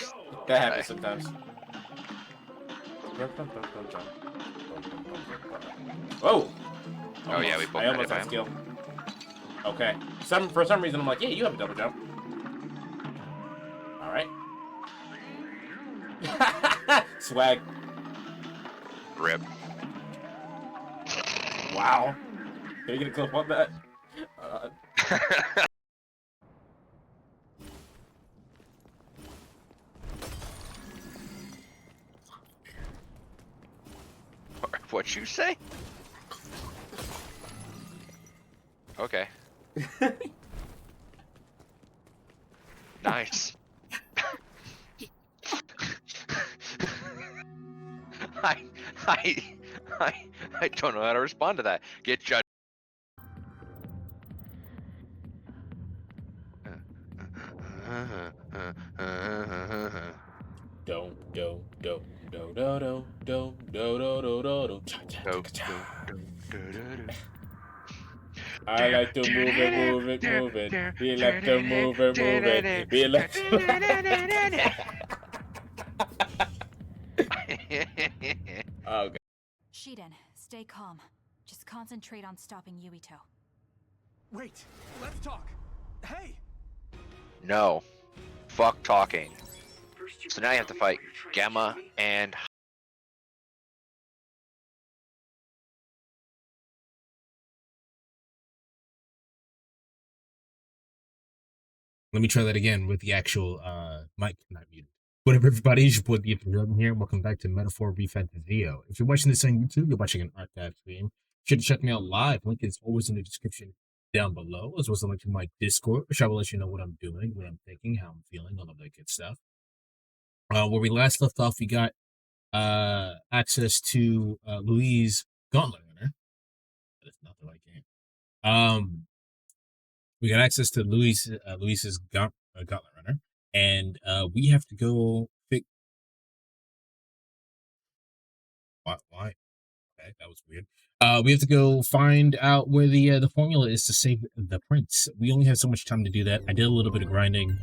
was. That happens sometimes. Whoa! Oh yeah, we both I almost had had skill. Okay. For some reason, I'm like, yeah, you have a double jump. All right. Swag. Rip. Wow. Can you get a clip on that? What'd you say? Okay. Nice. I don't know how to respond to that. Get judged. I like to move it. We like to move it. We like to... Oh, God. Shiden, stay calm. Just concentrate on stopping Yuito. Wait, let's talk. Hey! No. Fuck talking. So now you have to fight Gamma and... Let me try that again with the actual mic not muted. What up, everybody? It's your boy Bardon here. Welcome back to Metaphor ReFantazio. If you're watching this on YouTube, you're watching an archive stream. Should check me out live. Link is always in the description down below, as well as a link to my Discord, which I will let you know what I'm doing, what I'm thinking, how I'm feeling, all of that good stuff. Where we last left off, we got access to Louise Gauntlet Runner. That is not the right game. We got access to Louise's Gauntlet Runner, and we have to go fix. Why? Okay, that was weird. We have to go find out where the formula is to save the prince. We only have so much time to do that. I did a little bit of grinding.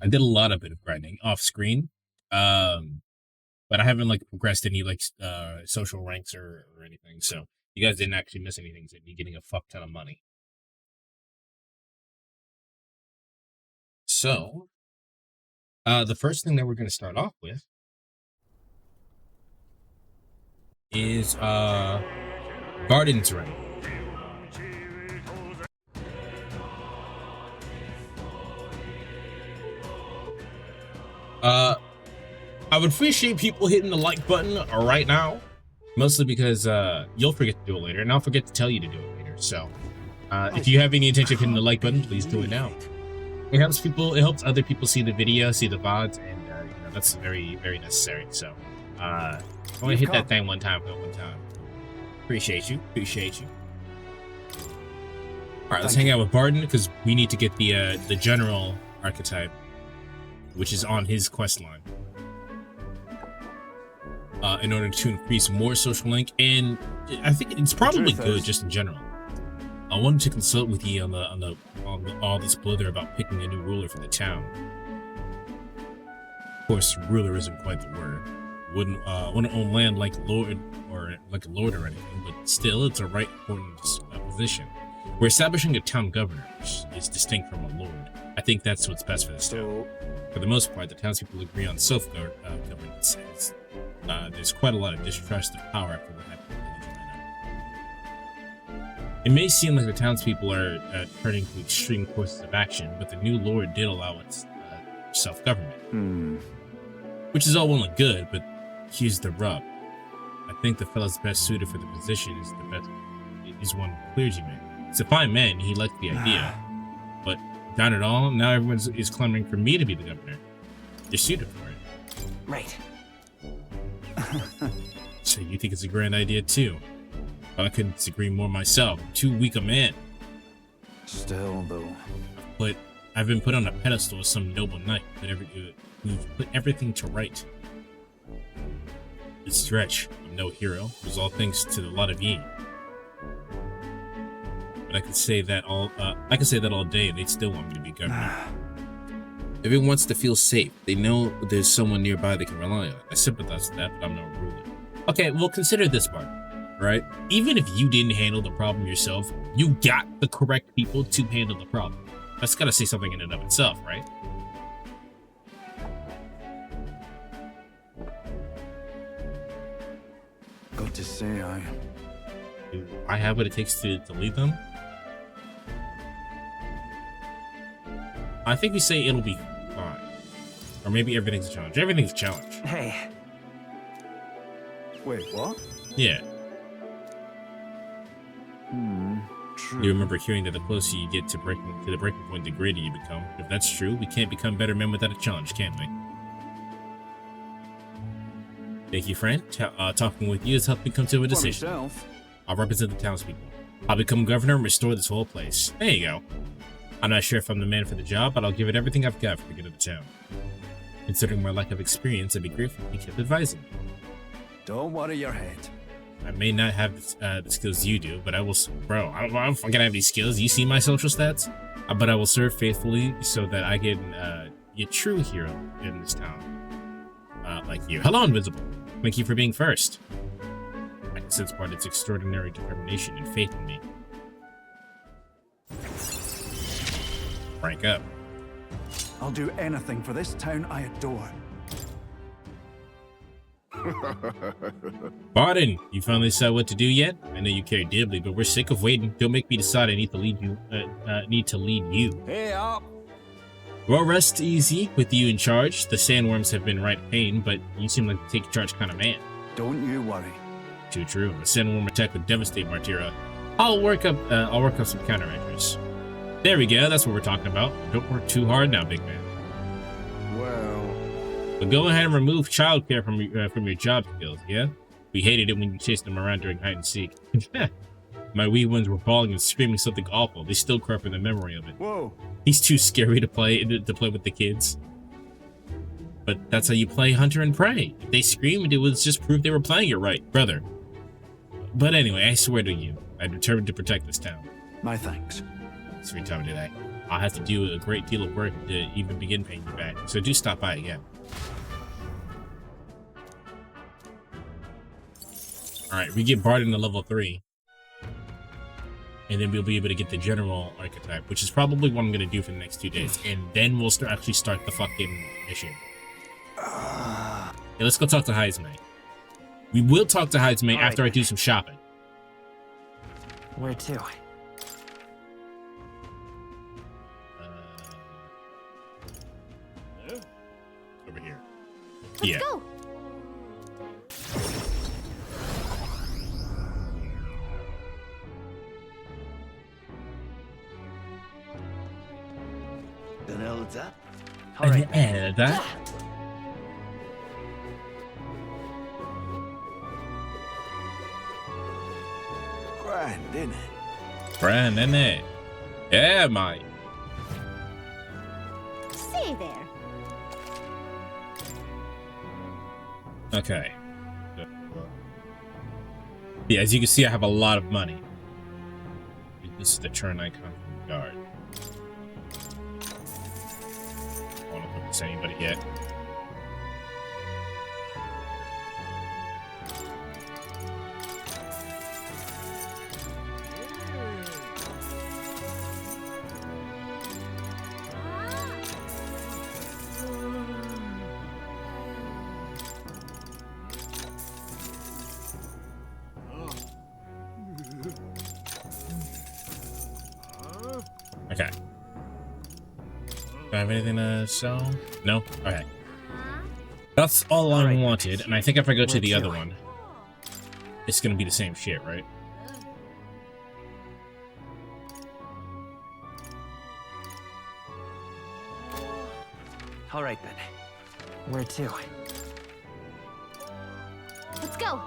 I did a lot of grinding off screen, but I haven't progressed any social ranks or anything. So you guys didn't actually miss anything. So me getting a fuck ton of money. So, the first thing that we're going to start off with is Bardon's Rank. I would appreciate people hitting the like button right now, mostly because you'll forget to do it later, and I'll forget to tell you to do it later. So, if you have any intention of hitting the like button, please do it now. It helps people. It helps other people see the video, see the VODs, and that's very, very necessary. So, I want to hit that thing one time. Appreciate you. All right, let's hang out with Bardon because we need to get the general archetype, which is on his quest line, in order to increase more social link. And I think it's probably good just in general. I wanted to consult with you on all this blither about picking a new ruler for the town. Of course, ruler isn't quite the word. Wouldn't want to own land like lord or like a lord or anything, but still, it's a right important position. We're establishing a town governor, which is distinct from a lord. I think that's what's best for this town. For the most part, the townspeople agree on self-governance. There's quite a lot of distrust of power after what happened. It may seem like the townspeople are turning to extreme courses of action, but the new lord did allow its self-government. Which is all well and good, but here's the rub. I think the fellow's best suited for the position is one clergyman. He's a fine man, he liked the idea. But down it all, now everyone is clamoring for me to be the governor. You're suited for it. Right. So you think it's a grand idea too? I couldn't disagree more myself. I'm too weak a man. Still, though. I've been put on a pedestal as some noble knight who's put everything to right. It's stretch. I'm no hero. It was all thanks to the lot of ye. But I could say that all day, they'd still want me to be governor. Everyone wants to feel safe. They know there's someone nearby they can rely on. I sympathize with that, but I'm no ruler. Okay, well, consider this part, right? Even if you didn't handle the problem yourself, you got the correct people to handle the problem. That's gotta say something in and of itself, right? Got to say, Do I have what it takes to lead them? I think we say it'll be fine. Or maybe everything's a challenge. Everything's a challenge. Hey. Wait, what? Yeah. True. You remember hearing that the closer you get to the breaking point, the greater you become. If that's true, we can't become better men without a challenge, can we? Thank you, friend. Talking with you has helped me come to a decision. Myself. I'll represent the townspeople. I'll become governor and restore this whole place. There you go. I'm not sure if I'm the man for the job, but I'll give it everything I've got for the good of the town. Considering my lack of experience, I'd be grateful if you kept advising me. Don't worry your head. I may not have the skills you do, but I will... Bro, I don't fucking have any skills. You see my social stats? But I will serve faithfully so that I can be a true hero in this town. Like you. Hello, Invisible. Thank you for being first. I can sense part of its extraordinary determination and faith in me. Rank up. I'll do anything for this town I adore. Bardon, you finally decide what to do yet? I know you care deeply, but we're sick of waiting. Don't make me decide I need to lead you. Hey up! Well, rest easy with you in charge. The sandworms have been right pain, but you seem like a take charge kind of man. Don't you worry. Too true. A sandworm attack would devastate Martira. I'll work up some countermeasures. There we go. That's what we're talking about. Don't work too hard now, big man. Well, But go ahead and remove childcare from your job skills. Yeah, we hated it when you chased them around during hide and seek. My wee ones were bawling and screaming something awful. They still cry for the memory of it. whoa. He's too scary to play with the kids. But that's how you play Hunter and Prey. If they screamed, it was just proof they were playing it right, brother. But anyway, I swear to you, I'm determined to protect this town. My thanks. Sweet time today. I'll have to do a great deal of work to even begin paying you back. So do stop by again. Alright, we get Bardon to level 3. And then we'll be able to get the general archetype, which is probably what I'm going to do for the next 2 days. And then we'll actually start the fucking mission. Yeah, let's go talk to Heismay. We will talk to Heismay after I do some shopping. Where to? Over here. Let's go. All right. That. Grand, isn't it? Brand, isn't it? Yeah, mate. Stay there. Okay. Yeah, as you can see, I have a lot of money. This is the turn icon from the guard. I don't know if it's anybody yet. Okay. Do I have anything to sell? No? Okay. That's all I wanted, and I think if I go to the other one, it's gonna be the same shit, right? All right then. Where to? Let's go.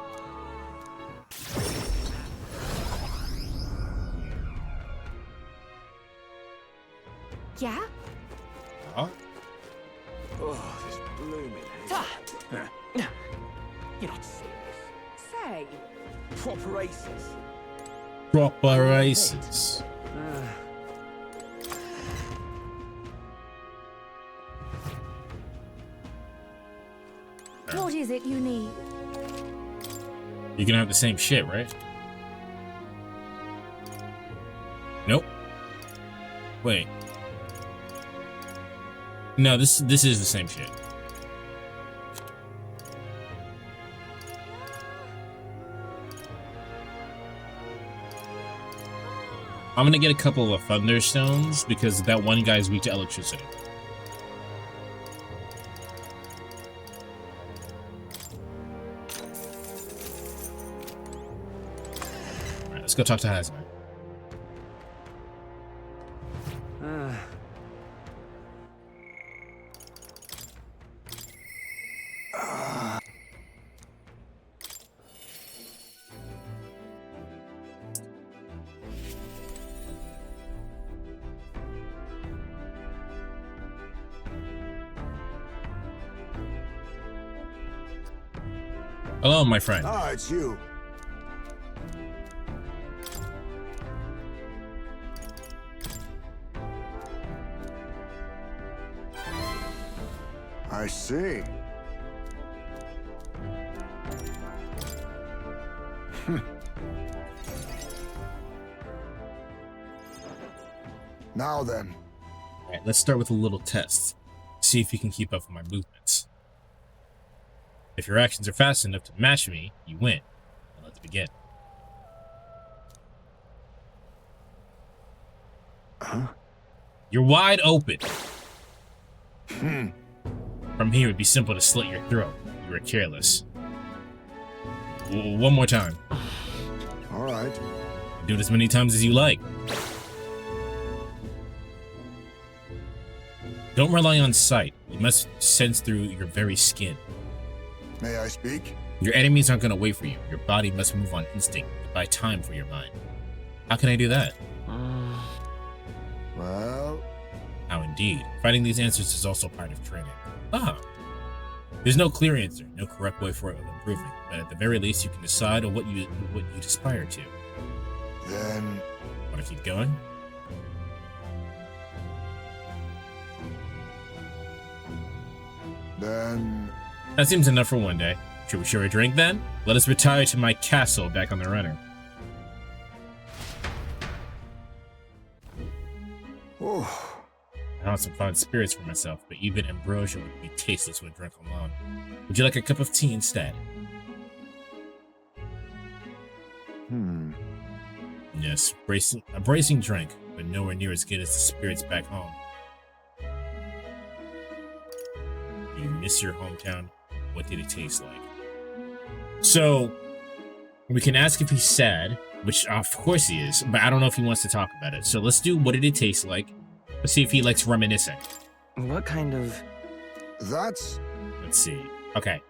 Yeah? Oh, Oh, this blooming head. You're not serious. Say, proper races. proper races. What is it you need? You can have the same shit, right? Nope. Wait. No, this is the same shit. I'm gonna get a couple of thunderstones because that one guy's weak to electricity. Alright, let's go talk to Heismay. Hello, my friend. Ah, it's you. I see. Now then. Alright, let's start with a little test. See if you can keep up with my movements. If your actions are fast enough to match me, you win. Now let's begin. Huh? You're wide open. From here, it'd be simple to slit your throat. You were careless. One more time. All right. Do it as many times as you like. Don't rely on sight. You must sense through your very skin. May I speak? Your enemies aren't going to wait for you. Your body must move on instinct to buy time for your mind. How can I do that? Well... How indeed. Finding these answers is also part of training. Ah. There's no clear answer, no correct way for improving, but at the very least you can decide on what you aspire to. Then... Want to keep going? Then... That seems enough for one day. Should we share a drink then? Let us retire to my castle back on the runner. Oh, I want some fine spirits for myself, but even ambrosia would be tasteless when drunk alone. Would you like a cup of tea instead? Yes, a bracing drink, but nowhere near as good as the spirits back home. You miss your hometown? What did it taste like? So, we can ask if he's sad, which of course he is, but I don't know if he wants to talk about it. So let's do what did it taste like. Let's see if he likes reminiscing. What kind of... that's... Let's see. Okay,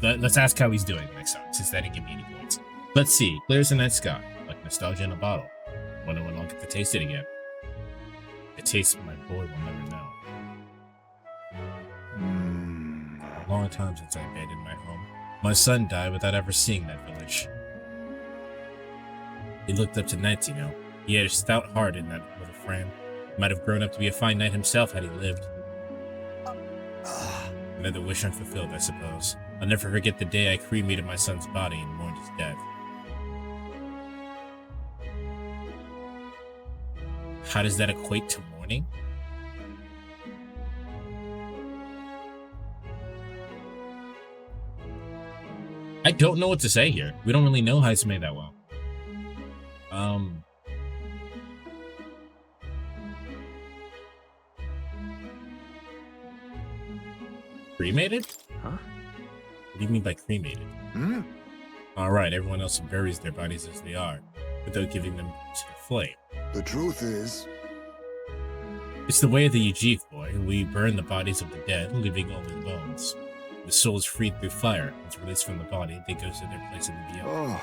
let's ask how he's doing next time, since that didn't give me any points. Let's see. Clear as the night sky, like nostalgia in a bottle. Wonder when I'll get to taste it again. The taste my boy will never know. A long time since I abandoned my home. My son died without ever seeing that village. He looked up to knights, you know. He had a stout heart in that little frame. Might have grown up to be a fine knight himself had he lived. Another wish unfulfilled, I suppose. I'll never forget the day I cremated my son's body and mourned his death. How does that equate to mourning? I don't know what to say here. We don't really know Heismay that well. Cremated? Huh? What do you mean by cremated? Alright, everyone else buries their bodies as they are, without giving them to the flame. The truth is... It's the way of the Yajif, boy. We burn the bodies of the dead, leaving only the bones. The soul is freed through fire. Once released from the body, they go to their place in the beyond. Oh,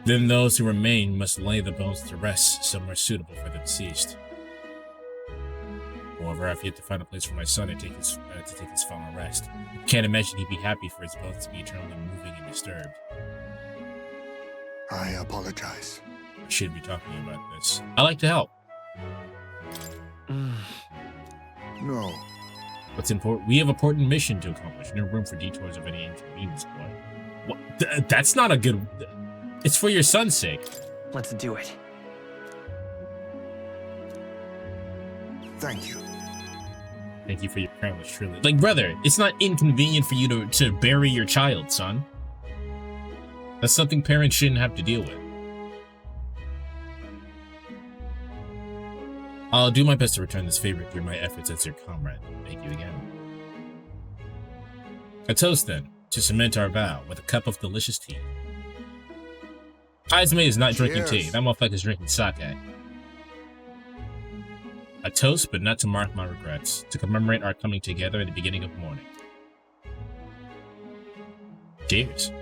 Then those who remain must lay the bones to rest somewhere suitable for the deceased. However, I've yet to find a place for my son to take his final rest. Can't imagine he'd be happy for his bones to be eternally moving and disturbed. I apologize. I shouldn't be talking about this. I like to help. No. What's important? We have an important mission to accomplish. No room for detours of any inconvenience, boy. What? That's not a good... It's for your son's sake. Let's do it. Thank you. Thank you for your kindness, truly. Like, brother, it's not inconvenient for you to bury your child, son. That's something parents shouldn't have to deal with. I'll do my best to return this favor through my efforts as your comrade. Thank you again. A toast, then, to cement our vow with a cup of delicious tea. Heismay is not drinking tea. That motherfucker's drinking sake. A toast, but not to mark my regrets. To commemorate our coming together at the beginning of morning. Cheers.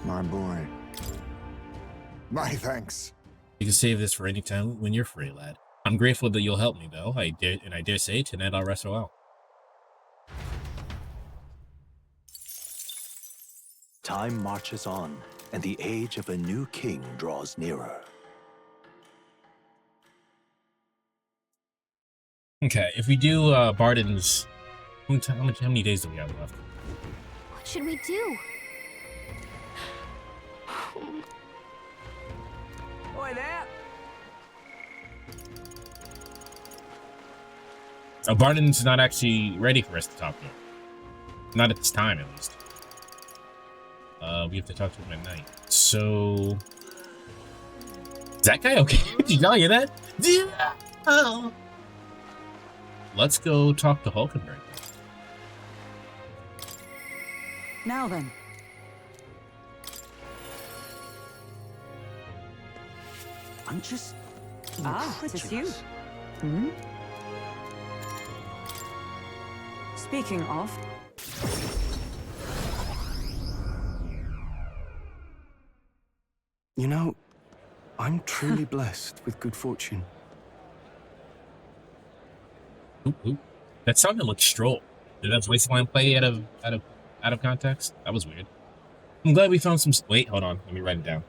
My boy. My thanks. You can save this for any time when you're free, lad. I'm grateful that you'll help me, though. I dare say, tonight I'll rest well. Time marches on, and the age of a new king draws nearer. Okay, if we do Bardon's... How many days do we have left? What should we do? Oi there! Bardon's not actually ready for us to talk to him. Not at this time, at least. We have to talk to him at night. So... Is that guy okay? Did y'all hear that? Yeah. Let's go talk to Hulkenberg. Now then. I'm just... It's you. Hmm? Speaking of... You know, I'm truly blessed with good fortune. Ooh. That sounded like Stroll. Did that wasteland play out of context? That was weird. I'm glad we found some... Wait, hold on. Let me write it down.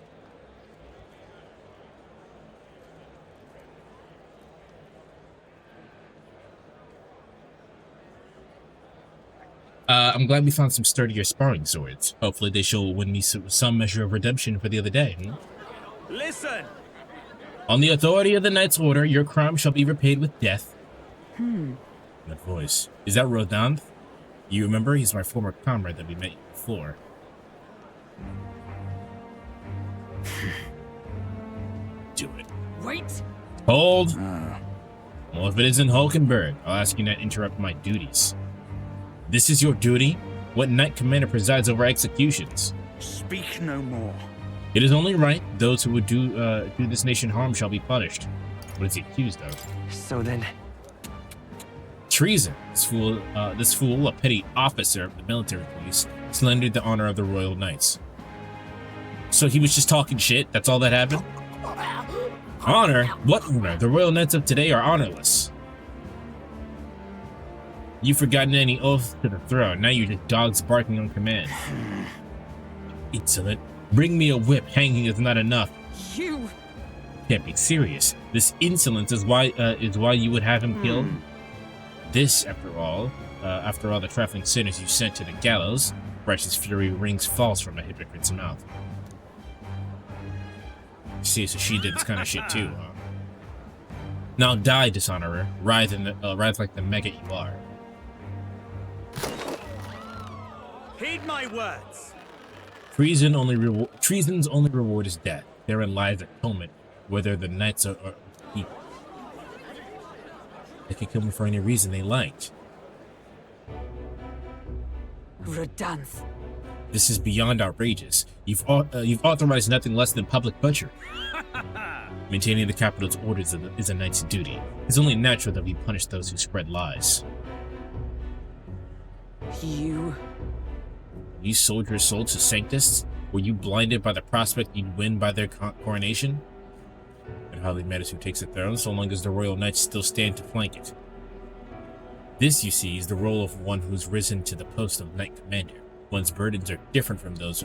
I'm glad we found some sturdier sparring swords. Hopefully they shall win me some measure of redemption for the other day. Listen! On the authority of the Knight's Order, your crime shall be repaid with death. That voice. Is that Xanth? You remember? He's my former comrade that we met before. Do it. Wait! Hold! Well, if it isn't Hulkenberg, I'll ask you not to interrupt my duties. This is your duty? What Knight Commander presides over executions? Speak no more. It is only right. Those who would do this nation harm shall be punished. What is he accused of? So then... Treason. This fool, a petty officer of the military police, slandered the honor of the Royal Knights. So he was just talking shit? That's all that happened? Honor? What honor? The Royal Knights of today are honorless. You've forgotten any oath to the throne. Now you're just dogs barking on command. Insolent. Bring me a whip. Hanging is not enough. You... Can't be serious. This insolence is why you would have him killed? This, after all the trifling sinners you sent to the gallows, righteous fury rings false from a hypocrite's mouth. See, so she did this kind of shit too, huh? Now die, dishonorer. Writhe like the maggot you are. Heed my words! Treason's only reward is death. Therein lies atonement, whether the knights are people. They could kill me for any reason they liked. Xanth. This is beyond outrageous. You've authorized nothing less than public butchery. Maintaining the capital's orders is a knight's duty. It's only natural that we punish those who spread lies. You sold your soul to Sanctus? Were you blinded by the prospect you'd win by their coronation? It hardly matters who takes the throne, so long as the royal knights still stand to flank it. This, you see, is the role of one who's risen to the post of Knight Commander. One's burdens are different from those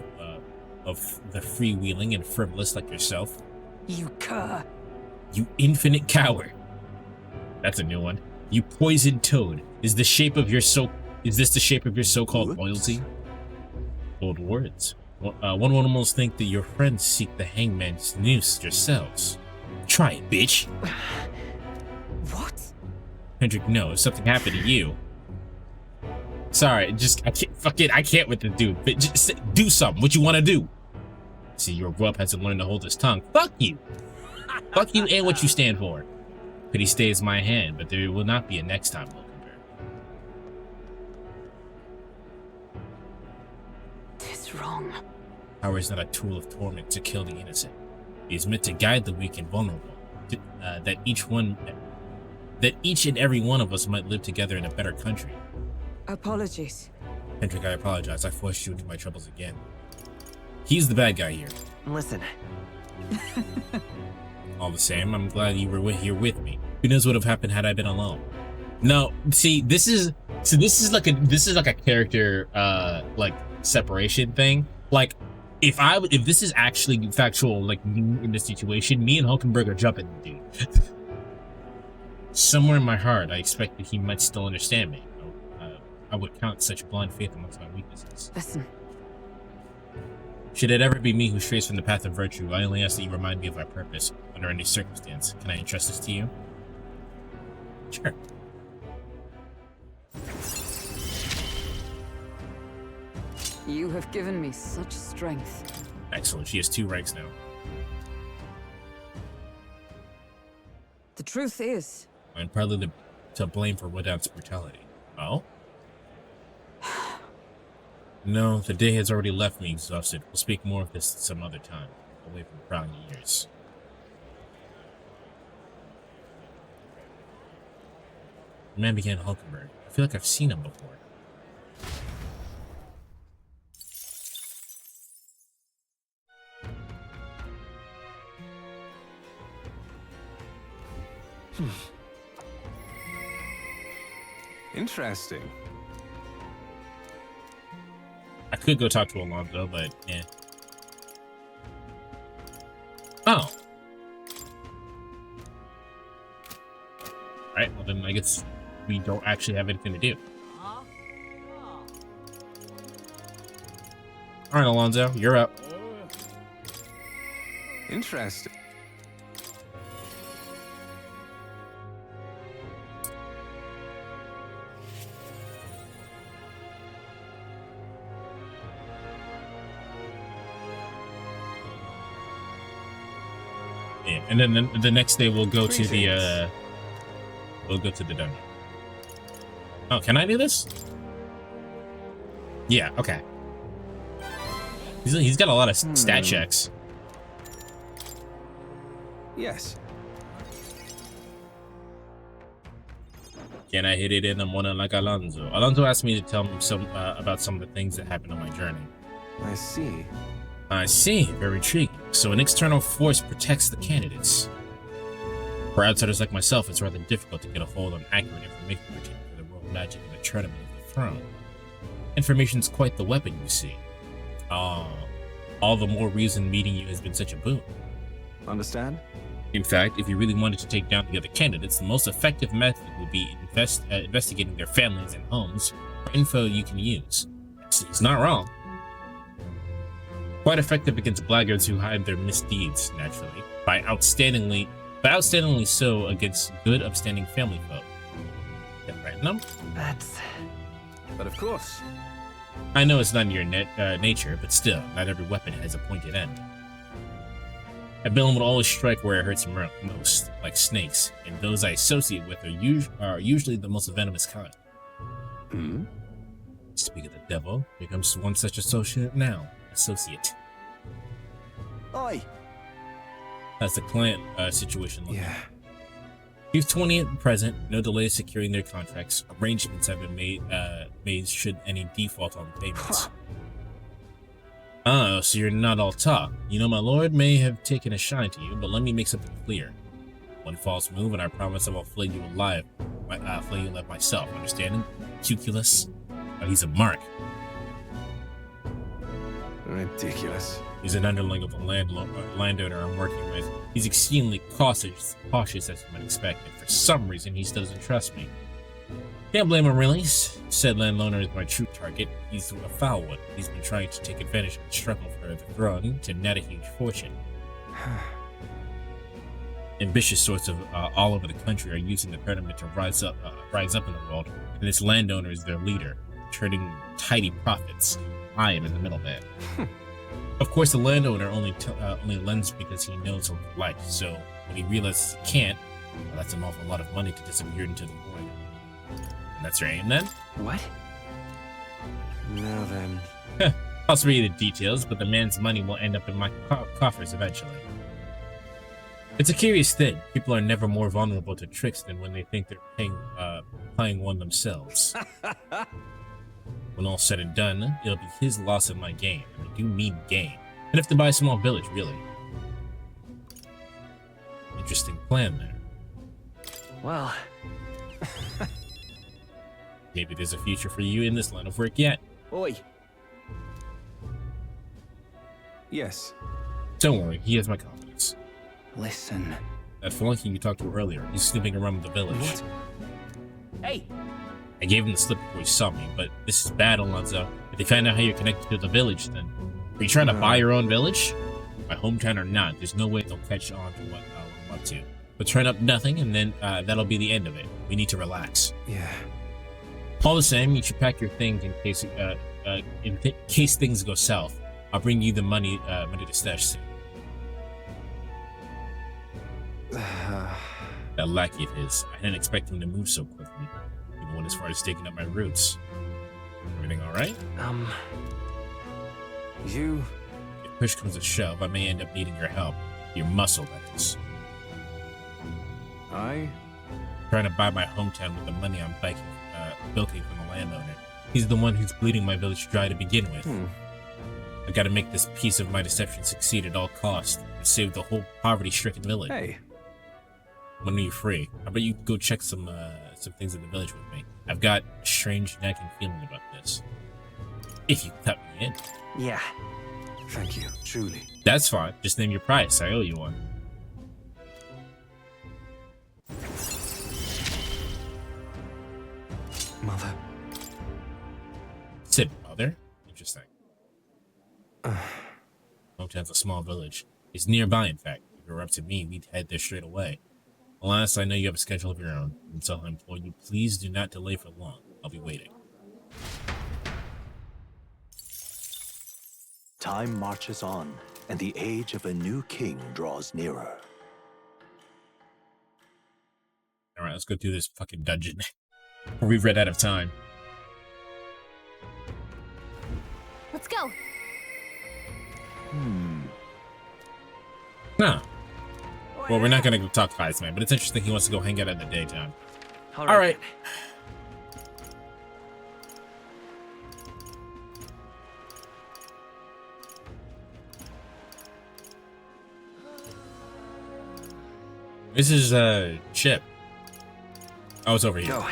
of the freewheeling and frivolous like yourself. You cur. You infinite coward. That's a new one. You poisoned toad. Is this the shape of your so-called Whoops. loyalty? Bold words. One would almost think that your friends seek the hangman's noose yourselves. Try it, bitch. What? Hendrik, no, if something happened to you. Sorry, I can't with the dude. But just do something. What you want to do? See, your whelp hasn't learned to hold his tongue. Fuck you. Fuck you and what you stand for. Pity stays my hand, but there will not be a next time, Hulkenberg. Tis wrong. Power is not a tool of torment to kill the innocent. It is meant to guide the weak and vulnerable. That each and every one of us might live together in a better country. Apologies. Hendrik, I apologize. I forced you into my troubles again. He's the bad guy here. Listen. All the same, I'm glad you were here with me. Who knows what would have happened had I been alone? No, see, this is like a character like separation thing. Like, if this is actually factual, like me in this situation, me and Hulkenberg are jumping the dude. Somewhere in my heart, I expect that he might still understand me. I would count such blind faith amongst my weaknesses. Listen. Should it ever be me who strays from the path of virtue, I only ask that you remind me of my purpose under any circumstance. Can I entrust this to you? Sure. You have given me such strength. Excellent. She has 2 ranks now. The truth is, I'm partly to blame for Wodan's brutality. Oh? No, the day has already left me exhausted. We'll speak more of this some other time, away from frowning ears. The man began Hulkenberg. I feel like I've seen him before. Interesting. I could go talk to Alonzo, but yeah. Oh. Alright, well then I guess we don't actually have anything to do. Alright, Alonzo, you're up. Interesting. Yeah, and then the next day we'll go to the dungeon. Oh, can I do this? Yeah, okay. He's got a lot of stat checks. Yes. Can I hit it in the morning like Alonzo? Alonzo asked me to tell him about some of the things that happened on my journey. I see. I see. Very intriguing. So an external force protects the candidates. For outsiders like myself, it's rather difficult to get a hold on accurate information pertaining to the world magic and the tournament of the throne. Information's quite the weapon, you see. All the more reason meeting you has been such a boon. Understand? In fact, if you really wanted to take down the other candidates, the most effective method would be investigating their families and homes for info you can use. He's not wrong. Quite effective against blackguards who hide their misdeeds, naturally, but outstandingly so against good, upstanding family folk. Get random? But of course. I know it's not in your nature, but still, not every weapon has a pointed end. A villain will always strike where it hurts most, like snakes, and those I associate with are usually the most venomous kind. Hmm? Speak of the devil, here comes one such associate now. Associate. Oi! That's the client situation looking. Yeah. Chief 20 at present, no delays securing their contracts. Arrangements have been made should any default on payments. Oh, so you're not all talk. You know, my lord may have taken a shine to you, but let me make something clear. One false move and I promise I will flay you alive. Flay you alive myself, understanding? Cuculus? Oh, he's a mark. Ridiculous. He's an underling of a landowner I'm working with. He's extremely cautious as you might expect, and for some reason he still doesn't trust me. Can't blame him really. Said landowner is my true target. He's a foul one. He's been trying to take advantage of the struggle for the throne to net a huge fortune. Ambitious sorts of all over the country are using the tournament to rise up in the world, and this landowner is their leader, turning tidy profits. I am in the middleman. Of course, the landowner only lends because he knows what it's like. So when he realizes he can't, well, that's an awful lot of money to disappear into the void. And that's your aim, then? What? Now then. I'll spare you the details, but the man's money will end up in my coffers eventually. It's a curious thing. People are never more vulnerable to tricks than when they think they're playing one themselves. When all's said and done, it'll be his loss of my game, and I do mean game. Enough to buy a small village, really. Interesting plan there. Well. Maybe there's a future for you in this line of work yet. Oi. Yes. Don't worry, he has my confidence. Listen. That flunky you talked to earlier, he's snooping around the village. What? Hey! I gave him the slip before he saw me, but this is bad, Alonzo. If they find out how you're connected to the village, then... Are you trying to buy your own village? My hometown or not, there's no way they'll catch on to what I'm up to. But turn up nothing, and then that'll be the end of it. We need to relax. Yeah. All the same, you should pack your things in case things go south. I'll bring you the money to stash soon. That lackey of his, I didn't expect him to move so quickly. Even went as far as taking up my roots. Everything alright? You... If push comes to shove, I may end up needing your help. Your muscle, that is. Trying to buy my hometown with the money I'm bilking from the landowner. He's the one who's bleeding my village dry to begin with. I gotta make this piece of my deception succeed at all costs and save the whole poverty-stricken village. Hey. When are you free? How about you go check some things in the village with me? I've got a strange nagging feeling about this. If you cut me in. Yeah. Thank you, truly. That's fine. Just name your price. I owe you one. Mother. Said mother? Interesting. Hometown's a small village. It's nearby, in fact. If it were up to me, we'd head there straight away. Alas, I know you have a schedule of your own, and so I implore you, please do not delay for long. I'll be waiting. Time marches on, and the age of a new king draws nearer. Alright, let's go through this fucking dungeon. We've run out of time. Let's go. Huh. Well, we're not gonna go talk to Heismay, but it's interesting he wants to go hang out in the daytime. All right. Alright. This is, Chip. Oh, it's over here. Go.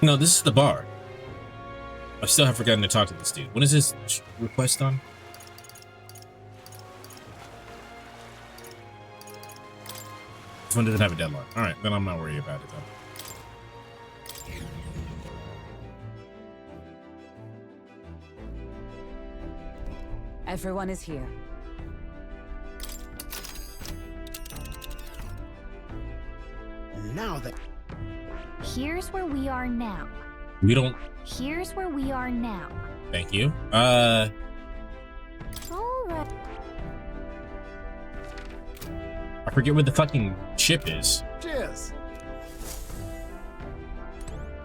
No, this is the bar. I still have forgotten to talk to this dude. When is his request on? This one doesn't have a deadline. Alright, then I'm not worried about it, though. Everyone is here. Now that... Here's where we are now. We don't... Here's where we are now. Thank you. Alright. I forget where the fucking ship is. Cheers.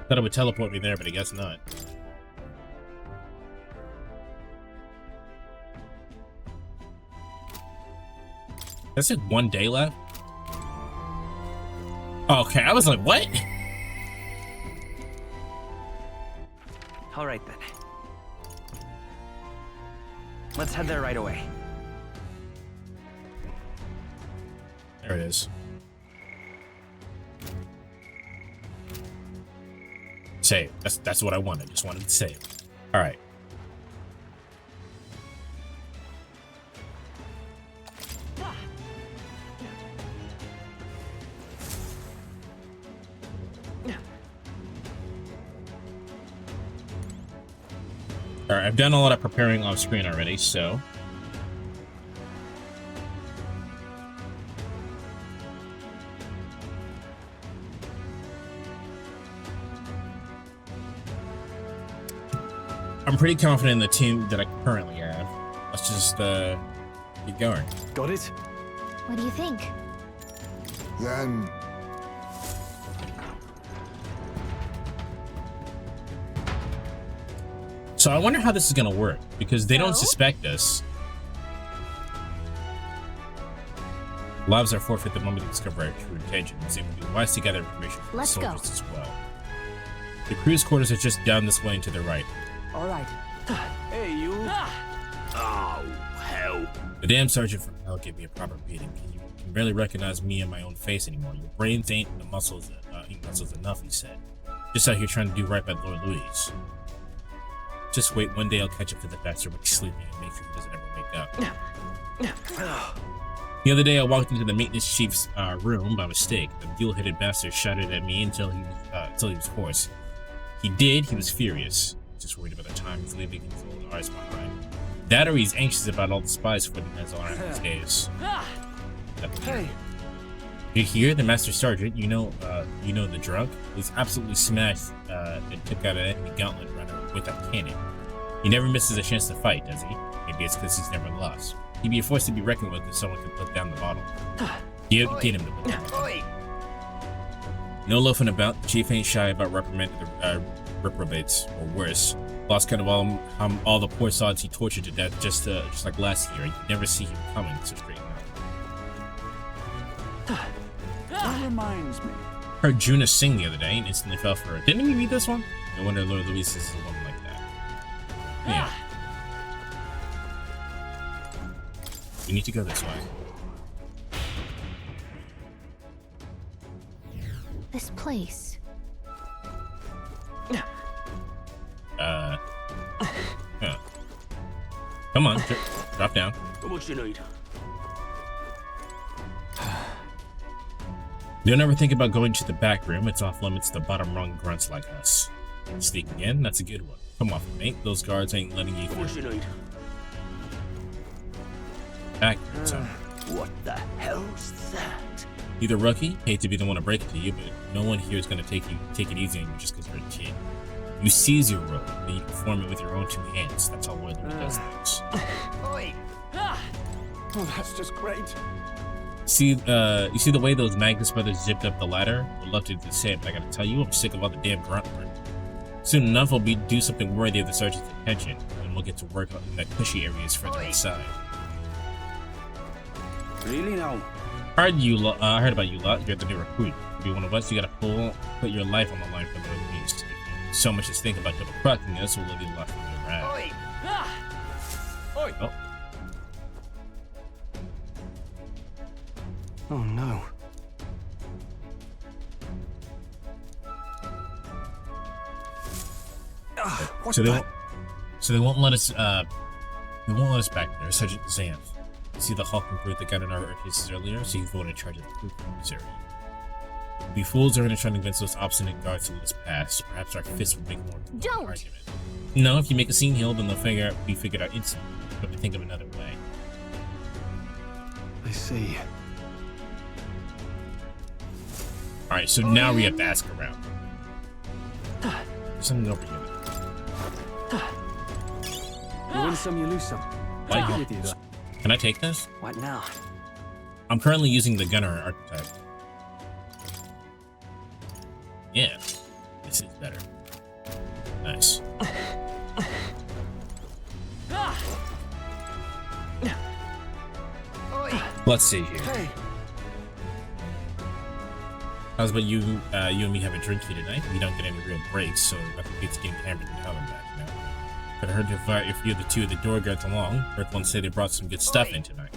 Thought it would teleport me there, but I guess not. That's like 1 day left? Okay, I was like, what? All right, then. Let's head there right away. There it is. Save. That's what I wanted. Just wanted to save. All right. Alright, I've done a lot of preparing off screen already, so... I'm pretty confident in the team that I currently have. Let's just, get going. Got it? What do you think? Then So I wonder how this is gonna work, because they don't So? suspect us. Lives are forfeit the moment they discover our true intentions, and we'll be wise to gather information from the Let's go. soldiers as well. The crew's quarters are just down this way and to the right. All right. Hey, you. Oh, hell. The damn sergeant from hell gave me a proper beating. You can barely recognize me and my own face anymore. Your brains ain't the muscles enough, he said. Just out here trying to do right by Lord Louis. Just wait, one day I'll catch up to the bastard when he's sleeping and make sure he doesn't ever wake up. The other day I walked into the maintenance chief's room by mistake. The mule-headed bastard shouted at me until he was hoarse. He was furious. Just worried about the time he's leaving his old eyes behind. That or he's anxious about all the spies for the Nezal around his days. Hey. You hear the master sergeant, you know the drunk, was absolutely smashed and took out an enemy gauntlet runner with a cannon. He never misses a chance to fight, does he? Maybe it's because he's never lost. He'd be a force to be reckoned with if someone could put down the bottle. Get him to put down the bottle. No loafing about. The chief ain't shy about reprimanding the reprobates, or worse. Lost kind of all the poor sods he tortured to death just like last year. You could never see him coming, so straighten out. That reminds me. Heard Junah sing the other day and instantly fell for it. Didn't we read this one? No wonder Lord Louis is a woman like that. Yeah. We need to go this way. This place. Huh. Come on, drop down. How much you need? Don't ever think about going to the back room. It's off limits to bottom rung grunts like us. Sneaking in, that's a good one. Come off, mate. Those guards ain't letting you How much through. you need? Back room, son. What the hell's that? Either rookie, hate to be the one to break it to you, but no one here is going to take it easy on you just because you're a kid. You seize your role, then you perform it with your own two hands. That's how Lord Louis does things. Oh, that's just great. See, you see the way those Magnus brothers zipped up the ladder? Would love to do the same, but I gotta tell you, I'm sick of all the damn grunt work. Soon enough, we'll do something worthy of the sergeant's attention, and we'll get to work in the cushy areas further inside. Really now? I heard about you lot. You're the new recruit. To be one of us, you gotta put your life on the line for the least. So much as think about double cracking us, we'll leave you left from your rad. Oh. Oh no. So they won't let us back there. Sergeant Xanth. See the Hulkenberg that got in our cases earlier? So he's the one in charge of the crew in this area. We fools are gonna try to convince those obstinate guards to let us pass. Perhaps our fists would make more Don't. argument. No, if you make a scene here, then they'll be figured out instantly. But to think of another way. I see. Alright, so now we have to ask around. There's something over here. You win some, you lose some. Like, Take it with you, though. can I take this? What now? I'm currently using the gunner archetype. Yeah, this is better. Nice. Let's see here. Hey. How's about you and me have a drink here tonight? We don't get any real breaks, so I think it's getting hammered and hell and back, you know. But I heard if you're the two of the door guards along, heard one say they brought some good stuff in tonight.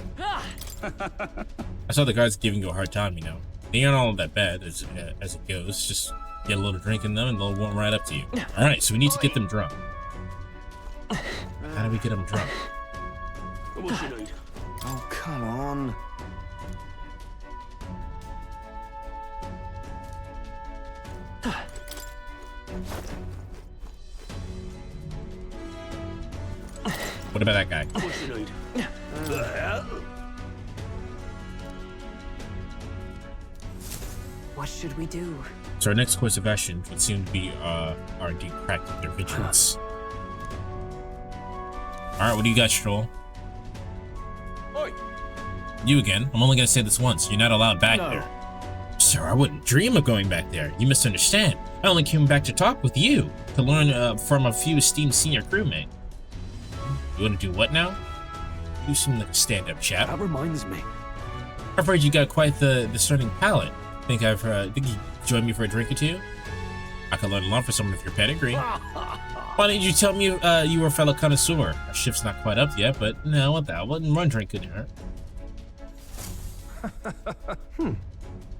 I saw the guards giving you a hard time, you know. They aren't all that bad as it goes. Just get a little drink in them and they'll warm right up to you. Alright, so we need to get them drunk. How do we get them drunk? How much you need? Oh, come on. What about that guy? What you need? What should we do? So our next course of action would seem to be R&D practice their vigilance. Alright, what do you got, Stroll? Oi. You again. I'm only gonna say this once. You're not allowed back there. Sir, I wouldn't dream of going back there. You misunderstand. I only came back to talk with you, to learn from a few esteemed senior crewmates. You wanna do what now? You seem like a stand-up chap. That reminds me. I've heard you got quite the discerning palate. Think you join me for a drink or two? I could learn a lot from someone of your pedigree. Why didn't you tell me you were a fellow connoisseur? Our shift's not quite up yet, but no, what that one drink couldn't hurt.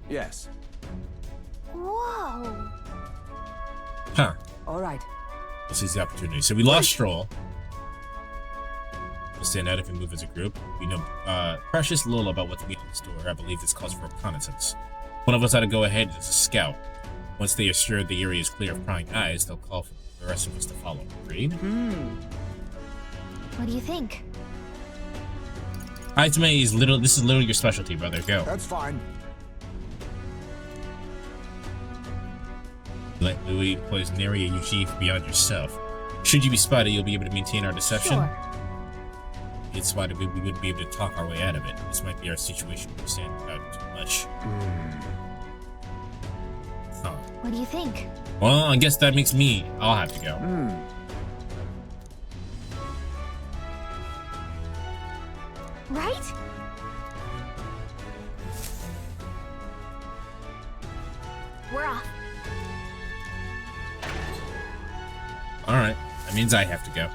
Yes. Whoa. Huh. All right. Let's seize the opportunity. So we lost Stroll. We'll stand out if we move as a group. We know precious little about what's behind this door. I believe this calls for reconnaissance. One of us ought to go ahead as a scout. Once they are sure the area is clear of prying eyes, they'll call for the rest of us to follow. Agreed? What do you think? Heismay is this is literally your specialty, brother. Go. That's fine. Let Louis plays an area you achieve beyond yourself. Should you be spotted, you'll be able to maintain our deception. Sure. If it's spotted, we wouldn't be able to talk our way out of it. This might be our situation. We stand out too much. Huh. What do you think? Well, I guess that makes me. I'll have to go. Right? We're off. All right. That means I have to go.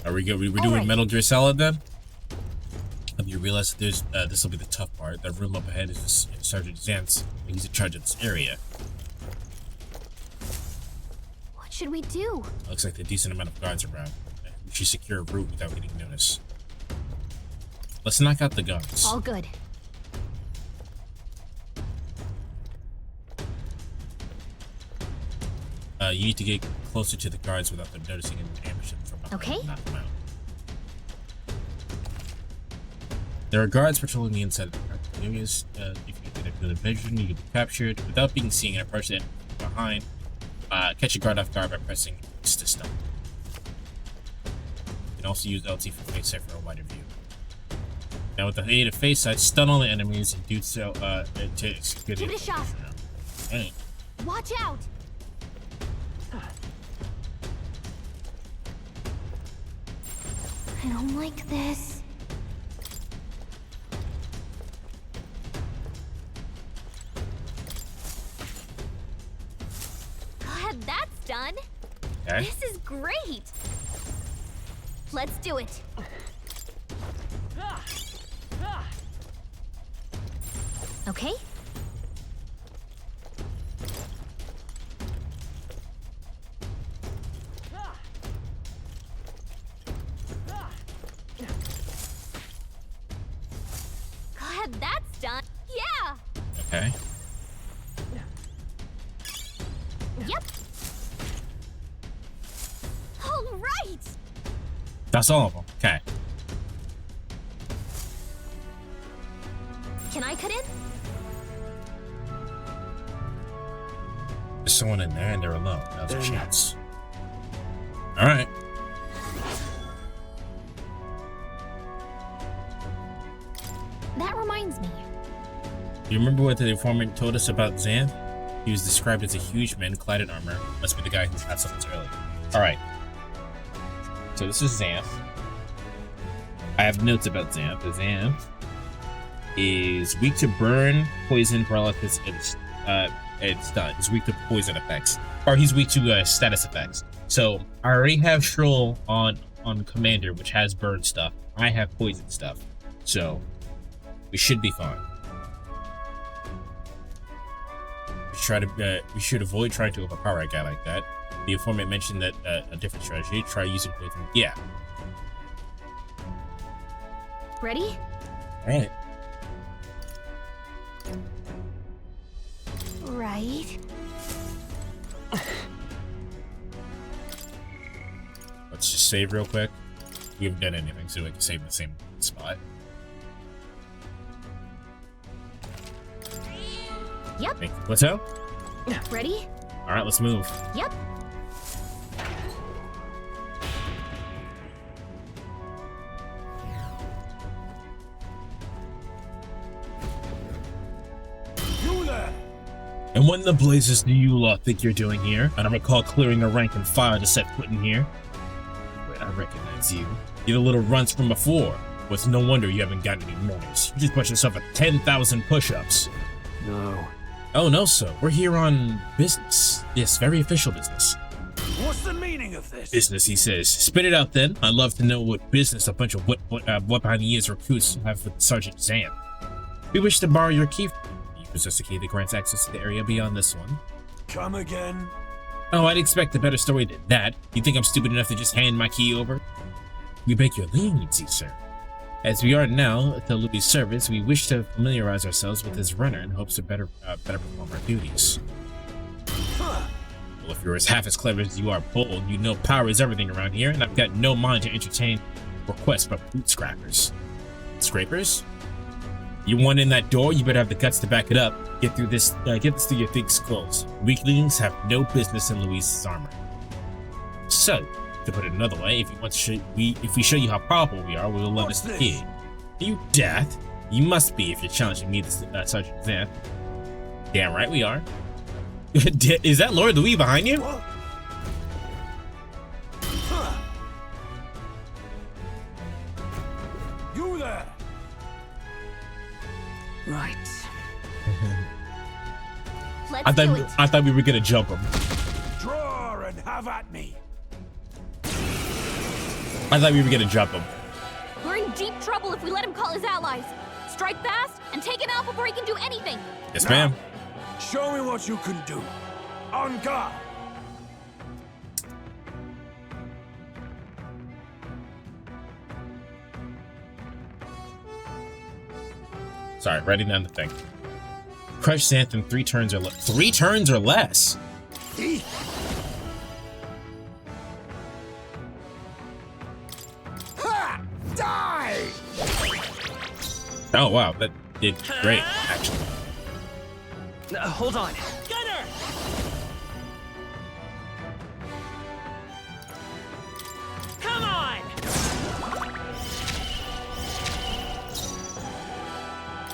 Are we good? We're doing right. Metal Gear Solid then? Have you realized that there's this will be the tough part? That room up ahead is Sergeant Xanth. He's in charge of this area. What should we do? Looks like a decent amount of guards around. We should secure a route without getting noticed. Let's knock out the guns. All good. You need to get closer to the guards without them noticing and ambush them from behind. Okay. And knock them out. There are guards patrolling the inside of the areas. If you get a good vision, you can be captured without being seen and approach them behind. Catch a guard off guard by pressing X to stun. You can also use LT for face sight for a wider view. Now, with the aid of face sight, stun all the enemies and do so to execute. Give it a shot. Right. Watch out! I don't like this. God, that's done. Okay. This is great. Let's do it. Okay. God, that's done. Yeah. Okay. Yep. All right. That's all of them. Okay. Can I cut in? There's someone in there and they're alone. Now's a chance. Alright. That reminds me. You remember what the informant told us about Xanth? He was described as a huge man clad in armor. Must be the guy who shot someone earlier. Alright. So this is Xanth. I have notes about Xanth. Xanth is weak to burn, poison, paralysis, and stun. He's weak to poison effects. Or he's weak to status effects. So I already have Stroll on Commander, which has burn stuff. I have poison stuff. So we should be fine. We should avoid trying to overpower a guy like that. The informant mentioned that a different strategy. Try using poison. Yeah. Ready? Alright. Right. just save real quick. We haven't done anything, so we can save in the same spot. Yep. Let's go. Ready? All right, let's move. Yep. And what in the blazes do you lot think you're doing here? I don't recall clearing a rank and file to set foot in here. Wait, I recognize you. You're the little runts from before. Well, it's no wonder you haven't gotten any mornings. You just pushed yourself at 10,000 push-ups. No. Oh no, sir. We're here on business. Yes, very official business. What's the meaning of this? Business, he says. Spit it out then. I'd love to know what business a bunch of what behind the ears recruits have with Sergeant Xanth. We wish to borrow your key. You possess a key that grants access to the area beyond this one. Come again? Oh, I'd expect a better story than that. You think I'm stupid enough to just hand my key over? We beg your leniency, sir. As we are now at the Louis' service, we wish to familiarize ourselves with his runner in hopes to better perform our duties. Well, if you're half as clever as you are bold, you know power is everything around here, and I've got no mind to entertain requests from boot scrappers. Scrapers? You want in that door, you better have the guts to back it up. Get this through your thick skulls. Weaklings have no business in Louis' armor. So, to put it another way, if we show you how powerful we are, we will lend us the key. Are you deaf? You must be if you're challenging me, Sergeant Xanth. Damn right we are. Is that Lord Louis behind you? You there? Right. Let's do it. I thought we were gonna jump him. Draw and have at me. I thought we were gonna jump him. We're in deep trouble if we let him call his allies. Strike fast and take him out before he can do anything. Yes, ma'am. Show me what you can do. On guard. Sorry, writing down the thing. Crush Xanth in 3 turns or less. 3 turns or less? Ha! Die! Oh wow, that did great, actually. Hold on. Gunner! Come on!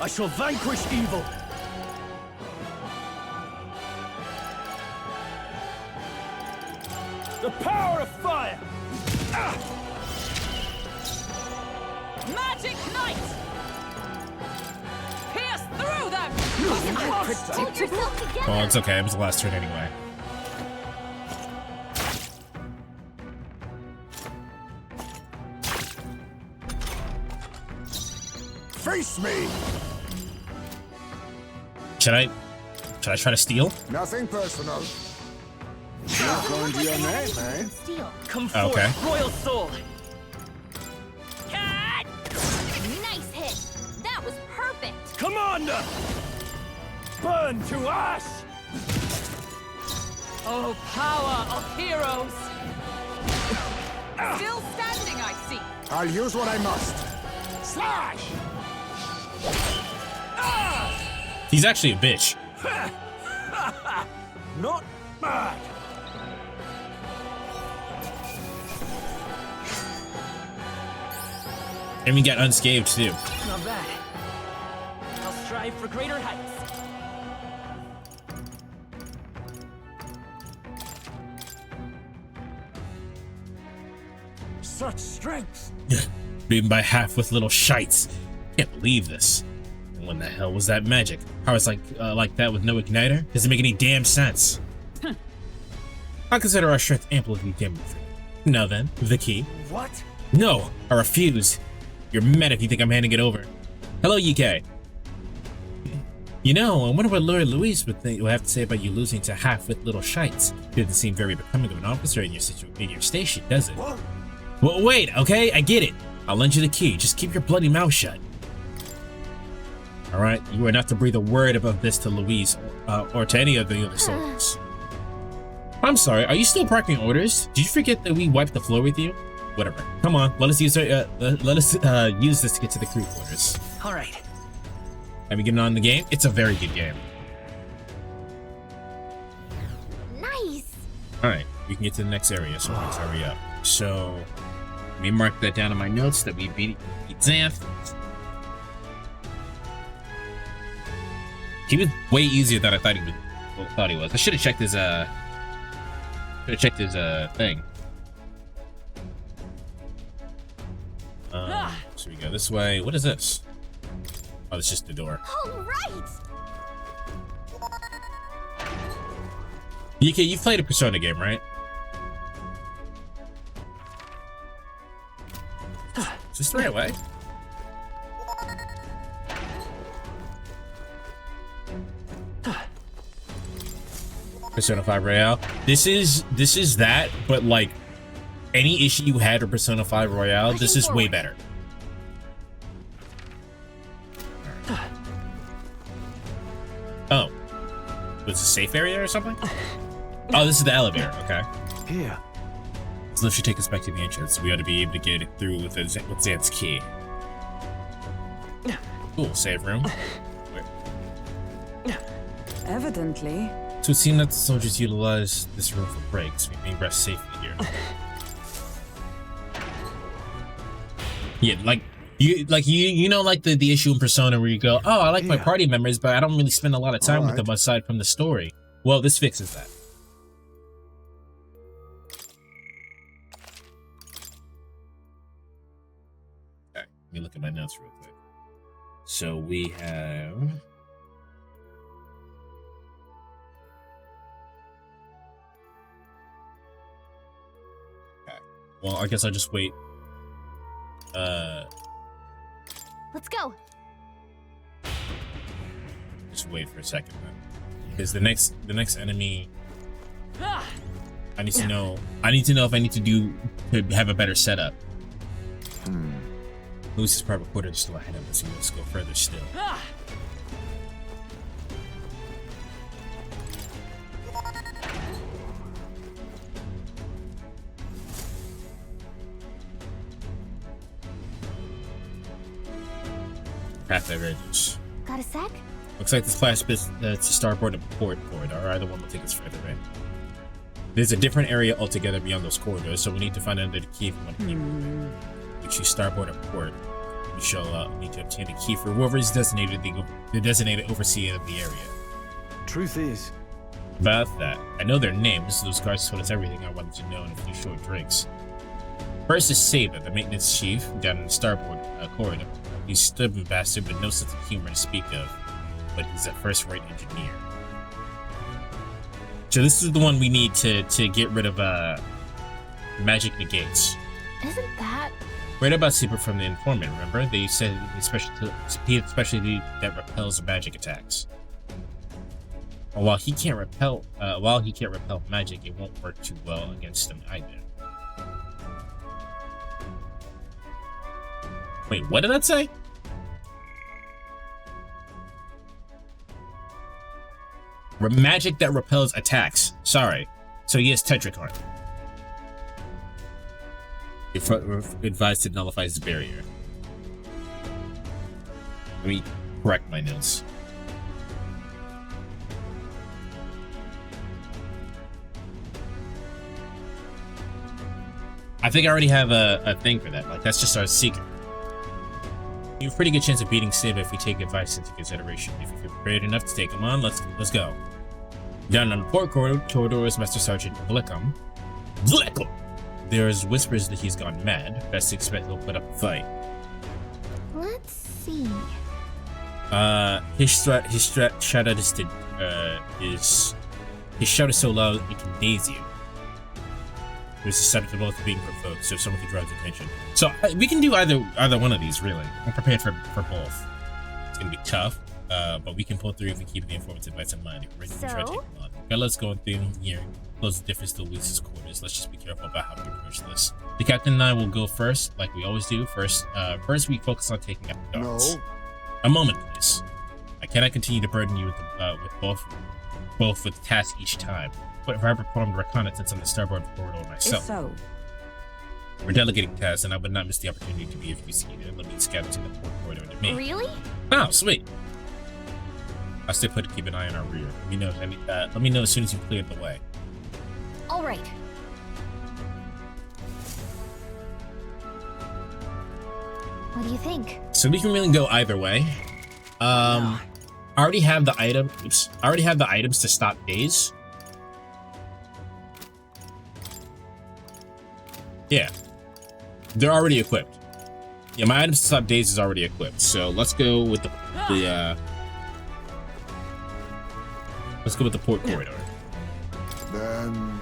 I shall vanquish evil. The power of fire! Magic Knight! Pierce through them! Hold yourself together. Well, it's okay, it was the last turn anyway. Face me! Should I try to steal? Nothing personal. Not going to your name, eh? Steal. Come Oh, okay. royal soul! Nice hit. That was perfect. Commander! Burn to ash! Oh, power of heroes! Still standing, I see. I'll use what I must. Slash! He's actually a bitch. Not bad! And we got unscathed too. Not bad. I'll strive for greater heights. Such strength! Beaten by half with little shites. Can't believe this. When the hell was that magic? How it's like that with no igniter? Doesn't make any damn sense. I consider our strength ample if we can move it. Now then, the key. What? No, I refuse. You're mad if you think I'm handing it over. Hello, UK. You know, I wonder what Lord Louis would have to say about you losing to half with little shites. Doesn't seem very becoming of an officer in your station, does it? What? Well, wait, okay, I get it. I'll lend you the key. Just keep your bloody mouth shut. All right, you are not to breathe a word about this to Louise or to any of the other soldiers. I'm sorry, are you still barking orders? Did you forget that we wiped the floor with you? Whatever. Come on, let us use use this to get to the crew quarters. All right. Have we getting on the game? It's a very good game. Nice. All right, we can get to the next area. So let's hurry up. So let me mark that down in my notes that we beat Xanth. He was way easier than I thought he was. I should have checked his thing. So we go this way. What is this? Oh, it's just the door. All right. You've played a Persona game, right? Is this the right way? Persona 5 Royale. This is that, but like any issue you had with Persona 5 Royale, this is way better. Oh. Was it a safe area or something? Oh, this is the elevator, okay. Here. This lift should take us back to the entrance. We ought to be able to get it through with Xanth's key. Cool, save room. Evidently. So it seemed that the soldiers utilized this room for breaks. We may rest safely here. Yeah, like you know, like the issue in Persona where you go, oh, I like my party members, but I don't really spend a lot of time with them aside from the story. Well, this fixes that. Okay, let me look at my notes real quick. So we have. Okay. Well, I guess I'll just wait. Let's go. Just wait for a second then. Because the next enemy I need to know if I need to have a better setup. Lewis's private quarters still ahead of us, so let's go further still. Path divergence. Got a sec? Looks like this flash bit to starboard and port corridor. Either one will take us further in. There's a different area altogether beyond those corridors, so we need to find another key from one key. We choose starboard and port. We shall need to obtain a key for whoever is designated the designated overseer of the area. Truth is, about that, I know their names. Those guards told us everything I wanted to know in a few short drinks. First is Saber, the maintenance chief, down in the starboard corridor. He's a stubborn bastard with no sense of humor to speak of, but he's a first-rate engineer. So this is the one we need to get rid of magic negates. Isn't that? Read about Saber from the informant, remember? They said his specialty that repels magic attacks. While he can't repel magic, it won't work too well against them either. Wait, what did that say? Magic that repels attacks. Sorry. So he has Tetracard. Advised to nullify his barrier. Let me correct my notes. I think I already have a thing for that. Like, that's just our secret. You have a pretty good chance of beating Saber if we take advice into consideration. If you feel prepared enough to take him on, let's go. Down on the port corridor is Master Sergeant Glechom. There's whispers that he's gone mad. Best to expect he'll put up a fight. Let's see. His shout is so loud it can daze you. There's susceptible to being provoked, so someone can draw his attention. So we can do either one of these, really. I'm prepared for both. It's gonna be tough, but we can pull through if we keep the informant's advice in mind. If we're ready to try to take them on. Okay, let's go through here. Close the difference to Luis's quarters. Let's just be careful about how we approach this. The captain and I will go first, like we always do. First we focus on taking out the guards. No. A moment, please. I cannot continue to burden you with both with tasks each time. But if I performed reconnaissance on the starboard corridor myself. If so, We're delegating tasks, and I would not miss the opportunity to be a QC either. Let me scout to the port corridor to me. Really? Oh, sweet. I'll stay put to keep an eye on our rear. Let me know as soon as you've cleared the way. All right. What do you think? So we can really go either way. I already have the item. Oops. I already have the items to stop days. Yeah. They're already equipped. Yeah, my items to stop days is already equipped. So let's go with the let's go with the port corridor. Then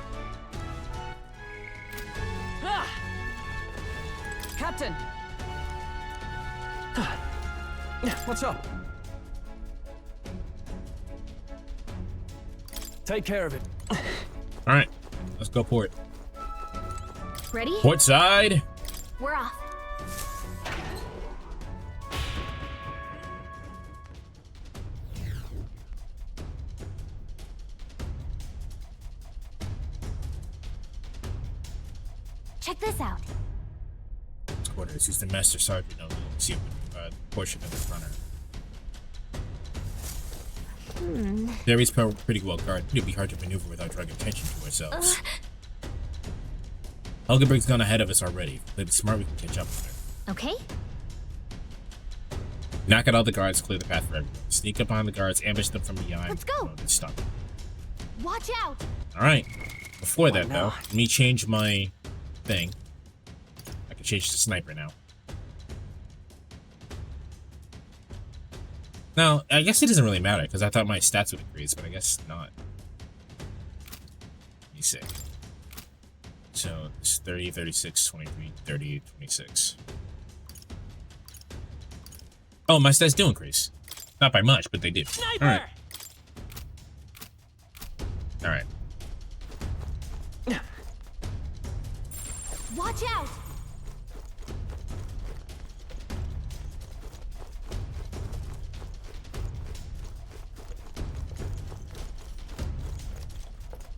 Captain! What's up? Take care of it. All right, let's go port. Ready? Port side. We're off. Check this out. Quarters. He's the master sergeant of the Sear portion of the runner. There he's pretty well guarded. It'd be hard to maneuver without drawing attention to ourselves. Hulkenberg's gone ahead of us already. Play it smart, we can catch up with her. Okay. Knock out all the guards, clear the path for everyone. Sneak up on the guards, ambush them from behind. Let's go. And stop them. Watch out. All right. Before that, though, let me change my thing. I can change to sniper now. Now, I guess it doesn't really matter because I thought my stats would increase, but I guess not. Let me see. So it's 30, 36, 23, 30, 26. Oh, my stats do increase. Not by much, but they do. Sniper! All right. All right. Watch out.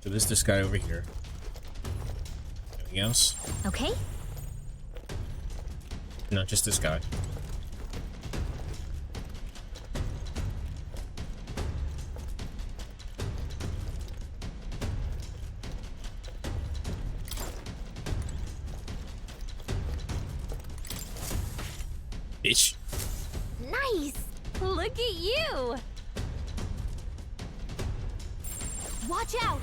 So this guy over here. Anything else? Okay. No, just this guy. Bitch. Nice. Look at you. Watch out.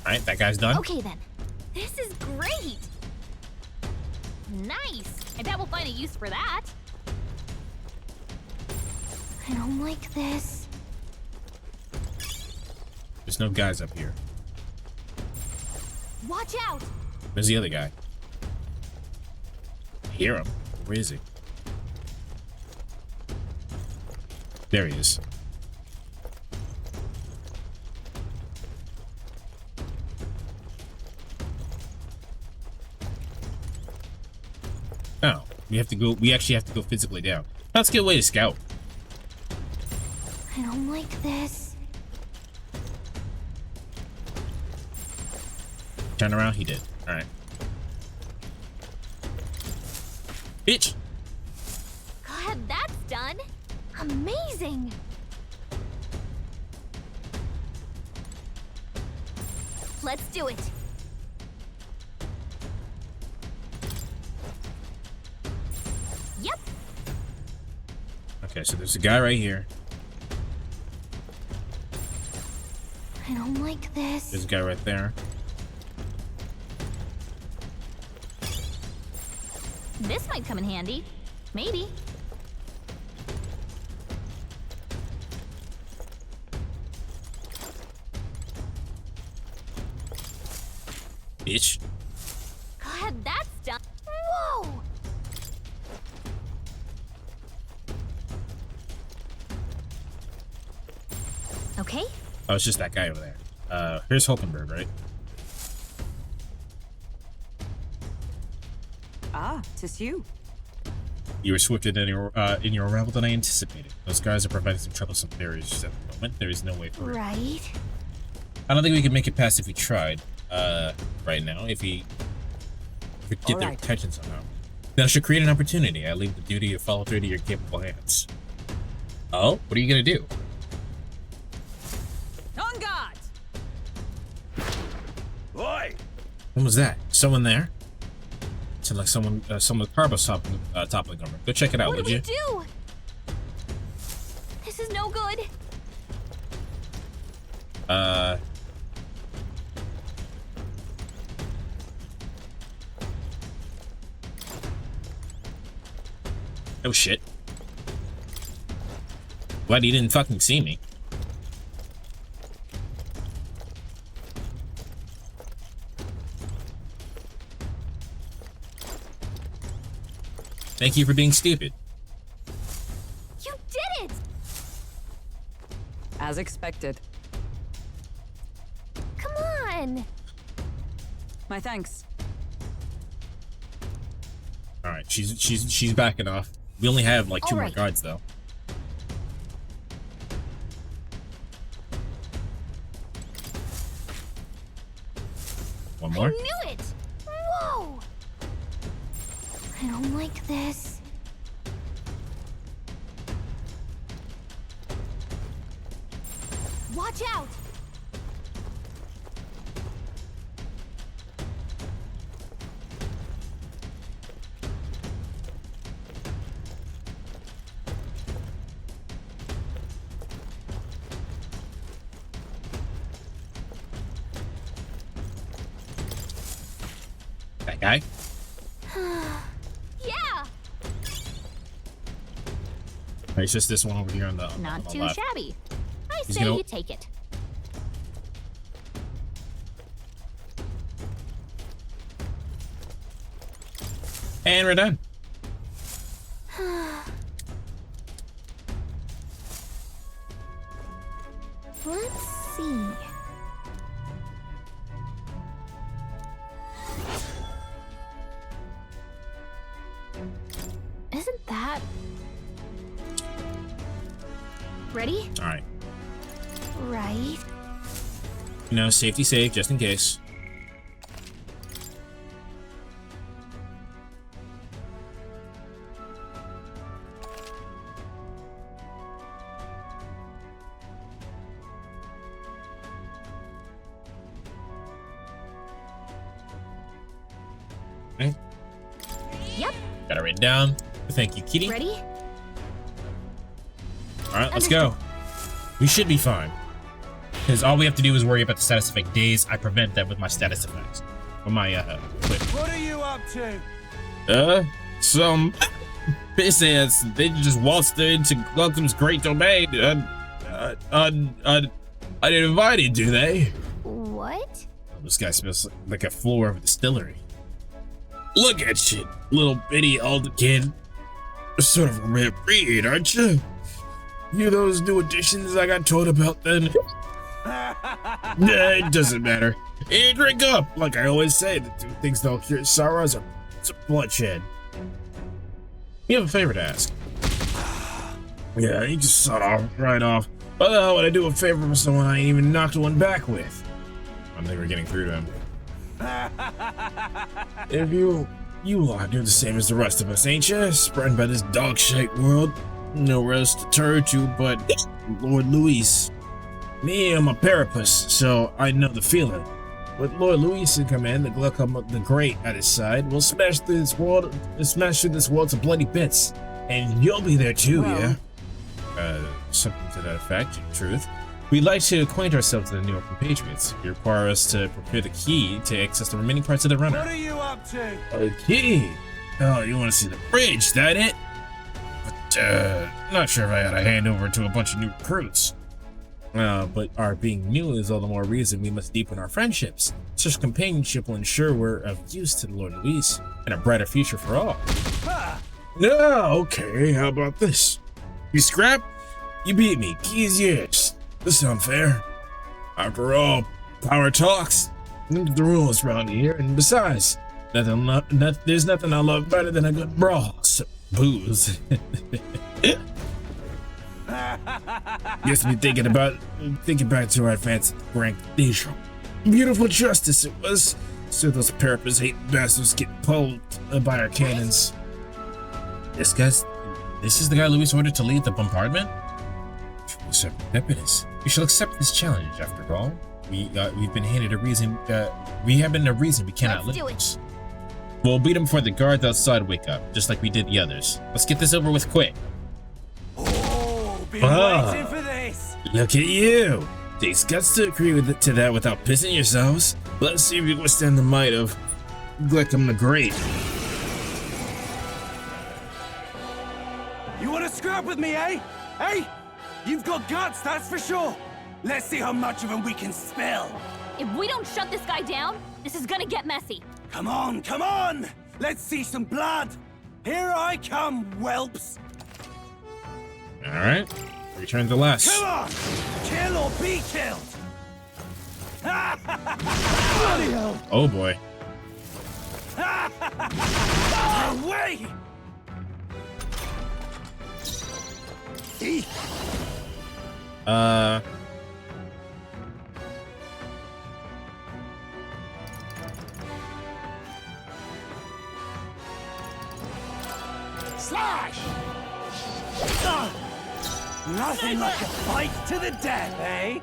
Alright, that guy's done. Okay then. This is great. Nice. I bet we'll find a use for that. I don't like this. There's no guys up here. Watch out. Where's the other guy? I hear him. Where is he? There he is. Oh, we have to go. We actually have to go physically down. Let's get away to scout. I don't like this. Turn around. He did. All right. Bitch. God, that's done. Amazing. Let's do it. Yep. Okay, so there's a guy right here. I don't like this. There's a guy right there. This might come in handy. Maybe. Bitch. God, that's done. Whoa! Okay. Oh, it's just that guy over there. Here's Hulkenberg, right? Ah, 'tis you. You were swifter in your arrival than I anticipated. Those guys are providing some troublesome barriers at the moment. There is no way through. Right. I don't think we could make it past if we tried. Right now, if we get their attention somehow. Then I should create an opportunity. I leave the duty to follow through to your capable hands. Oh, what are you gonna do? On guard! Oi! What was that? Someone there? Sounded like someone with carbo toppling over. Go check it out, What would do we you? do? This is no good. Oh shit. Glad he didn't fucking see me. Thank you for being stupid. You did it! As expected. Come on! My thanks. All right, she's backing off. We only have like 2 more Alright. guards though. One I more. knew it! Whoa! I don't like this. Watch out! That guy. Yeah! It's just this one over here on the Not on the too left. shabby. I He's say gonna- you take it. And we're done. Let's see. Isn't that... Ready? All right. Right. You know, safety save just in case. Okay. Yep. Got it written down. Thank you, kitty. Ready? All right, let's go. We should be fine. Because all we have to do is worry about the status effect days. I prevent them with my status effects. Or my, quit. What are you up to? Some piss ass. They just waltzed into Glechom's great domain. I didn't invite you, do they? What? Oh, this guy smells like a floor of a distillery. Look at you, little bitty old kid. Sort of a rare breed, aren't you? You those new additions I got told about then? Nah, it doesn't matter. Hey, drink up! Like I always say, the 2 things that'll cure sorrows are bloodshed. You have a favor to ask. Yeah, you just sawed off right off. What the hell would I do a favor for someone I ain't even knocked one back with? I think we're getting through to him. If you lot do the same as the rest of us, ain't you? Spreading by this dog shite world. No rest to turn to but Lord Luis. Me, I'm a Parapus, so I know the feeling. With Lord Luis in command, the Glechom the Great at his side, we'll smash through this world to bloody bits. And you'll be there too, Well. yeah? Something to that effect, in truth. We'd like to acquaint ourselves with the newer compatriots. You require us to prepare the key to access the remaining parts of the runner. What are you up to? A key? Oh, you want to see the bridge, that it? But, not sure if I ought to hand over to a bunch of new recruits. But our being new is all the more reason we must deepen our friendships. Such companionship will ensure we're of use to the Lord Luis, and a brighter future for all. No, okay, how about this? You scrap? You beat me, key is yours. This sounds fair. After all, power talks. The rules around here, and besides, there's nothing I love better than a good brawl. So Booze. Gets me thinking back to our advanced rank nation. Beautiful justice it was. So those parapets hate bastards get pulled by our cannons. This is the guy Luis ordered to lead the bombardment? Serendipitous. We shall accept this challenge after all. We've been handed a reason, we have been a reason we cannot lose. We'll beat them before the guards outside wake up, just like we did the others. Let's get this over with quick. Oh, been waiting for this. Look at you. Takes guts to agree to that without pissing yourselves. Let's see if you can withstand the might of Glechom the Great. You want to scrap with me, eh? Hey? You've got guts, that's for sure. Let's see how much of them we can spill. If we don't shut this guy down, this is gonna get messy. Come on, come on! Let's see some blood. Here I come, whelps. All right, return to last. Come on! Kill or be killed! Bloody hell! Oh boy. Away! Slash! Nothing like a fight to the death, eh?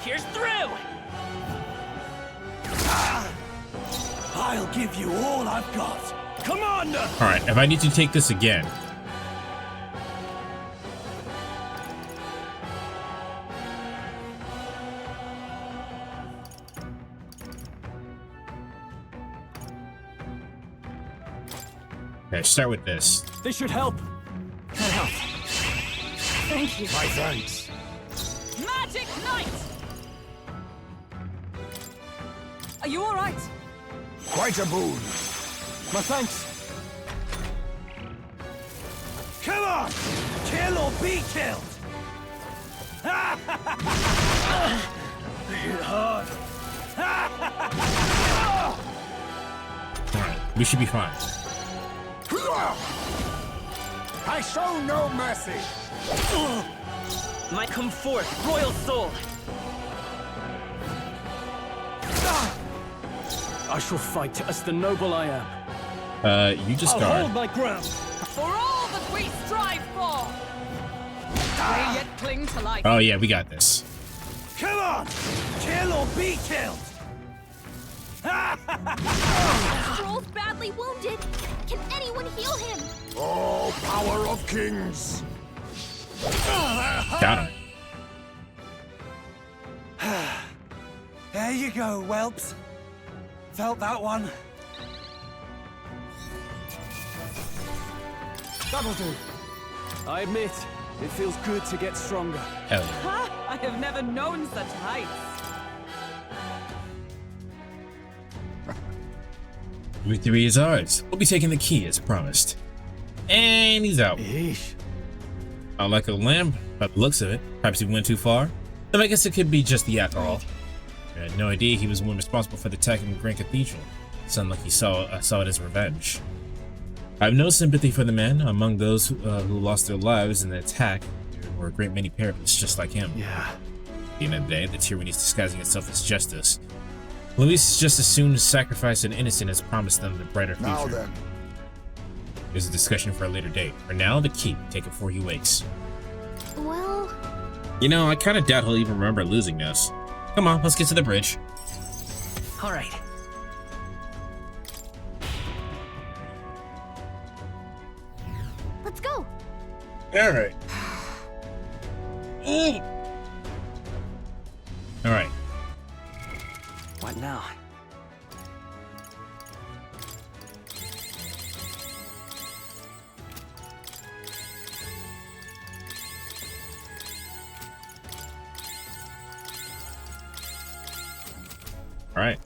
Here's through! I'll give you all I've got. Commander! All right, if I need to take this again. Okay, start with this. This should help. Thank you. My thanks. Magic Knight! Are you all right? Quite a boon. My thanks. Come on! Kill or be killed! Hit hard. All right, we should be fine. I show no mercy. Might come forth, royal soul. I shall fight as the noble I am. You just I'll guard. hold my ground. For all that we strive for! We yet cling to life. Oh yeah, we got this. Come on! Kill or be killed! Stroll's badly wounded. Can anyone heal him? Oh, power of kings! Got him. There you go, whelps. Felt that one. That'll do. I admit, it feels good to get stronger. Hell yeah. Ha! I have never known such heights. Victory is ours. We'll be taking the key as promised. And he's out. Eesh. Like a lamb, by the looks of it. Perhaps he went too far. Then I guess it could be just the alcohol. I had no idea he was the one responsible for the attack in Grand Cathedral. Sounded like he saw it as revenge. I have no sympathy for the man. Among those who lost their lives in the attack, there were a great many parapets just like him. Yeah. At the end of the day, the tyranny is disguising itself as justice. Luis just as soon sacrifice an innocent as promised them the brighter future. Now then. There's a discussion for a later date. For now, the key. Take it before he wakes. Well, You know, I kind of doubt he'll even remember losing this. Come on, let's get to the bridge. All right. let's go. All right. All right. What now? All right.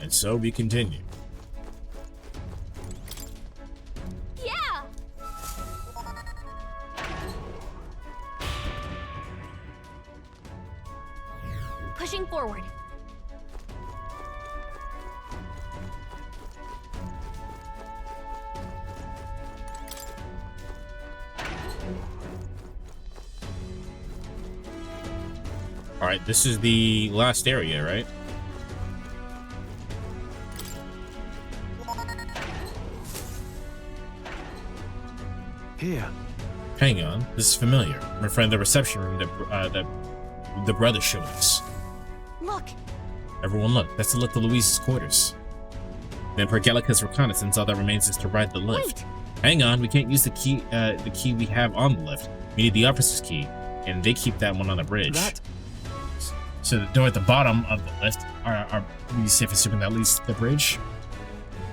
And so we continue. Yeah. Pushing forward. All right, this is the last area, right? Here. Hang on, this is familiar. My friend, the reception room that the brother showed us. Look. Everyone look, that's the lift to Luis's quarters. Then per Gallica's reconnaissance, all that remains is to ride the lift. Wait. Hang on, we can't use the key we have on the lift. We need the officer's key, and they keep that one on the bridge. So the door at the bottom of the lift are we safe assuming that leads to the bridge?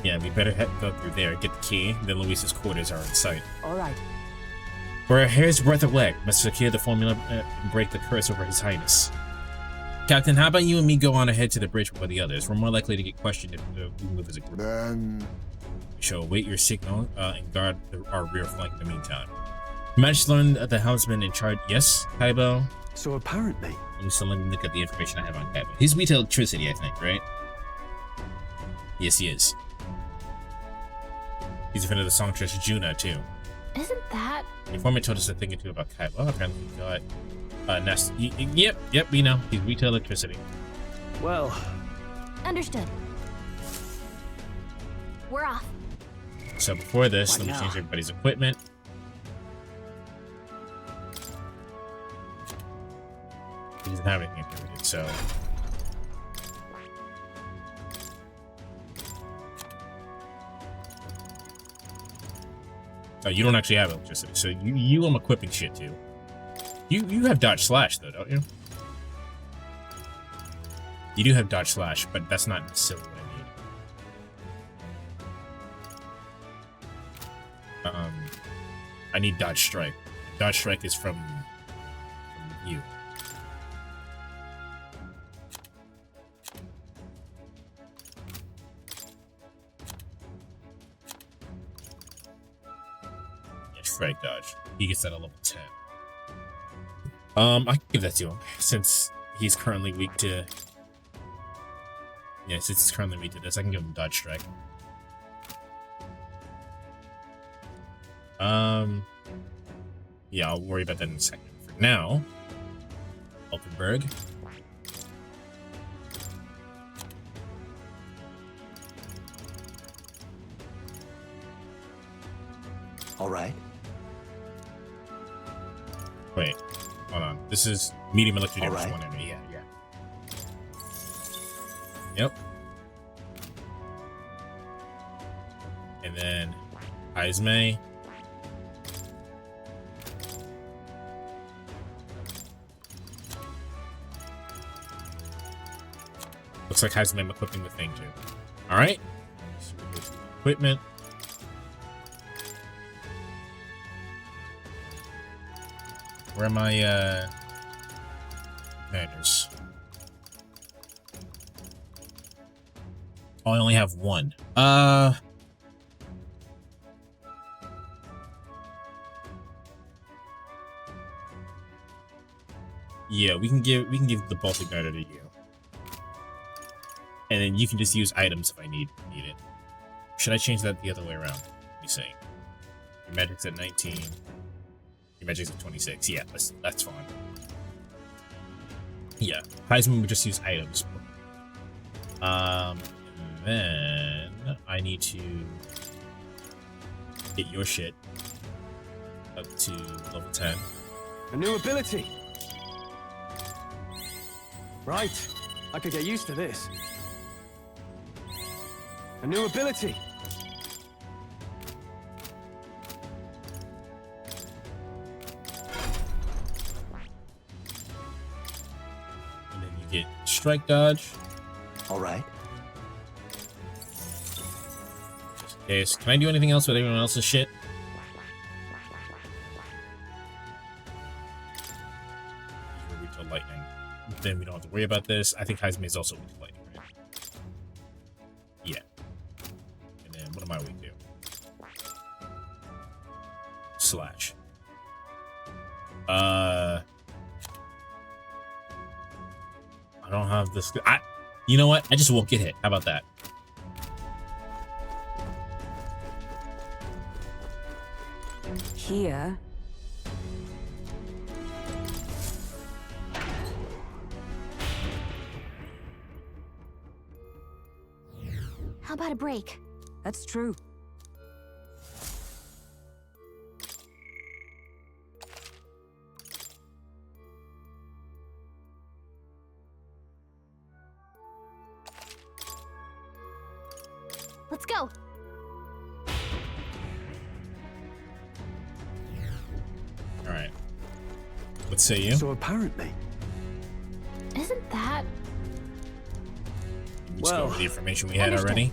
Yeah, we better go through there, get the key, then Luis's quarters are in sight. Alright. We're a hair's breadth away. Must secure the formula and break the curse over His Highness. Captain, how about you and me go on ahead to the bridge before the others? We're more likely to get questioned if we move as a group. Then... We shall await your signal and guard our rear flank in the meantime. You managed to learn the helmsman in charge. Yes, Kaibo? So apparently... Let me look at the information I have on Kaibo. He's weak to electricity, I think, right? Yes, he is. He's a friend of the songstress Junah, too. Isn't that... The informant told us a thing or two about Kaibo. Apparently we got... Yep, we know. He's weak to electricity. Well... Understood. We're off. So before this, What let me now? change everybody's equipment. He doesn't have anything included, so... Oh, you don't actually have electricity, so you I'm equipping shit to. You have dodge slash though, don't you? You do have dodge slash, but that's not necessarily what I need. I need dodge strike. Dodge strike is from you. Yeah, strike dodge. He gets that at level 10. I can give that to him since he's currently weak to. Yeah, since he's currently weak to this, I can give him dodge strike. Yeah, I'll worry about that in a second. For now, Hulkenberg. All right. Wait, hold on. This is medium electric damage Alright. one enemy. Yeah. Yep. And then Heismay. Looks like Heismay I'm equipping the thing too. Alright. So we go to equipment. Where are my banners? Oh, I only have one. Yeah, we can give the bolt igniter to you. And then you can just use items if I need it. Should I change that the other way around? What are you saying? Your magic's at 19. Your magic's at 26. Yeah, that's fine. Yeah, Heisman would just use items. And then I need to get your shit up to level 10. A new ability. Right. I could get used to this. A new ability. And then you get strike dodge. All right. Just in case. Can I do anything else with everyone else's shit? You're weak to lightning. Then we don't have to worry about this. I think Heismay is also weak to lightning, right? Yeah. And then what am I weak to? Slash. I don't have this. You know what? I just won't get hit. How about that? Here. got a break. That's true. Let's go. All right. What say you? So apparently, Isn't that... Let's go over the information we had already.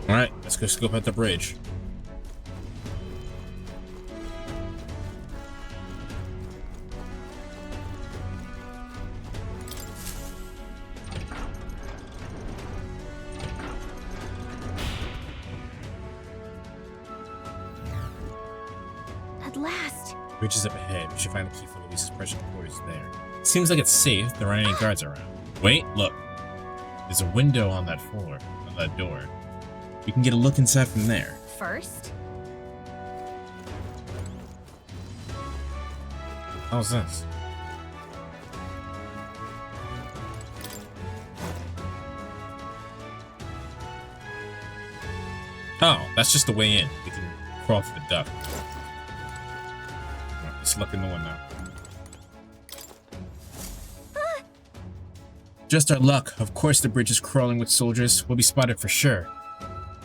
All right, let's go scope out the bridge. At last. Bridge is up ahead. We should find the key for Luis's precious quarters there. Seems like it's safe. There aren't any guards around. Wait, look. There's a window on that floor, on that door. You can get a look inside from there. First? How's this? Oh, that's just the way in. We can crawl through the duct. Right, let's look in the window. Just our luck. Of course the bridge is crawling with soldiers. We'll be spotted for sure.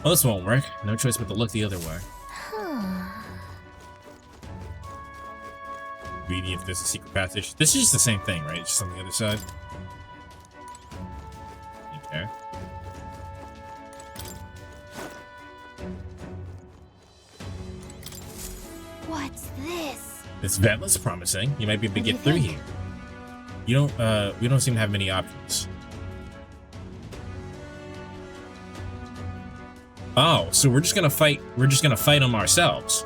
Well, this won't work. No choice but to look the other way. Reading if there's a secret passage. This is just the same thing, right? It's just on the other side. Okay. What's this? This vent looks promising. You might be able to get through here. You don't, we don't seem to have many options. Oh, so we're just gonna fight them ourselves.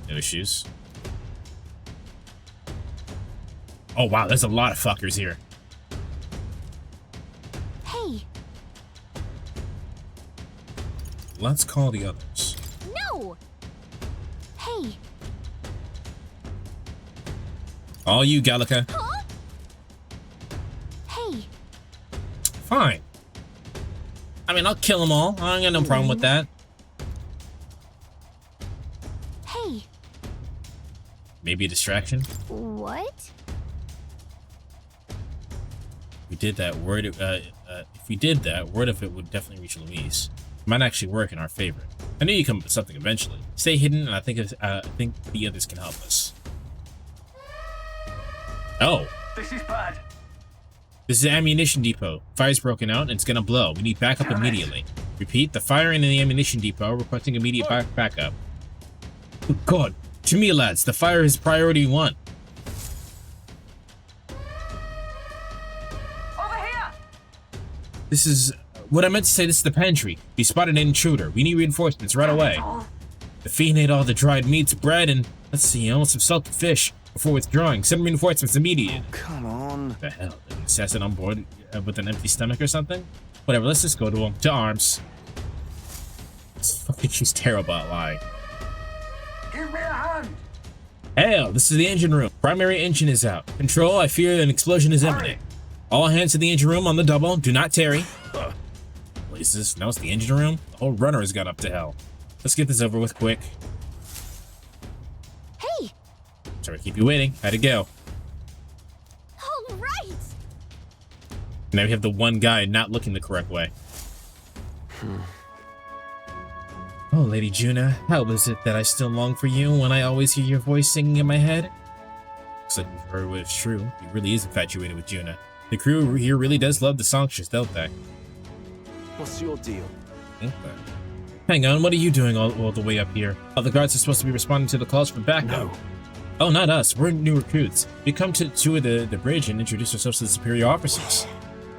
No issues. Oh wow, there's a lot of fuckers here. Hey. Let's call the others. No. Hey. All you, Gallica. Huh? Hey. Fine. I mean, I'll kill them all. I ain't got no problem with that. Hey. Maybe a distraction. What? We did that. Word. If we did that, word of it would definitely reach Luis. It might actually work in our favor. I knew you'd come up with something eventually. Stay hidden, and I think the others can help us. Oh. This is bad. This is an ammunition depot. Fire's broken out, and it's gonna blow. We need backup immediately. Repeat, the fire in the ammunition depot, requesting immediate backup. Oh God, to me, lads, the fire is priority 1. Over here. This is what I meant to say. This is the pantry. We spotted an intruder. We need reinforcements right away. The fiend ate all the dried meats, bread, and let's see, almost some salted fish before withdrawing. Send reinforcements immediate. oh, come on. What the hell? An assassin on board with an empty stomach or something? Whatever, let's just go to him. To arms. She's terrible at lying. Give me a hand. Hell, this is the engine room. Primary engine is out. Control, I fear an explosion is imminent. All hands to the engine room on the double. Do not tarry. What is this? Now it's the engine room? The whole runner has got up to hell. Let's get this over with quick. Hey. Sorry to keep you waiting. How'd it go? All right. Now we have the one guy not looking the correct way. Oh, Lady Junah, how is it that I still long for you when I always hear your voice singing in my head? Looks like we've heard what is true. He really is infatuated with Junah. The crew here really does love the songstress, don't they? What's your deal? Okay. Hang on, what are you doing all the way up here? Oh, the guards are supposed to be responding to the calls for backup. No. Oh, not us. We're new recruits. We come to the bridge and introduce ourselves to the superior officers.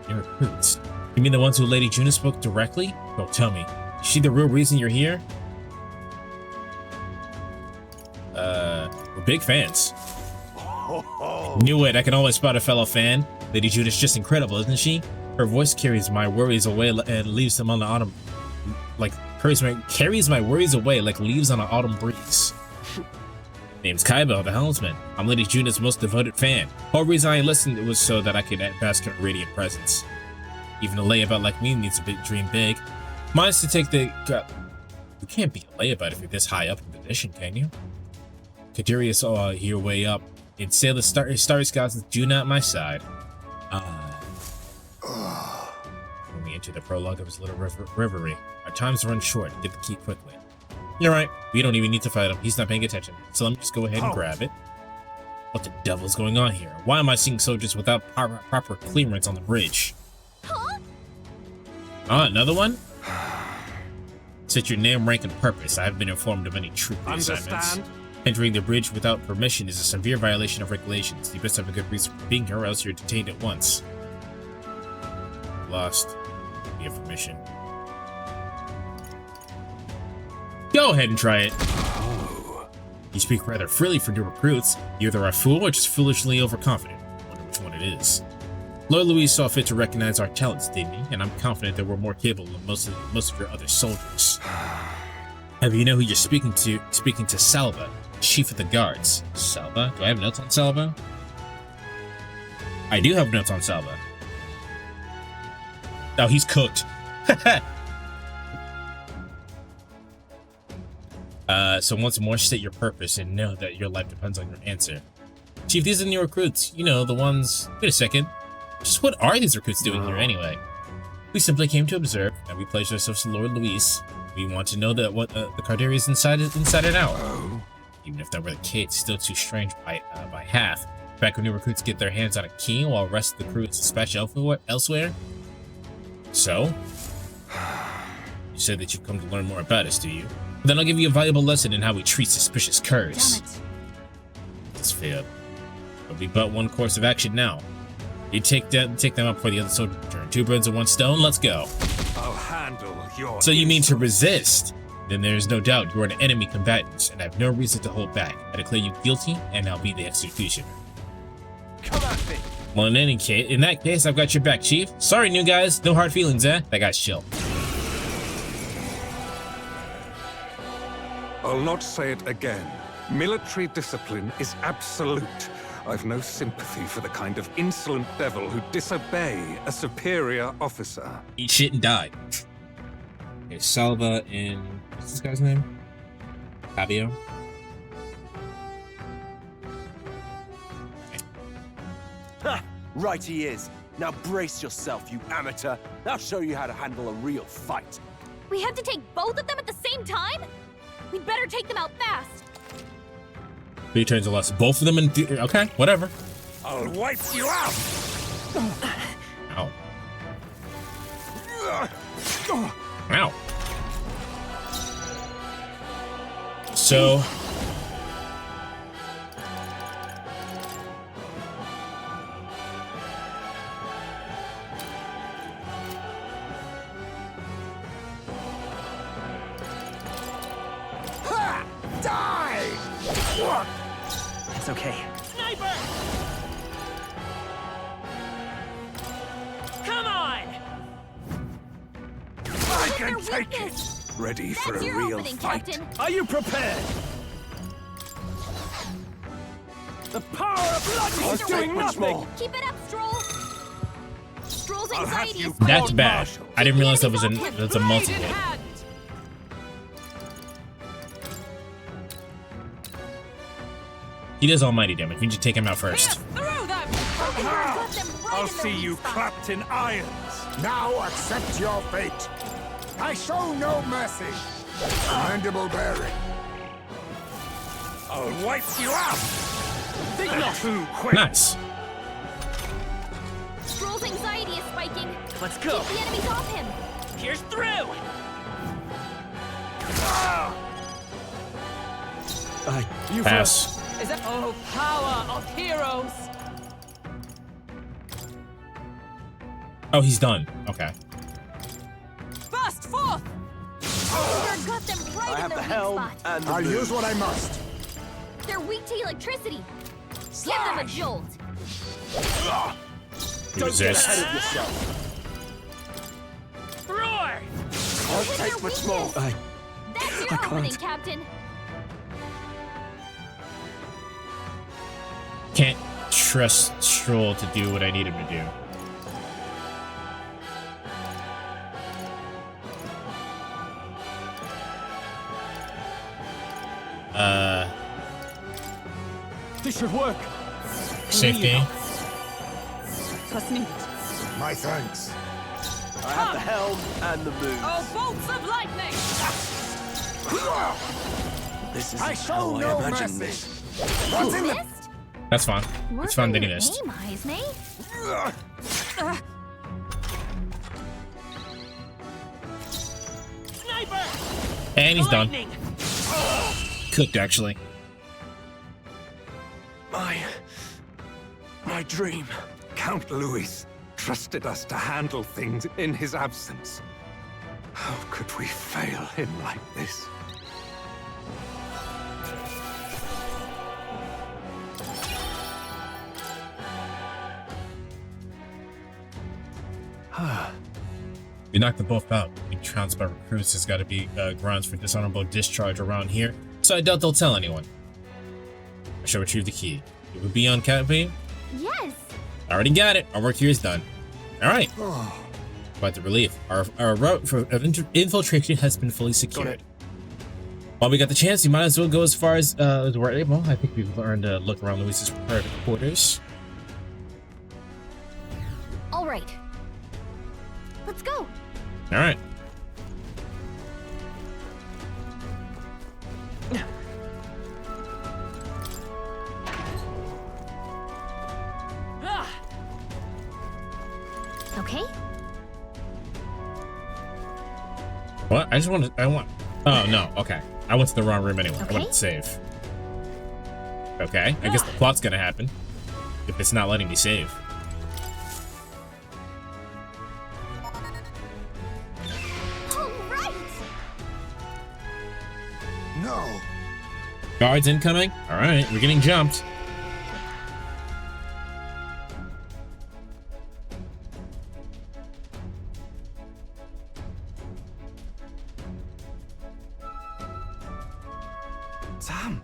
New recruits? You mean the ones who Lady Junah spoke directly? Don't tell me. Is she the real reason you're here? We're big fans. Knew it. I can always spot a fellow fan. Lady Junah's just incredible, isn't she? Her voice carries my worries away and leaves them on the carries my worries away like leaves on an autumn breeze. Name's Cabio, the helmsman. I'm Lady Junah's most devoted fan. Whole reason I listened was so that I could bask in her radiant presence. Even a layabout like me needs to dream big. Mine's to take the... You can't be a layabout if you're this high up in position, can you? Kadiri saw your way up and sail the starry skies with Junah at my side. When we enter the prologue of his little reverie, our times run short. Get the key quickly. You're right. We don't even need to fight him. He's not paying attention. So let me just go ahead and grab it. What the devil's going on here? Why am I seeing soldiers without proper clearance on the bridge? Huh? Another one? Set your name, rank, and purpose. I have been informed of any troop assignments. Entering the bridge without permission is a severe violation of regulations. You best have a good reason for being here, or else you're detained at once. Lost the information. Go ahead and try it. You speak rather freely for new recruits. You're either a fool or just foolishly overconfident. I wonder which one it is. Lord Louis saw fit to recognize our talents, didn't he? And I'm confident that we're more capable than most of your other soldiers. Have you know who you're speaking to? Speaking to Salva, Chief of the Guards. Salva? Do I have notes on Salva? I do have notes on Salva. Oh, he's cooked. So once more, state your purpose and know that your life depends on your answer. Chief, these are new recruits. You know, the ones... Wait a second. Just what are these recruits doing here anyway? We simply came to observe, and we pledged ourselves to Lord Luis. We want to know that what the Cardari is inside and out. Even if that were the case, it's still too strange by half. Back when new recruits get their hands on a key while the rest of the crew is dispatched elsewhere. So? You said that you've come to learn more about us, do you? Then I'll give you a valuable lesson in how we treat suspicious curs. It's failed. There'll be but one course of action now. You take them up for the other soldier return. 2 birds with 1 stone, let's go. I'll handle your... So you mean to resist? Then there is no doubt you are an enemy combatant, and I have no reason to hold back. I declare you guilty, and I'll be the executioner. Come at me. Well, in that case, I've got your back, Chief. Sorry, new guys. No hard feelings, eh? That guy's chill. I'll not say it again. Military discipline is absolute. I've no sympathy for the kind of insolent devil who disobey a superior officer. Eat shit and die. Okay, Salva and... What's this guy's name? Cabio? Ha! Right he is. Now brace yourself, you amateur. I'll show you how to handle a real fight. We have to take both of them at the same time? We'd better take them out fast. 3 turns or less. Both of them in... Okay, whatever. I'll wipe you out! Ow. Ow. So... Ha! Die! It's okay. Sniper! Come on! I can take it! Ready for That's a your real opening, fight. Captain. Are you prepared? The power of blood is doing nothing! Keep it up, Stroll! Stroll's I'll have anxiety you is That's called bad. Marshal. I didn't realize that was a Blade in multi-hit. hand! He does almighty damage. We need to take him out first. Through them! How? got them right I'll in the see weak you spot. clapped in irons. Now accept your fate. I show no mercy. Commendable bearing. I'll wipe you out. Think not too quick. Nice. Stroll's anxiety is spiking. Let's go. Keep the enemies off him. Pierce through. Pass. Is it? Oh, power of heroes! Oh, he's done. Okay. Burst forth! Hulkenberg got them right I in have the the weak helm spot. and the I'll boom. use what I must. They're weak to electricity. Give them a jolt. He Don't get resists. ahead of yourself. Roar. Don't take much more. That's your opening, Captain. Can't trust Stroll to do what I need him to do. This should work. Safety. My thanks. I have the helm and the moves. Oh, bolts of lightning! This is I show how no I imagine mercy. this. What's in the... That's fine. It's fine that he missed. Name, Heismay. Sniper! And he's done. Lightning! Cooked, actually. My dream. Count Louis trusted us to handle things in his absence. How could we fail him like this? We knocked them both out. Being trounced by recruits has got to be grounds for dishonorable discharge around here, so I doubt they'll tell anyone. I shall retrieve the key. It would be on Cabio? Yes. I already got it. Our work here is done. Alright. Quite the relief. Our route for infiltration has been fully secured. While we got the chance, we might as well go as far as we're able. I think we've learned to look around Louis's private quarters. All right. Let's go. Alright. Okay. What? I want. Oh, no. Okay. I went to the wrong room anyway. I wanted to save. Okay. I guess the plot's gonna happen. If it's not letting me save. All right. No. Guards incoming? Alright, we're getting jumped. Sam.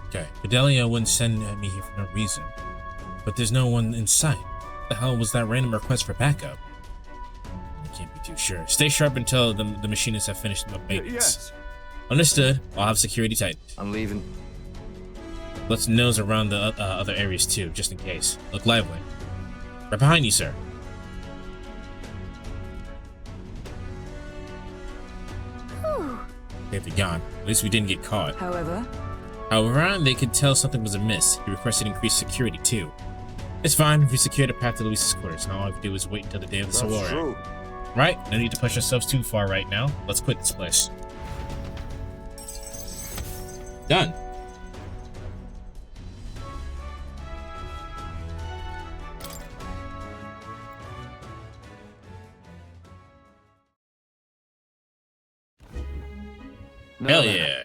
Okay, Fidelia wouldn't send me here for no reason. But there's no one in sight. What the hell was that random request for backup? I can't be too sure. Stay sharp until the machinists have finished the maintenance. Yes. Understood. I'll have security tight. I'm leaving. Let's nose around the other areas too, just in case. Look lively. Right behind you, sir. Whew. They'd be gone. At least we didn't get caught. However, They could tell something was amiss. He requested increased security too. It's fine if we secured a path to Luis's quarters. Now all we have to do is wait until the day of the That's Salva. true. Right? No need to push ourselves too far right now. Let's quit this place. Done. Hell yeah.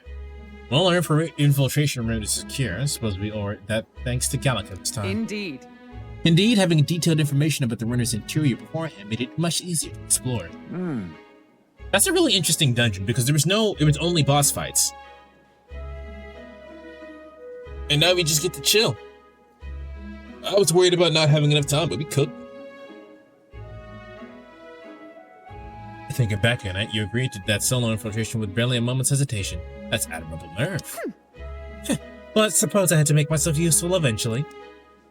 Well, our infiltration route is secure. I suppose we owe that thanks to Gallica this time. indeed. Indeed, having detailed information about the runner's interior beforehand made it much easier to explore. That's a really interesting dungeon because it was only boss fights. And now we just get to chill. I was worried about not having enough time, but we could. Thinking back on it, you agreed to that solo infiltration with barely a moment's hesitation. That's admirable nerve. Well, I suppose I had to make myself useful eventually.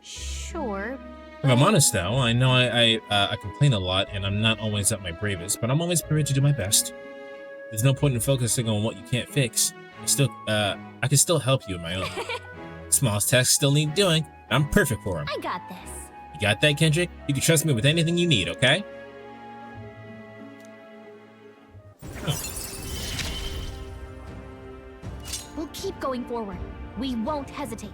Sure. If I'm honest, though, I know I complain a lot and I'm not always at my bravest, but I'm always prepared to do my best. There's no point in focusing on what you can't fix. I can still help you in my own. Smallest tasks still need doing. I'm perfect for them. I got this. You got that, Kendrick? You can trust me with anything you need, okay? We'll keep going forward. We won't hesitate.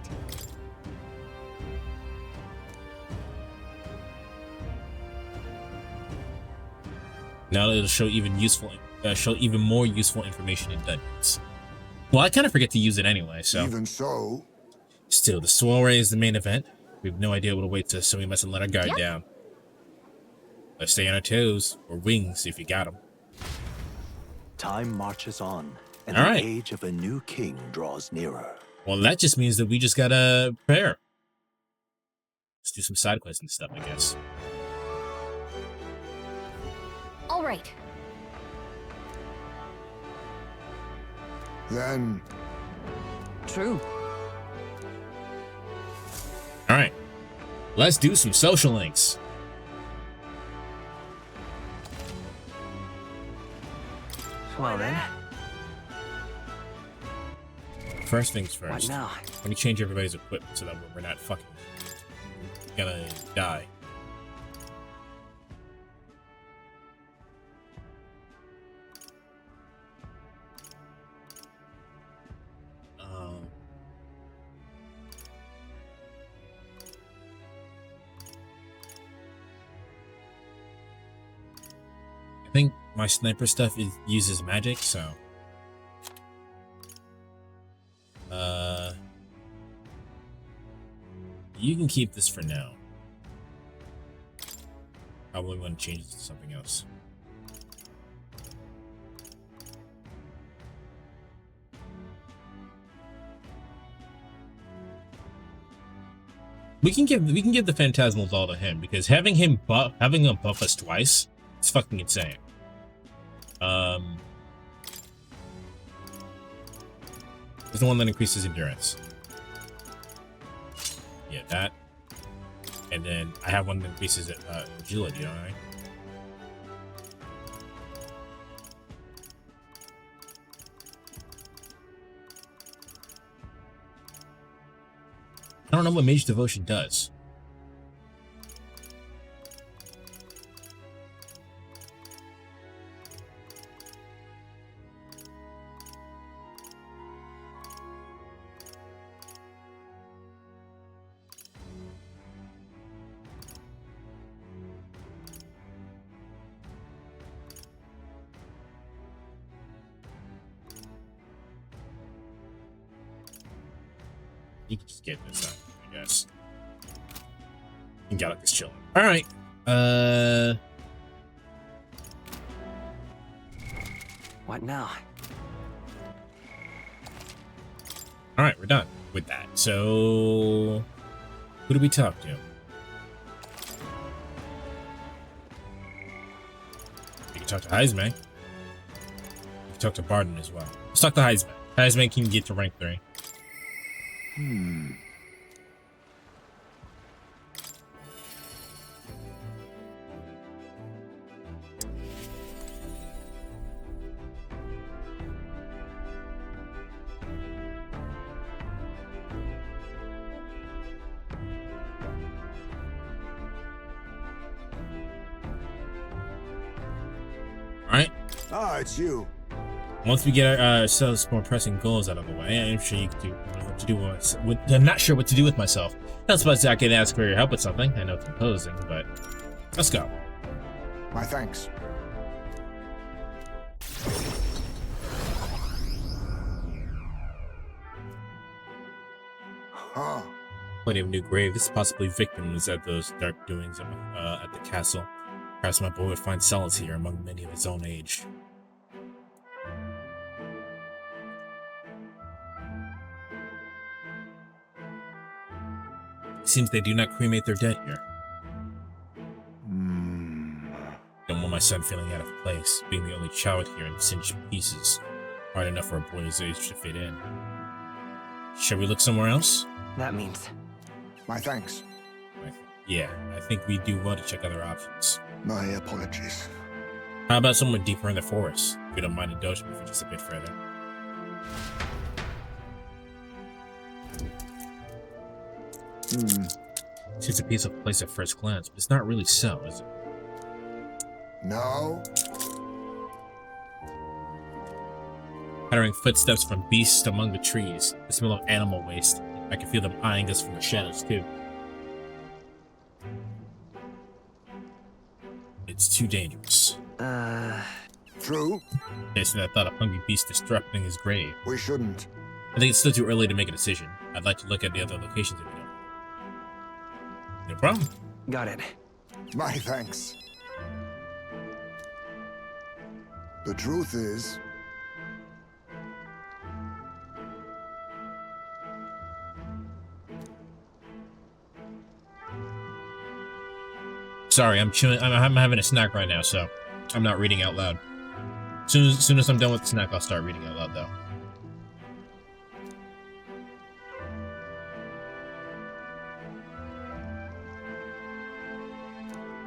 Now it'll show even more useful information in dungeons. Well, I kind of forget to use it anyway, so. Even so. Still, the soiree is the main event. We have no idea what awaits us, so we mustn't let our guard down. Let's stay on our toes, or wings if you got them. Time marches on, and All the right. age of a new king draws nearer. Well, that just means that we just gotta prepare. Let's do some side quests and stuff, I guess. All right. Then... True. All right. Let's do some social links. Well then. First things first. What now? Let me change everybody's equipment so that we're not fucking gonna die. I think my sniper stuff uses magic, so you can keep this for now. Probably want to change it to something else. We can give the Phantasmals all to him, because having him buff us twice, it's fucking insane. There's the one that increases endurance. Yeah, that. And then I have one that increases agility, don't I? I don't know what Mage Devotion does. You can just get this out, I guess. And Galactus chilling. Alright. What now? Alright, we're done with that. So who do we talk to? You can talk to Heismay. You can talk to Bardon as well. Let's talk to Heismay. Heismay can get to rank 3. Alright. Ah, it's you. Once we get ourselves more pressing goals out of the way, I'm sure you can do what to do with. I'm not sure what to do with myself. Not supposed I can ask for your help with something. I know it's imposing, but let's go. My thanks. Huh. Plenty of new graves, possibly victims at those dark doings at the castle. Perhaps my boy would find solace here among many of his own age. It seems they do not cremate their dead here. Don't want my son feeling out of place, being the only child here and singed pieces. Hard enough for a boy his age to fit in. Shall we look somewhere else? That means... My thanks. Yeah, I think we do well to check other options. My apologies. How about somewhere deeper in the forest? If you don't mind indulging me for just a bit further. Seems a peaceful place at first glance, but it's not really so, is it? No. Pattering footsteps from beasts among the trees. The smell of animal waste. I can feel them eyeing us from the shadows, too. It's too dangerous. True. Tasting that thought of hungry beasts disrupting his grave. We shouldn't. I think it's still too early to make a decision. I'd like to look at the other locations if you don't. No problem. Got it. My thanks. The truth is, Sorry, I'm chewing. I'm having a snack right now, so I'm not reading out loud. Soon as I'm done with the snack, I'll start reading out loud, though.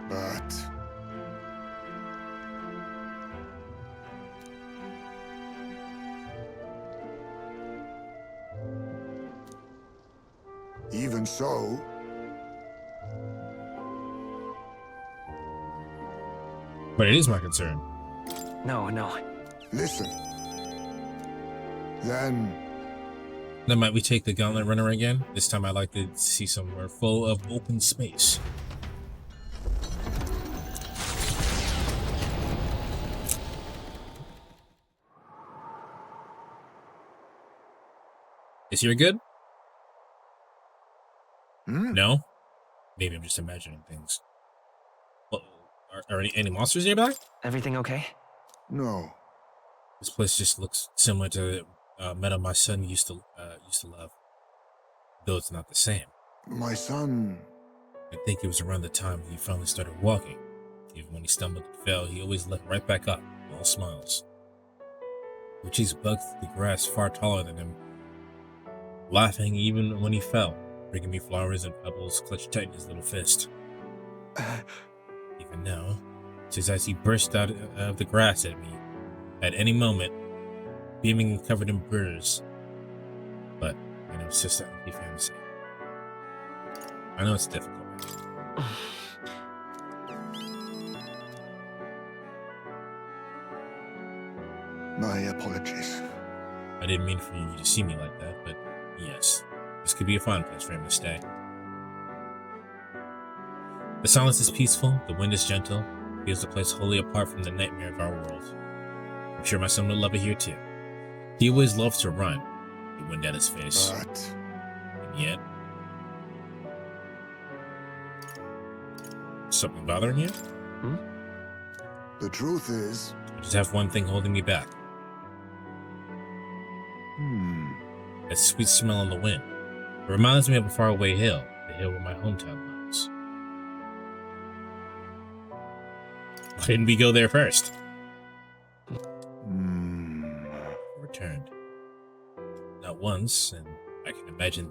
But even so, But it is my concern. No. listen. Then Might we take the Gauntlet Runner again? This time I'd like to see somewhere full of open space. Is here good? No? Maybe I'm just imagining things. Well, are any monsters nearby? Everything okay? no. This place just looks similar to the meadow my son used to love. Though it's not the same. My son. I think it was around the time he finally started walking. Even when he stumbled and fell, he always leapt right back up, all smiles. We chased bugs through the grass far taller than him, laughing even when he fell, bringing me flowers and pebbles clutched tight in his little fist. Even now, it's as he burst out of the grass at me, at any moment, beaming and covered in burrs. But I know it's just an empty fantasy. I know it's difficult. My apologies. I didn't mean for you to see me like that, but yes, this could be a fun place for him to stay. The silence is peaceful, the wind is gentle, it feels the place wholly apart from the nightmare of our world. I'm sure my son would love it here too. He always loves to run, the wind at his face. But And yet... Something bothering you? the truth is, I just have one thing holding me back. That sweet smell on the wind. It reminds me of a faraway hill, the hill where my hometown lies. Why didn't we go there first? Returned. Not once, and I can imagine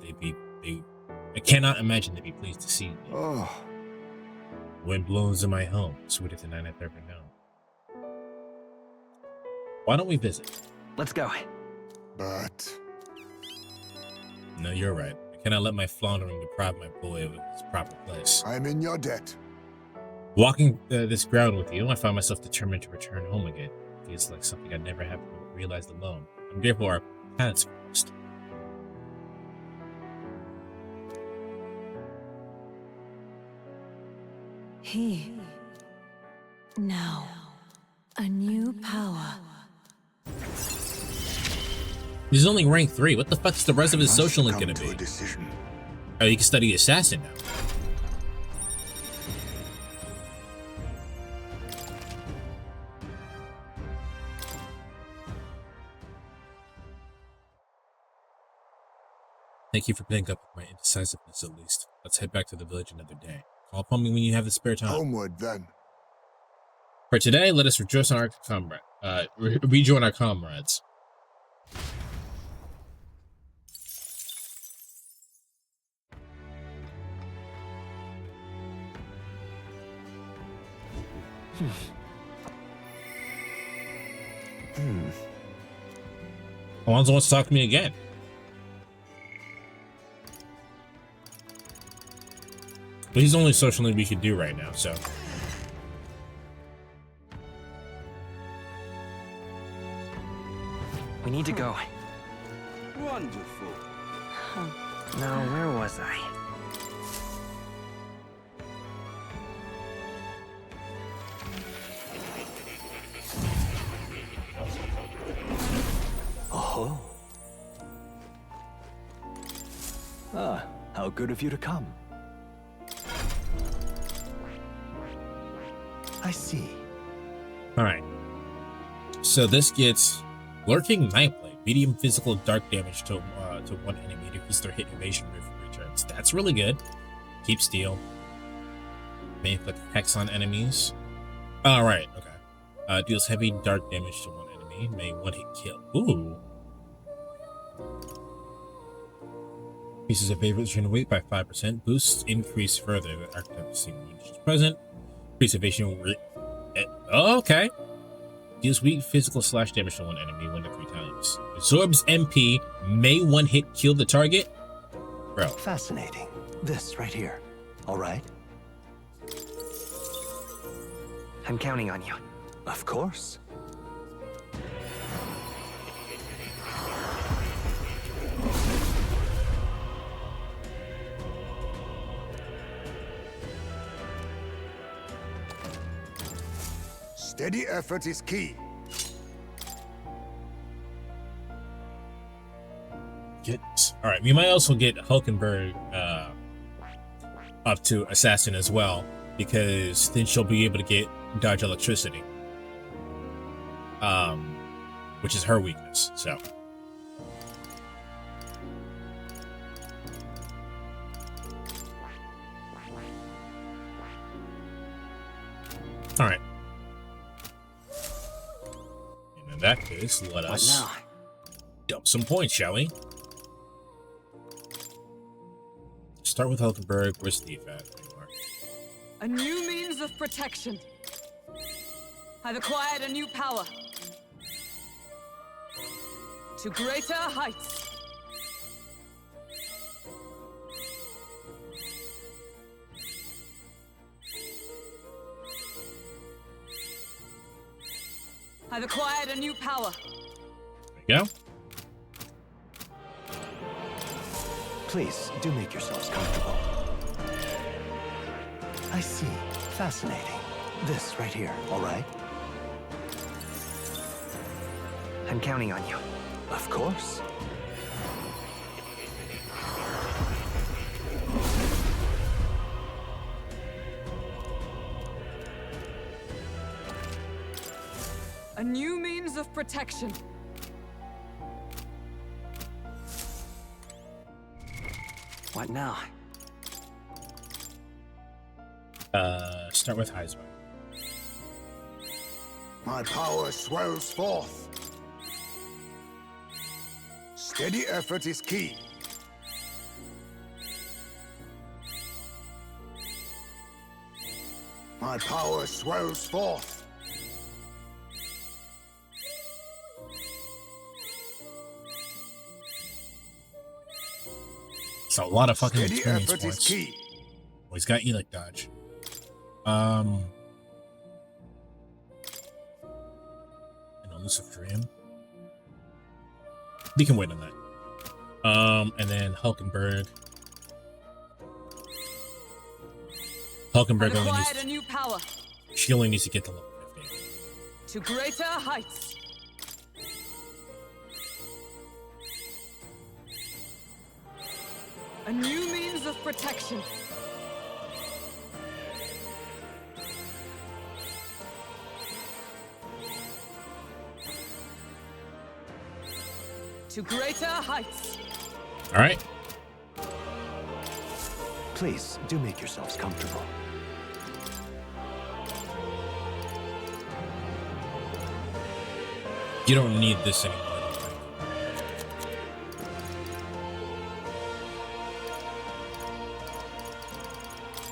I cannot imagine they'd be pleased to see me. oh, Wind blows in my home, sweeter than I've ever known. Why don't we visit? Let's go. but No, you're right. I cannot let my floundering deprive my boy of his proper place. I'm in your debt. Walking this ground with you, I find myself determined to return home again. It feels like something I never have realized alone. I'm grateful our paths crossed. Now, a new power. He's only rank 3. What the fuck is the rest of his social link gonna be? Decision. Oh, you can study assassin now. Thank you for putting up with my indecisiveness, at least. Let's head back to the village another day. Call upon me when you have the spare time. Homeward, then. For today, let us rejoice on our rejoin our comrades. Alonzo wants to talk to me again. But he's the only social link we can do right now, so. We need to go. Wonderful. Now, where was I? Oh. Ah, how good of you to come. I see. Alright. So this gets Lurking Nightblade, medium physical dark damage to one enemy to increase their hit evasion returns. That's really good. Keep steel. May inflict hex on enemies. All right, okay. Deals heavy dark damage to one enemy. May one hit kill. Ooh. Increases evasion weight by 5%. Boosts increase further. The archetype is present. Increase evasion rate. Oh, okay. Deals weak physical slash damage to one enemy 1 to 3 times. Absorbs MP. May one hit kill the target. Bro. Fascinating. This right here. All right? I'm counting on you. Of course. Steady effort is key. All right, we might also get Hulkenberg up to Assassin as well, because then she'll be able to get dodge electricity, which is her weakness. So, all right. And in that case, let us dump some points, shall we? Start with Hulkenberg. Where's Steve at? A new means of protection. I've acquired a new power. To greater heights. I've acquired a new power. There you go. Please, do make yourselves comfortable. I see. Fascinating. This right here, all right? I'm counting on you. Of course. A new means of protection. What now? Start with Heismay. My power swells forth. Steady effort is key. My power swells forth. It's a lot of fucking Steady experience effort is points. key. Oh, he's got Elic dodge. An elusive dream. We can wait on that. And then Hulkenberg. Hulkenberg only needs a new power. she only needs to get to level 15. To greater heights. A new means of protection. To greater heights. All right. Please, do make yourselves comfortable. You don't need this anymore.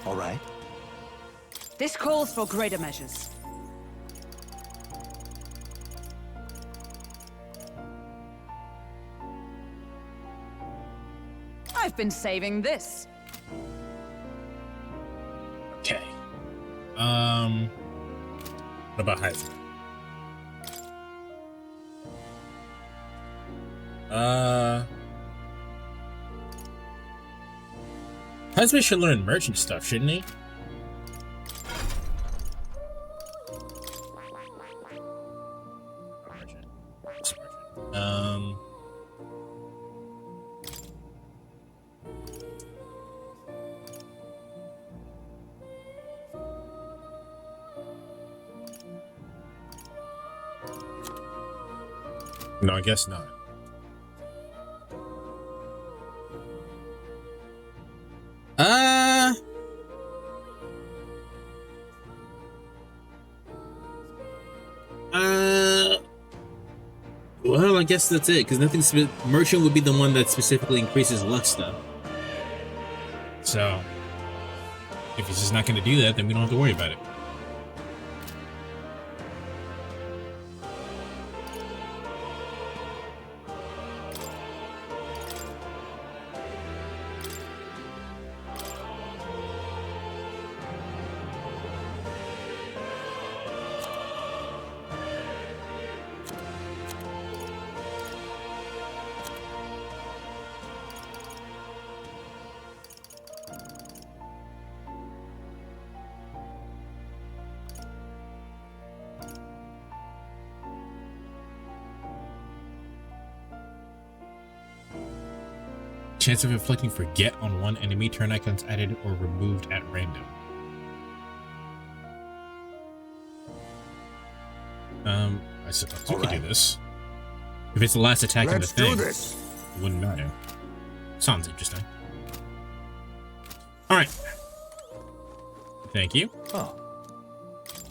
All right. This calls for greater measures. I've been saving this. Okay. What about Heismay? Heismay should learn merchant stuff, shouldn't he? No, I guess not. well, I guess that's it, because nothing. Merchant would be the one that specifically increases luck stuff. So, if he's just not going to do that, then we don't have to worry about it. Chance of inflicting forget on one enemy, turn icons added or removed at random. I suppose we could do this. If it's the last attack of the thing, it wouldn't matter. Sounds interesting. Alright. Thank you. Oh.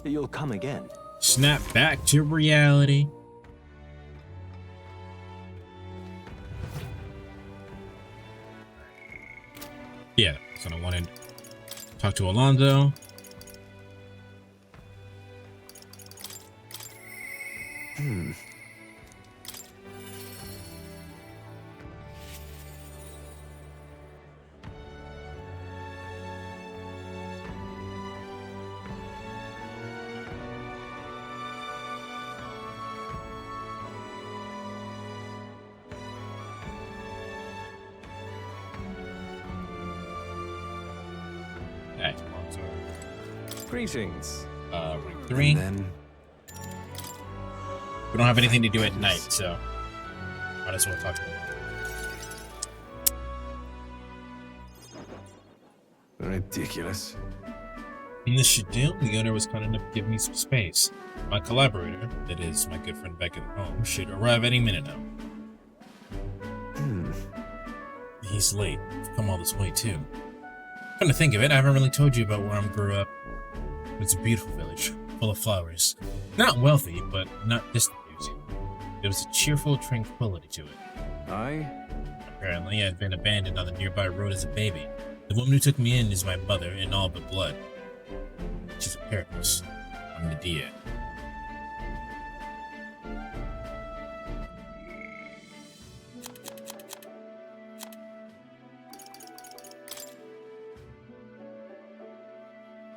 You'll come again. Snap back to reality. Yeah, so I wanted to talk to Alonzo. Greetings. Rank 3. Then... We don't have anything to do at night, so might as well talk to him. Ridiculous. In this should do, the owner was kind enough to give me some space. My collaborator, that is my good friend back at home, should arrive any minute now. He's late. I've come all this way too. Come to think of it, I haven't really told you about where I grew up. It's a beautiful village, full of flowers. Not wealthy, but not distant beauty. There was a cheerful tranquility to it. Apparently, I had been abandoned on the nearby road as a baby. The woman who took me in is my mother in all but blood. She's a paradox. I'm Nadia.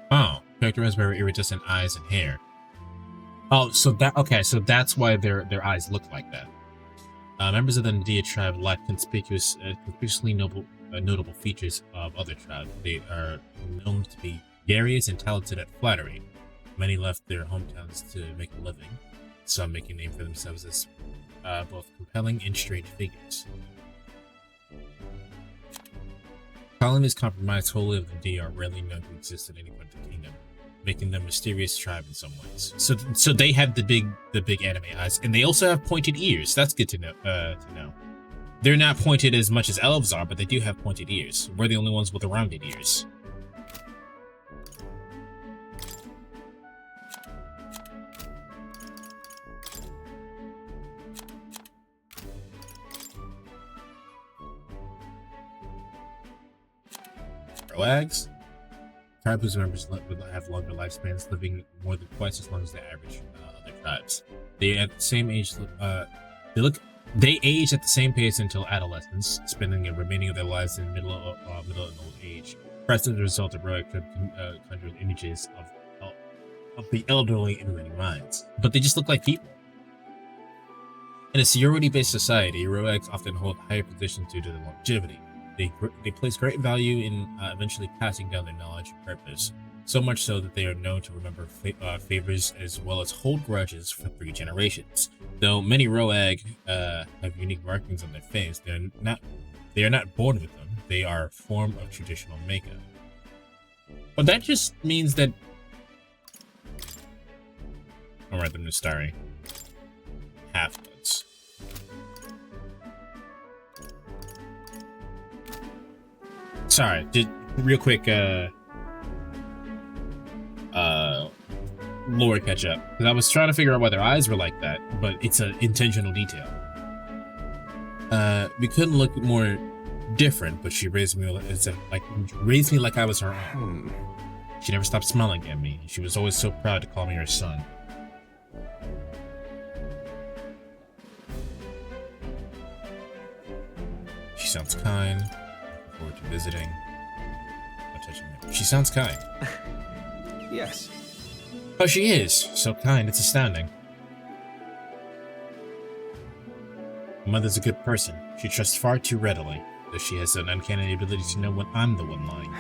Oh, character has very iridescent eyes and hair. Oh, so that's why their eyes look like that. Members of the Nadia tribe lack conspicuously notable features of other tribes. They are known to be gregarious and talented at flattery. Many left their hometowns to make a living, some making a name for themselves as both compelling and strange figures. Colonies compromised wholly of the Nadia are rarely known to exist at any point in the kingdom, making them a mysterious tribe in some ways. So they have the big anime eyes, and they also have pointed ears. That's good to know. They're not pointed as much as elves are, but they do have pointed ears. We're the only ones with the rounded ears. Wags. Tribe whose members would have longer lifespans, living more than twice as long as the average other tribes. They at the same age. They age at the same pace until adolescence, spending the remaining of their lives in middle and old age. Perhaps as a result of heroic conjured images of the elderly in many minds. But they just look like people. In a seniority-based society, heroics often hold higher positions due to their longevity. They place great value in eventually passing down their knowledge and purpose, so much so that they are known to remember favors as well as hold grudges for 3 generations. Though many Roag have unique markings on their face, they are not born with them. They are a form of traditional makeup. But that just means that I'll write them to starry half-bloods. Sorry, real quick lore catch up, because I was trying to figure out why their eyes were like that, but it's an intentional detail. We couldn't look more different, but she raised me like I was her own. She never stopped smiling at me. She was always so proud to call me her son. She sounds kind. Looking forward to visiting. Not touching me. She sounds kind. Yes. Oh, she is. So kind, it's astounding. Mother's a good person. She trusts far too readily, though she has an uncanny ability to know when I'm the one lying.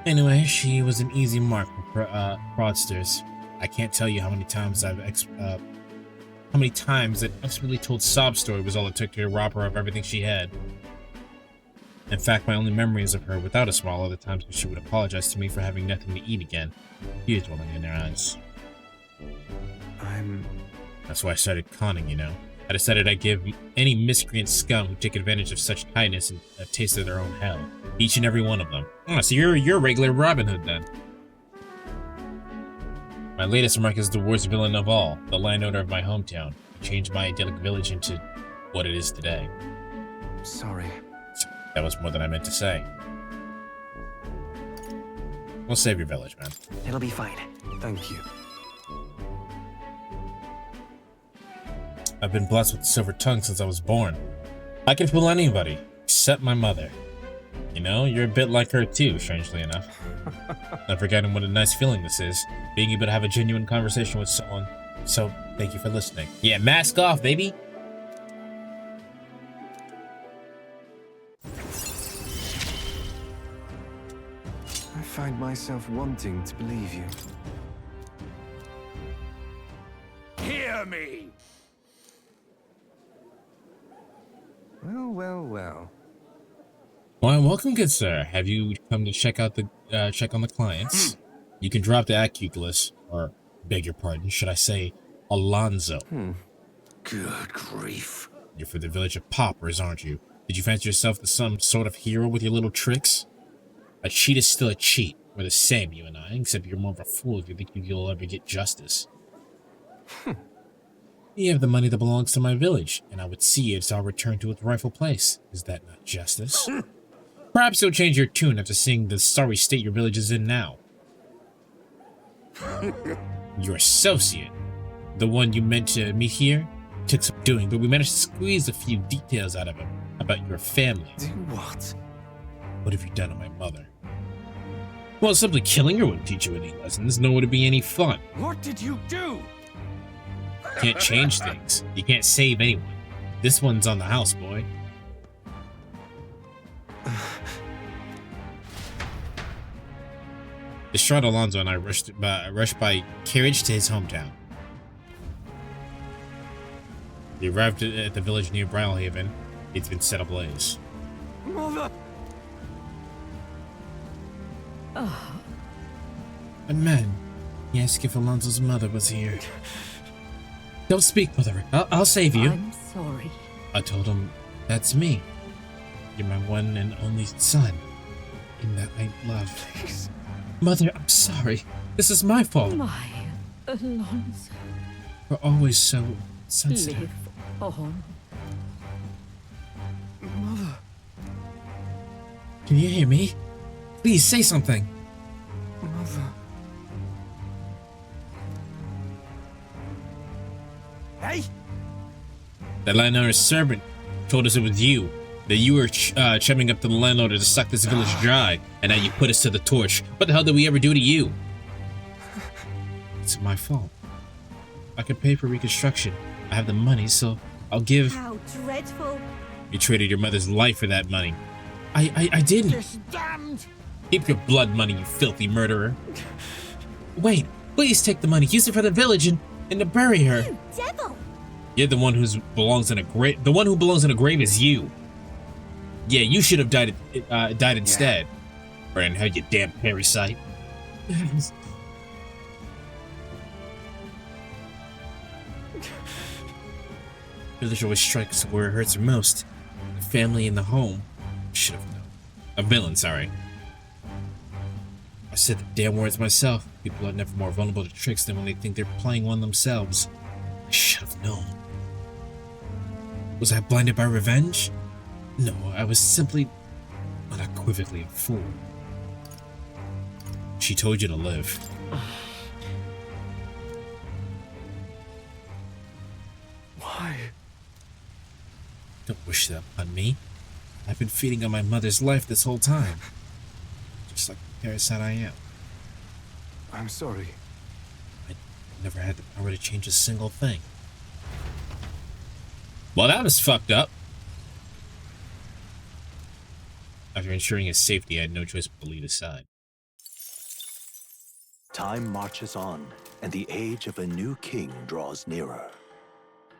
Anyway, she was an easy mark for fraudsters. I can't tell you how many times that expertly told sob story was all it took to rob her of everything she had. In fact, my only memories of her without a smile are the times when she would apologize to me for having nothing to eat again. Tears welling in her eyes. That's why I started conning, you know. I decided I'd give any miscreant scum who take advantage of such kindness a taste of their own hell. Each and every one of them. Oh, so you're a regular Robin Hood then. My latest remark is the worst villain of all, the landowner of my hometown. He changed my idyllic village into what it is today. Sorry. That was more than I meant to say. We'll save your village, man. It'll be fine. Thank you. I've been blessed with a silver tongue since I was born. I can fool anybody, except my mother. You know, you're a bit like her too, strangely enough. I've forgotten what a nice feeling this is, being able to have a genuine conversation with someone. So, thank you for listening. Yeah, mask off, baby! I find myself wanting to believe you. Hear me! Well. Why, welcome, good sir. Have you come to check out the check on the clients? You can drop the Acuculus, or beg your pardon, should I say, Alonzo. Good grief. You're for the village of Poppers, aren't you? Did you fancy yourself some sort of hero with your little tricks? A cheat is still a cheat. We're the same, you and I, except you're more of a fool if you think you'll ever get justice. You have the money that belongs to my village, and I would see it's all returned to its rightful place. Is that not justice? Perhaps you'll change your tune after seeing the sorry state your village is in now. Your associate, the one you meant to meet here, took some doing, but we managed to squeeze a few details out of him about your family. Do what? What have you done to my mother? Well, simply killing her wouldn't teach you any lessons, nor would it be any fun. What did you do? You can't change things. You can't save anyone. This one's on the house, boy. Distraught Alonzo and I rushed by carriage to his hometown. We arrived at the village near Brylehaven. It's been set ablaze. Mother! A man. He asked if Alonzo's mother was here. Don't speak, mother. I'll save you. I'm sorry. I told him, that's me. You're my one and only son. In that I love. Please. Mother, I'm sorry. This is my fault. My Alonzo. We're always so sensitive. Live on. Mother. Can you hear me? Please say something. Mother. Hey! The landowner's servant told us it was you. That you were chumming up to the landlord to suck this village dry, and now you put us to the torch. What the hell did we ever do to you? It's my fault. I can pay for reconstruction. I have the money, so I'll give. How dreadful. You traded your mother's life for that money. I didn't. This damned! Keep your blood money, you filthy murderer. Wait, please take the money. Use it for the village and to bury her. You devil! You're the one who belongs in a grave. The one who belongs in a grave is you. Yeah, you should have died instead. Brand, how you damn parasite. Village always strikes where it hurts most. The family in the home. Should have known. A villain, sorry. I said the damn words myself. People are never more vulnerable to tricks than when they think they're playing one themselves. I should have known. Was I blinded by revenge? No, I was simply unequivocally a fool. She told you to live. Why? Don't wish that on me. I've been feeding on my mother's life this whole time. Just like the parasite I am. I'm sorry. I never had the power to change a single thing. Well, that was fucked up. After ensuring his safety, I had no choice but to lead aside. Time marches on, and the age of a new king draws nearer.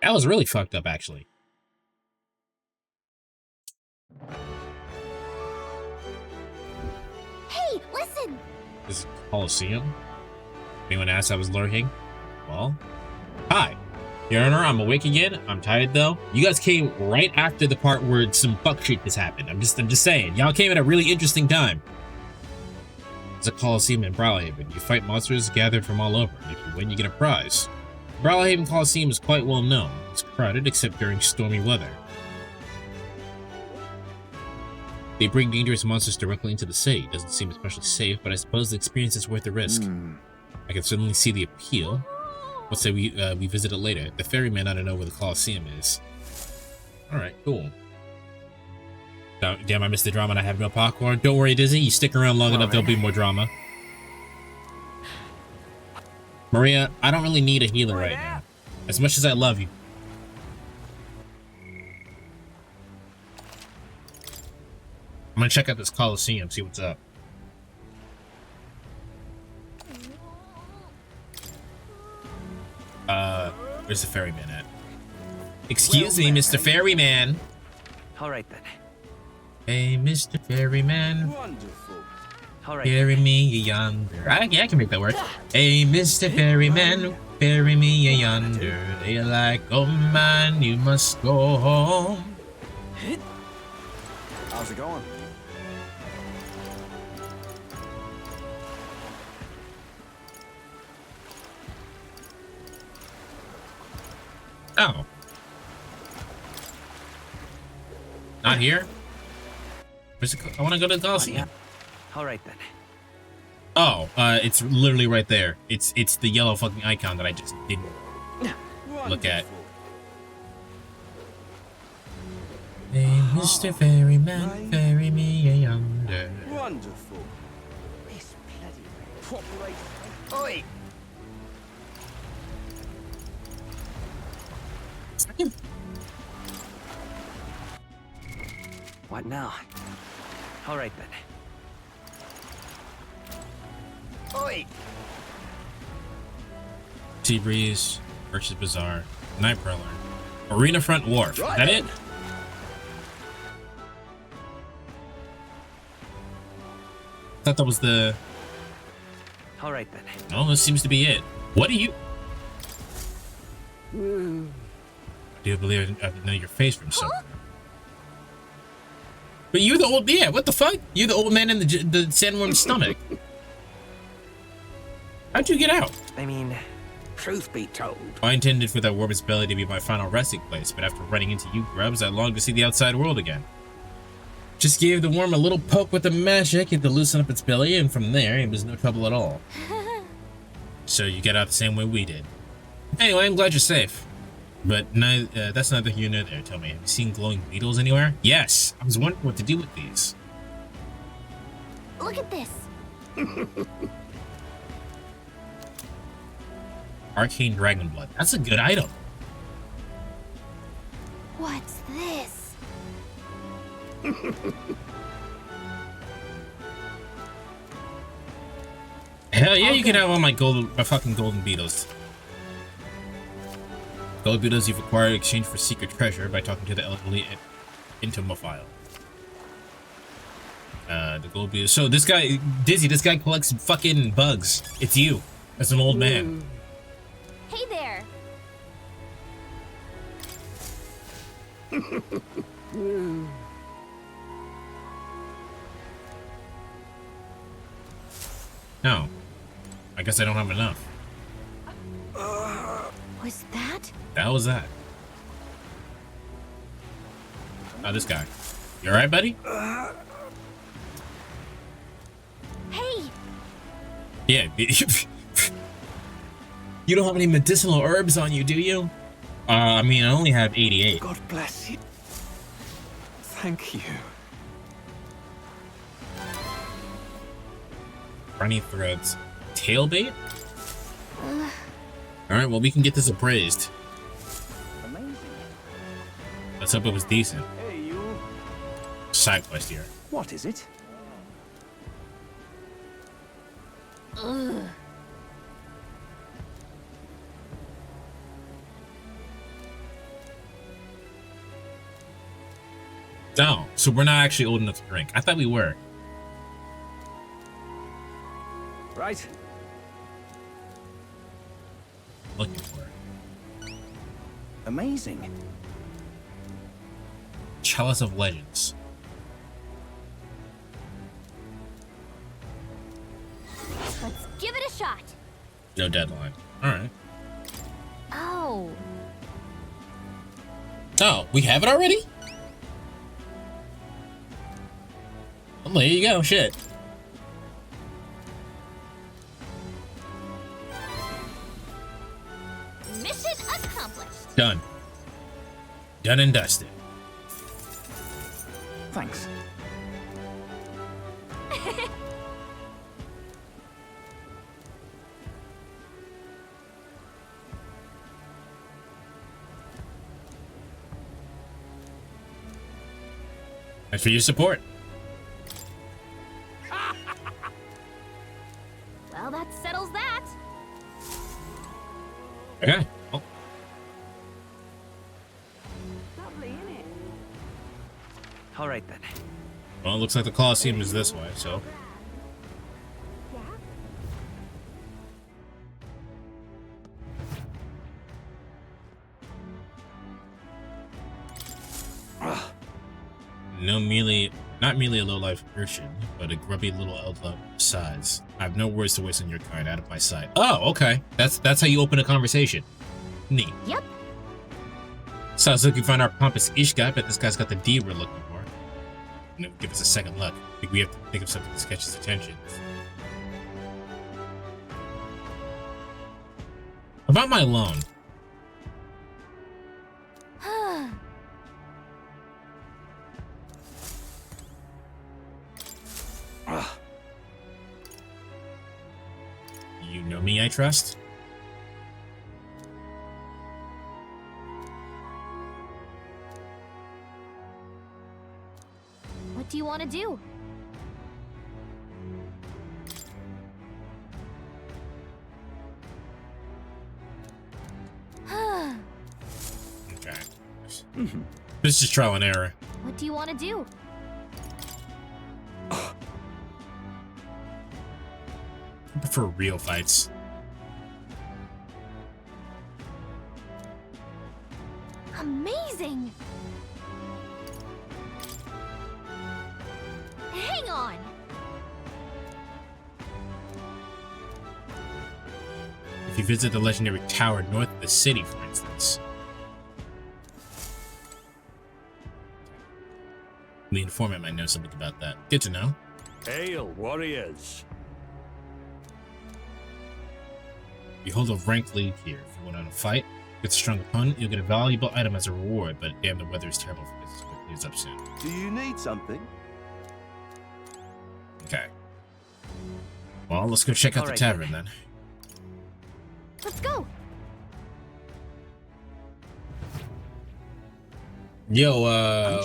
That was really fucked up, actually. Hey, listen! This is Colosseum? Anyone asked I was lurking? Well, hi. Your Honor, I'm awake again. I'm tired though. You guys came right after the part where some fuck shit just happened. I'm just saying. Y'all came at a really interesting time. It's a Colosseum in Brawlhaven. You fight monsters gathered from all over, and if you win, you get a prize. Brawlhaven Colosseum is quite well known. It's crowded except during stormy weather. They bring dangerous monsters directly into the city. Doesn't seem especially safe, but I suppose the experience is worth the risk. I can certainly see the appeal. Let's say we visit it later. The ferryman ought to know where the Colosseum is. Alright, cool. Damn, I missed the drama and I have no popcorn. Don't worry, Dizzy. You stick around long enough, there'll be more drama. Maria, I don't really need a healer right now. As much as I love you. I'm gonna check out this Colosseum, see what's up. Where's the ferryman at? Excuse me, Mr. Ferryman. Alright then. Hey, Mr. Ferryman. Wonderful. Alright. Carry me yonder. Yeah, I can make that work. Hey, Mr. Ferryman, ferry me yonder. Daylight, oh man, you must go home. How's it going? Oh. Not here? Where's the, I want to go to the Colosseum. Alright then. Oh, it's literally right there. It's the yellow fucking icon that I just didn't look at. Hey, Mr. Ferryman, ferry me yonder. Wonderful. This bloody population. Oi! What now? Alright then. Oi! Sea Breeze, Merchant's Bazaar, Night Prowler, Arena Front Wharf. Is that it? I thought that was the... Alright then. No, this seems to be it. What do you... I do believe I know your face from somewhere. But you're the old... Yeah, what the fuck? You're the old man in the sandworm's stomach. How'd you get out? I mean, truth be told. I intended for that worm's belly to be my final resting place, but after running into you grubs, I longed to see the outside world again. Just gave the worm a little poke with the magic to loosen up its belly, and from there, it was no trouble at all. So you get out the same way we did. Anyway, I'm glad you're safe. But that's neither here nor there. Tell me, have you seen glowing beetles anywhere? Yes! I was wondering what to do with these. Look at this. Arcane Dragon Blood. That's a good item. What's this? Hell yeah, you can have all my fucking golden beetles. Gold beetles you've acquired in exchange for secret treasure by talking to the elderly entomophile. The gold beetles. So this guy, Dizzy, this guy collects fucking bugs. It's you, as an old man. Hey there. No. I guess I don't have enough. Was that? That was that. Oh, this guy. You alright, buddy? Hey! Yeah. You don't have any medicinal herbs on you, do you? I mean, I only have 88. God bless you. Thank you. Runny threads. Tailbait? Alright, well, we can get this appraised. Amazing. Let's hope it was decent. Hey, you. Side quest here. What is it? Ugh. No, so we're not actually old enough to drink. I thought we were. Right. Looking for it. Amazing. Chalice of Legends. Let's give it a shot. No deadline. Alright. Oh. Oh, we have it already? Well, there you go, shit. Mission accomplished. Done. Done and dusted. Thanks. Thanks for your support. Well, that settles that. Okay. Well, Lovely, innit? All right then. well, it looks like the Colosseum is this way, so. No melee, not merely a low-life urchin, but a grubby little outlaw besides. I have no words to waste on your kind, out of my sight. Oh, okay. That's how you open a conversation. Neat. Yep. Sounds like we found our pompous ish guy, but this guy's got the D we're looking for. And it'll give us a second look. I think we have to think of something to catch his attention. About my loan. You know me, I trust? What do you want to do? Okay. This is trial and error. What do you want to do? I prefer real fights. Amazing! Hang on! If you visit the legendary tower north of the city, for instance. The informant might know something about that. Good to know. Hail, warriors! You hold a rank lead here. If you want on a fight, get a strong opponent, you'll get a valuable item as a reward, but damn, the weather is terrible for this, so it clears up soon. Do you need something? Okay. Well, let's go check out the tavern then. Let's go! Yo,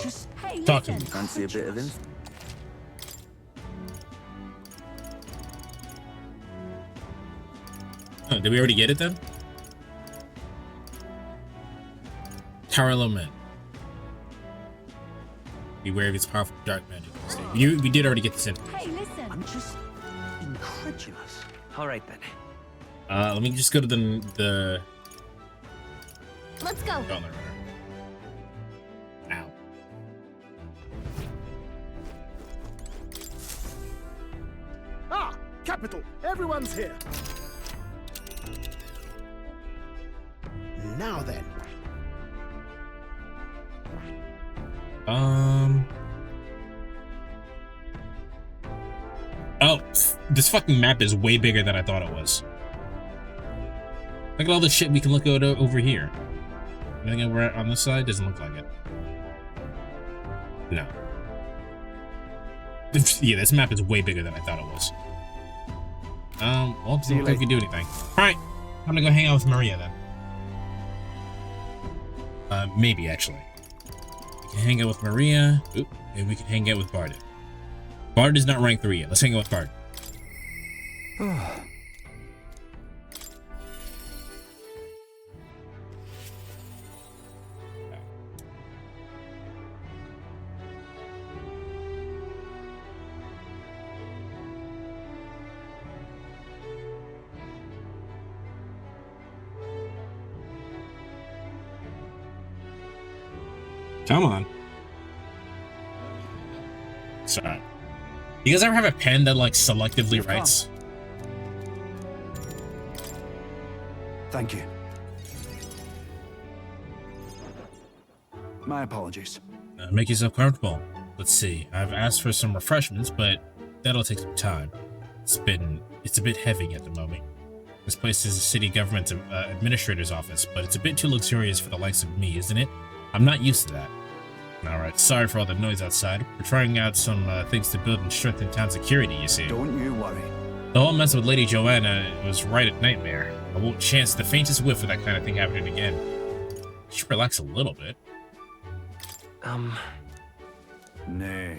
talk to me. Fancy a bit of info? Oh, did we already get it then? Tower Lament. Beware of its powerful dark magic. We did already get this in. Hey, listen! I'm just incredulous. All right then. Let me just go to the Let's go! Gauntlet Runner. Ow. Ah, capital. Everyone's here. Now then. Oh, this fucking map is way bigger than I thought it was. Look at all the shit we can look at over here. Anything over on this side? Doesn't look like it. No. Yeah, this map is way bigger than I thought it was. Well, doesn't look like we can do anything. Alright, I'm gonna go hang out with Maria then. Maybe actually. We can hang out with Maria. Oop, and we can hang out with Bardon. Bard is not rank 3 yet. Let's hang out with Bard. Come on. Sorry. You guys ever have a pen that like selectively writes? Thank you. My apologies. Make yourself comfortable. Let's see. I've asked for some refreshments, but that'll take some time. It's a bit heavy at the moment. This place is a city government administrator's office, but it's a bit too luxurious for the likes of me, isn't it? I'm not used to that. Alright, sorry for all the noise outside. We're trying out some things to build and strengthen town security, you see. Don't you worry. The whole mess with Lady Joanna was right at nightmare. I won't chance the faintest whiff of that kind of thing happening again. You should relax a little bit. Nay.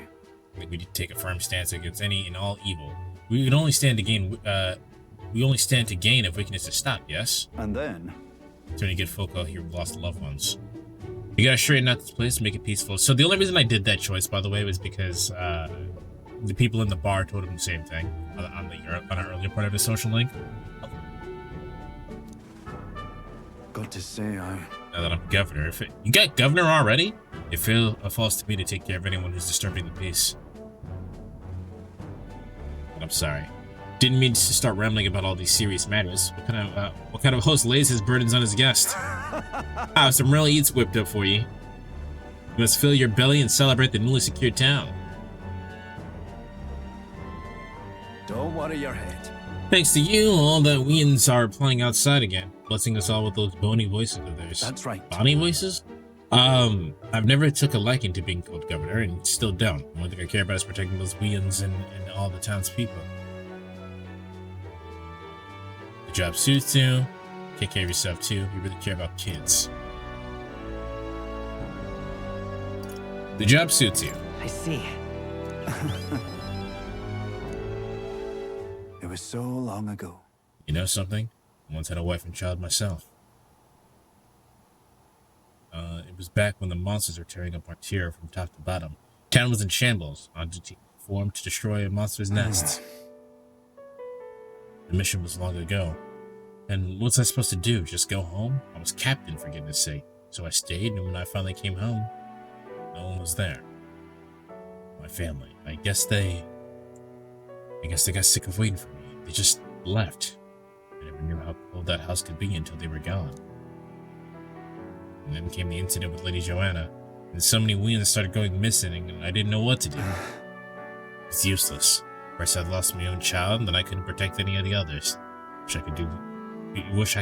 I think we need to take a firm stance against any and all evil. We would only stand to gain, we only stand to gain if weakness is stopped, yes? And then? It's only good folk out here who've lost loved ones. You gotta straighten out this place, make it peaceful. So the only reason I did that choice, by the way, was because the people in the bar told him the same thing on an earlier part of his social link. Got to say, Now that I'm governor, you got governor already? It falls to me to take care of anyone who's disturbing the peace. But I'm sorry. Didn't mean to start rambling about all these serious matters. What kind of host lays his burdens on his guest? Some real eats whipped up for you. You must fill your belly and celebrate the newly secured town. don't worry your head. Thanks to you, all the winds are playing outside again, blessing us all with those bony voices of theirs. That's right. Bony voices? I've never took a liking to being called governor, and still don't. The only thing I care about is protecting those winds and all the town's people. The job suits you. Take care of yourself too. You really care about kids. The job suits you. I see. It was so long ago. You know something? I once had a wife and child myself. It was back when the monsters were tearing up our tier from top to bottom. Town was in shambles, on duty, formed to destroy a monster's nests. The mission was long ago. And what's I supposed to do? Just go home? I was captain, for goodness sake. So I stayed, and when I finally came home, no one was there. My family. I guess they got sick of waiting for me. They just left. I never knew how cold that house could be until they were gone. And then came the incident with Lady Joanna, and so many winds started going missing, and I didn't know what to do. It's useless. First I'd lost my own child, and then I couldn't protect any of the others. Wish I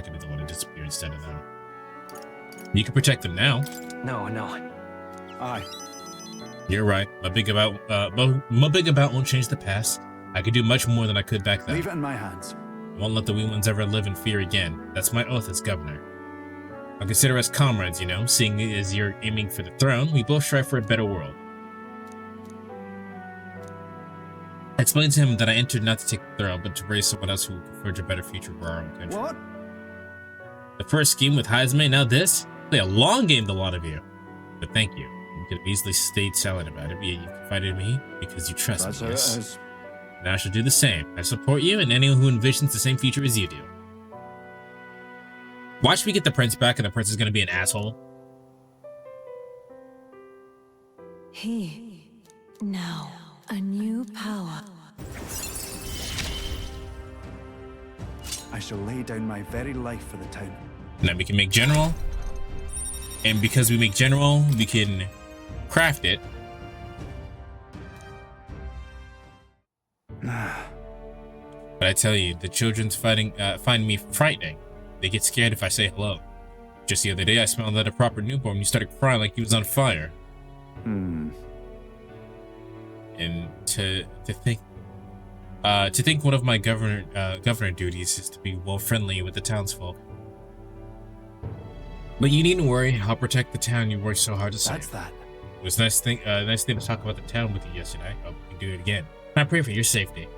could be the one to disappear instead of them. You can protect them now. No. Aye. You're right. My big about won't change the past. I could do much more than I could back then. Leave it in my hands. I won't let the wee ones ever live in fear again. That's my oath as governor. I'll consider us comrades, you know, seeing as you're aiming for the throne, we both strive for a better world. I explained to him that I entered not to take the throne, but to raise someone else who will forge a better future for our own country. What? The first scheme with Heismay, now this? Play a long game, the lot of you. But thank you. You could have easily stayed silent about it, but yet you confided in me because you trust me. Yes. And I shall do the same. I support you and anyone who envisions the same future as you do. Watch me get the prince back and the prince is going to be an asshole. Now, a new power. I shall lay down my very life for the town. Now we can make general. And because we make general, we can craft it. But I tell you, the children's find me frightening. They get scared if I say hello. Just the other day, I smelled that a proper newborn. You started crying like he was on fire. And to think one of my governor duties is to be well friendly with the townsfolk. But you needn't worry. I'll protect the town you worked so hard to save. That's that. It was nice thing to talk about the town with you yesterday. Hope we can do it again. And I pray for your safety.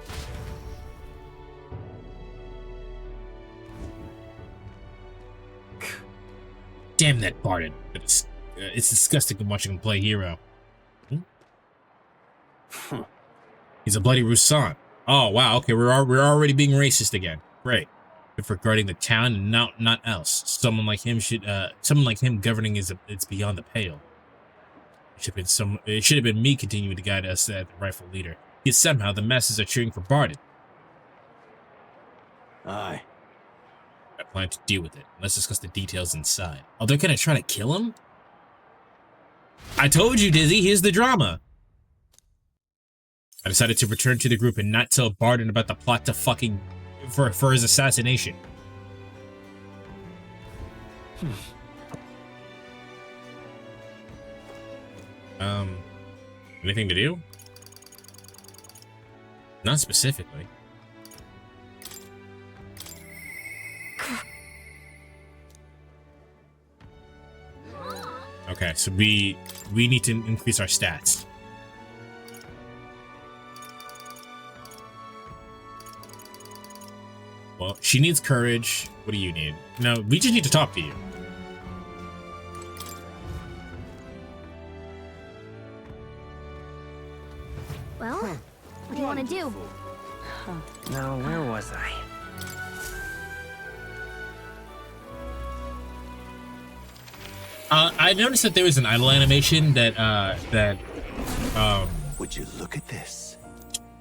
Damn that Bardon. It's disgusting watching him play hero. He's a bloody Roussan. Oh wow, okay, we're already being racist again. Great. If regarding the town and not else. Someone like him governing it's beyond the pale. It should have been me continuing to guide us as the rightful leader. Yet somehow the masses are cheering for Bardon. Aye. I plan to deal with it. Let's discuss the details inside. Oh, they're gonna try to kill him? I told you, Dizzy, here's the drama. I decided to return to the group and not tell Bardon about the plot to for his assassination. Anything to do? Not specifically. Okay, so we need to increase our stats. Well, she needs courage. What do you need? No, we just need to talk to you. Well, what do you want to do? Now, where was I? I noticed that there was an idle animation that Would you look at this?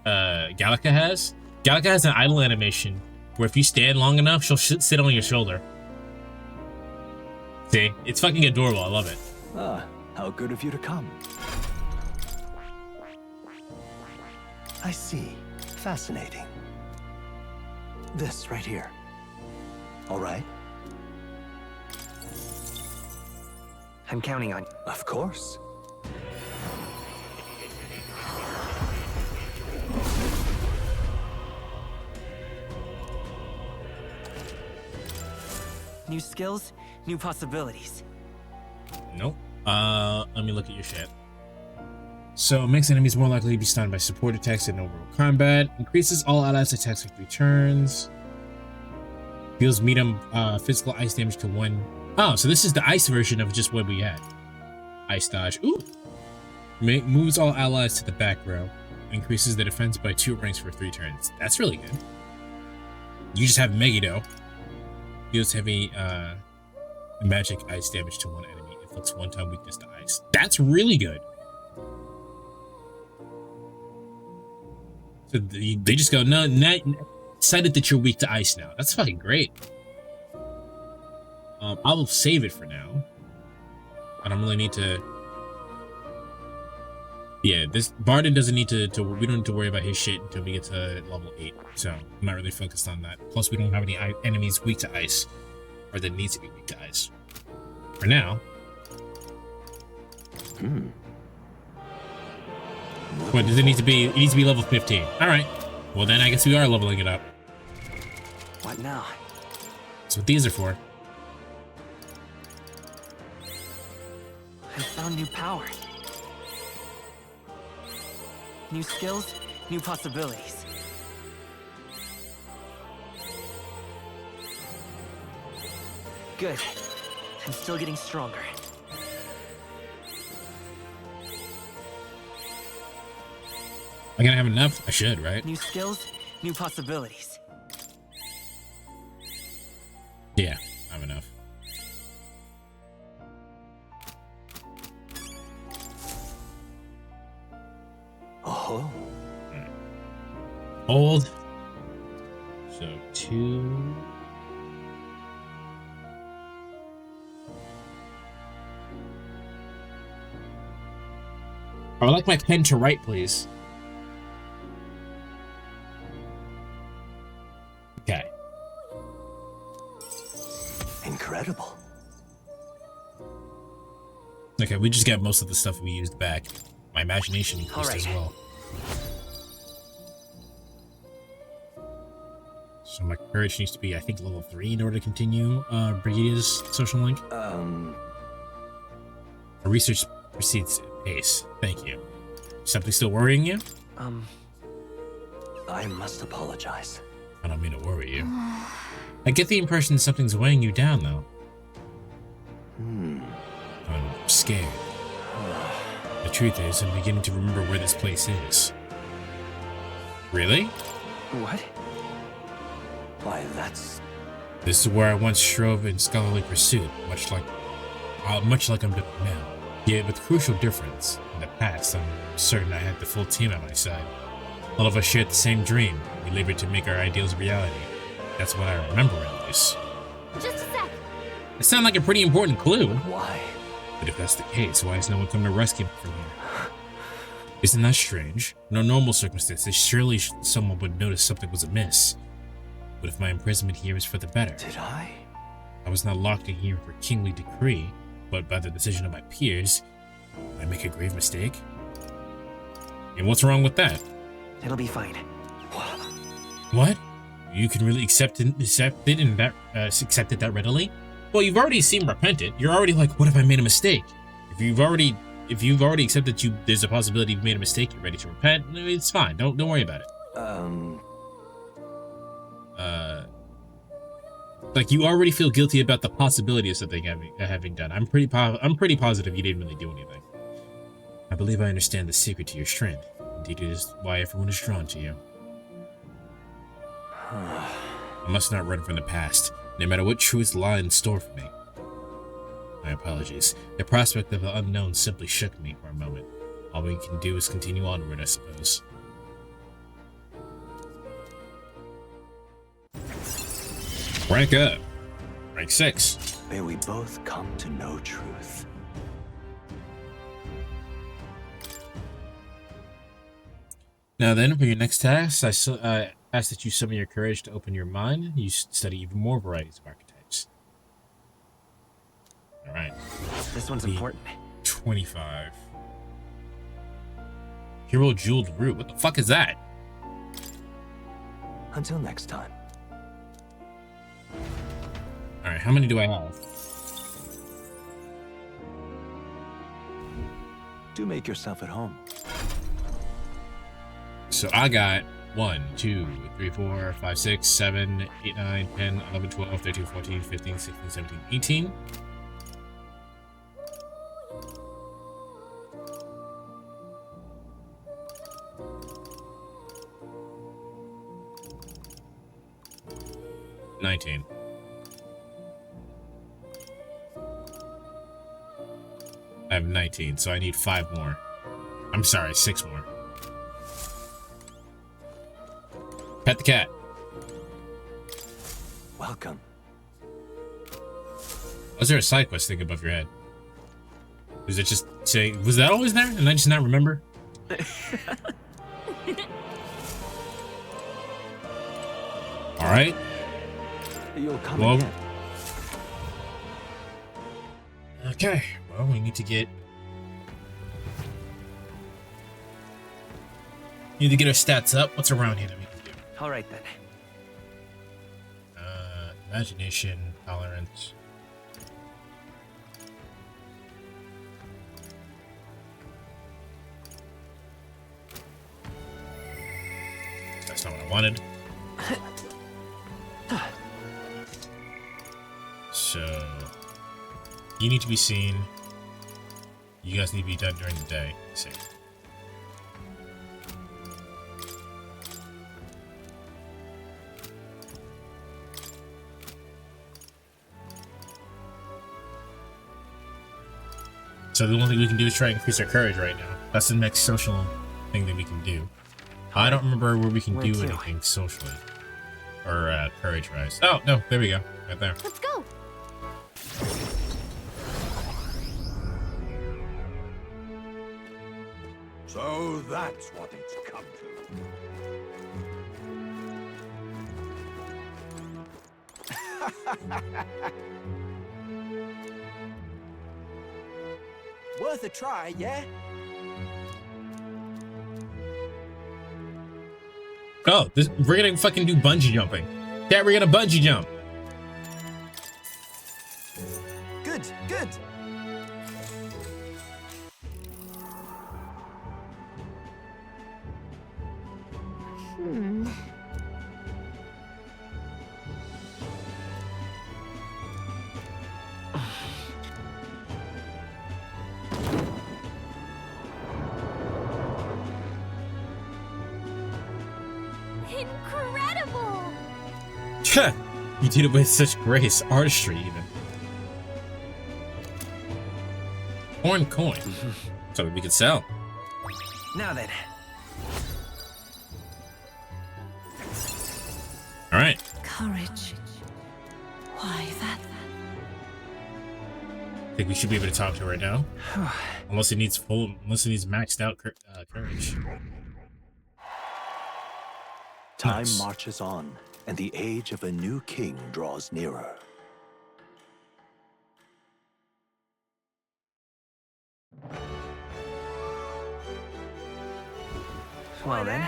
Gallica has. Gallica has an idle animation where if you stand long enough, she'll sit on your shoulder. See? It's fucking adorable. I love it. Ah, how good of you to come. I see. Fascinating. This right here. All right? I'm counting on you. Of course. New skills, new possibilities. Nope. Let me look at your shit. So, makes enemies more likely to be stunned by support attacks in overall combat. Increases all allies' attacks with 3 turns. Deals medium physical ice damage to 1. Oh, so this is the ice version of just what we had. Ice dodge. Ooh. Moves all allies to the back row. Increases the defense by 2 ranks for 3 turns. That's really good. You just have Megiddo. Deals heavy magic ice damage to 1 enemy. Inflicts 1-time weakness to ice. That's really good. So they just go, no, decided that you're weak to ice now. That's fucking great. I will save it for now. I don't really need to. Yeah, this Bardon doesn't need to. We don't need to worry about his shit until we get to level 8. So I'm not really focused on that. Plus, we don't have any enemies weak to ice, or that needs to be weak to ice. For now. What does it need to be? It needs to be level 15. All right. Well, then I guess we are leveling it up. What now? That's what these are for. I found new power. New skills, new possibilities. Good. I'm still getting stronger. I'm gonna have enough? I should, right? New skills, new possibilities. Yeah, I have enough. Oh. Hold. So 2. I would like my pen to write, please. Okay. Incredible. Okay, we just got most of the stuff we used back. My imagination increased as well. So my courage needs to be, I think, level 3 in order to continue Brigitta's social link. Our research proceeds at pace. Thank you. Something still worrying you? I must apologize. I don't mean to worry you. I get the impression something's weighing you down, though. I'm scared. The truth is, I'm beginning to remember where this place is. Really? What? Why, that's... This is where I once strove in scholarly pursuit, much like I'm doing now. Yet with a crucial difference. In the past, I'm certain I had the full team at my side. All of us shared the same dream. We labored to make our ideals a reality. That's what I remember, at least. Just a sec. It sounds like a pretty important clue. But why? But if that's the case, why has no one come to rescue me from here? Isn't that strange? No normal circumstances, surely someone would notice something was amiss. But if my imprisonment here is for the better. Did I? I was not locked in here for kingly decree, but by the decision of my peers. Did I make a grave mistake? And what's wrong with that? It'll be fine. What? You can really accept it that readily? Well, you've already seemed repentant. You're already like, what if I made a mistake? If you've already accepted there's a possibility you've made a mistake, you're ready to repent, it's fine. Don't worry about it. Like you already feel guilty about the possibility of something having done. I'm pretty positive you didn't really do anything. I believe I understand the secret to your strength. Indeed, it is why everyone is drawn to you. I must not run from the past, no matter what truths lie in store for me. My apologies. The prospect of the unknown simply shook me for a moment. All we can do is continue onward, I suppose. Rank up. Rank 6. May we both come to know truth. Now then, for your next task, I ask that you summon your courage to open your mind. You study even more varieties of archetypes. Alright. This one's important. 25. Hero Jeweled Root. What the fuck is that? Until next time. Alright, how many do I have? Do make yourself at home. So I got 1, 2, 3, 4, 5, 6, 7, 8, 9, 10, 11, 12, 13, 14, 15, 16, 17, 18. $19. I have 19, so I need 5 more. I'm sorry, 6 more. Pet the cat. Welcome. Was there a side quest thing above your head? Was it just saying, was that always there? And I just not remember? Alright. You'll come well, again. Okay. Well, we need to get... our stats up. What's around here that we can do? Alright then. Imagination, tolerance. That's not what I wanted. So, you need to be seen. You guys need to be done during the day. Let's see. So the only thing we can do is try and increase our courage right now. That's the next social thing that we can do. I don't remember where we can do anything socially. Or courage-wise. Oh, no, there we go. Right there. Let's go. So that's what it's come to. Worth a try, yeah? Oh, we're gonna fucking do bungee jumping. Yeah, we're gonna bungee jump. Good, good. Incredible! You did it with such grace, artistry even. Horn coin. Something we could sell. Now then. All right. Courage. Why that? I think we should be able to talk to her right now. Unless it needs maxed out courage. Time Nice. marches on, and the age of a new king draws nearer. Well then.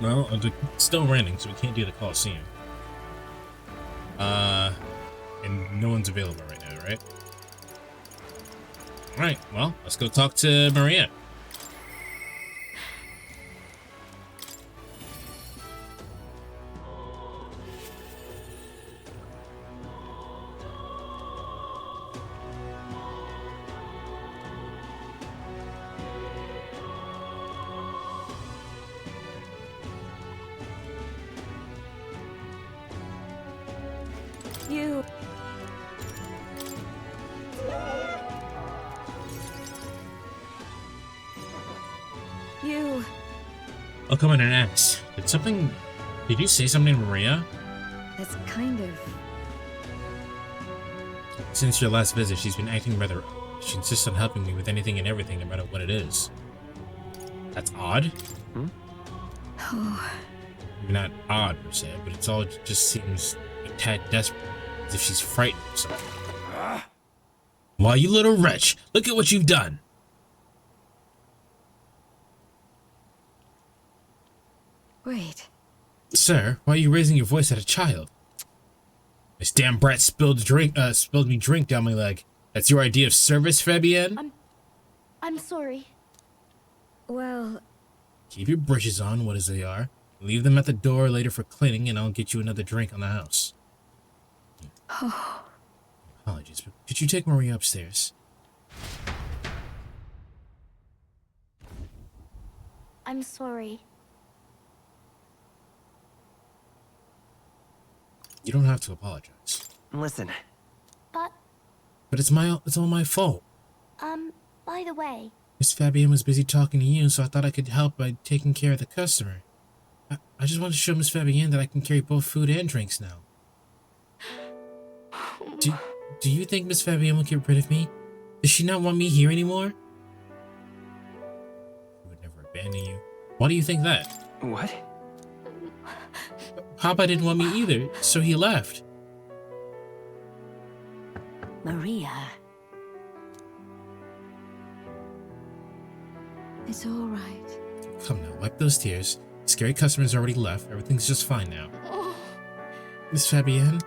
Well, it's still raining, so we can't do the Colosseum. And no one's available right now, right? Alright, well, let's go talk to Maria. I'll come in and ask. Did you say something to Maria? That's kind of... Since your last visit, she's been acting rather... She insists on helping me with anything and everything, no matter what it is. That's odd? Oh. Maybe not odd, per se, but it's all just seems a tad desperate. As if she's frightened or something. Why, you little wretch! Look at what you've done! Wait. Sir, why are you raising your voice at a child? This damn brat spilled me drink down my leg. That's your idea of service, Fabienne? I'm sorry. Well... Keep your britches on, what as they are. Leave them at the door later for cleaning, and I'll get you another drink on the house. Oh. Apologies, but could you take Maria upstairs? I'm sorry. You don't have to apologize. Listen. But it's all my fault. by the way... Miss Fabienne was busy talking to you, so I thought I could help by taking care of the customer. I just want to show Miss Fabienne that I can carry both food and drinks now. Do you think Miss Fabienne will get rid of me? Does she not want me here anymore? She would never abandon you. Why do you think that? What? Papa didn't want me either, so he left. Maria. It's all right. Come now, wipe those tears. Scary customers already left. Everything's just fine now. Oh, Miss Fabienne?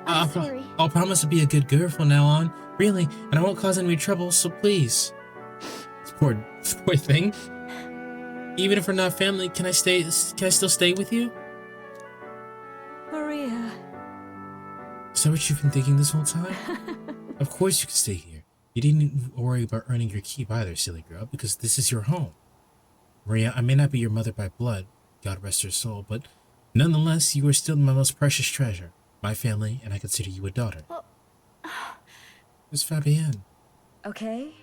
I'm sorry. I'll promise to be a good girl from now on. Really, and I won't cause any trouble, so please. Poor thing. Even if we're not family, can I still stay with you? Maria. Is that what you've been thinking this whole time? Of course you can stay here. You didn't worry about earning your keep either, silly girl, because this is your home. Maria, I may not be your mother by blood, God rest her soul, but nonetheless, you are still my most precious treasure. My family, and I consider you a daughter. Miss Fabienne. Okay.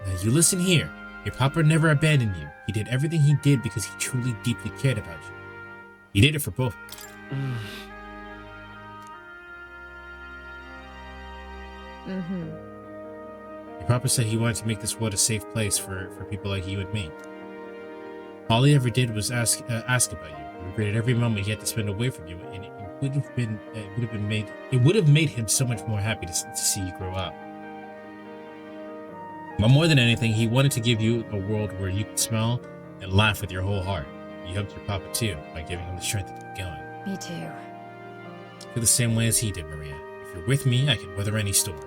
Now you listen here. Your papa never abandoned you. He did everything he did because he truly, deeply cared about you. He did it for both. Mm-hmm. Your papa said he wanted to make this world a safe place for people like you and me. All he ever did was ask about you. He regretted every moment he had to spend away from you, and it would have made him so much more happy to see you grow up. But more than anything, he wanted to give you a world where you could smile and laugh with your whole heart. You helped your papa too, by giving him the strength to keep going. Me too. Feel the same way as he did, Maria. If you're with me, I can weather any storm.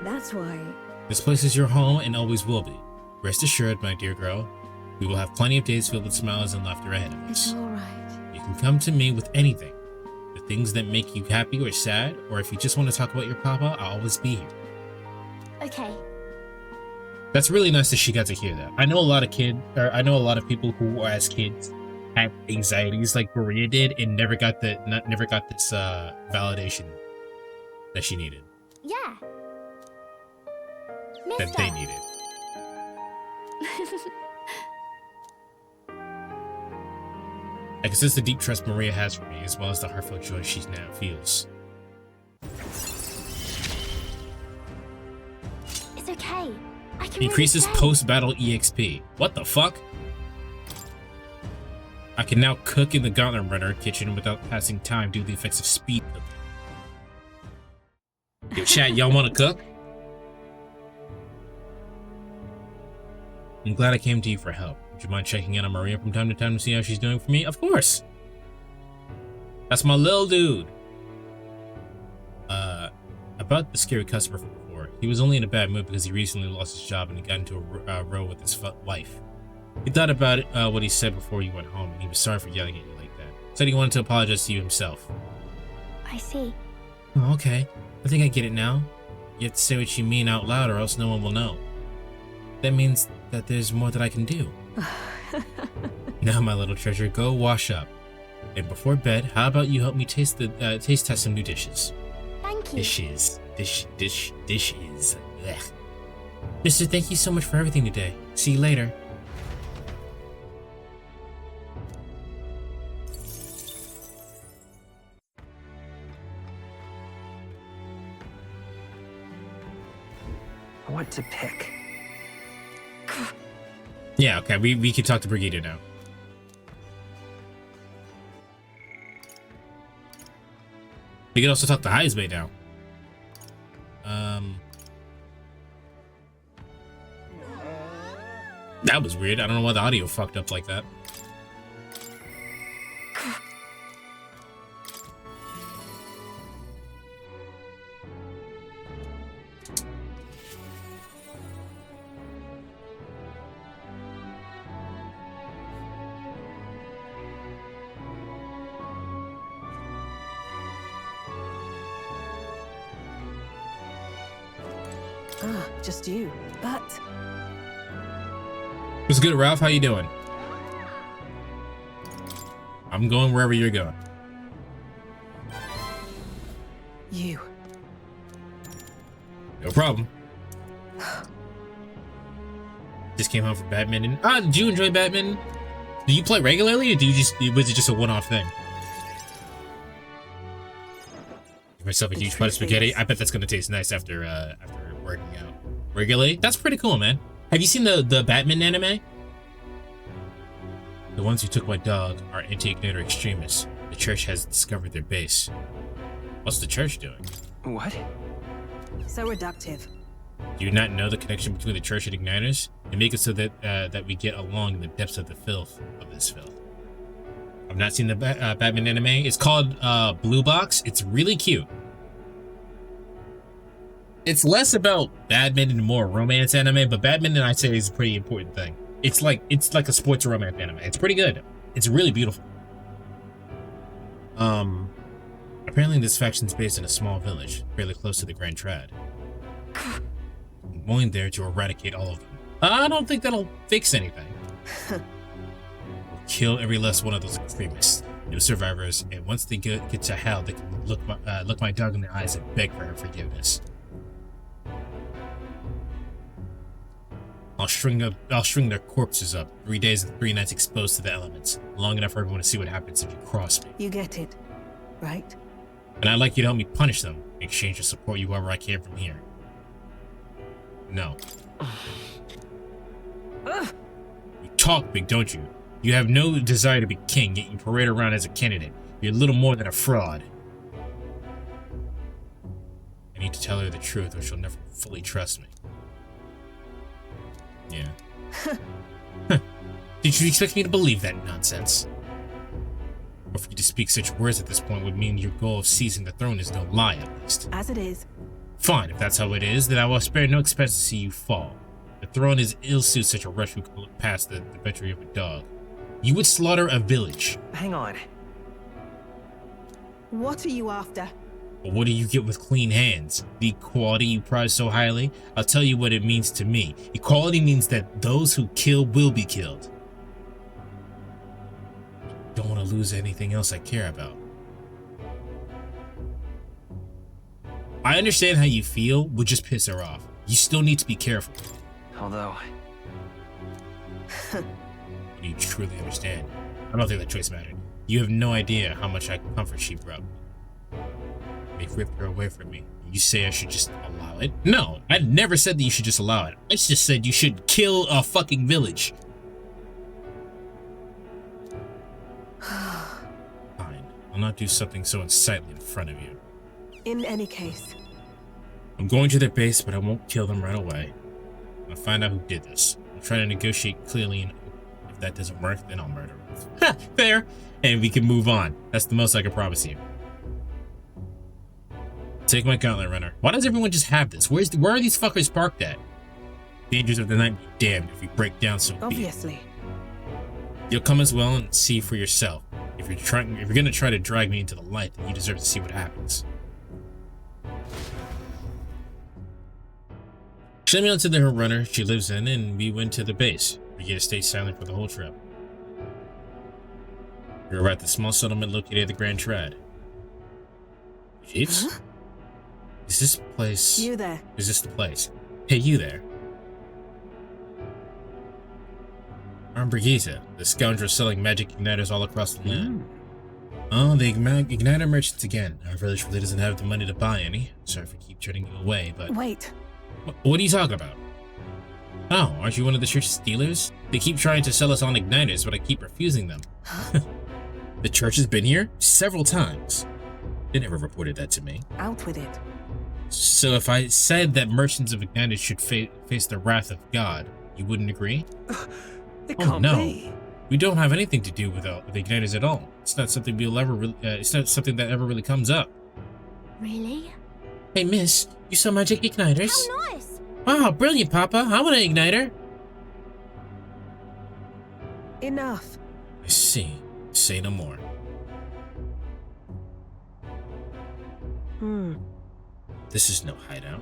That's why. This place is your home and always will be. Rest assured, my dear girl, we will have plenty of days filled with smiles and laughter ahead of us. It's alright. You can come to me with anything. The things that make you happy or sad, or if you just want to talk about your papa, I'll always be here. Okay. That's really nice that she got to hear that. I know a lot of people who, as kids, had anxieties like Maria did, and never got this validation that she needed. Yeah. That they needed. I can sense the deep trust Maria has for me, as well as the heartfelt joy she now feels. It's okay. I can Increases really post-battle EXP. What the fuck? I can now cook in the Gauntlet Runner kitchen without passing time due to the effects of speed cooking. Yo, chat, y'all want to cook? I'm glad I came to you for help. Would you mind checking in on Maria from time to time to see how she's doing for me? Of course! That's my little dude! About the scary customer from before. He was only in a bad mood because he recently lost his job and he got into a row with his wife. He thought about it, what he said before you went home, and he was sorry for yelling at you like that. Said he wanted to apologize to you himself. I see. Oh, okay. I think I get it now. You have to say what you mean out loud or else no one will know. That means that there's more that I can do. Now, my little treasure, go wash up. And before bed, how about you help me taste test some new dishes? Thank you. Dishes. Dishes. Ugh. Mister, thank you so much for everything today. See you later. I want to pick. Yeah, okay, we can talk to Brigitta now. We can also talk to Heismay now. That was weird. I don't know why the audio fucked up like that. Just you, but... What's good, Ralph? How you doing? I'm going wherever you're going. You. No problem. Just came home from badminton. Did you enjoy badminton? Do you play regularly, or was it just a one-off thing? Give myself a huge pot of spaghetti. I bet that's gonna taste nice after working out regularly. That's pretty cool, man. Have you seen the badminton anime? The ones who took my dog are anti-ignitor extremists. The church has discovered their base. What's the church doing? What? So reductive. Do you not know the connection between the church and igniters? They make it so that that we get along in the depths of the filth of this filth. I've not seen the badminton anime. It's called Blue Box. It's really cute. It's less about badminton and more romance anime, but badminton I'd say is a pretty important thing. It's like a sports romance anime. It's pretty good. It's really beautiful. Apparently this faction's based in a small village, fairly close to the Grand Trad. I'm going there to eradicate all of them. I don't think that'll fix anything. We'll kill every last one of those extremists. No survivors, and once they get to hell, they can look my dog in the eyes and beg for her forgiveness. I'll string their corpses up, 3 days and 3 nights exposed to the elements, long enough for everyone to see what happens if you cross me. You get it, right? And I'd like you to help me punish them, in exchange for support you wherever I can from here. No. You talk big, don't you? You have no desire to be king, yet you parade around as a candidate. You're little more than a fraud. I need to tell her the truth or she'll never fully trust me. Yeah. Did you expect me to believe that nonsense? Or for you to speak such words at this point would mean your goal of seizing the throne is no lie, at least. As it is. Fine, if that's how it is, then I will spare no expense to see you fall. The throne is ill-suited such a wretch who can look past the treachery of a dog. You would slaughter a village. Hang on. What are you after? But what do you get with clean hands? The equality you prize so highly? I'll tell you what it means to me. Equality means that those who kill will be killed. Don't want to lose anything else I care about. I understand how you feel, would just piss her off. You still need to be careful. Although... Do you truly understand? I don't think that choice mattered. You have no idea how much comfort she brought me. They ripped her away from me. You say I should just allow it? No, I never said that you should just allow it. I just said you should kill a fucking village. Fine. I'll not do something so unsightly in front of you. In any case. I'm going to their base, but I won't kill them right away. I'll find out who did this. I'll try to negotiate clearly, and if that doesn't work, then I'll murder them. Ha! Fair! And we can move on. That's the most I can promise you. Take my gauntlet runner. Why does everyone just have this? Where are these fuckers parked at? Dangers of the night be damned if we break down so obviously. You'll come as well and see for yourself. If you're gonna try to drag me into the light, then you deserve to see what happens. She let me onto the runner she lives in, and we went to the base. Brigitta stayed silent for the whole trip. We were at the small settlement located at the Grand Trad. Jeeves? Huh? Is this place... You there. Is this the place? Hey, you there. I'm Brigitta, the scoundrel selling magic igniters all across the land. Oh, the igniter merchants again. Our village really doesn't have the money to buy any. Sorry for keep turning you away, but... Wait. What are you talking about? Oh, aren't you one of the church's dealers? They keep trying to sell us on igniters, but I keep refusing them. The church has been here several times. They never reported that to me. Out with it. So if I said that merchants of igniters should face the wrath of God, you wouldn't agree? It can't be. We don't have anything to do with igniters at all. It's not something we'll ever. It's not something that ever really comes up. Really? Hey, miss, you saw magic igniters? How nice! Wow, brilliant, Papa. I want an igniter. Enough. I see. Say no more. This is no hideout.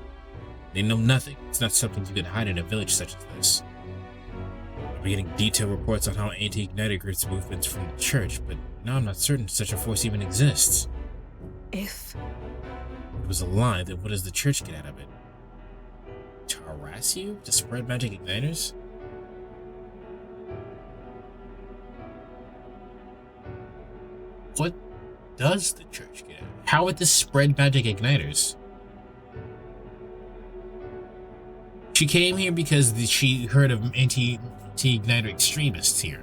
They know nothing. It's not something you can hide in a village such as this. I'm getting detailed reports on how anti-igniter groups movements from the church, but now I'm not certain such a force even exists. If it was a lie, then what does the church get out of it? To harass you? To spread magic igniters? What does the church get out of it? How would this spread magic igniters? She came here because she heard of anti-igniter extremists here.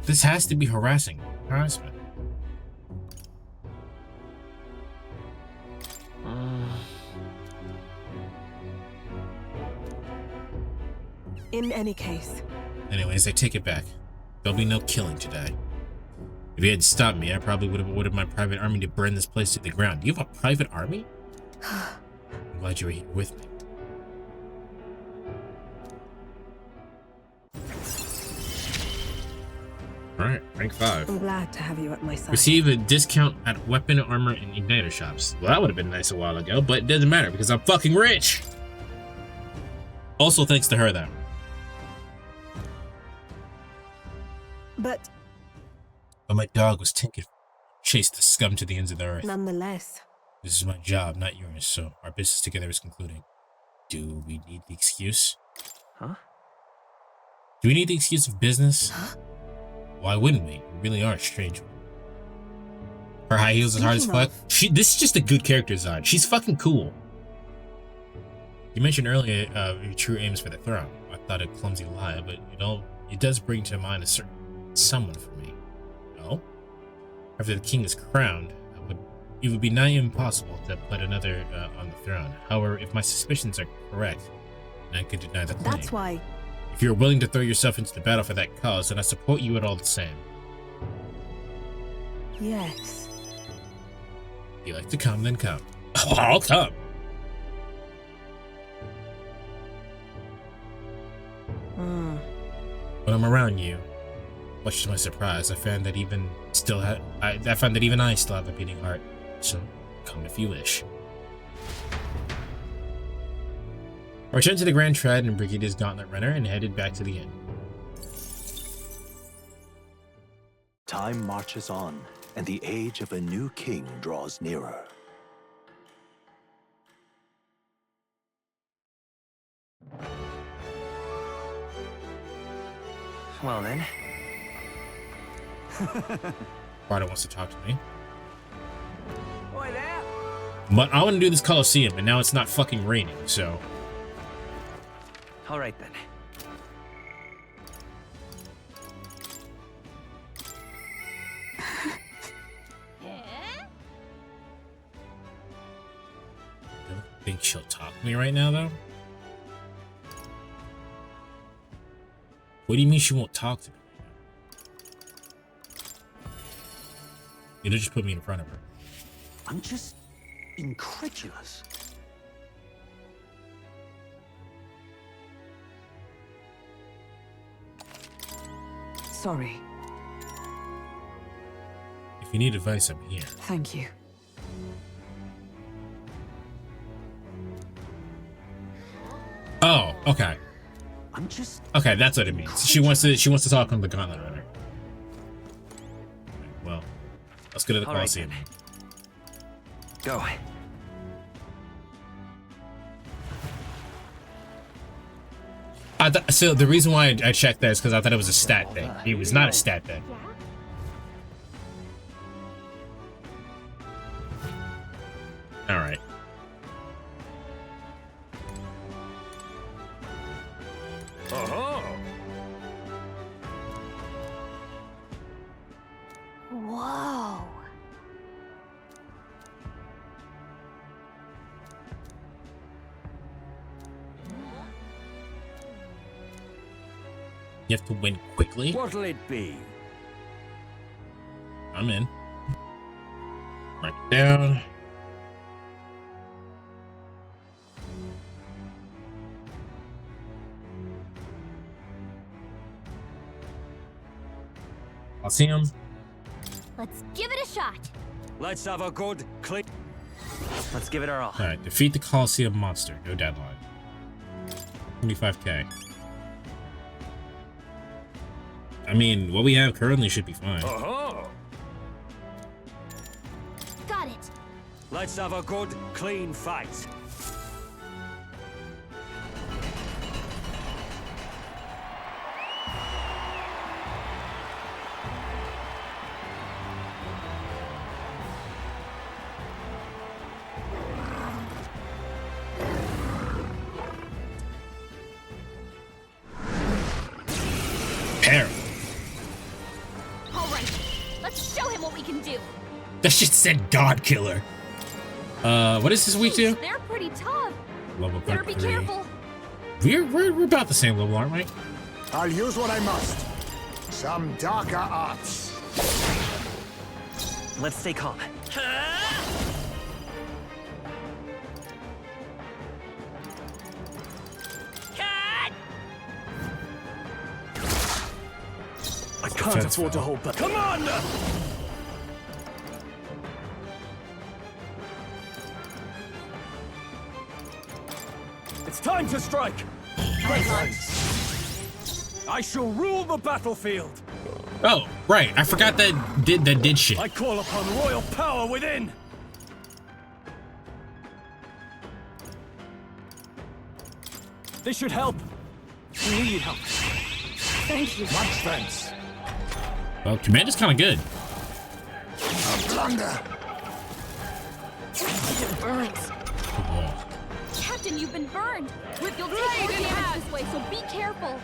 This has to be harassment. In any case. Anyways, I take it back. There'll be no killing today. If you had stopped me, I probably would have ordered my private army to burn this place to the ground. Do you have a private army? I'm glad you were here with me. Alright, rank 5. I'm glad to have you at my side. Receive a discount at weapon, armor, and igniter shops. Well, that would have been nice a while ago, but it doesn't matter because I'm fucking rich! Also thanks to her, though. But my dog was tinkered. Chased the scum to the ends of the earth. Nonetheless. This is my job, not yours, so our business together is concluding. Do we need the excuse? Huh? Do we need the excuse of business? Huh? Why wouldn't we? We really are a strange one. Her high heels is hard as fuck. This is just a good character design. She's fucking cool. You mentioned earlier your true aim is for the throne. thought a clumsy lie, but you know, it does bring to mind a certain someone for me. No? After the king is crowned, it would be nigh impossible to put another on the throne. However, if my suspicions are correct, then I could deny the claim. That's why. If you're willing to throw yourself into the battle for that cause, then I support you at all the same. Yes. If you like to come, then come. I'll come. When I'm around you, much to my surprise, I found that even I still have a beating heart. So, come if you wish. I returned to the Grand Tread and Brigitta's Gauntlet Runner and headed back to the inn. Time marches on, and the age of a new king draws nearer. Well then. Bardon wants to talk to me. Boy, there. But I want to do this Colosseum, and now it's not fucking raining, so... All right then. I don't think she'll talk to me right now, though. What do you mean she won't talk to me right now? It'll just put me in front of her. I'm just incredulous. Sorry. If you need advice, I'm here. Thank you. Oh, okay. I'm just Okay, that's what it means. She wants to talk on the Gauntlet Runner. Well, let's go to the Colosseum. Go. So the reason why I checked that is because I thought it was a stat thing. It was not a stat thing. All right. Whoa. You have to win quickly. What'll it be? I'm in. Mark it down. Colosseum. Let's give it a shot. Let's have a good clean. Let's give it our all. All right, defeat the Colosseum monster. No deadline. 25k. I mean, what we have currently should be fine. Got it. Let's have a good clean fight. That shit said God Killer. What is this week to? They're pretty tough. Level Better be 33. careful. We're about the same level, aren't we? I'll use what I must. Some darker arts. Let's stay calm. I can't afford to hold back. Commander! It's time to strike! I shall rule the battlefield! Oh, right. I forgot that did shit. I call upon royal power within! This should help. We need help. Thank you. Much thanks. Well, Commander's kind of good. A blunder. It burns. Oh, Can't Captain, you've been burned. With You'll blade take more in damage hand. this way, so be careful.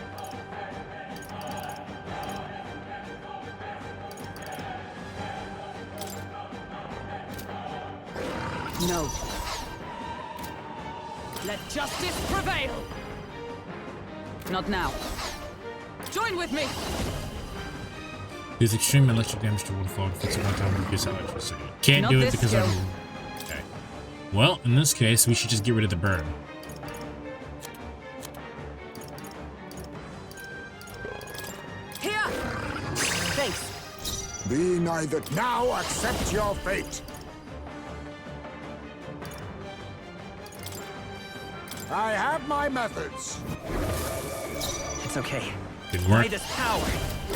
No. Let justice prevail. Not now. Join with me. There's extreme electric damage to one fall inflicts one time reduce electricity. Can't Not do it this because skill. I'm... Okay. Well, in this case, we should just get rid of the burn. Here. Thanks. Be neither. Now accept your fate. I have my methods. It's okay. Didn't By work. this power,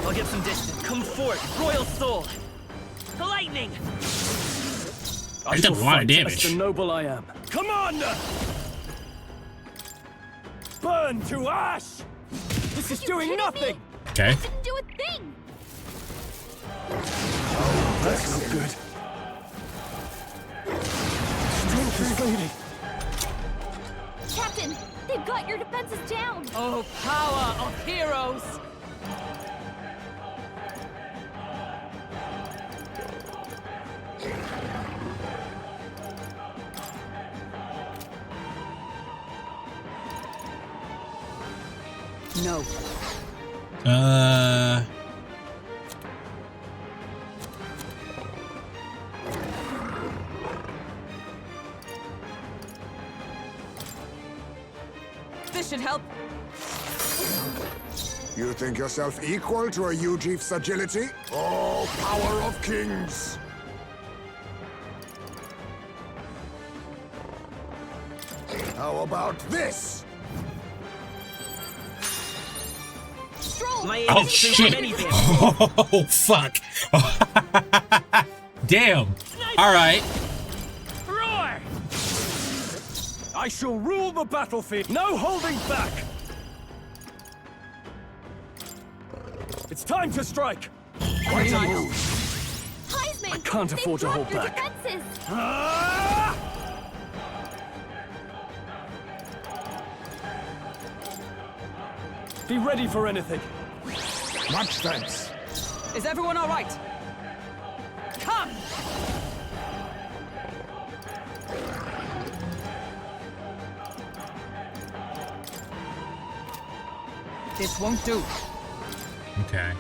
I'll get some distance. Come forth, royal soul. Lightning. I did a lot of damage. As the noble I am. Commander! Burn to ash! This is doing nothing! Okay. Didn't do a thing. That's not good. Strength is fading. Captain, they've got your defenses down. Oh, power of heroes. No. This should help. You think yourself equal to a Ujif's agility? Oh, power of kings! How about this? My aim Oh is through shit! many things. Oh fuck! Damn! Alright. Roar! I shall rule the battlefield. No holding back! It's time to strike! Quite a move. Heismay, I can't they've afford to hold dropped your back. defenses. Ah! Be ready for anything. Much thanks. Is everyone all right? Come! This won't do. Okay.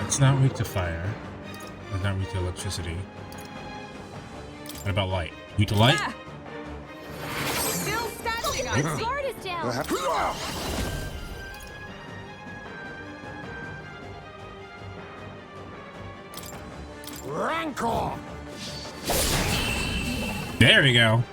It's not weak to fire. It's not weak to electricity. What about light? Weak to light? Ah! Still standing, I Its see. guard is down. Rancor! There we go.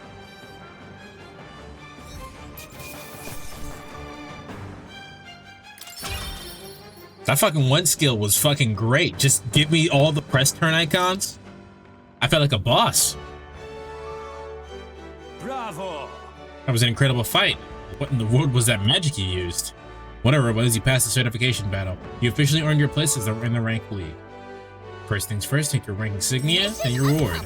That fucking one skill was fucking great. Just give me all the press turn icons. I felt like a boss. Bravo! That was an incredible fight. What in the world was that magic you used? Whatever it was, you passed the certification battle. You officially earned your place as in the rank league. First things first, take your rank insignia and your reward.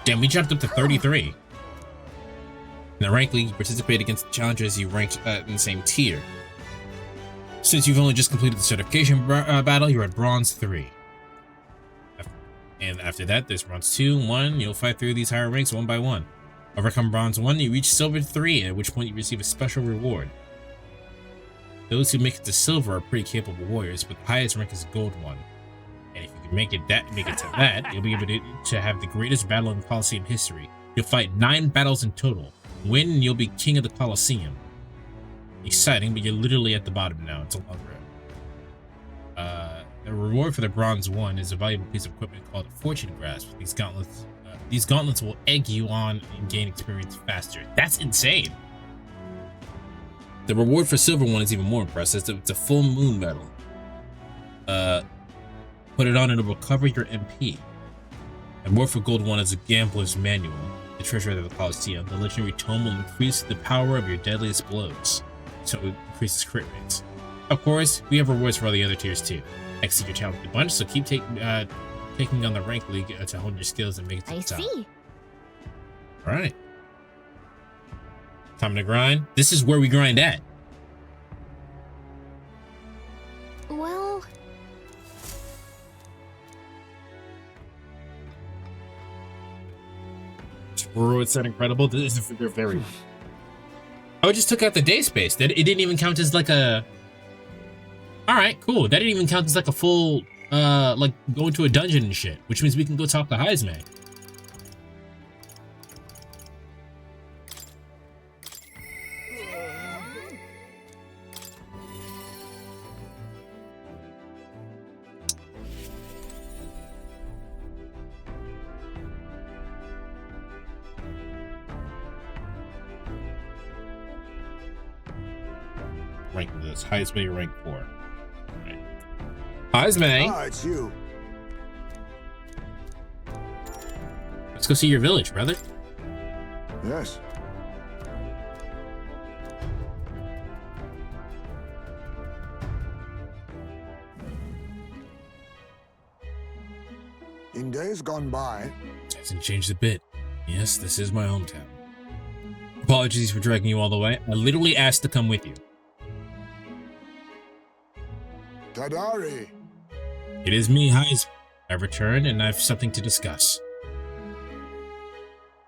Damn, we jumped up to 33. In the rank league, you participate against the challengers you ranked in the same tier. Since you've only just completed the certification battle, you're at Bronze 3. And after that, there's Bronze 2, 1. You'll fight through these higher ranks one by one. Overcome Bronze 1, you reach Silver 3, at which point you receive a special reward. Those who make it to Silver are pretty capable warriors, but the highest rank is Gold 1. And if you can make it to that, you'll be able to have the greatest battle in Colosseum history. You'll fight 9 battles in total. Win and you'll be king of the Colosseum. Exciting, but you're literally at the bottom now. It's a long road. The reward for the Bronze 1 is a valuable piece of equipment called a Fortune Grasp. These gauntlets will egg you on and gain experience faster. That's insane. The reward for Silver 1 is even more impressive. It's a full moon medal. Put it on and it will cover your MP. The reward for Gold 1 is a Gambler's Manual. The treasure of the Colosseum. The legendary tome will increase the power of your deadliest blows. so it increases crit rates. Of course, we have rewards for all the other tiers too. Exceed your talent a bunch, so keep taking on the rank league to hone your skills and make it to the top. I see. All right. Time to grind. This is where we grind at. Well... Rewards that incredible. This is they're very... Oh, it just took out the day space. It didn't even count as like a... Alright, cool. That didn't even count as like a full, like going to a dungeon and shit. Which means we can go talk to Heismay. Rank this. Heismay rank 4. Right. Heismay! Ah, it's you. Let's go see your village, brother. Yes. In days gone by... Hasn't changed a bit. Yes, this is my hometown. Apologies for dragging you all the way. I literally asked to come with you. Tadari. It is me, Heismay. I've returned and I have something to discuss.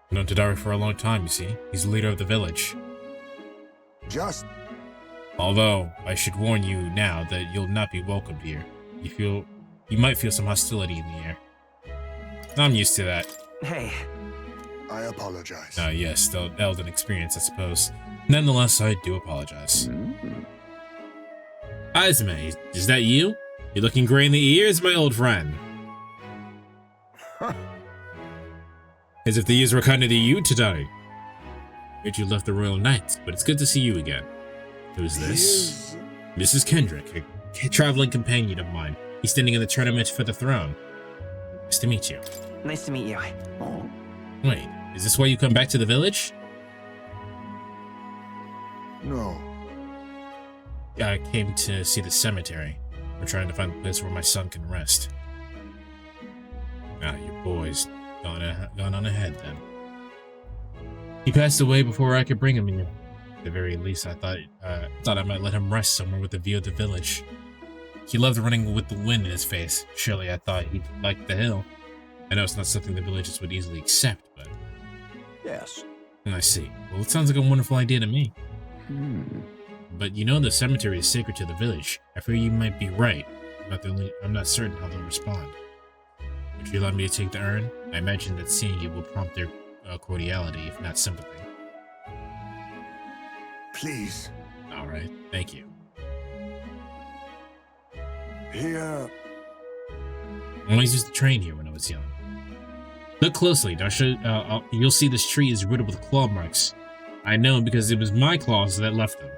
I've known Tadari for a long time, you see. He's the leader of the village. Just... Although, I should warn you now that you'll not be welcomed here. You might feel some hostility in the air. I'm used to that. Hey. I apologize. Yes, the Elden experience, I suppose. Nonetheless, I do apologize. Heismay, is that you? You're looking gray in the ears, my old friend. As if the years were kind to you today. Heard you left the Royal Knights, but it's good to see you again. Who's this? Mrs. Kendrick, a traveling companion of mine. He's standing in the tournament for the throne. Nice to meet you. Nice to meet you. Oh. Wait, is this why you come back to the village? No. I came to see the cemetery. We're trying to find a place where my son can rest. Your boy's gone on ahead then. He passed away before I could bring him here. At the very least, I thought I might let him rest somewhere with a view of the village. He loved running with the wind in his face. Surely I thought he'd like the hill. I know it's not something the villagers would easily accept, but... Yes. I see. Well, it sounds like a wonderful idea to me. But you know the cemetery is sacred to the village. I fear you might be right. I'm not certain how they'll respond. Would you allow me to take the urn? I imagine that seeing it will prompt their cordiality, if not sympathy. Please. Alright, thank you. Here. I always used to train here when I was young. Look closely. You'll see this tree is riddled with claw marks. I know because it was my claws that left them.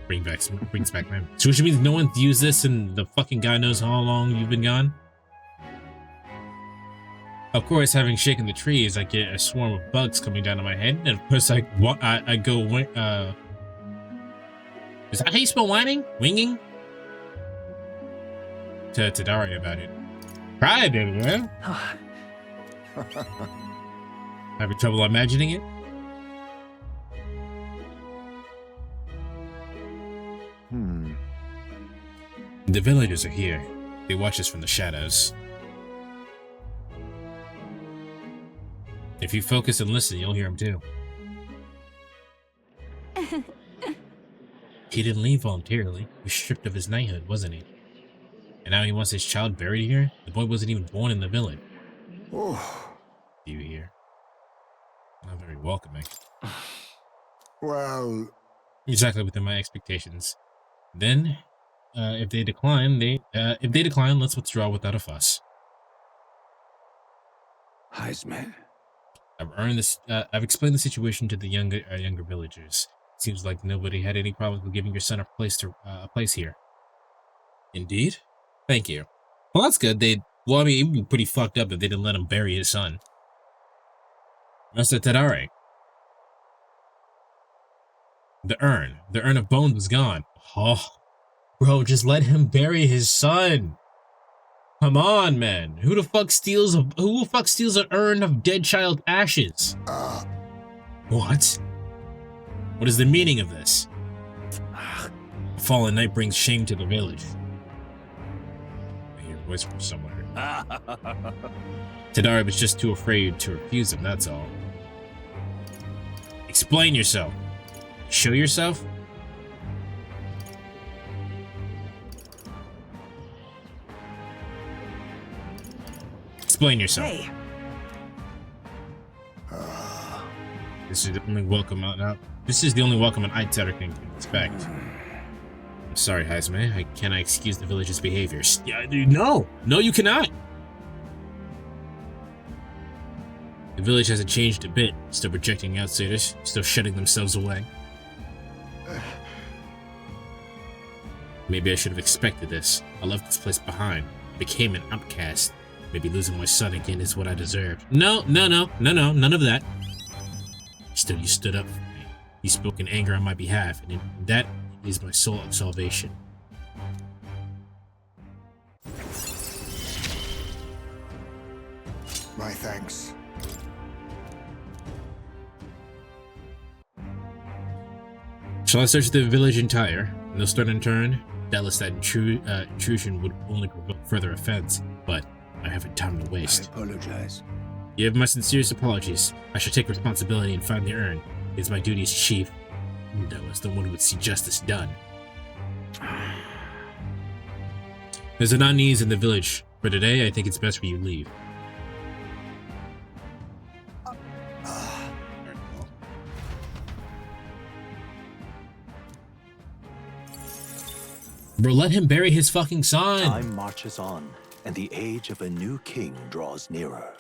Brings back memories. So which means no one's used this and the fucking guy knows how long you've been gone? Of course, having shaken the trees, I get a swarm of bugs coming down on my head, and of course I go, is that how you spell whining? Winging? To Tadari about it. Try, baby, man. Having trouble imagining it? The villagers are here. They watch us from the shadows. If you focus and listen, you'll hear them too. He didn't leave voluntarily. He was stripped of his knighthood, wasn't he? And now he wants his child buried here? The boy wasn't even born in the village. Oh. Do you hear? Not very welcoming. Well... Exactly within my expectations. Then, if they decline, let's withdraw without a fuss. Heismay. I've explained the situation to the younger villagers. Seems like nobody had any problems with giving your son a place here. Indeed? Thank you. Well, that's good. I mean, it would be pretty fucked up if they didn't let him bury his son. Master Tadari. The urn of bones was gone. Oh, bro, just let him bury his son. Come on, man. Who the fuck steals an urn of dead child ashes? What? What is the meaning of this? A fallen knight brings shame to the village. I hear a voice from somewhere. Tadari was just too afraid to refuse him, that's all. Explain yourself. Show yourself? Explain yourself. Hey. This is the only welcome out. This is the only welcome an outsider can expect. I'm sorry, Heismay. I cannot excuse the village's behaviors. Yeah, dude, no, you cannot. The village hasn't changed a bit. Still rejecting outsiders. Still shutting themselves away. Maybe I should have expected this. I left this place behind. I became an outcast. Maybe losing my son again is what I deserved. No, none of that. Still, you stood up for me. You spoke in anger on my behalf, and that is my sole salvation. My thanks. Shall I search the village entire? No stone unturned? Doubtless that intrusion would only provoke further offense, but I haven't time to waste. I apologize. You have my sincerest apologies. I shall take responsibility and find the urn. It is my duty as chief. No, as the one who would see justice done. There's an unease in the village. For today, I think it's best for you leave. Bro, let him bury his fucking son. Time marches on, and the age of a new king draws nearer.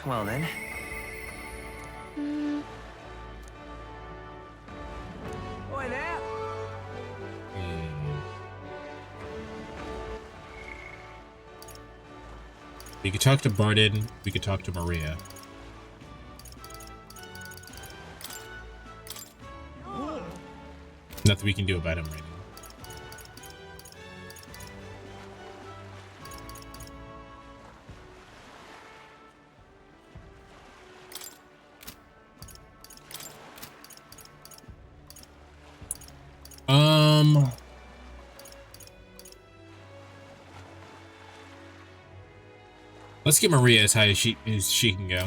Well then. Oi there. We could talk to Bardon. We could talk to Maria. Nothing we can do about him right now. Let's get Maria as high as she can go.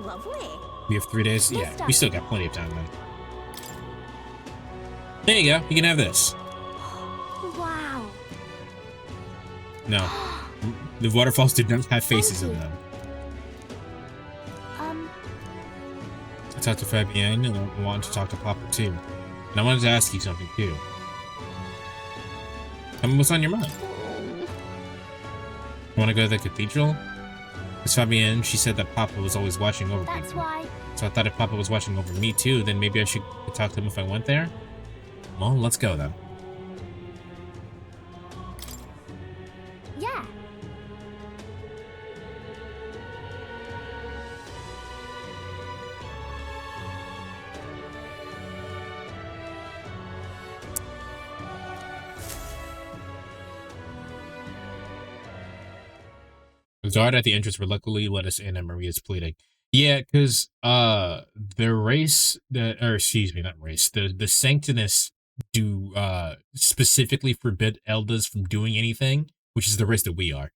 Lovely. We have 3 days. Yeah, we still got plenty of time then. There you go. You can have this. Wow. No, the waterfalls did not have faces in them. I talked to Fabienne and I wanted to talk to Papa too. And I wanted to ask you something too. Tell me what's on your mind. You want to go to the cathedral? Miss Fabienne, she said that Papa was always watching over me. That's why. So I thought if Papa was watching over me too, then maybe I should talk to him if I went there? Well, let's go then. Yeah. The guard at the entrance reluctantly let us in and Maria's pleading. Yeah, because the race that, or excuse me, not race, the Sanctinists do specifically forbid elders from doing anything, which is the race that we are.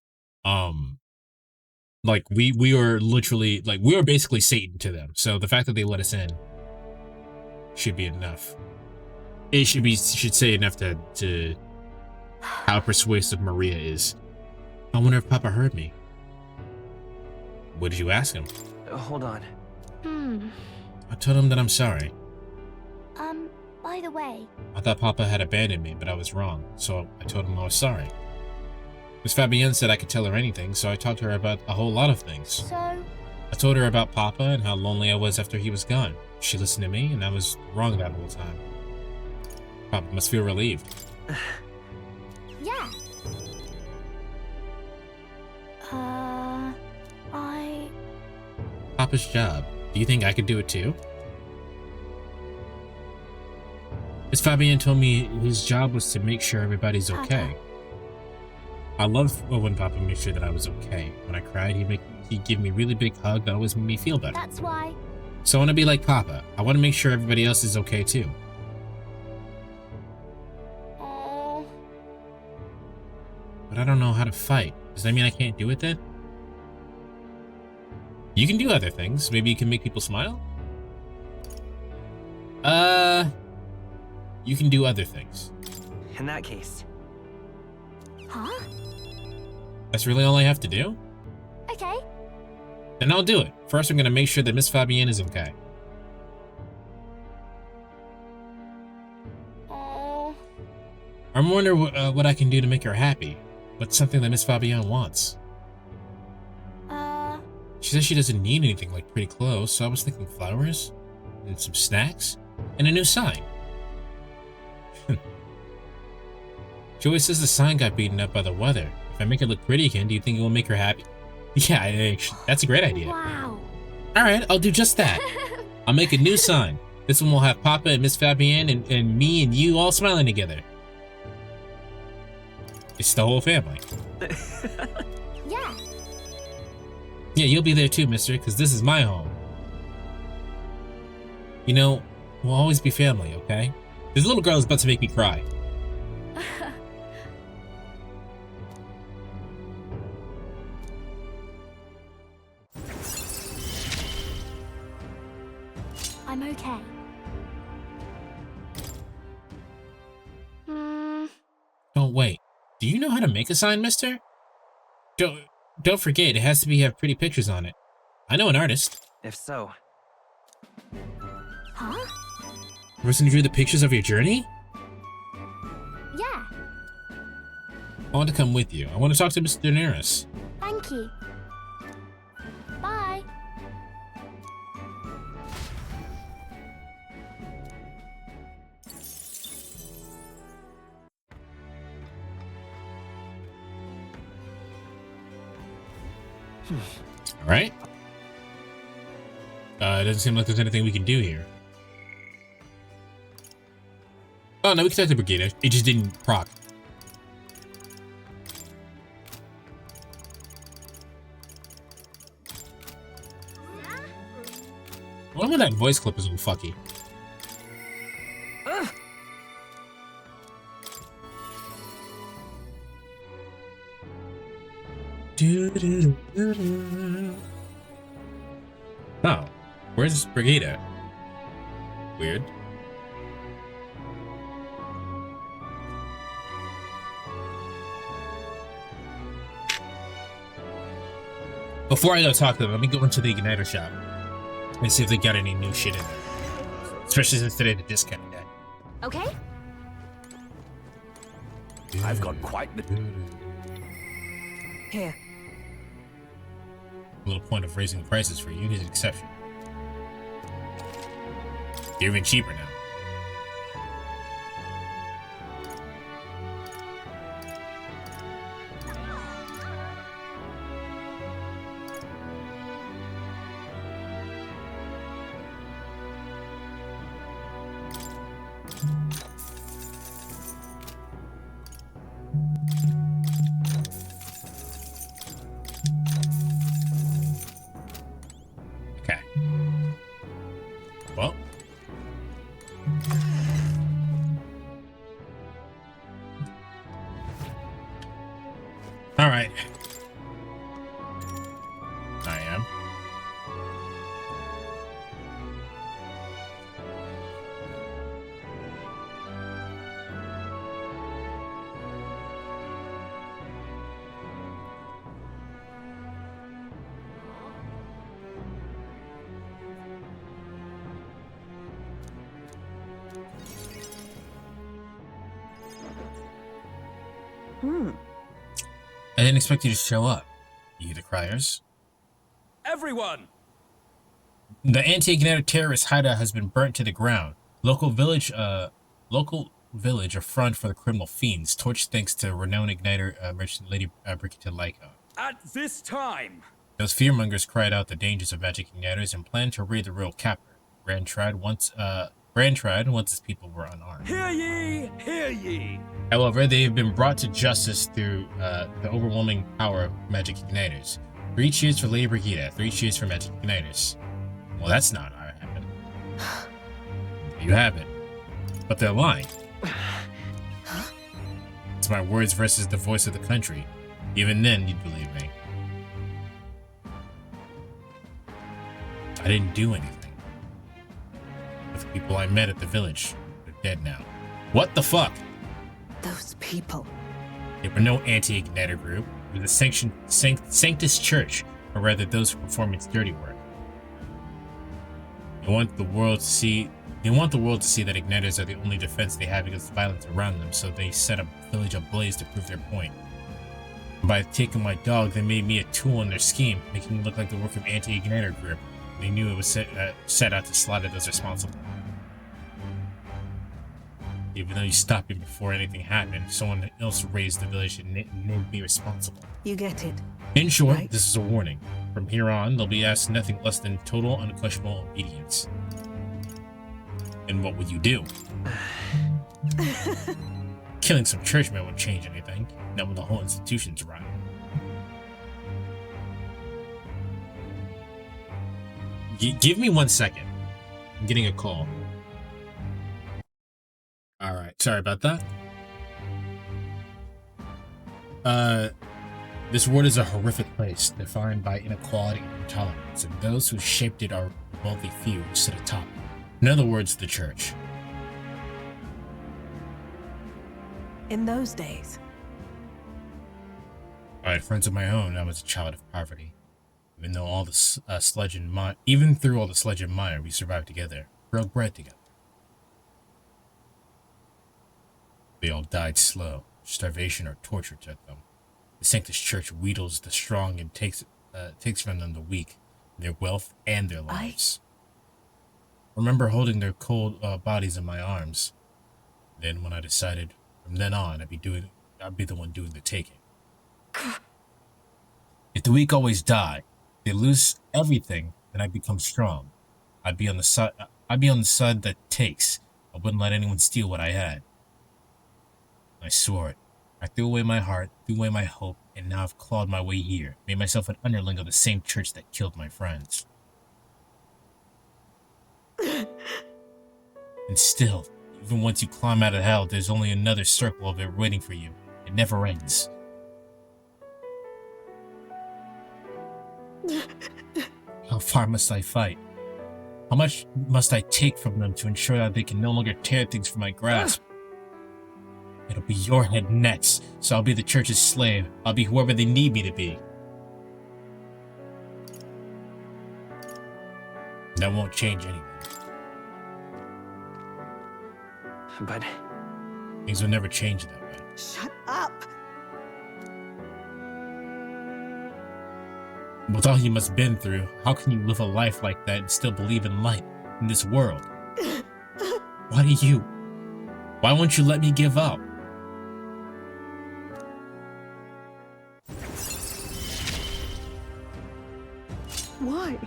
Like we are literally, like, we are basically Satan to them. So the fact that they let us in should be enough. It should say enough to how persuasive Maria is. I wonder if Papa heard me. What did you ask him? Hold on. I told him that I'm sorry. By the way. I thought Papa had abandoned me, but I was wrong. So I told him I was sorry. Miss Fabienne said I could tell her anything, so I talked to her about a whole lot of things. So? I told her about Papa and how lonely I was after he was gone. She listened to me, and I was wrong that whole time. Papa must feel relieved. Yeah. Papa's job. Do you think I could do it too? Miss Fabienne told me his job was to make sure everybody's okay. I love when Papa made sure that I was okay. When I cried, he'd give me a really big hug that always made me feel better. That's why. So I want to be like Papa. I want to make sure everybody else is okay too. But I don't know how to fight. Does that mean I can't do it then? You can do other things. Maybe you can make people smile? You can do other things. In that case. Huh? That's really all I have to do? Okay. Then I'll do it. First, I'm going to make sure that Miss Fabienne is okay. I'm wondering what I can do to make her happy. What's something that Miss Fabienne wants? She says she doesn't need anything like pretty clothes, so I was thinking flowers, and some snacks, and a new sign. She always says the sign got beaten up by the weather. If I make it look pretty again, do you think it will make her happy? Yeah, that's a great idea. Wow. Alright, I'll do just that. I'll make a new sign. This one will have Papa and Miss Fabienne and me and you all smiling together. It's the whole family. Yeah. Yeah, you'll be there too, mister, because this is my home. You know, we'll always be family, okay? This little girl is about to make me cry. I'm okay. Don't wait. Do you know how to make a sign, mister? Don't forget, it has to have pretty pictures on it. I know an artist. If so. Huh? The person who drew the pictures of your journey? Yeah. I want to come with you. I want to talk to Mr. Neuras. Thank you. Bye. Alright. It doesn't seem like there's anything we can do here. Oh no, we can talk to Brigitta. It just didn't proc. I wonder when that voice clip is all fucky. Oh, where's Brigitta? Weird. Before I go talk to them, let me go into the Igniter shop and see if they got any new shit in there. Especially since today the discount day. Okay. I've got quite the... Here. A little point of raising prices for you is an exception. You're even cheaper now. Well. All right. I am. I didn't expect you to show up. You the criers? Everyone! The anti-Ignitor terrorist hideout has been burnt to the ground. Local village, a front for the criminal fiends. Torched thanks to renowned Igniter merchant Lady Brigitta Rank. At this time! Those fearmongers cried out the dangers of magic igniters and planned to raid the royal capital. Grand tried once his people were unarmed. Hear ye! Hear ye! However, they have been brought to justice through the overwhelming power of magic igniters. 3 cheers for Lady Brigitta, 3 cheers for magic igniters. Well, that's not how it happened. You have it. But they're lying. It's my words versus the voice of the country. Even then, you'd believe me. I didn't do anything. The people I met at the village, they're dead now. What the fuck? Those people. They were no anti-Igniter group. It was a Sanctus Church, or rather those who perform its dirty work. They want the world to see that Igniters are the only defense they have against violence around them, so they set a village ablaze to prove their point. And by taking my dog, they made me a tool in their scheme, making me look like the work of anti-Igniter group. They knew it was set out to slaughter those responsible. Even though you stopped me before anything happened, someone else raised the village and named me responsible. You get it. In short, right? This is a warning. From here on, they'll be asked nothing less than total, unquestionable obedience. And what would you do? Killing some churchmen won't change anything, not when the whole institution's rotten. Give me 1 second. I'm getting a call. Alright, sorry about that. This world is a horrific place, defined by inequality and intolerance, and those who shaped it are wealthy few who sit atop. In other words, the church. In those days. I had friends of my own. I was a child of poverty. Even through all the sludge and mire, we survived together, broke bread together. They all died slow. Starvation or torture took them. The Sanctus Church wheedles the strong and takes from them the weak, their wealth and their lives. I remember holding their cold bodies in my arms. Then, when I decided from then on I'd be the one doing the taking. If the weak always die, they lose everything, then I become strong. I'd be on the side that takes. I wouldn't let anyone steal what I had. I swore it. I threw away my heart, threw away my hope, and now I've clawed my way here, made myself an underling of the same church that killed my friends. And still, even once you climb out of hell, there's only another circle of it waiting for you. It never ends. How far must I fight? How much must I take from them to ensure that they can no longer tear things from my grasp? It'll be your head next, so I'll be the church's slave. I'll be whoever they need me to be. That won't change anything. But things will never change that way. Shut up! With all you must have been through, how can you live a life like that and still believe in light in this world? Why won't you let me give up? Why?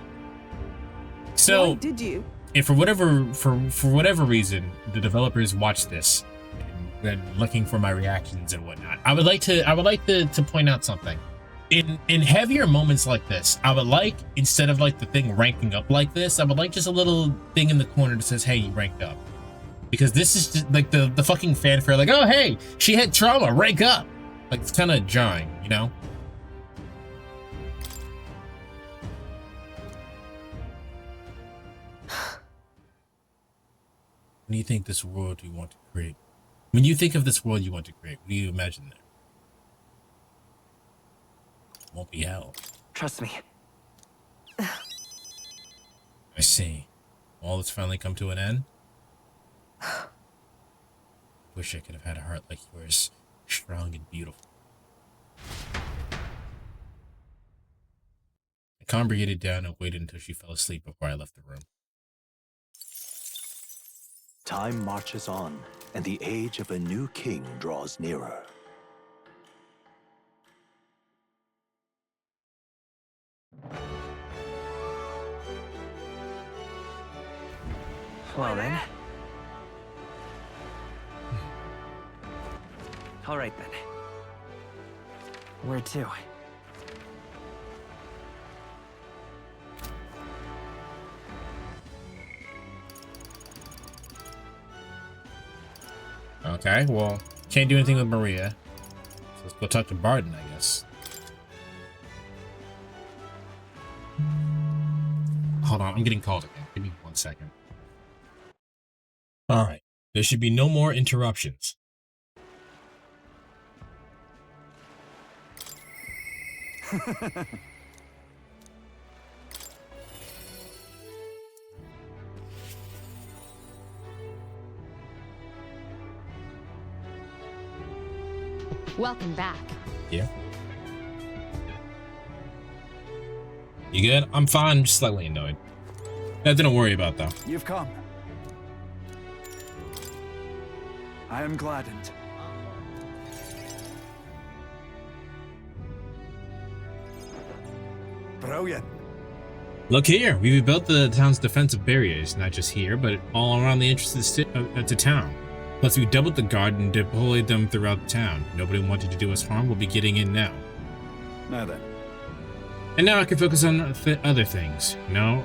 So, why did you? If for whatever reason the developers watch this and they're looking for my reactions and whatnot, I would like to point out something. In heavier moments like this, I would like, instead of like the thing ranking up like this, I would like just a little thing in the corner that says, hey, you ranked up. Because this is just like the fucking fanfare, like, oh hey, she had trauma, rank up. Like, it's kind of jarring, you know? When do you think this world you want to create? When you think of this world you want to create, what do you imagine there? It won't be hell. Trust me. I see. All that's finally come to an end? Wish I could have had a heart like yours, strong and beautiful. I calmed Brigitta down and waited until she fell asleep before I left the room. Time marches on, and the age of a new king draws nearer. Well then. All right then. Where to? Okay, well, can't do anything with Maria. So let's go talk to Bardon, I guess. Hold on, I'm getting called again. Give me 1 second. Alright, there should be no more interruptions. Welcome back. Yeah. You good? I'm fine, I'm just slightly annoyed. Nothing to worry about though. You've come. I am gladdened. Brilliant. Look here, we rebuilt the town's defensive barriers, not just here, but all around the entrance of the town. Plus, we doubled the guard and deployed them throughout the town. Nobody wanted to do us harm will be getting in now. Now then. And now I can focus on other things. Now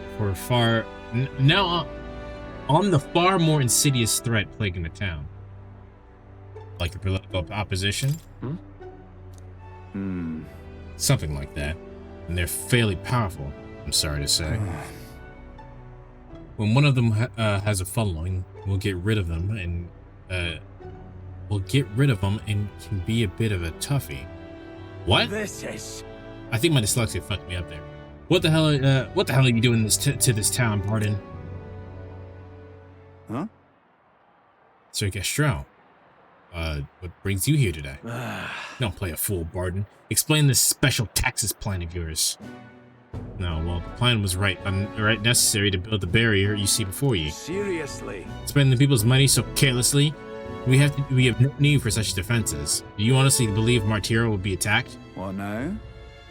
on the far more insidious threat plaguing the town. Like the political opposition? Something like that. And they're fairly powerful, I'm sorry to say. When one of them has a following, we'll get rid of them and can be a bit of a toughie. What? This is... I think my dyslexia fucked me up there. What the hell are you doing to this town, Bardon? Huh? Sir Gastrel. What brings you here today? Don't play a fool, Bardon. Explain this special taxes plan of yours. No, well, the plan was right necessary to build the barrier you see before you. Seriously? Spending the people's money so carelessly? We have no need for such defenses. Do you honestly believe Martyra will be attacked? What now?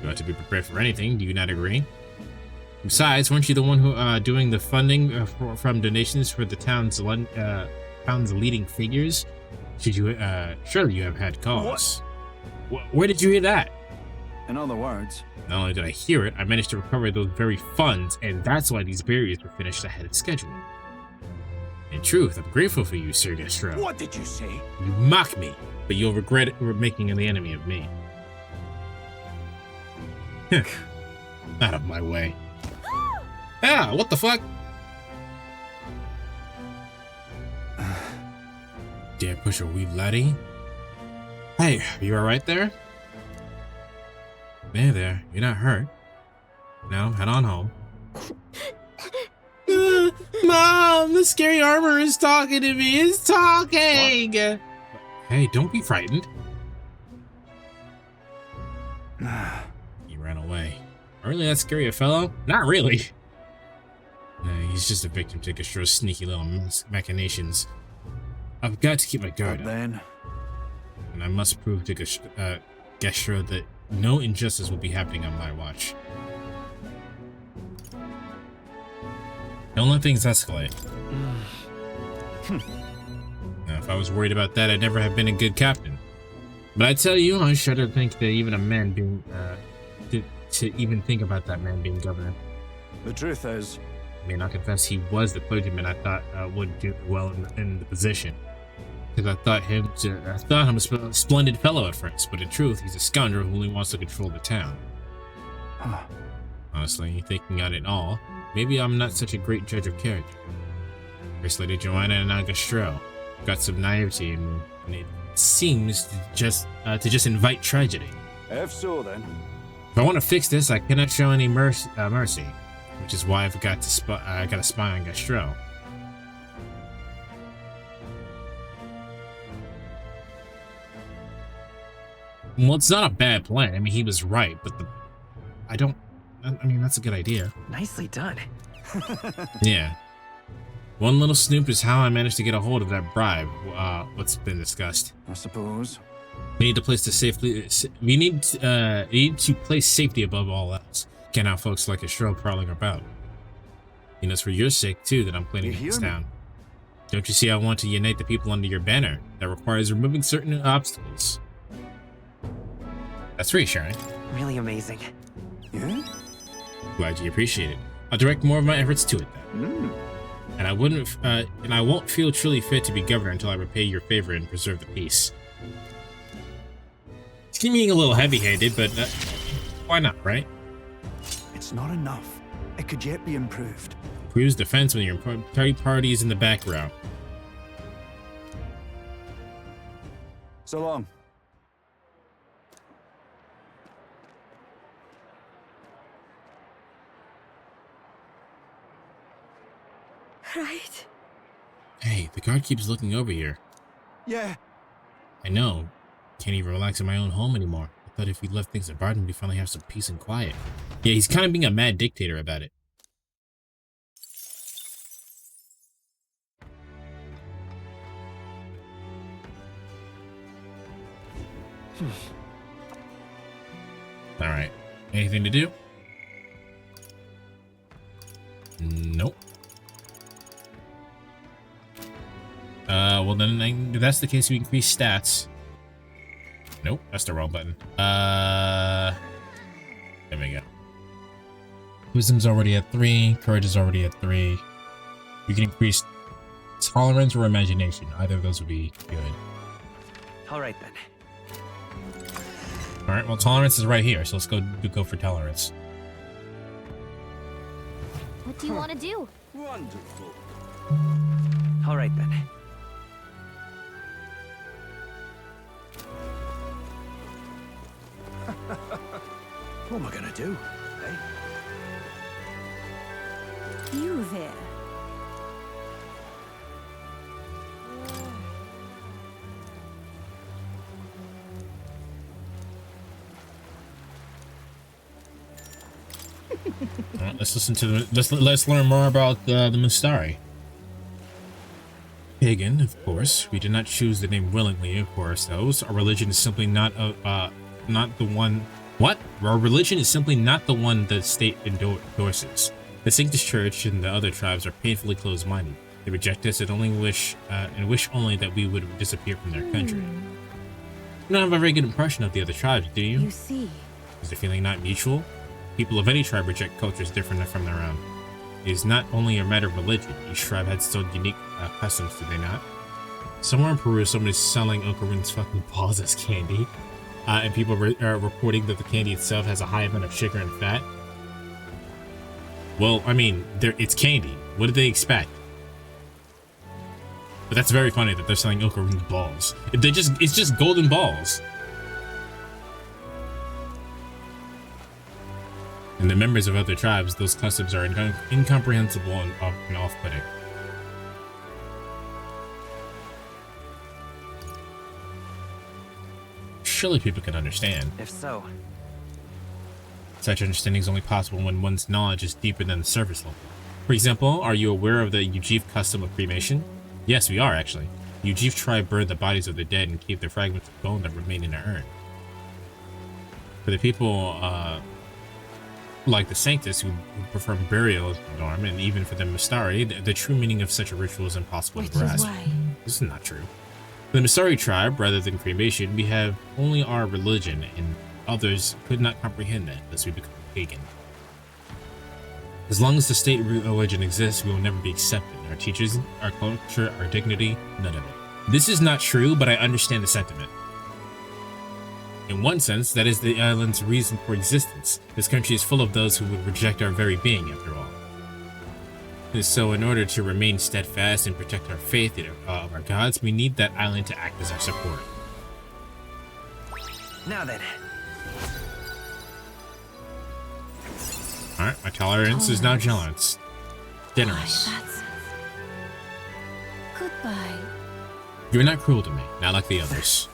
You ought to be prepared for anything, do you not agree? Besides, weren't you the one who doing the funding from donations for the town's leading figures? Surely you have had cause. Where did you hear that? In other words, not only did I hear it, I managed to recover those very funds, and that's why these barriers were finished ahead of schedule. In truth, I'm grateful for you, Sir Gastrel. What did you say? You mock me, but you'll regret making an enemy of me. Out of my way. Ah, what the fuck? Dare push a wee laddie? Hey, are you alright there? There, you're not hurt. Now, head on home. Mom, the scary armor is talking to me. It's talking! What? Hey, don't be frightened. He ran away. Really that scary a fellow? Not really. He's just a victim to Gastrel's sneaky little machinations. I've got to keep my guard up. And I must prove to Gastrel that no injustice will be happening on my watch. Don't let things escalate. Now, if I was worried about that, I'd never have been a good captain. But I tell you, I shudder to think that even a man being, to even think about that man being governor. The truth is, I mean, I'll confess he was the clergyman I thought would do well in the position. Because I thought him a splendid fellow at first, but in truth, he's a scoundrel who only wants to control the town. Honestly, thinking on it all, maybe I'm not such a great judge of character. First Lady Joanna and now Gastrel got some naivety, and it seems to just invite tragedy. If so, then. If I want to fix this, I cannot show any mercy, which is why I've got to spy on Gastrel. Well, it's not a bad plan. I mean, he was right, but I don't I mean, that's a good idea. Nicely done. Yeah. One little snoop is how I managed to get a hold of that bribe. What's been discussed. I suppose. We need to place the safely. We need to place safety above all else. Can't have folks like Astro prowling about. You know, it's for your sake too that I'm planning this down. Don't you see? I want to unite the people under your banner. That requires removing certain obstacles. That's reassuring. Really amazing. Yeah? Glad you appreciate it. I'll direct more of my efforts to it then. And I won't feel truly fit to be governor until I repay your favor and preserve the peace. It's being a little heavy-handed, but why not, right? It's not enough. It could yet be improved. Proves defense when your party is in the background. So long. Right. Hey, the guard keeps looking over here. Yeah. I know. Can't even relax in my own home anymore. I thought if we left things at Bardon, we'd finally have some peace and quiet. Yeah, he's kind of being a mad dictator about it. Alright. Anything to do? Nope. Well then, if that's the case, we increase stats. Nope, that's the wrong button. There we go. Wisdom's already at 3, courage is already at 3. We can increase tolerance or imagination. Either of those would be good. Alright then. Alright, well tolerance is right here, so let's go for tolerance. What do you want to do? Wonderful. Alright then. What am I gonna do? Hey? You there. Alright, let's listen to the let's learn more about the Mustari. Pagan, of course. We did not choose the name willingly for ourselves. Our religion is simply not the one. What? Our religion is simply not the one the state endorses. The Sanctus Church and the other tribes are painfully closed-minded. They reject us and wish only that we would disappear from their country. You don't have a very good impression of the other tribes, do you? You see. Is the feeling not mutual? People of any tribe reject cultures different from their own. It is not only a matter of religion. Each tribe had its own unique customs, do they not? Somewhere in Peru, somebody's selling Ocarina's fucking balls as candy. And people are reporting that the candy itself has a high amount of sugar and fat. Well, I mean, it's candy. What did they expect? But that's very funny that they're selling Ocarina balls. It's just golden balls. And the members of other tribes, those customs are incomprehensible and off-putting. Surely people can understand. If so. Such understanding is only possible when one's knowledge is deeper than the surface level. For example, are you aware of the Ujif custom of cremation? Yes, we are actually. The Ujif tribe burned the bodies of the dead and keep the fragments of bone that remain in an urn. For the people, like the Sanctus, who prefer burial as the norm, and even for the Mustari, the true meaning of such a ritual is impossible to grasp. This is not true. For the Mustari tribe, rather than cremation, we have only our religion, and others could not comprehend that unless we become pagan. As long as the state religion exists, we will never be accepted. Our teachers, our culture, our dignity, none of it. This is not true, but I understand the sentiment. In one sense, that is the island's reason for existence. This country is full of those who would reject our very being, after all. And so in order to remain steadfast and protect our faith of our gods, we need that island to act as our support. Now then. Alright, my tolerance is now generous. Generous. Goodbye. You're not cruel to me, not like the others.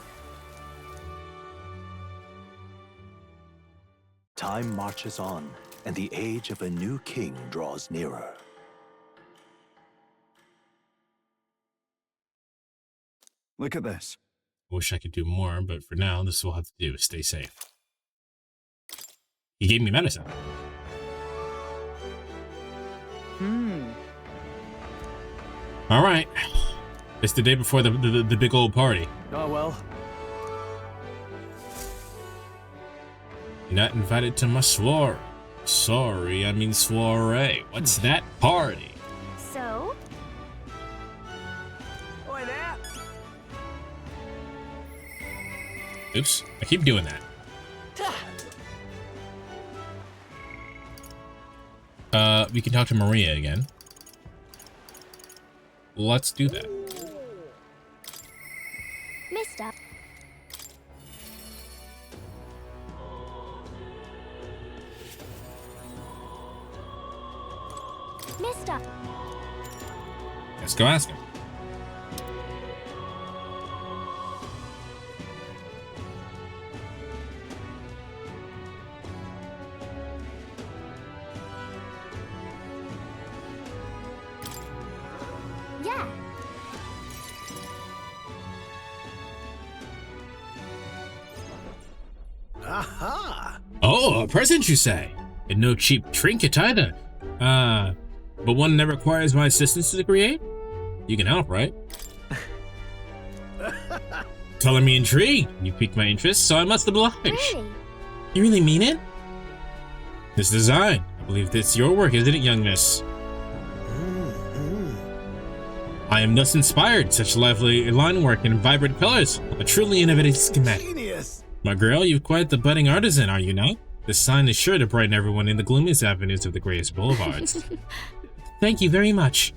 Time marches on, and the age of a new king draws nearer. Look at this. Wish I could do more, but for now, this will have to do. Stay safe. He gave me medicine. All right. It's the day before the big old party. Oh well. You're not invited to my soiree. Sorry, I mean soiree. What's that party? So? Oi there. Oops, I keep doing that. We can talk to Maria again. Let's do that. Mister. Mister. Let's go ask him. Yeah. Aha! Oh, a present, you say? And no cheap trinket either. But one that requires my assistance to create? You can help, right? Color me intrigued. You piqued my interest, so I must oblige. Really? You really mean it? This design. I believe it's your work, isn't it, young miss? I am thus inspired. Such lively line work and vibrant colors. A truly innovative schematic. Genius! My girl, you're quite the budding artisan, are you not? This sign is sure to brighten everyone in the gloomiest avenues of the grayest boulevards. Thank you very much.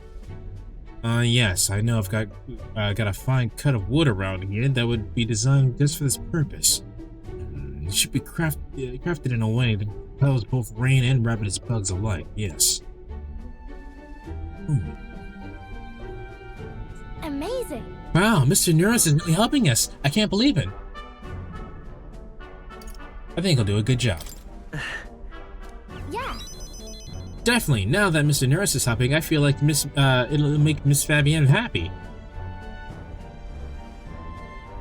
Yes, I know I've got a fine cut of wood around here that would be designed just for this purpose. It should be crafted in a way that repels both rain and ravenous bugs alike, yes. Amazing. Wow, Mr. Neuras is really helping us. I can't believe it. I think he'll do a good job. Yeah. Definitely. Now that Mr. Neuras is helping, I feel like it'll make Miss Fabienne happy.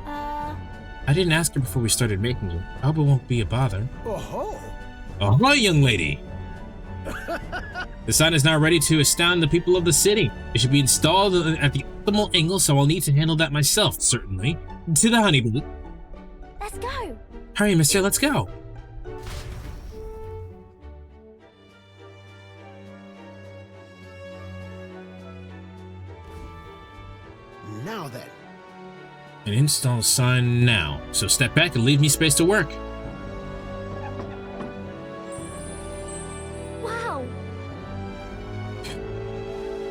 I didn't ask her before we started making it. I hope it won't be a bother. Oh-ho! Ahoy, young lady! The sign is now ready to astound the people of the city. It should be installed at the optimal angle, so I'll need to handle that myself, certainly. To the honeybee. Let's go. Hurry, mister, let's go. Now then. An install sign now. So step back and leave me space to work. Wow.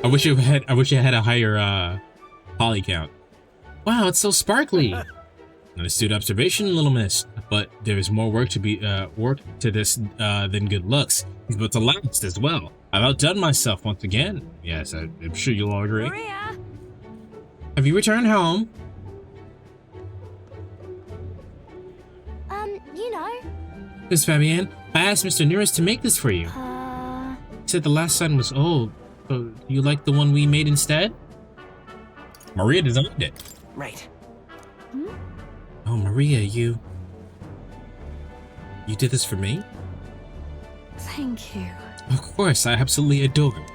I wish it had a higher poly count. Wow, it's so sparkly. An astute observation, little miss. But there is more work to be to this than good looks. He's built to last as well. I've outdone myself once again. Yes, I'm sure you'll all agree. Maria. Have you returned home? You know. Miss Fabienne, I asked Mr. Neuras to make this for you. He said the last sign was old. So you like the one we made instead? Maria designed it. Right. Oh, Maria, you did this for me? Thank you. Of course, I absolutely adore it.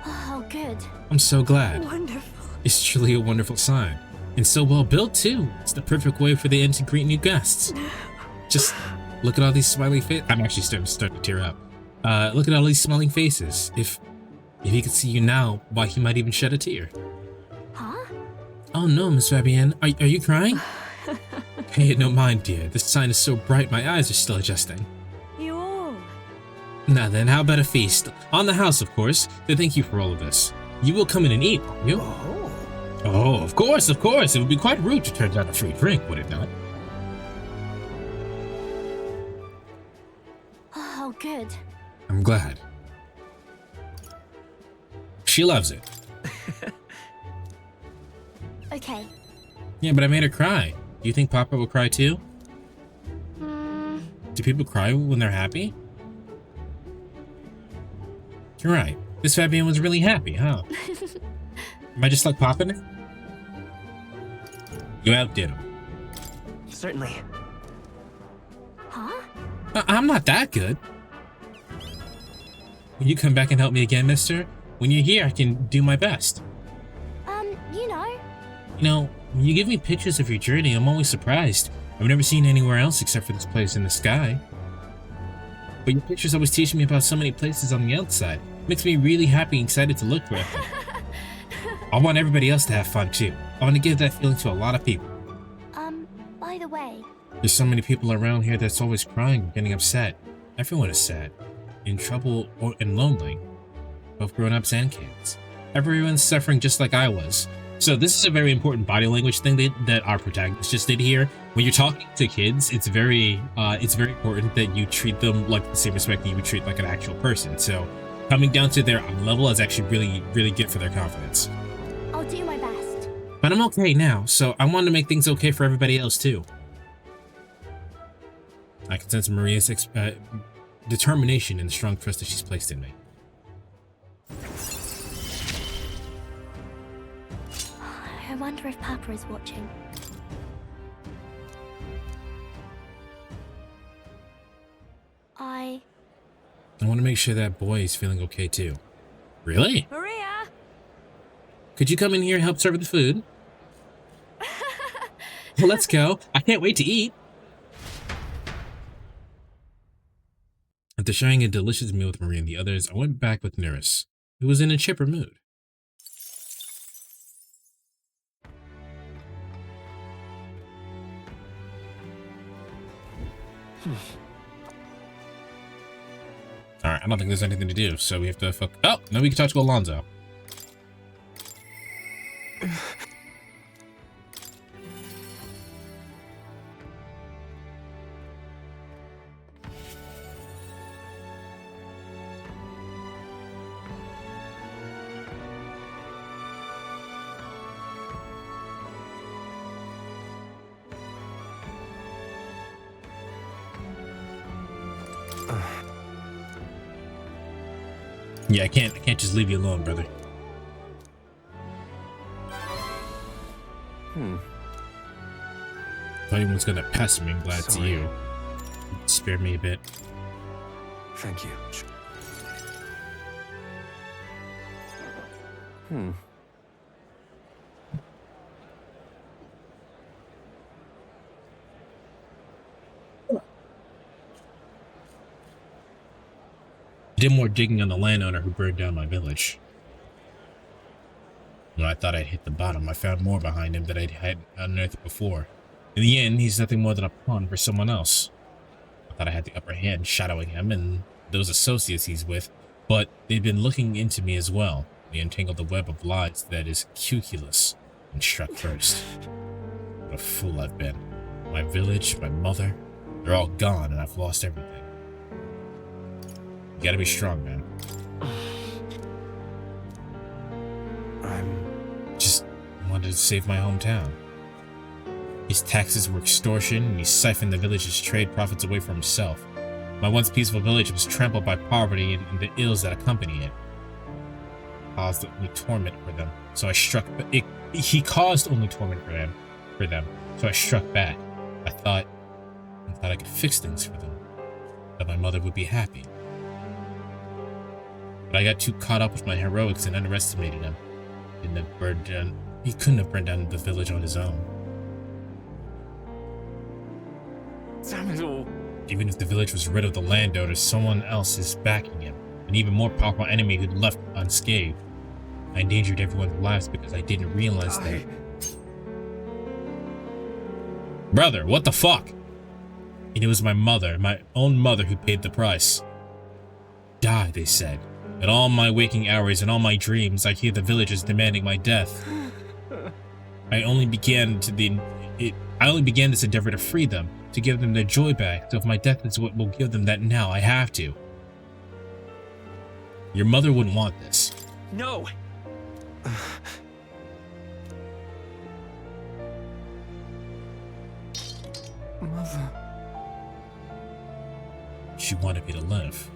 Oh, good. I'm so glad. Wonderful. It's truly a wonderful sign. And so well built, too. It's the perfect way for the inn to greet new guests. Just look at all these smiling faces. I'm actually starting to tear up. Look at all these smiling faces. If he could see you now, why, he might even shed a tear. Huh? Oh no, Miss Fabienne. Are you crying? Hey, no mind, dear. This sign is so bright, my eyes are still adjusting. You all. Now then, how about a feast? On the house, of course. To thank you for all of this. You will come in and eat, won't you? Oh, of course, of course. It would be quite rude to turn down a free drink, would it not? Oh, good. I'm glad. She loves it. Okay. Yeah, but I made her cry. Do you think Papa will cry too? Do people cry when they're happy? You're right. This Fabian was really happy, huh? Am I just like popping it? You outdid him. Certainly. Huh? I'm not that good. Will you come back and help me again, mister? When you're here, I can do my best. You know. You know, when you give me pictures of your journey, I'm always surprised. I've never seen anywhere else except for this place in the sky. But your pictures always teach me about so many places on the outside. It makes me really happy and excited to look for it. I want everybody else to have fun too. I want to give that feeling to a lot of people. By the way. There's so many people around here that's always crying or getting upset. Everyone is sad, in trouble, and lonely. Both grown-ups and kids. Everyone's suffering just like I was. So this is a very important body language thing that our protagonist just did here. When you're talking to kids, it's very important that you treat them like the same respect that you would treat like an actual person. So coming down to their level is actually really, really good for their confidence. I'll do my best. But I'm okay now, so I want to make things okay for everybody else too. I can sense Maria's determination and the strong trust that she's placed in me. I wonder if Papa is watching. I want to make sure that boy is feeling okay too. Really? Maria! Could you come in here and help serve the food? Well, let's go. I can't wait to eat. After sharing a delicious meal with Maria and the others, I went back with Neuras, who was in a chipper mood. Alright, I don't think there's anything to do, so we have to fuck. Oh, now we can talk to Alonzo. Yeah, I can't just leave you alone, brother. Thought anyone's gonna pest me. I'm glad it's you. Spare me a bit. Thank you. Did more digging on the landowner who burned down my village. When I thought I'd hit the bottom, I found more behind him that I'd had unearthed before. In the end, he's nothing more than a pawn for someone else. I thought I had the upper hand shadowing him and those associates he's with, but they'd been looking into me as well. They untangled the web of lies that is cuculus and struck first. What a fool I've been. My village, my mother, they're all gone and I've lost everything. You gotta be strong, man. Just wanted to save my hometown. His taxes were extortion, and he siphoned the village's trade profits away from himself. My once peaceful village was trampled by poverty and the ills that accompany it. Caused only torment for them, so I struck. He caused only torment for them, so I struck back. I thought I could fix things for them, that my mother would be happy. But I got too caught up with my heroics and underestimated him. He couldn't have burned down the village on his own. Damn it all. Even if the village was rid of the landowner, someone else is backing him. An even more powerful enemy who'd left unscathed. I endangered everyone's lives because I didn't realize that. Brother, what the fuck? And it was my mother, my own mother, who paid the price. Die, they said. At all my waking hours and all my dreams, I hear the villagers demanding my death. I only began this endeavor to free them, to give them their joy back. So if my death is what will give them that now, I have to. Your mother wouldn't want this. No. Mother. She wanted me to live.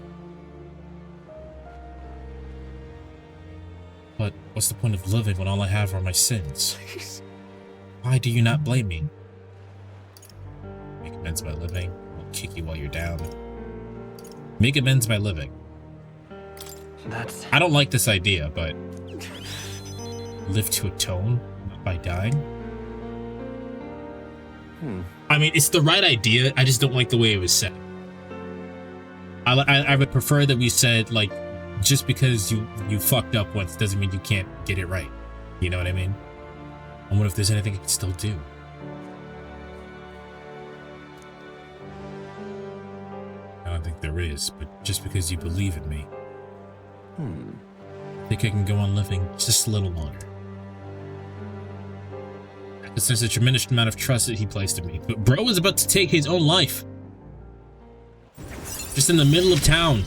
But what's the point of living when all I have are my sins? Please. Why do you not blame me? Make amends by living. I'll kick you while you're down. Make amends by living. I don't like this idea, but live to atone, not by dying. I mean, it's the right idea. I just don't like the way it was said. I would prefer that we said, like, just because you fucked up once doesn't mean you can't get it right. You know what I mean? I wonder if there's anything I can still do. I don't think there is, but just because you believe in me. I think I can go on living just a little longer. Because there's a tremendous amount of trust that he placed in me. But bro was about to take his own life. Just in the middle of town.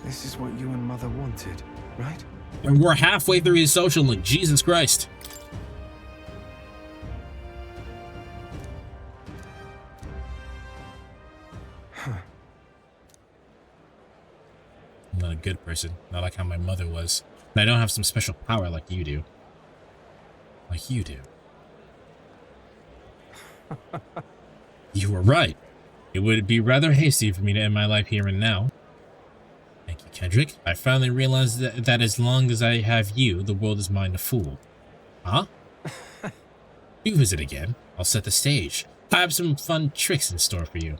This is what you and Mother wanted, right? And we're halfway through his social link. Jesus Christ. Huh. I'm not a good person. Not like how my mother was. And I don't have some special power like you do. Like you do. You were right. It would be rather hasty for me to end my life here and now. Thank you, Kendrick. I finally realized that as long as I have you, the world is mine to fool. Huh? You visit again. I'll set the stage. I have some fun tricks in store for you.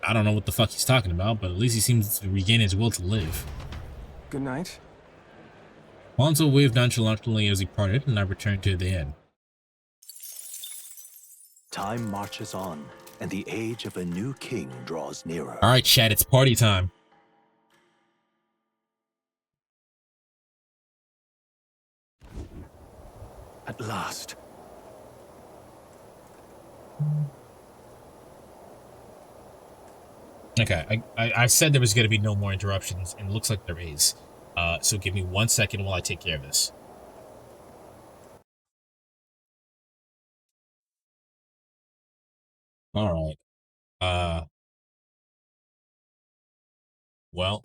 I don't know what the fuck he's talking about, but at least he seems to regain his will to live. Good night. Alonzo waved nonchalantly as he parted, and I returned to the inn. Time marches on, and the age of a new king draws nearer. Alright, chat, it's party time. At last. Okay, I said there was going to be no more interruptions, and it looks like there is. So give me 1 second while I take care of this. Alright. Well,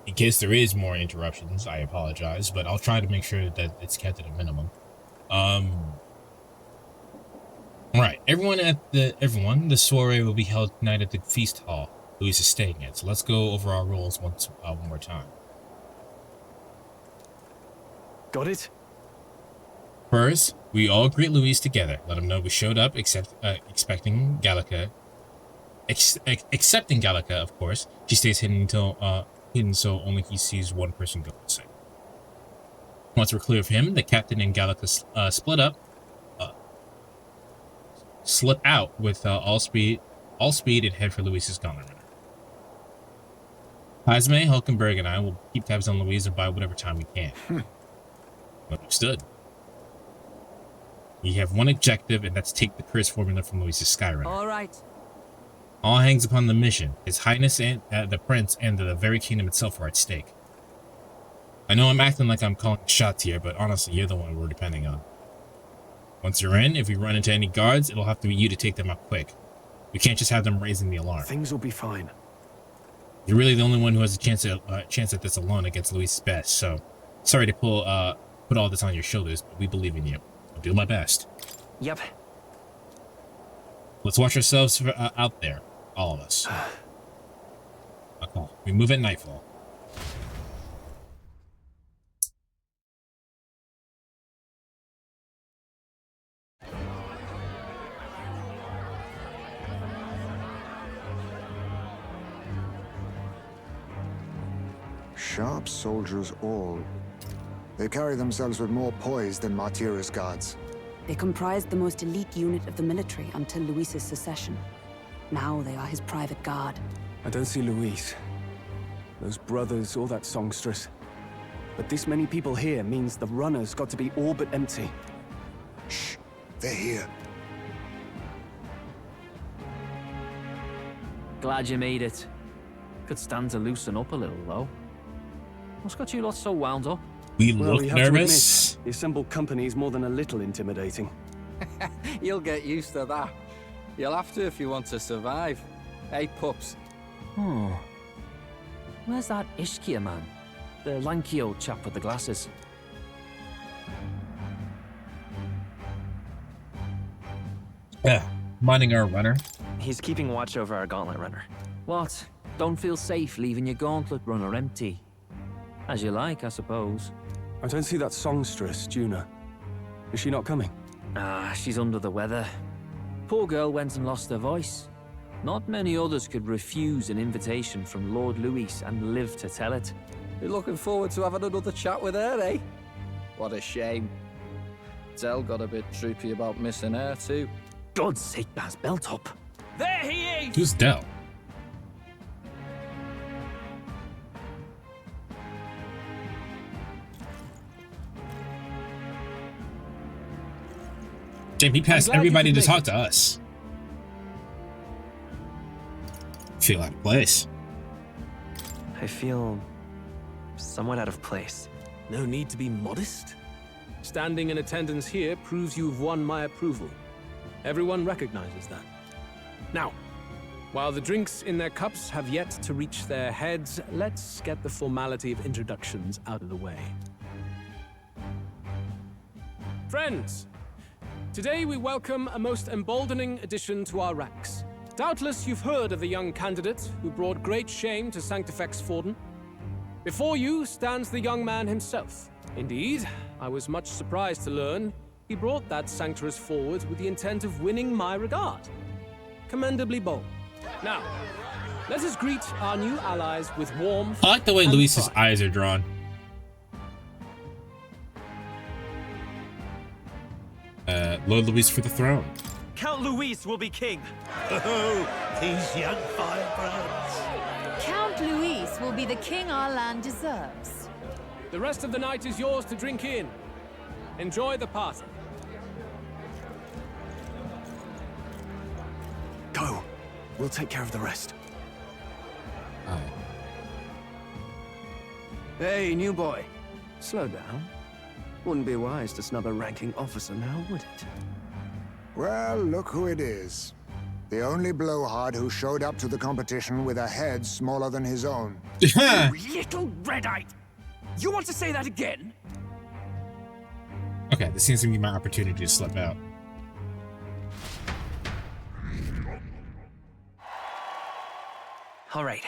in case there is more interruptions, I apologize, but I'll try to make sure that it's kept at a minimum. Alright, the soiree will be held tonight at the feast hall Louise is staying at, so let's go over our rules one more time. Got it? First, we all greet Louise together. Let him know we showed up, expecting Gallica. Excepting Gallica, of course. She stays hidden so only he sees one person go missing. Once we're clear of him, the captain and Gallica slip out with all speed and head for Louise's gauntlet runner. Heismay, Hulkenberg, and I will keep tabs on Louise and buy whatever time we can. Understood. You have one objective, and that's take the curse formula from Louise's Sky Runner. All right. All hangs upon the mission. His Highness and the Prince and the very kingdom itself are at stake. I know I'm acting like I'm calling shots here, but honestly, you're the one we're depending on. Once you're in, if we run into any guards, it'll have to be you to take them out quick. We can't just have them raising the alarm. Things will be fine. You're really the only one who has a chance at this alone against Louise's best, so sorry to put all this on your shoulders, but we believe in you. I'll do my best. Yep. Let's watch ourselves out there. All of us. Okay. We move at nightfall. Sharp soldiers all. They carry themselves with more poise than Martira's guards. They comprised the most elite unit of the military until Luis's secession. Now they are his private guard. I don't see Luis, those brothers, or that songstress. But this many people here means the runner's got to be all but empty. Shh, they're here. Glad you made it. Could stand to loosen up a little, though. What's got you lot so wound up? We look nervous. The assembled company is more than a little intimidating. You'll get used to that. You'll have to if you want to survive. Hey, pups. Oh. Where's that Ishkia man? The lanky old chap with the glasses. Yeah, minding our runner. He's keeping watch over our gauntlet runner. What? Don't feel safe leaving your gauntlet runner empty? As you like, I suppose. I don't see that songstress, Junah. Is she not coming? Ah, she's under the weather. Poor girl went and lost her voice. Not many others could refuse an invitation from Lord Louis and live to tell it. You're looking forward to having another chat with her, eh? What a shame. Zell got a bit droopy about missing her, too. God's sake, Baz, belt up. There he is! Who's Dell? Damn, he passed everybody to talk to us. Feel out of place. I feel somewhat out of place. No need to be modest. Standing in attendance here proves you've won my approval. Everyone recognizes that. Now, while the drinks in their cups have yet to reach their heads, let's get the formality of introductions out of the way. Friends, today we welcome a most emboldening addition to our ranks. Doubtless you've heard of the young candidate who brought great shame to Sanctifex Forden. Before you stands the young man himself. Indeed, I was much surprised to learn he brought that sanctuous forward with the intent of winning my regard. Commendably bold. Now, let us greet our new allies with warmth. I like the way Luis's eyes are drawn. Lord Louis for the throne. Count Louis will be king. Oh, these young firebrands. Count Louis will be the king our land deserves. The rest of the night is yours to drink in. Enjoy the party. Go. We'll take care of the rest. Hey, new boy. Slow down. Wouldn't be wise to snub a ranking officer now, would it? Well, look who it is. The only blowhard who showed up to the competition with a head smaller than his own. Little red-eyed! You want to say that again? Okay, this seems to be my opportunity to slip out. All right.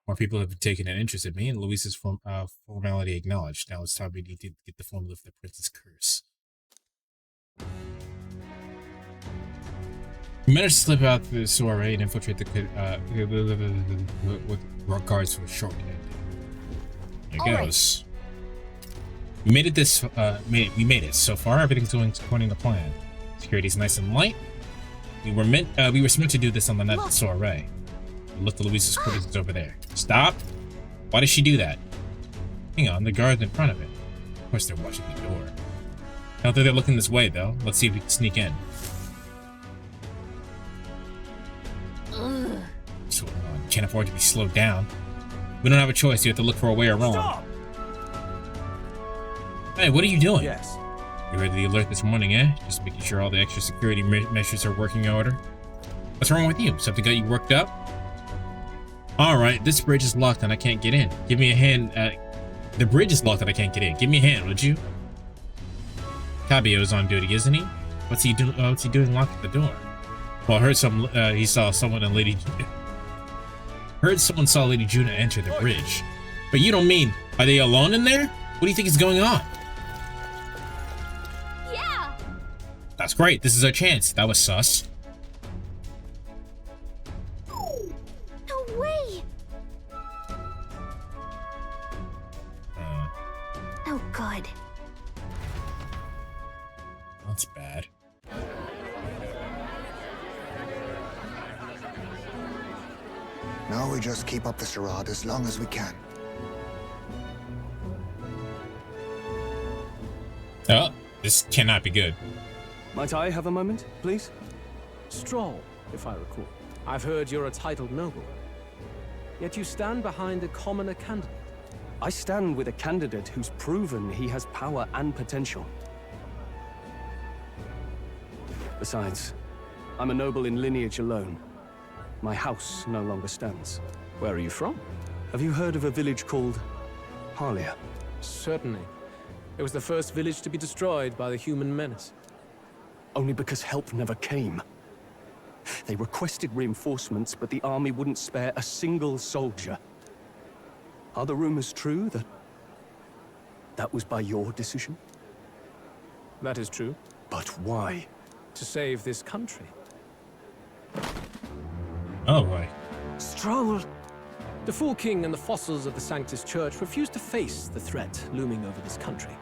More people have taken an interest in me, and Luis's formality acknowledged. Now it's time we need to get the formula of the Prince's Curse. We managed to slip out the soiree and infiltrate the with guards for a short end. There it goes. We made it we made it. So far, everything's going according to plan. Security's nice and light. We were meant to do this on the night of the soiree. Look, the Luis's quarters is over there. Stop! Why does she do that? Hang on, the guard's in front of it. Of course they're watching the door. I don't think they're looking this way, though. Let's see if we can sneak in. So, can't afford to be slowed down. We don't have a choice. You have to look for a way around. Stop! Hey, what are you doing? Yes. You read the alert this morning, eh? Just making sure all the extra security measures are working in order. What's wrong with you? Something got you worked up? Alright, this bridge is locked and I can't get in. Give me a hand. The bridge is locked and I can't get in. Give me a hand, would you? Cabio's on duty, isn't he? What's he doing locking the door? Well, I heard he saw someone and someone saw Lady Junah enter the bridge. But you don't mean, are they alone in there? What do you think is going on? Yeah! That's great, this is our chance. That was sus. No way! Oh, good. That's bad. Now we just keep up the charade as long as we can. Oh, this cannot be good. Might I have a moment, please? Stroll, if I recall. I've heard you're a titled noble. Yet you stand behind a commoner candidate. I stand with a candidate who's proven he has power and potential. Besides, I'm a noble in lineage alone. My house no longer stands. Where are you from? Have you heard of a village called Harlia? Certainly. It was the first village to be destroyed by the human menace. Only because help never came. They requested reinforcements, but the army wouldn't spare a single soldier. Are the rumors true that was by your decision? That is true. But why? To save this country. Oh, boy. Stroll! The Fool King and the fossils of the Sanctus Church refused to face the threat looming over this country.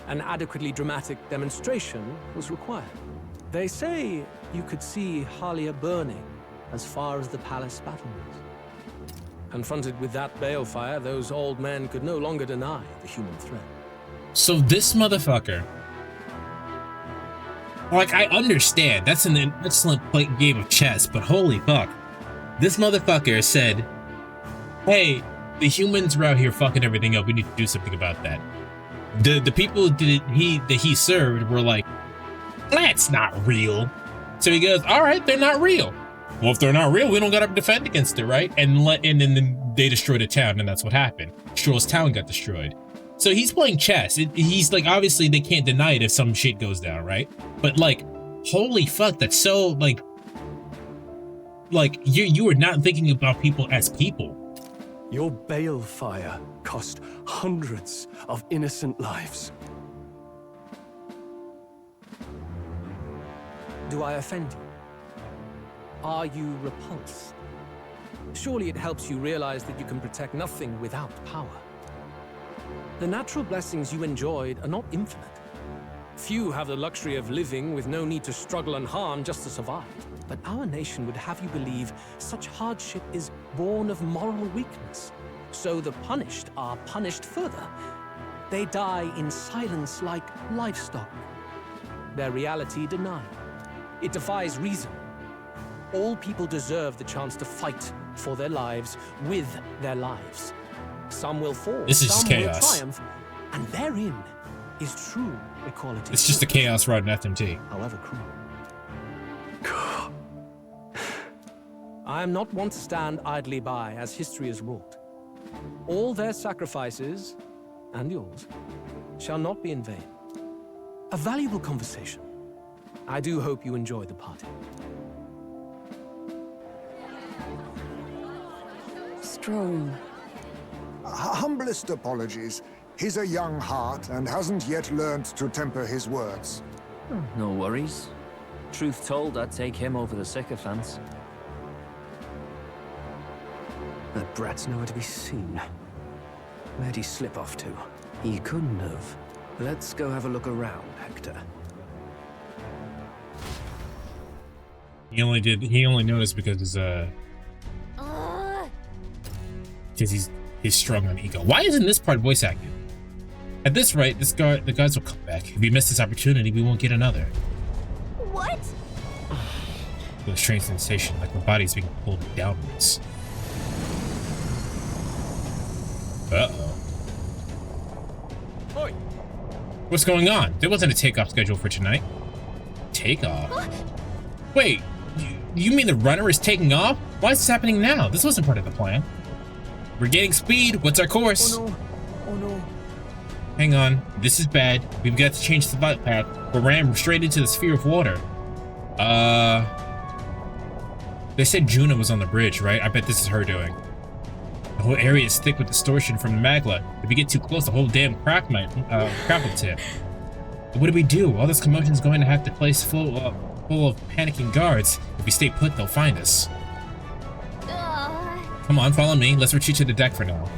An adequately dramatic demonstration was required. They say you could see Harlia burning as far as the palace battlements. Confronted with that balefire, those old men could no longer deny the human threat. So this motherfucker, like, I understand that's an excellent game of chess, but holy fuck, this motherfucker said, hey, the humans are out here fucking everything up, we need to do something about that. The people that he served were like, that's not real. So he goes, all right, they're not real. Well, if they're not real, we don't gotta defend against it, right? And then they destroyed a town, and that's what happened. Stroll's town got destroyed. So he's playing chess. He's like, obviously they can't deny it if some shit goes down, right? But like, holy fuck, that's so like you are not thinking about people as people. Your balefire cost hundreds of innocent lives. Do I offend you? Are you repulsed? Surely it helps you realize that you can protect nothing without power. The natural blessings you enjoyed are not infinite. Few have the luxury of living with no need to struggle and harm just to survive. But our nation would have you believe such hardship is born of moral weakness. So the punished are punished further. They die in silence like livestock. Their reality denied. It defies reason. All people deserve the chance to fight for their lives with their lives. Some will fall, this is some just chaos. will triumph, and therein is true equality. It's just a chaos rod in FMT. However cruel. I am not one to stand idly by as history is wrought. All their sacrifices, and yours, shall not be in vain. A valuable conversation. I do hope you enjoyed the party. Stroll. Humblest apologies. He's a young heart and hasn't yet learned to temper his words. No worries. Truth told, I'd take him over the sycophants. That brat's nowhere to be seen. Where'd he slip off to? He couldn't have. Let's go have a look around, Hector. He only noticed because he's strung on ego. Why isn't this part voice acted? At this rate, the guys will come back. If we miss this opportunity, we won't get another. What? The strange sensation, like the body's being pulled downwards. Uh-oh. Oi. What's going on? There wasn't a takeoff schedule for tonight. Takeoff? Wait, you mean the runner is taking off? Why is this happening now? This wasn't part of the plan. We're gaining speed. What's our course? Oh no. Oh no. Hang on. This is bad. We've got to change the flight path. We ran straight into the sphere of water. They said Junah was on the bridge, right? I bet this is her doing. The whole area is thick with distortion from the magma. If we get too close, the whole damn crack will tip. What do we do? All this commotion's going to have the place full of panicking guards. If we stay put, they'll find us. Come on, follow me. Let's retreat to the deck for now.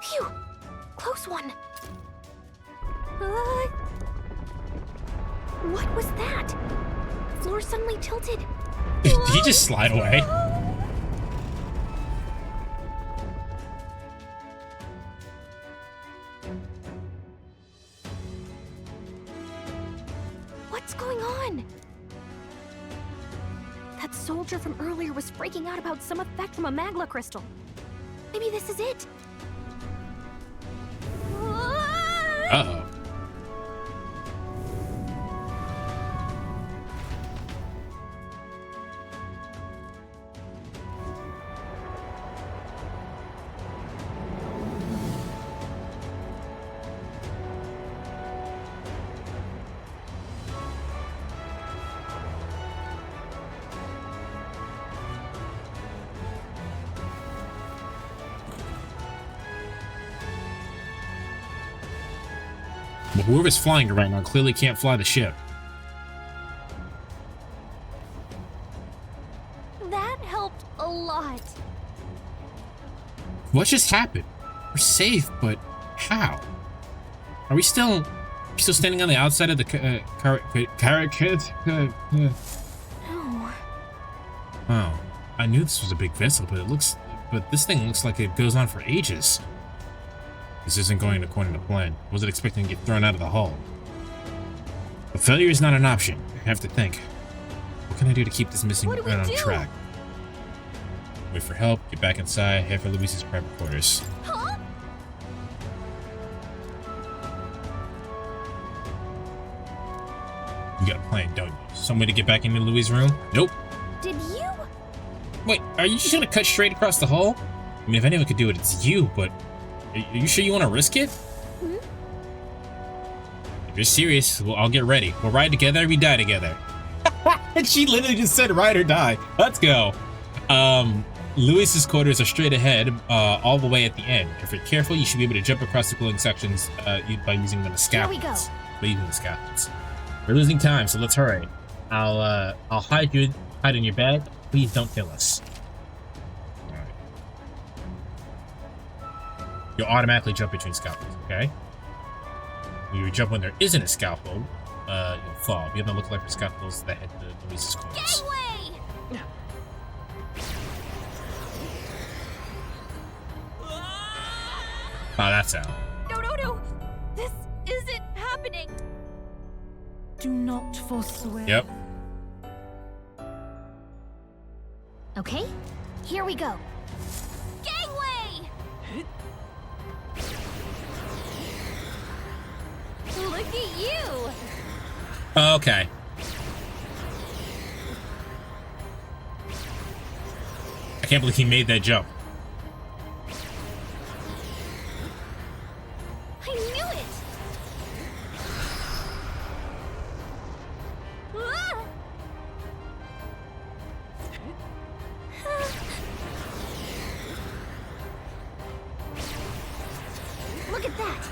Phew! Close one. What was that? Floor suddenly tilted. Did he just slide away? What's going again. That soldier from earlier was freaking out about some effect from a magla crystal. Maybe this is it. Uh-oh. But whoever's flying it right now clearly can't fly the ship. That helped a lot. What just happened? We're safe, but how? Are we still standing on the outside of the No. Oh, I knew this was a big vessel, but this thing looks like it goes on for ages. This isn't going according to plan. I wasn't expecting to get thrown out of the hull. But failure is not an option. I have to think. What can I do to keep this missing right on track? Wait for help, get back inside, head for Luis's private quarters. Huh? You got a plan, don't you? Some way to get back into Luis's room? Nope. Did you? Wait, are you just gonna cut straight across the hull? I mean, if anyone could do it, it's you, but are you sure you want to risk it? Hmm? If you're serious, well, I'll get ready. We'll ride together, we die together. And she literally just said ride or die. Let's go. Luis's quarters are straight ahead, all the way at the end. If you're careful, you should be able to jump across the glowing sections by using the scaffolds. We're losing time, so let's hurry. I'll hide in your bed. Please don't kill us. You'll automatically jump between scaffolds, okay? When you jump when there isn't a scaffold, you'll fall. Be on the lookout for scaffolds that head to Luis's quarters. Oh, that's out. No. This isn't happening. Do not forswear. Yep. Okay, here we go. Gangway! Look at you! Okay. I can't believe he made that jump. I knew it! Ah! Look at that!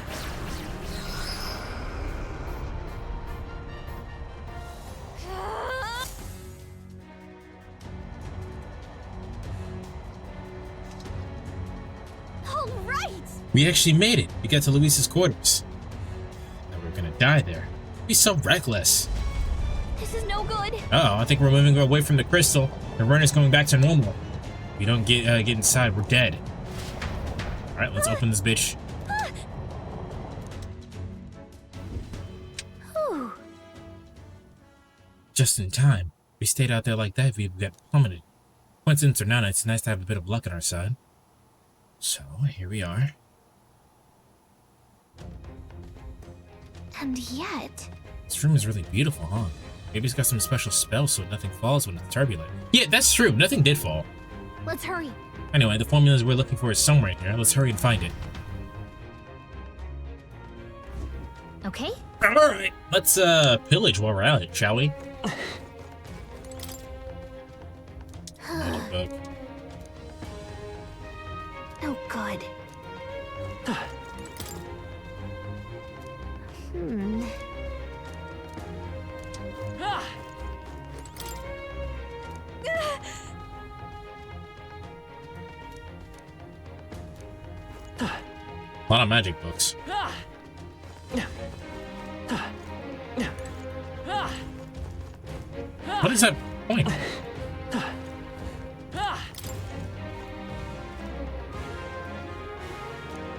All right! We actually made it. We got to Luis's quarters. Now we're gonna die there. He's so reckless. This is no good. Uh-oh, I think we're moving away from the crystal. The runner's going back to normal. If we don't get inside, we're dead. Alright, let's open this bitch. Whew. Just in time. If we stayed out there like that, we'd get plummeted. Coincidence or not, it's nice to have a bit of luck on our side. So, here we are. And yet... This room is really beautiful, huh? Maybe it's got some special spell so nothing falls when it's turbulent. Yeah, that's true. Nothing did fall. Let's hurry. Anyway, the formulas we're looking for is somewhere in here. Let's hurry and find it. Okay? Alright, let's pillage while we're at it, shall we? Book. Oh, good. A lot of magic books. What is that point?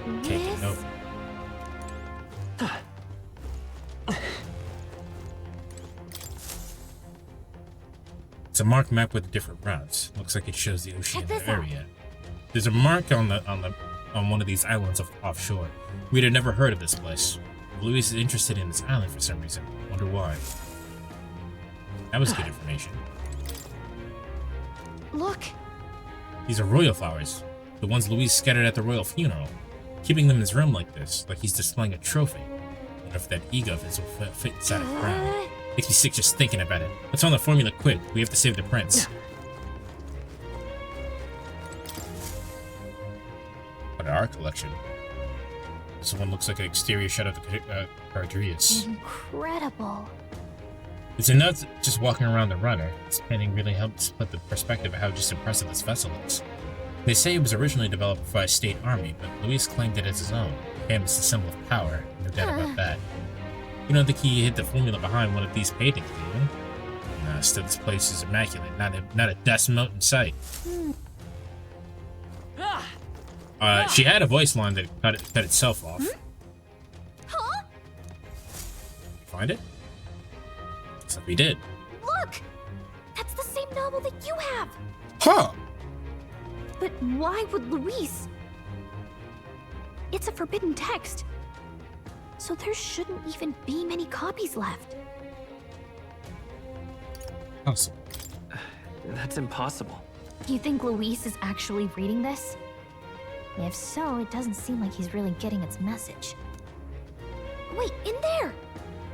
Okay, no. It's a marked map with different routes. Looks like it shows the ocean area. There's a mark on one of these islands offshore. We'd have never heard of this place. Luis is interested in this island for some reason. Wonder why. That was good information. Look. These are royal flowers. The ones Luis scattered at the royal funeral. Keeping them in his room like this, like he's displaying a trophy. I wonder if that ego of his will fit inside a crown. Makes me sick just thinking about it. Let's find the formula quick. We have to save the prince. What our collection. This one looks like an exterior shot of the Cardrius. Incredible. It's enough just walking around the runner. This painting really helps put the perspective of how just impressive this vessel is. They say it was originally developed by a state army, but Luis claimed it as his own. Him is the symbol of power, no doubt about that. You don't think he hid the formula behind one of these paintings, do you? Nah, still this place is immaculate, not a dust mote in sight. She had a voice line that cut itself off. Huh? Find it? Looks like we did. Look! That's the same novel that you have! Huh! But why would Luis? It's a forbidden text. So there shouldn't even be many copies left. Awesome. That's impossible. Do you think Luis is actually reading this? If so, it doesn't seem like he's really getting its message. Wait, in there!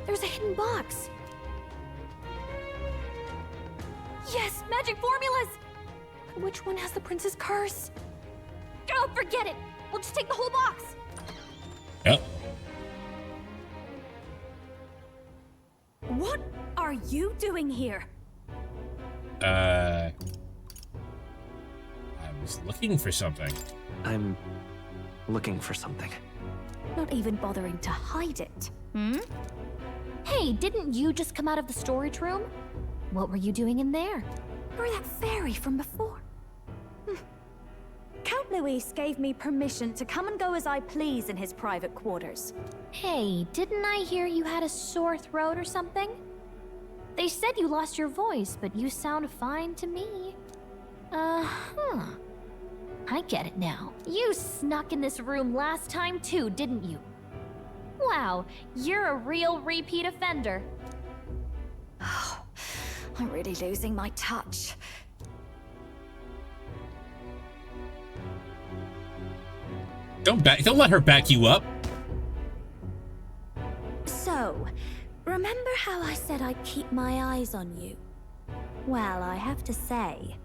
There's a hidden box. Yes, magic formulas! Which one has the prince's curse? Oh, forget it! We'll just take the whole box! Yep. What are you doing here? I was looking for something. I'm looking for something. Not even bothering to hide it. Hey, didn't you just come out of the storage room? What were you doing in there? You're that fairy from before. Count Luis gave me permission to come and go as I please in his private quarters. Hey, didn't I hear you had a sore throat or something? They said you lost your voice, but you sound fine to me. I get it now. You snuck in this room last time too, didn't you? Wow, you're a real repeat offender. I'm really losing my touch. Don't let her back you up. So, remember how I said I'd keep my eyes on you? Well, I have to say,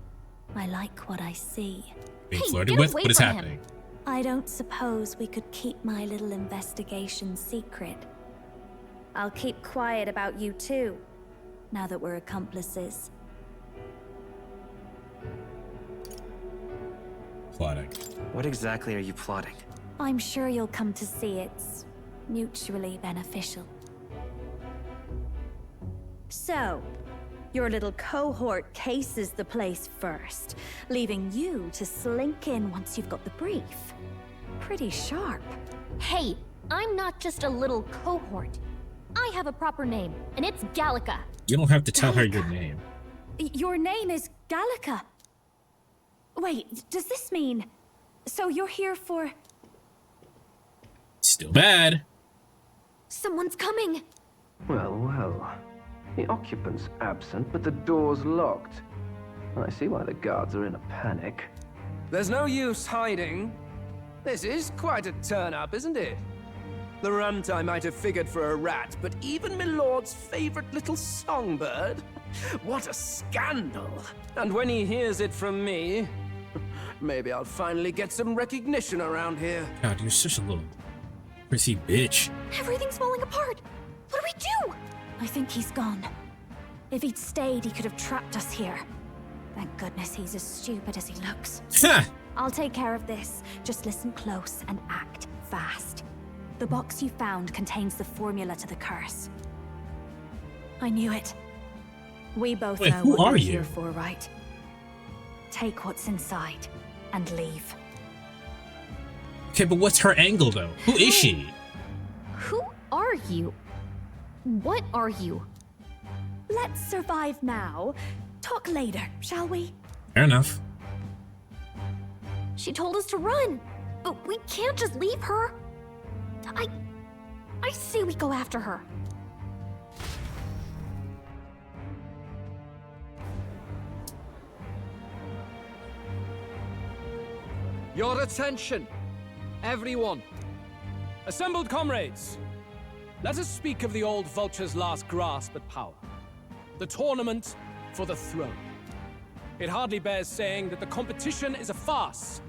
I like what I see. Being flirted with? What is happening? I don't suppose we could keep my little investigation secret. I'll keep quiet about you too, now that we're accomplices. Plotting. What exactly are you plotting? I'm sure you'll come to see it's mutually beneficial. So, your little cohort cases the place first, leaving you to slink in once you've got the brief. Pretty sharp. Hey, I'm not just a little cohort. I have a proper name, and it's Gallica. You don't have to tell her your name. Your name is Gallica. Wait, does this mean... So you're here for... Still bad. Someone's coming. Well, well. The occupant's absent, but the door's locked. I see why the guards are in a panic. There's no use hiding. This is quite a turn-up, isn't it? The runtime might have figured for a rat, but even Milord's favorite little songbird? What a scandal! And when he hears it from me, maybe I'll finally get some recognition around here. God, you're such a little prissy bitch. Everything's falling apart. What do we do? I think he's gone. If he'd stayed, he could have trapped us here. Thank goodness he's as stupid as he looks. I'll take care of this. Just listen close and act fast. The box you found contains the formula to the curse. I knew it. We both know what we're here for, right? Take what's inside and leave. Okay, but what's her angle though? Who is she? Who are you? What are you? Let's survive now. talk later, shall we? Fair enough. She told us to run, but we can't just leave her. I say we go after her. Your attention, everyone. Assembled comrades, let us speak of the old vulture's last grasp at power. The tournament for the throne. It hardly bears saying that the competition is a farce.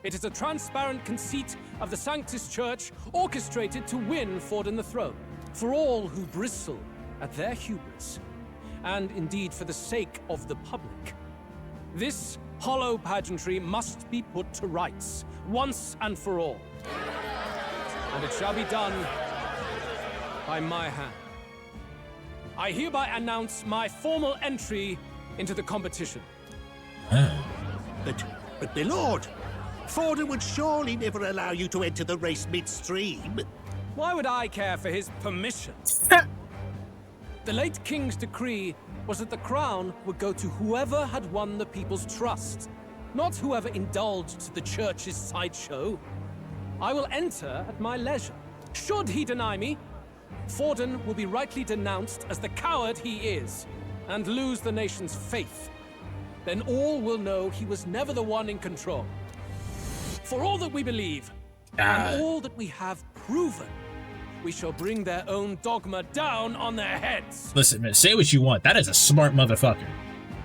It is a transparent conceit of the Sanctus Church orchestrated to win Forden the throne. For all who bristle at their hubris, and indeed for the sake of the public. This hollow pageantry must be put to rights, once and for all. And it shall be done by my hand. I hereby announce my formal entry into the competition. But my lord, Forden would surely never allow you to enter the race midstream. Why would I care for his permission? The late king's decree was that the crown would go to whoever had won the people's trust, not whoever indulged the church's sideshow. I will enter at my leisure. Should he deny me, Forden will be rightly denounced as the coward he is, and lose the nation's faith. Then all will know he was never the one in control. For all that we believe, and all that we have proven, we shall bring their own dogma down on their heads. Listen, man, say what you want. That is a smart motherfucker.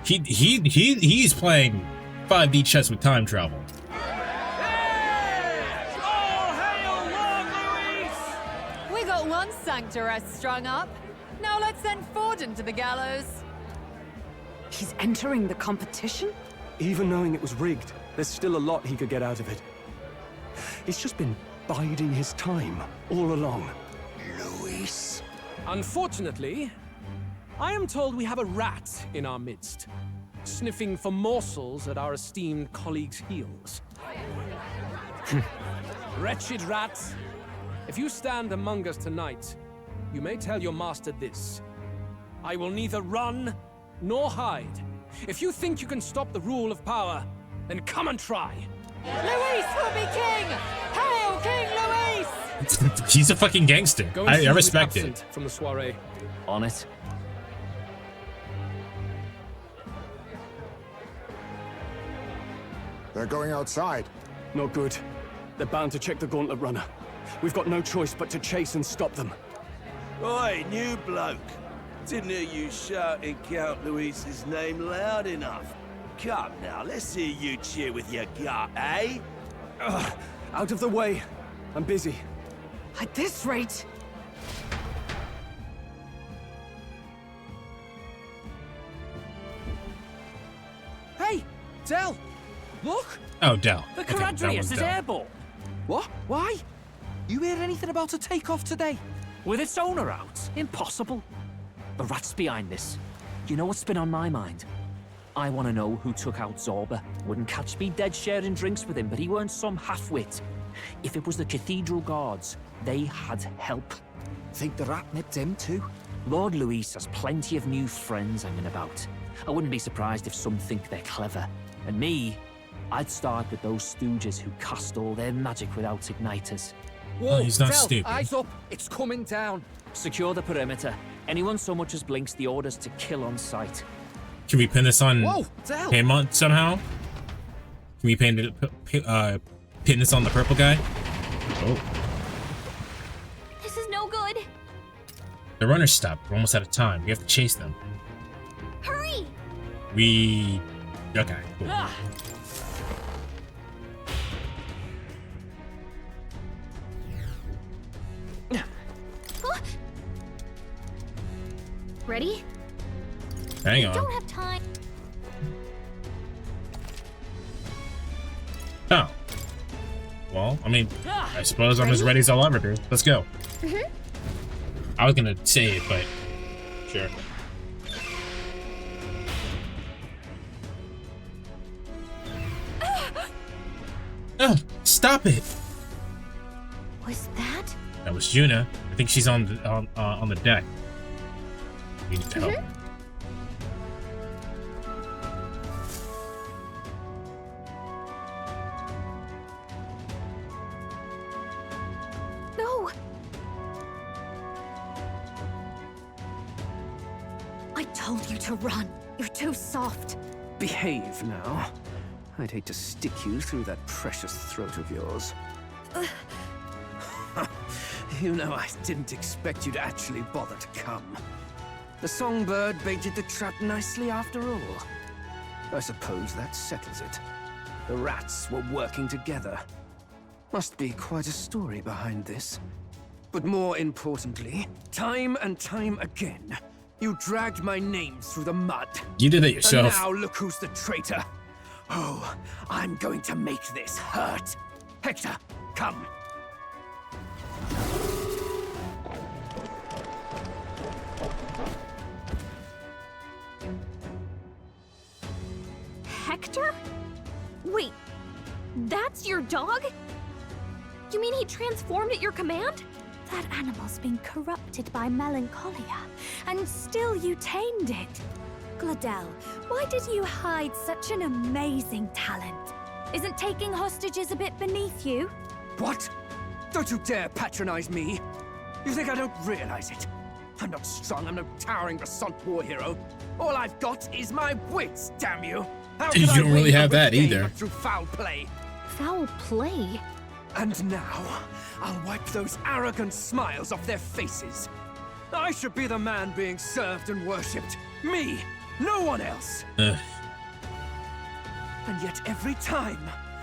He's playing 5D chess with time travel. We got one sanctoress strung up. Now let's send Forden to the gallows. He's entering the competition? Even knowing it was rigged, there's still a lot he could get out of it. He's just been biding his time all along. Luis. Unfortunately, I am told we have a rat in our midst, sniffing for morsels at our esteemed colleagues' heels. Wretched rat, if you stand among us tonight, you may tell your master this. I will neither run nor hide. If you think you can stop the rule of power, then come and try. Luis will be king! Hail King Luis! He's a fucking gangster. I respect it. From the soiree. On it. They're going outside. Not good. They're bound to check the gauntlet runner. We've got no choice but to chase and stop them. Oi, new bloke. Didn't hear you shouting Count Luis's name loud enough. Come now, let's hear you cheer with your gut, eh? Out of the way. I'm busy. At this rate... Hey, Del! Look! Oh, Del. The Okay, that Caradrius was is Del. airborne! What? Why? You hear anything about a takeoff today? With its owner out? Impossible. The rat's behind this. You know what's been on my mind? I want to know who took out Zorba. Wouldn't catch me dead sharing drinks with him, but he weren't some half-wit. If it was the Cathedral Guards, they had help. Think the rat nipped him too? Lord Luis has plenty of new friends hanging about. I wouldn't be surprised if some think they're clever. And me, I'd start with those stooges who cast all their magic without igniters. Whoa, he's not Del, stupid. Eyes up! It's coming down! Secure the perimeter. Anyone so much as blinks, the orders to kill on sight. Can we pin this on Del. him on somehow? Can we pin this on the purple guy? Oh. This is no good. The runners stopped. We're almost out of time. We have to chase them. Hurry! Okay, cool. Ready? Hang on. Don't have time. Oh. Well, I mean, I suppose I'm as ready as I'll ever be. Let's go. I was gonna say it, but sure. Oh, stop it! Was that? That was Junah. I think she's on the deck. We need to help. told you to run. You're too soft. Behave now. I'd hate to stick you through that precious throat of yours. You know, I didn't expect you to actually bother to come. The songbird baited the trap nicely after all. I suppose that settles it. The rats were working together. Must be quite a story behind this. But more importantly, time and time again, you dragged my name through the mud. You did it yourself. And now look who's the traitor. Oh, I'm going to make this hurt. Hector, come. Hector? Wait, that's your dog? You mean he transformed at your command? That animal's been corrupted by melancholia, and still you tamed it. Gladel, why did you hide such an amazing talent? Isn't taking hostages a bit beneath you? What? Don't you dare patronize me! You think I don't realize it? I'm not strong, I'm no towering Resant war hero. All I've got is my wits, damn you! How You could I don't really win a have that game either. but through foul play. Foul play? And now, I'll wipe those arrogant smiles off their faces. I should be the man being served and worshipped. Me, no one else. And yet every time,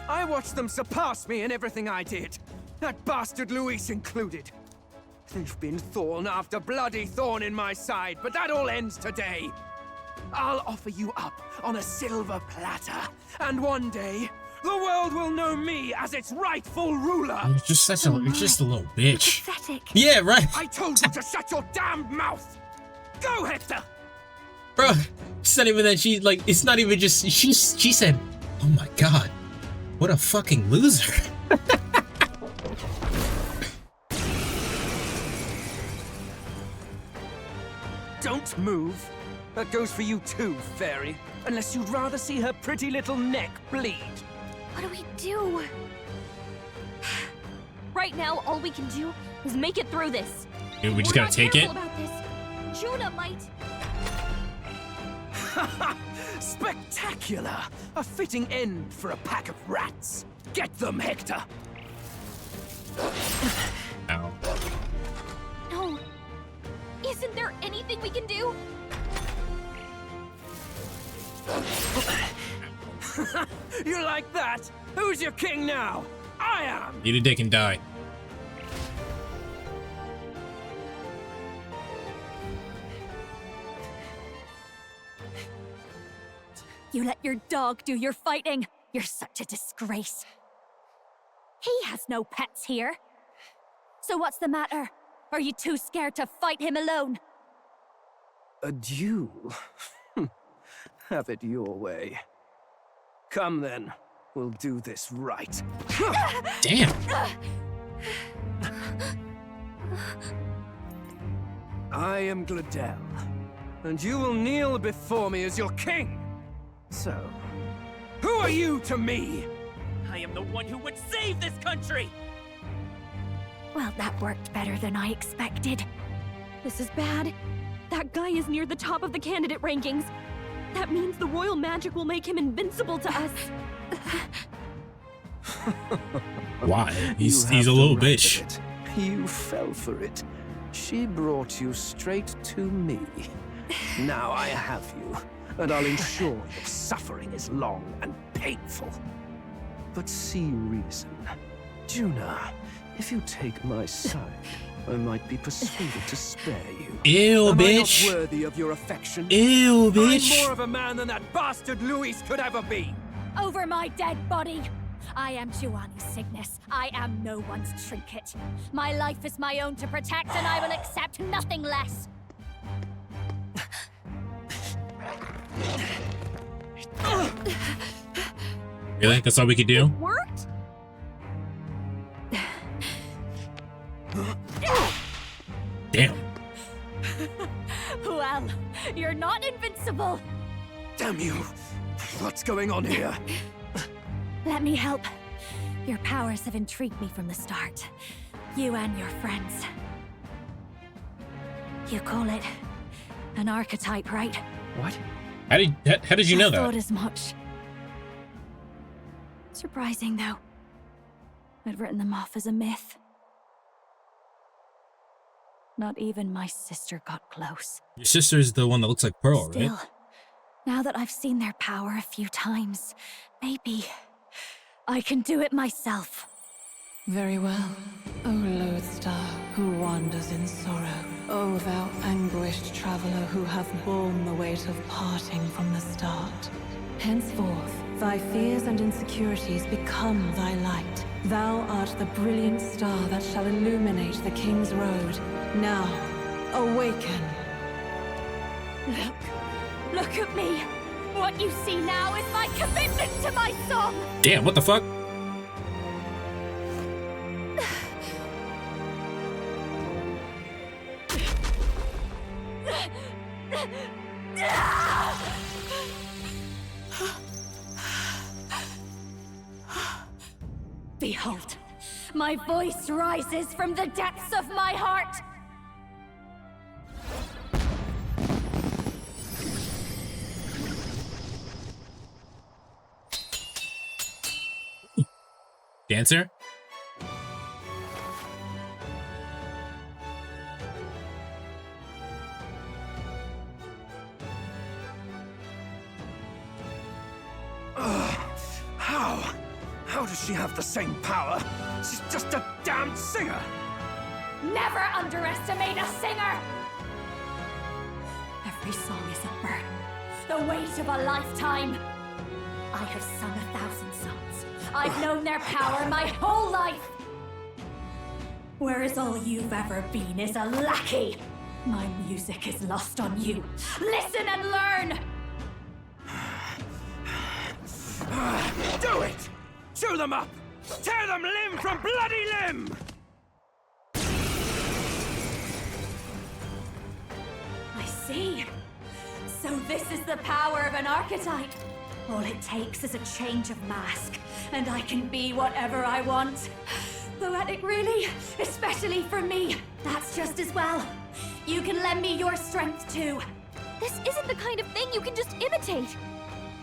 I watch them surpass me in everything I did. That bastard Luis included. They've been thorn after bloody thorn in my side, but that all ends today. I'll offer you up on a silver platter, and one day, the world will know me as its rightful ruler. You're just such a, you're just a little bitch. Pathetic. Yeah, right. I told you to shut your damned mouth. Go, Hector. Bro, it's not even that she, like, it's not even just, she said, oh my god, what a fucking loser. Don't move. That goes for you too, fairy. Unless you'd rather see her pretty little neck bleed. What do we do? Right now, all we can do is make it through this. Dude, we just gotta take it. About this. Junah might. Spectacular! A fitting end for a pack of rats. Get them, Hector. Ow. No. Isn't there anything we can do? You like that? Who's your king now? I am! Eat a dick and die. You let your dog do your fighting. You're such a disgrace. He has no pets here. So what's the matter? Are you too scared to fight him alone? A duel? Have it your way. Come then, we'll do this right. Damn. I am Gladel, and you will kneel before me as your king. So, who are you to me? I am the one who would save this country! Well, that worked better than I expected. This is bad. That guy is near the top of the candidate rankings. That means the royal magic will make him invincible to us. Why? He's a little bitch. You fell for it. She brought you straight to me. Now I have you, and I'll ensure your suffering is long and painful. But see reason. Junah, if you take my side, I might be persuaded to spare you. Ew, Am bitch. I not worthy of your affection? Ew, bitch. I'm more of a man than that bastard Luis could ever be. Over my dead body. I am Juani's Cygnus. I am no one's trinket. My life is my own to protect, and I will accept nothing less. Really? That's all we could do? Worked? Damn. Well, you're not invincible. Damn you. What's going on here? Let me help. Your powers have intrigued me from the start. You and your friends. You call it an archetype, right? What? How did you know I that? thought as much. Surprising, though. I'd written them off as a myth. Not even my sister got close. Your sister's the one that looks like Pearl, Still, right? now that I've seen their power a few times, maybe I can do it myself. Very well, O lodestar who wanders in sorrow, O thou anguished traveler who hath borne the weight of parting from the start. Henceforth, thy fears and insecurities become thy light. Thou art the brilliant star that shall illuminate the King's Road. Now, awaken. Look at me. What you see now is my commitment to my song. Damn, what the fuck? Behold, my voice rises from the depths of my heart. Dancer? How does she have the same power? She's just a damned singer! Never underestimate a singer! Every song is a burden, the weight of a lifetime. I have sung 1,000 songs. I've known their power my whole life. Whereas all you've ever been is a lackey. My music is lost on you. Listen and learn! Do it! Chew them up! Tear them limb from bloody limb! I see. So this is the power of an archetype. All it takes is a change of mask, and I can be whatever I want. Poetic, really? Especially for me. That's just as well. You can lend me your strength, too. This isn't the kind of thing you can just imitate.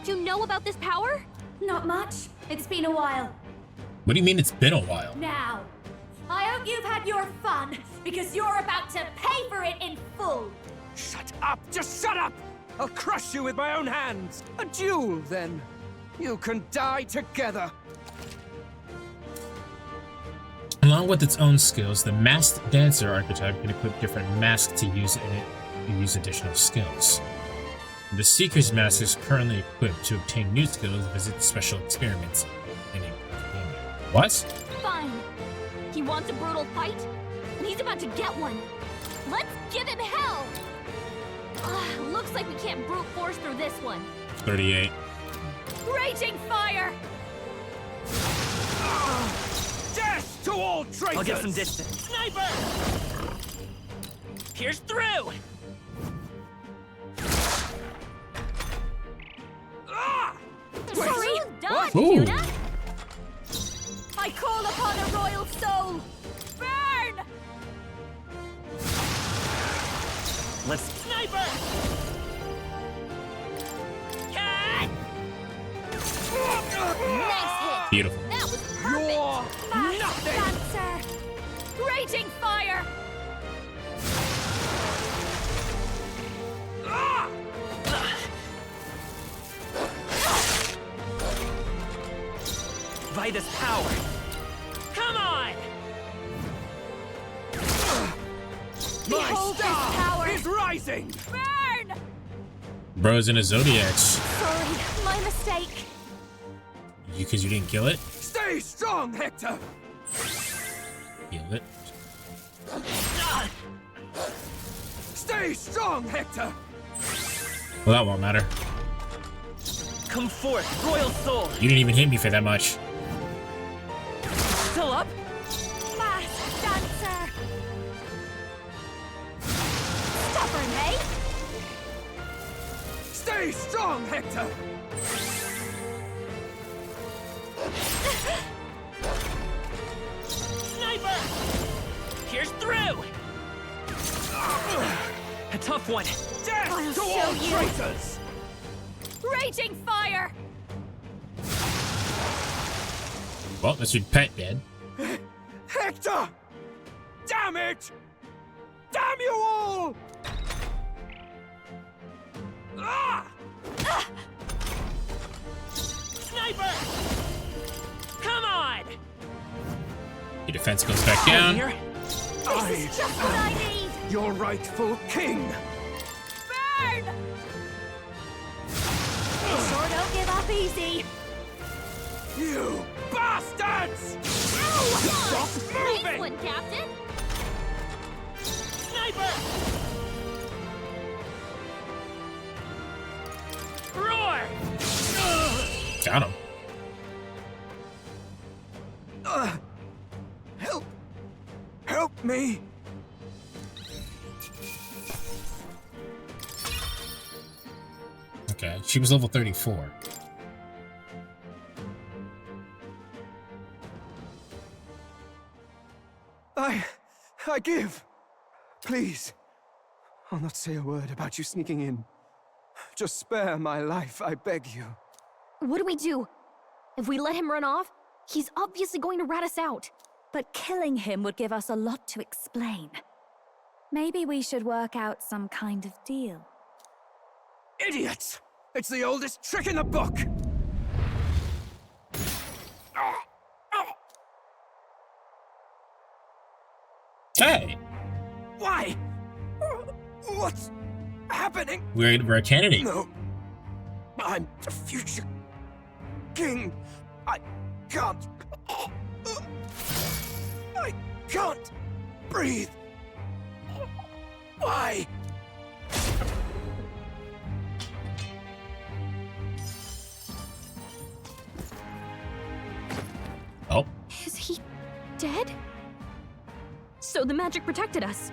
Do you know about this power? Not much. It's been a while. What do you mean it's been a while? Now, I hope you've had your fun, because you're about to pay for it in full. Shut up! Just shut up! I'll crush you with my own hands! A duel, then. You can die together. Along with its own skills, the Masked Dancer archetype can equip different masks to use additional skills. The Seeker's Mask is currently equipped to obtain new skills, visit special experiments, and What? Fine. He wants a brutal fight, and he's about to get one. Let's give him hell! Looks like we can't brute force through this one. 38. Raging fire! Death to all traitors! I'll get some distance. Sniper! Pierce through! Sorry! Dodge, Ooh. Junah! I call upon a royal soul! Burn! Let's... Sniper! Cat! Nice hit! Beautiful. That was perfect! You're nothing! Dancer! Raging fire! Vitus power! Come on! My Behold this star power! is rising! Burn! Bro's in a Zodiacs. Sorry, my mistake. Because you didn't kill it? Stay strong, Hector! Kill it. Stay strong, Hector! Well, that won't matter. Come forth, Royal Soul! You didn't even hit me for that much. Still up? Masked Dancer! Stubborn, eh? Stay strong, Hector! Sniper! Pierce through! A tough one. Death I'll to show all you. traitors! Raging fire! Well, that's your pet dead. Hector! Damn it! Damn you all! Ah! Sniper! Come on! Your defense goes back down. Here. This is just what I need! Your rightful king! Burn! Sure don't give up easy. You bastards! Ow! Stop Nice moving! one, Captain! Sniper! Roar! Got him. Help me! Okay, she was level 34. I give. Please. I'll not say a word about you sneaking in. Just spare my life, I beg you. What do we do? If we let him run off, he's obviously going to rat us out. But killing him would give us a lot to explain. Maybe we should work out some kind of deal. Idiots! It's the oldest trick in the book! Hey! Why? What's happening? We're a candidate. No. I'm the future king. I can't breathe. Why? Oh. Is he dead? So the magic protected us.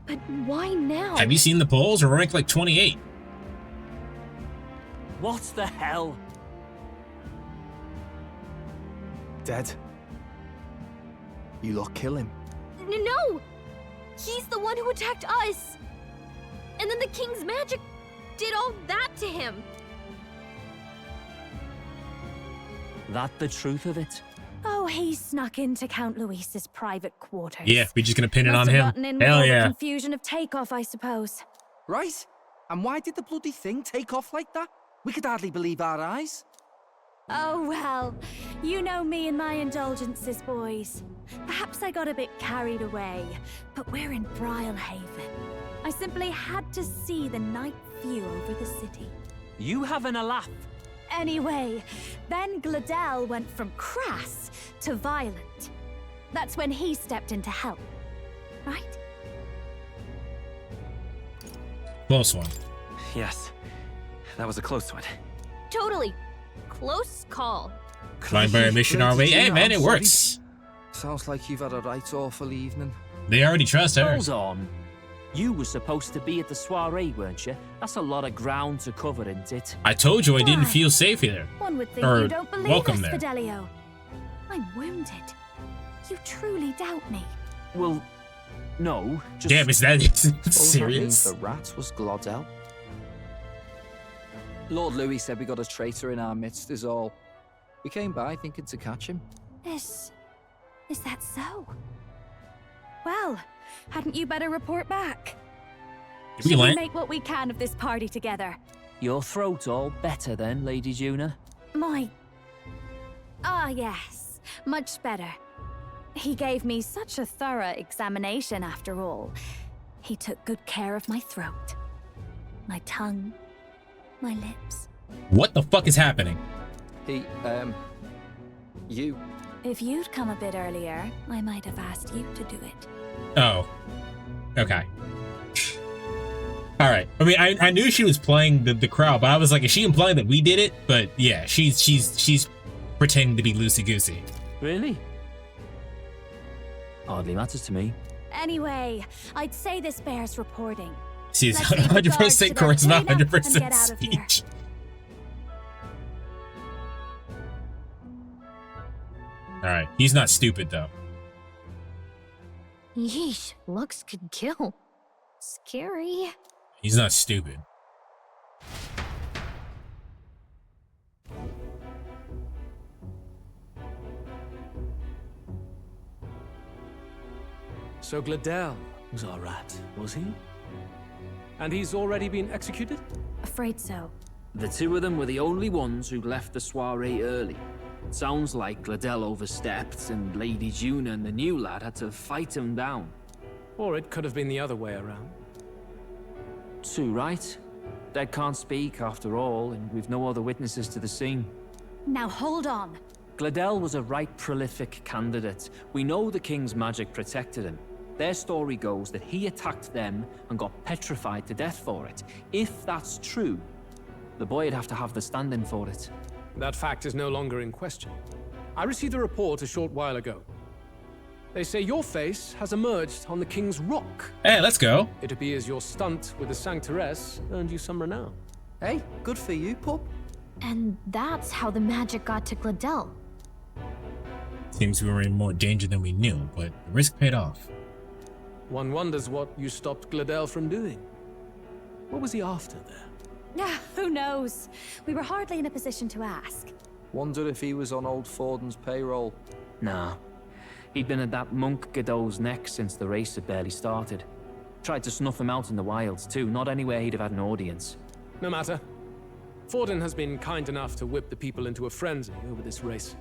But why now? Have you seen the polls? We're ranked like 28. What the hell? Dead. You lot kill him. No! He's the one who attacked us! And then the king's magic did all that to him! That the truth of it? Oh, he snuck into Count Luis's private quarters. Yeah, we're just gonna pin it on Must have him. gotten in with Hell all the yeah. confusion of takeoff, I suppose. Right? And why did the bloody thing take off like that? We could hardly believe our eyes. Oh, well, you know me and my indulgences, boys. Perhaps I got a bit carried away, but we're in Brialhaven. I simply had to see the night view over the city. You having a laugh? Anyway, then Gladel went from crass to violent. That's when he stepped in to help, right? Close one. Yes. That was a close one. Totally. Close call. Library mission our way. Hey man, it works. Sounds like you've had a right awful evening. They already trust her. Hold on. You were supposed to be at the soiree, weren't you? That's a lot of ground to cover, isn't it? I told you I didn't feel safe here. One would think Or you don't believe welcome us, there. Fidelio. I'm wounded. You truly doubt me. Well, no. Just Damn, is that it's Suppose that means serious? the rat was Glodell. Lord Louis said we got a traitor in our midst is all. We came by thinking to catch him. Is that so? Well, hadn't you better report back? Did we Should we land? make what we can of this party together? Your throat all better then, Lady Junah? Yes, much better. He gave me such a thorough examination after all. He took good care of my throat, my tongue, my lips. What the fuck is happening? You. If you'd come a bit earlier, I might have asked you to do it. Oh. Okay. Alright. I mean, I knew she was playing the crowd, but I was like, is she implying that we did it? But yeah, she's pretending to be loosey-goosey. Really? Hardly matters to me. Anyway, I'd say this bears reporting. She's Let's leave the guards to 100% their charisma, cleanup and 100% get out of here. speech. Alright, he's not stupid though. Yeesh, looks could kill. Scary. He's not stupid. So Glechom was our rat, was he? And he's already been executed? Afraid so. The two of them were the only ones who left the soiree early. Sounds like Glechom overstepped, and Lady Junah and the new lad had to fight him down. Or it could have been the other way around. Too right. Dead can't speak, after all, and we've no other witnesses to the scene. Now hold on. Glechom was a right prolific candidate. We know the king's magic protected him. Their story goes that he attacked them and got petrified to death for it. If that's true, the boy'd have to have the stand-in for it. That fact is no longer in question. I received a report a short while ago. They say your face has emerged on the King's Rock. Hey, let's go. It appears your stunt with the Sanctoress earned you some renown. Hey, good for you, pup. And that's how the magic got to Glechom. Seems we were in more danger than we knew, but the risk paid off. One wonders what you stopped Glechom from doing. What was he after there? Who knows? We were hardly in a position to ask. Wonder if he was on old Forden's payroll. Nah. He'd been at that monk Godot's neck since the race had barely started. Tried to snuff him out in the wilds too, not anywhere he'd have had an audience. No matter. Forden has been kind enough to whip the people into a frenzy over this race.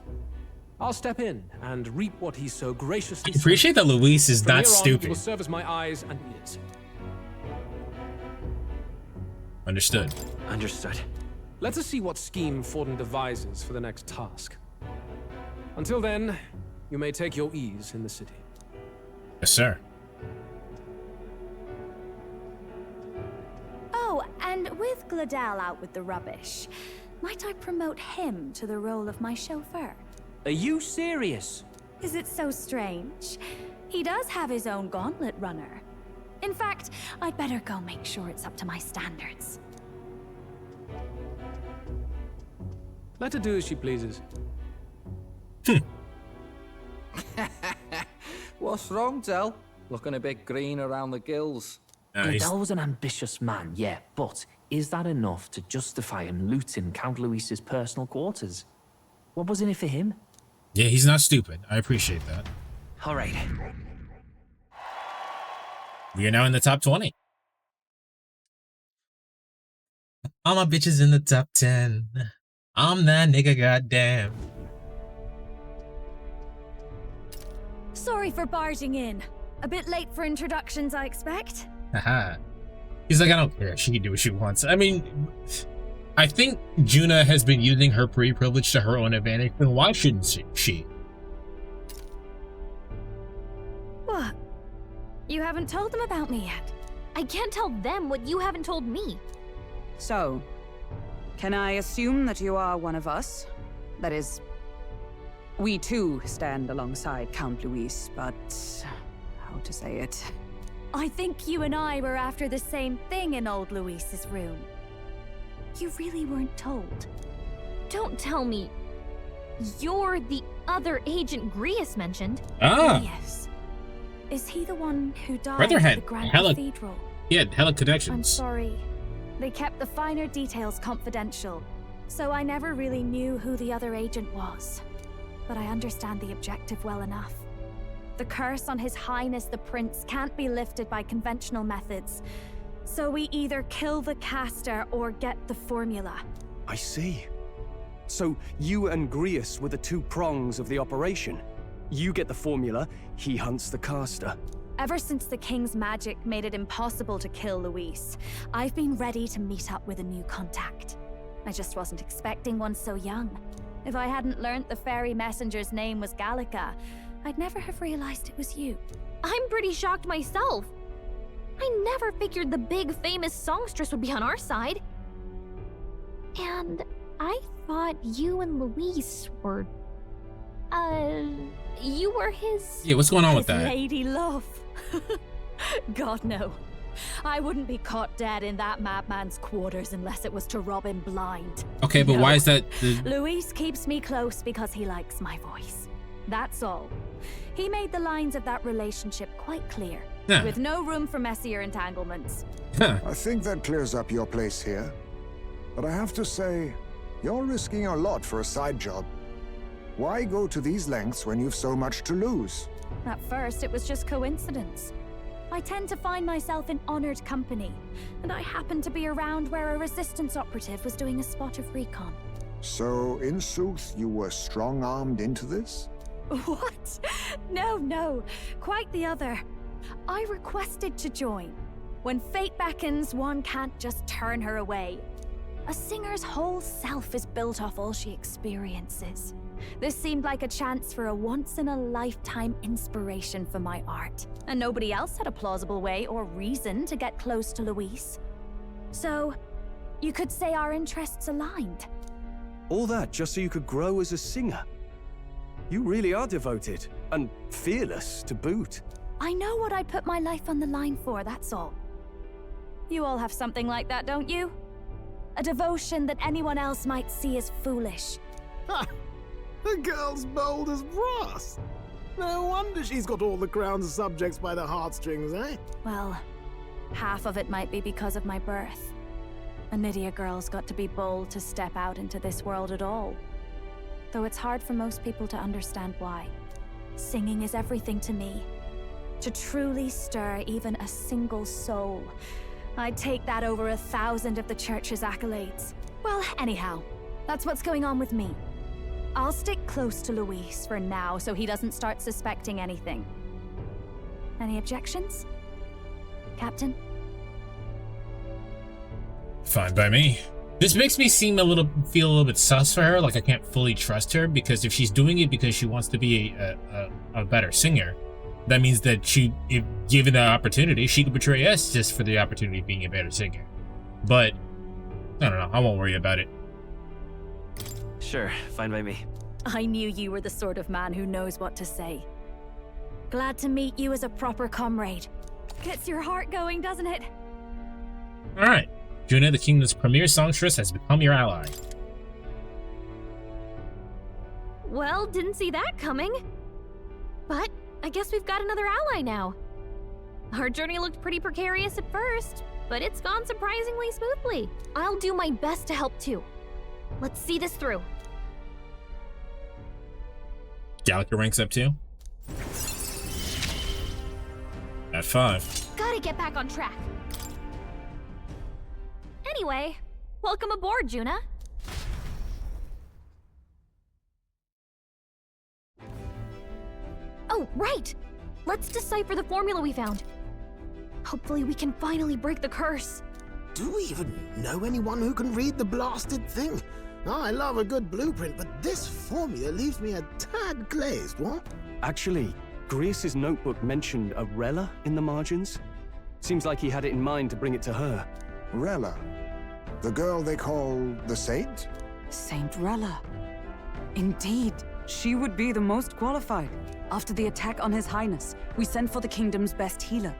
I'll step in and reap what he so graciously. I appreciate that Luis is not stupid. He will serve as my eyes and ears. Understood. Understood. Let us see what scheme Forden devises for the next task. Until then, you may take your ease in the city. Yes, sir. Oh, and with Glechom out with the rubbish, might I promote him to the role of my chauffeur? Are you serious? Is it so strange? He does have his own gauntlet runner. In fact, I'd better go make sure it's up to my standards. Let her do as she pleases. What's wrong, Del? Looking a bit green around the gills. Glechom was an ambitious man, yeah, but is that enough to justify him looting Count Luis's personal quarters? What was in it for him? Yeah, he's not stupid. I appreciate that. All right. We are now in the top 20. All my bitches in the top 10. I'm that nigga, goddamn. Sorry for barging in. A bit late for introductions, I expect. Haha. He's like, I don't care. She can do what she wants. I mean, I think Junah has been using her pre-privilege to her own advantage, then why shouldn't she? What? You haven't told them about me yet. I can't tell them what you haven't told me. So, can I assume that you are one of us? That is, we too stand alongside Count Luis, but how to say it? I think you and I were after the same thing in old Luis's room. You really weren't told. Don't tell me you're the other agent Grius mentioned. Ah. Yes. Is he the one who died Brother at had the Grand hella- Cathedral? He had hella I'm connections. sorry. They kept the finer details confidential, so I never really knew who the other agent was. But I understand the objective well enough. The curse on His Highness the Prince can't be lifted by conventional methods. So we either kill the caster or get the formula. I see. So you and Grius were the two prongs of the operation. You get the formula, he hunts the caster. Ever since the King's magic made it impossible to kill Luis, I've been ready to meet up with a new contact. I just wasn't expecting one so young. If I hadn't learnt the fairy messenger's name was Gallica, I'd never have realized it was you. I'm pretty shocked myself. I never figured the big famous songstress would be on our side. And I thought you and Luis were... you were his... Yeah, what's going on with His that? lady love. God, no. I wouldn't be caught dead in that madman's quarters unless it was to rob him blind. Okay, but No. why is that? Luis keeps me close because he likes my voice. That's all. He made the lines of that relationship quite clear. with no room for messier entanglements. I think that clears up your place here. But I have to say, you're risking a lot for a side job. Why go to these lengths when you've so much to lose? At first, it was just coincidence. I tend to find myself in honored company, and I happened to be around where a resistance operative was doing a spot of recon. So, in sooth, you were strong-armed into this? What? No, quite the other. I requested to join. When fate beckons, one can't just turn her away. A singer's whole self is built off all she experiences. This seemed like a chance for a once-in-a-lifetime inspiration for my art, and nobody else had a plausible way or reason to get close to Luis. So, you could say our interests aligned. All that just so you could grow as a singer? You really are devoted, and fearless to boot. I know what I put my life on the line for, that's all. You all have something like that, don't you? A devotion that anyone else might see as foolish. Ha! The girl's bold as brass. No wonder she's got all the crown's subjects by the heartstrings, eh? Well, half of it might be because of my birth. A Nydia girl's got to be bold to step out into this world at all. Though it's hard for most people to understand why. Singing is everything to me. To truly stir even a single soul, I'd take that over 1,000 of the church's accolades. Well, anyhow, that's what's going on with me. I'll stick close to Luis for now so he doesn't start suspecting anything. Any objections? Captain? Fine by me. This makes me feel a little bit sus for her, like I can't fully trust her, because if she's doing it because she wants to be a better singer, that means that if given the opportunity, she could betray us just for the opportunity of being a better singer. But, I don't know, I won't worry about it. Sure, fine by me. I knew you were the sort of man who knows what to say. Glad to meet you as a proper comrade. Gets your heart going, doesn't it? Alright. Junah, the kingdom's premier songstress, has become your ally. Well, didn't see that coming. But I guess we've got another ally now. Our journey looked pretty precarious at first, but it's gone surprisingly smoothly. I'll do my best to help too. Let's see this through. Gallica ranks up too. At 5. Gotta get back on track. Anyway, welcome aboard, Junah. Oh, right! Let's decipher the formula we found. Hopefully we can finally break the curse. Do we even know anyone who can read the blasted thing? I love a good blueprint, but this formula leaves me a tad glazed, what? Actually, Grease's notebook mentioned a Rella in the margins. Seems like he had it in mind to bring it to her. Rella? The girl they call the Saint? Saint Rella. Indeed, she would be the most qualified. After the attack on His Highness, we sent for the kingdom's best healer.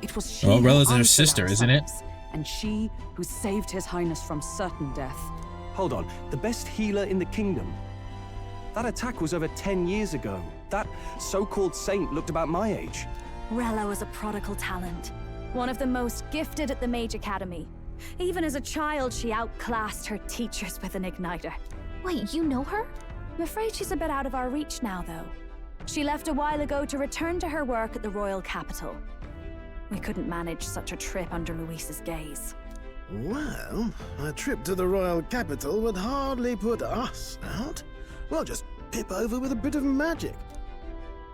It was she. Well, who Rella's her answered sister, our isn't it? summons, and she who saved His Highness from certain death. Hold on, the best healer in the kingdom? That attack was over 10 years ago. That so-called saint looked about my age. Rella was a prodigal talent. One of the most gifted at the Mage Academy. Even as a child, she outclassed her teachers with an igniter. Wait, you know her? I'm afraid she's a bit out of our reach now, though. She left a while ago to return to her work at the royal capital. We couldn't manage such a trip under Luis's gaze. Well, a trip to the royal capital would hardly put us out. We'll just pip over with a bit of magic.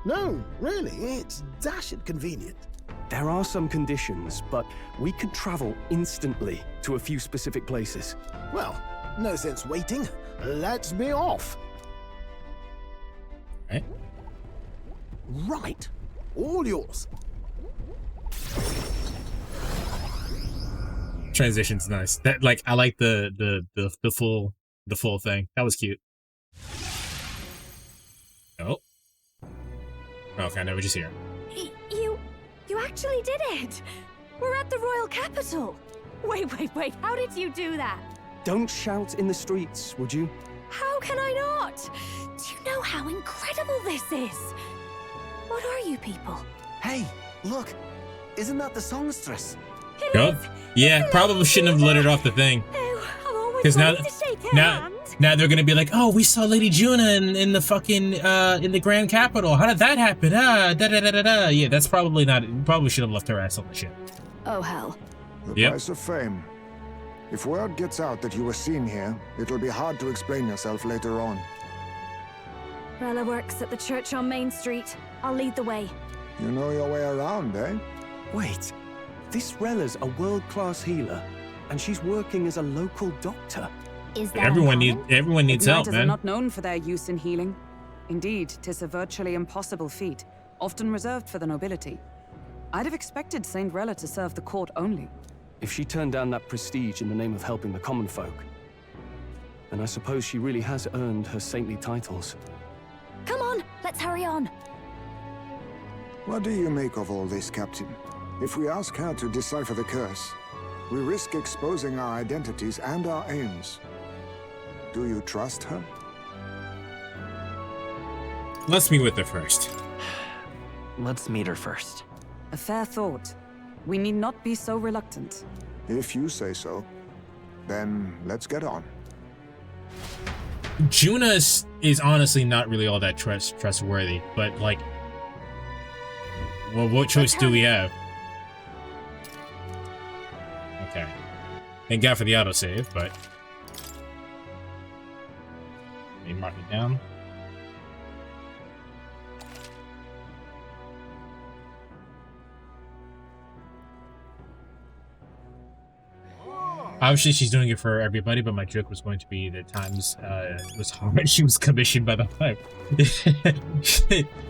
No, really, it's dashed convenient. There are some conditions, but we could travel instantly to a few specific places. Well, no sense waiting. Let's be off. Right. Right. All yours. Transition's nice. That I like the full thing. That was cute. Oh. Okay, now we're just here. You actually did it! We're at the royal capital! Wait, how did you do that? Don't shout in the streets, would you? How can I not? Do you know how incredible this is? What are you people? Hey, look! Isn't that the songstress? Yup. Yeah, probably shouldn't have let it off the thing. Because now they're gonna be like, oh, we saw Lady Junah in the fucking in the Grand Capital. How did that happen? Yeah, that's probably not. Probably should have left her ass on the ship. Oh hell. The price of fame. If word gets out that you were seen here, it'll be hard to explain yourself later on. Rella works at the church on Main Street. I'll lead the way. You know your way around, eh? Wait, this Rella's a world-class healer, and she's working as a local doctor. Is that everyone needs help, Igniters man. are not known for their use in healing. Indeed, 'tis a virtually impossible feat, often reserved for the nobility. I'd have expected Saint Rella to serve the court only. If she turned down that prestige in the name of helping the common folk, then I suppose she really has earned her saintly titles. Come on, let's hurry on. What do you make of all this, Captain? If we ask her to decipher the curse, we risk exposing our identities and our aims. Do you trust her? Let's meet with her first. Let's meet her first. A fair thought. We need not be so reluctant. If you say so, then let's get on. Junah is honestly not really all that trustworthy, but like, well, what choice do we have? Okay. Thank God for the autosave, but let me mark it down. Obviously, she's doing it for everybody, but my joke was going to be that times was hard. She was commissioned by the pipe.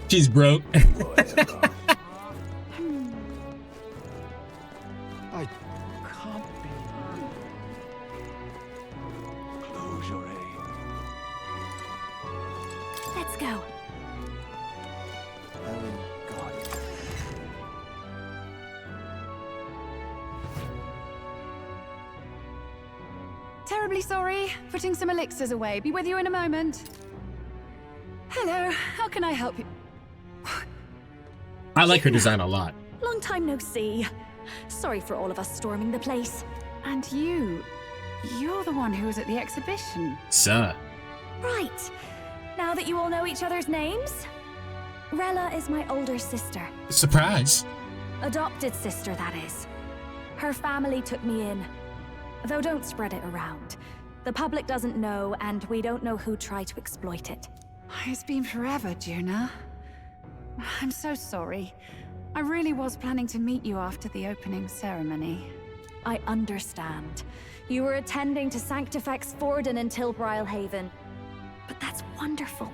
She's broke. I can't be. Close your eyes. Let's go. Oh, God. Terribly sorry. Putting some elixirs away. Be with you in a moment. Hello. How can I help you? I like her design a lot. Long time no see. Sorry for all of us storming the place. And you're the one who was at the exhibition. Sir. Right. Now that you all know each other's names, Rella is my older sister. Surprise. Adopted sister, that is. Her family took me in. Though don't spread it around. The public doesn't know, and we don't know who tried to exploit it. It's been forever, Junah. I'm so sorry. I really was planning to meet you after the opening ceremony. I understand. You were attending to Sanctifex Forden in Tilbrile Haven. But that's wonderful.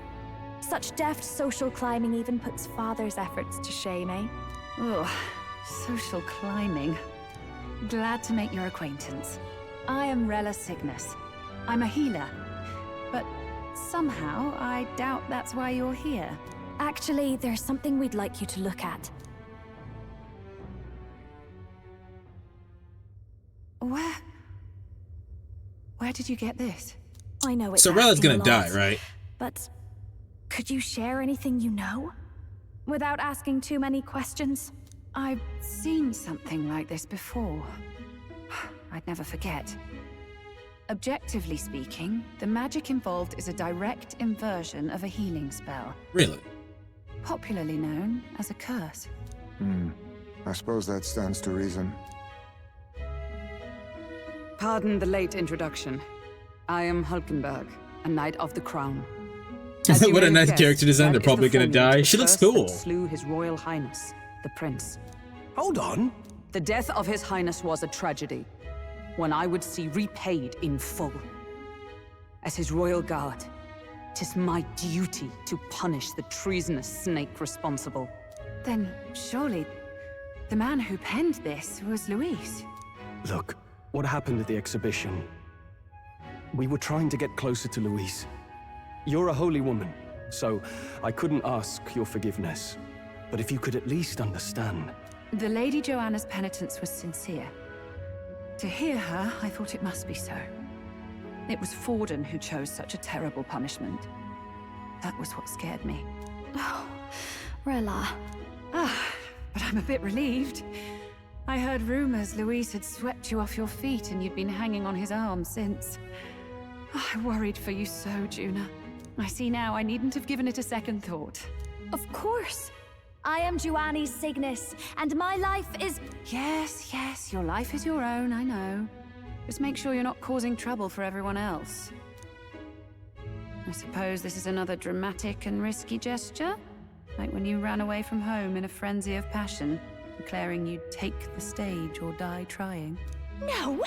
Such deft social climbing even puts father's efforts to shame, eh? Ugh, social climbing. Glad to make your acquaintance. I am Rella Cygnus. I'm a healer. But somehow, I doubt that's why you're here. Actually, there's something we'd like you to look at. Where did you get this? I know it's So Rella's asking gonna a lot, die, right? But could you share anything you know? Without asking too many questions? I've seen something like this before. I'd never forget. Objectively speaking, the magic involved is a direct inversion of a healing spell. Really? Popularly known as a curse. I suppose that stands to reason. Pardon the late introduction. I am Hulkenberg, a Knight of the Crown. What a nice character design. They're probably gonna die. She looks cool. Slew His Royal Highness, the Prince. Hold on. The death of His Highness was a tragedy, one I would see repaid in full. As His Royal Guard, 'tis my duty to punish the treasonous snake responsible. Then surely the man who penned this was Luis. Look, what happened at the exhibition? We were trying to get closer to Louise. You're a holy woman, so I couldn't ask your forgiveness. But if you could at least understand. The Lady Joanna's penitence was sincere. To hear her, I thought it must be so. It was Forden who chose such a terrible punishment. That was what scared me. Oh, Rella. But I'm a bit relieved. I heard rumors Luis had swept you off your feet and you'd been hanging on his arm since. Oh, I worried for you so, Junah. I see now I needn't have given it a second thought. Of course. I am Juani's Cygnus, and my life is... Yes, yes, your life is your own, I know. Just make sure you're not causing trouble for everyone else. I suppose this is another dramatic and risky gesture? Like when you ran away from home in a frenzy of passion, declaring you'd take the stage or die trying. No!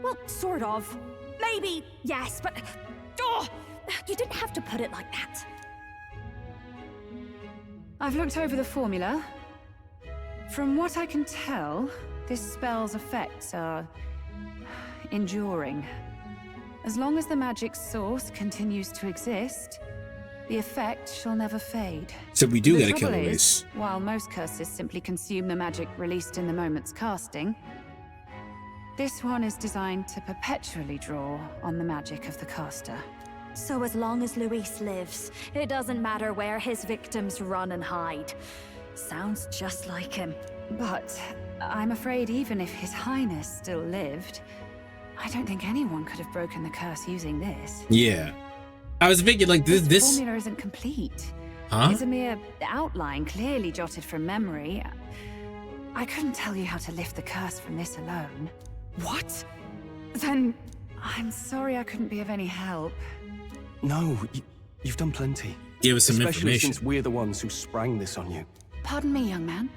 Well, sort of. Maybe, yes, but... Oh, you didn't have to put it like that. I've looked over the formula. From what I can tell, this spell's effects are... enduring. As long as the magic's source continues to exist, the effect shall never fade. So we do The get a kill trouble Luis. is, while most curses simply consume the magic released in the moment's casting, this one is designed to perpetually draw on the magic of the caster. So as long as Luis lives, it doesn't matter where his victims run and hide. Sounds just like him. But I'm afraid even if His Highness still lived, I don't think anyone could have broken the curse using this. Yeah. I was thinking, like, this formula isn't complete. Huh? It's a mere outline, clearly jotted from memory. I couldn't tell you how to lift the curse from this alone. What? Then I'm sorry I couldn't be of any help. No, you've done plenty. Give us some Especially information. since we're the ones who sprang this on you. Pardon me, young man.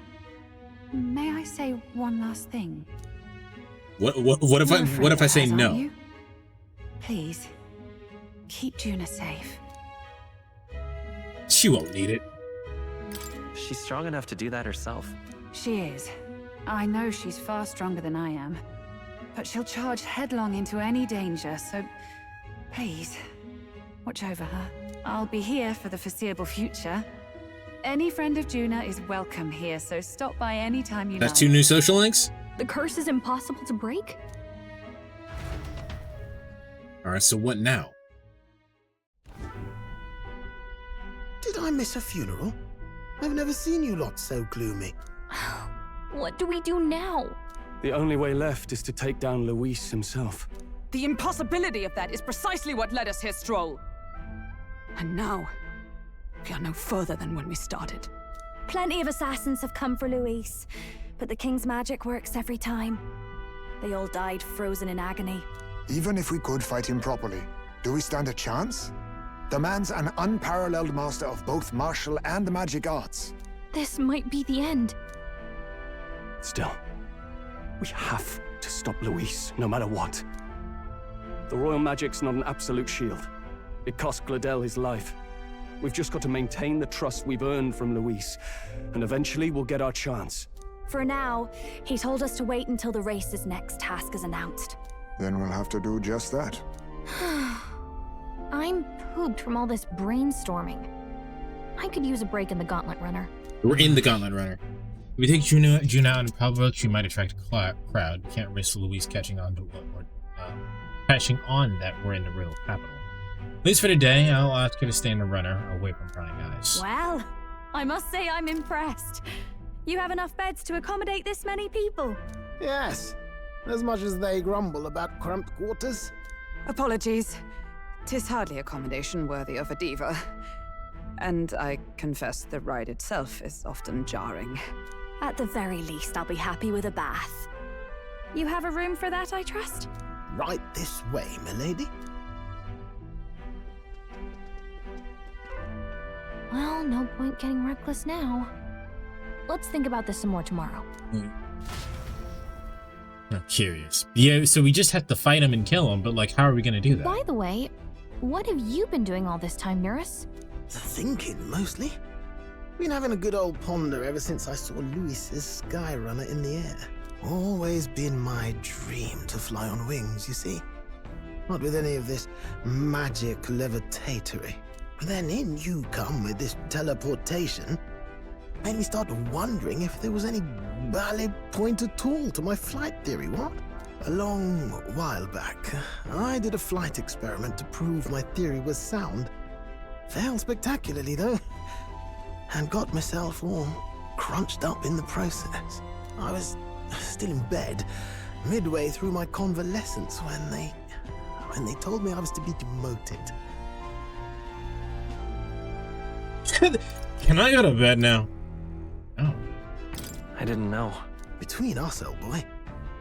May I say one last thing? What if I say no? You? Please, keep Junah safe. She won't need it. She's strong enough to do that herself. She is. I know she's far stronger than I am. But she'll charge headlong into any danger, so please, watch over her. I'll be here for the foreseeable future. Any friend of Junah is welcome here, so stop by any time you like. That's 2 new social links? The curse is impossible to break? Alright, so what now? Did I miss a funeral? I've never seen you lot so gloomy. What do we do now? The only way left is to take down Luis himself. The impossibility of that is precisely what led us here, Stroll. And now, we are no further than when we started. Plenty of assassins have come for Luis, but the king's magic works every time. They all died frozen in agony. Even if we could fight him properly, do we stand a chance? The man's an unparalleled master of both martial and magic arts. This might be the end. Still, we have to stop Luis, no matter what. The royal magic's not an absolute shield. It cost Gladel his life. We've just got to maintain the trust we've earned from Luis, and eventually we'll get our chance. For now, he told us to wait until the race's next task is announced. Then we'll have to do just that. I'm pooped from all this brainstorming. I could use a break in the Gauntlet Runner. We're in the Gauntlet Runner. If we take Junah out in public, she might attract a crowd. We can't risk Luis catching on to what we're catching on that we're in the real capital. At least for today, I'll ask her to stay in the runner, away from prying eyes. Well, I must say I'm impressed. You have enough beds to accommodate this many people? Yes, as much as they grumble about cramped quarters. Apologies. 'Tis hardly accommodation worthy of a diva. And I confess the ride itself is often jarring. At the very least, I'll be happy with a bath. You have a room for that, I trust? Right this way, milady. Well, no point getting reckless now. Let's think about this some more tomorrow. I'm curious. Yeah, so we just have to fight him and kill him, but like, how are we gonna do that? By the way, what have you been doing all this time, Neuras? Thinking, mostly. Been having a good old ponder ever since I saw Luis's Sky Runner in the air. Always been my dream to fly on wings, you see. Not with any of this magic levitatory. Then in you come with this teleportation. Made me start wondering if there was any valid point at all to my flight theory, what? A long while back, I did a flight experiment to prove my theory was sound. Failed spectacularly, though, and got myself all crunched up in the process. I was still in bed, midway through my convalescence when they told me I was to be demoted. Can I go to bed now? Oh. I didn't know. Between us, old boy,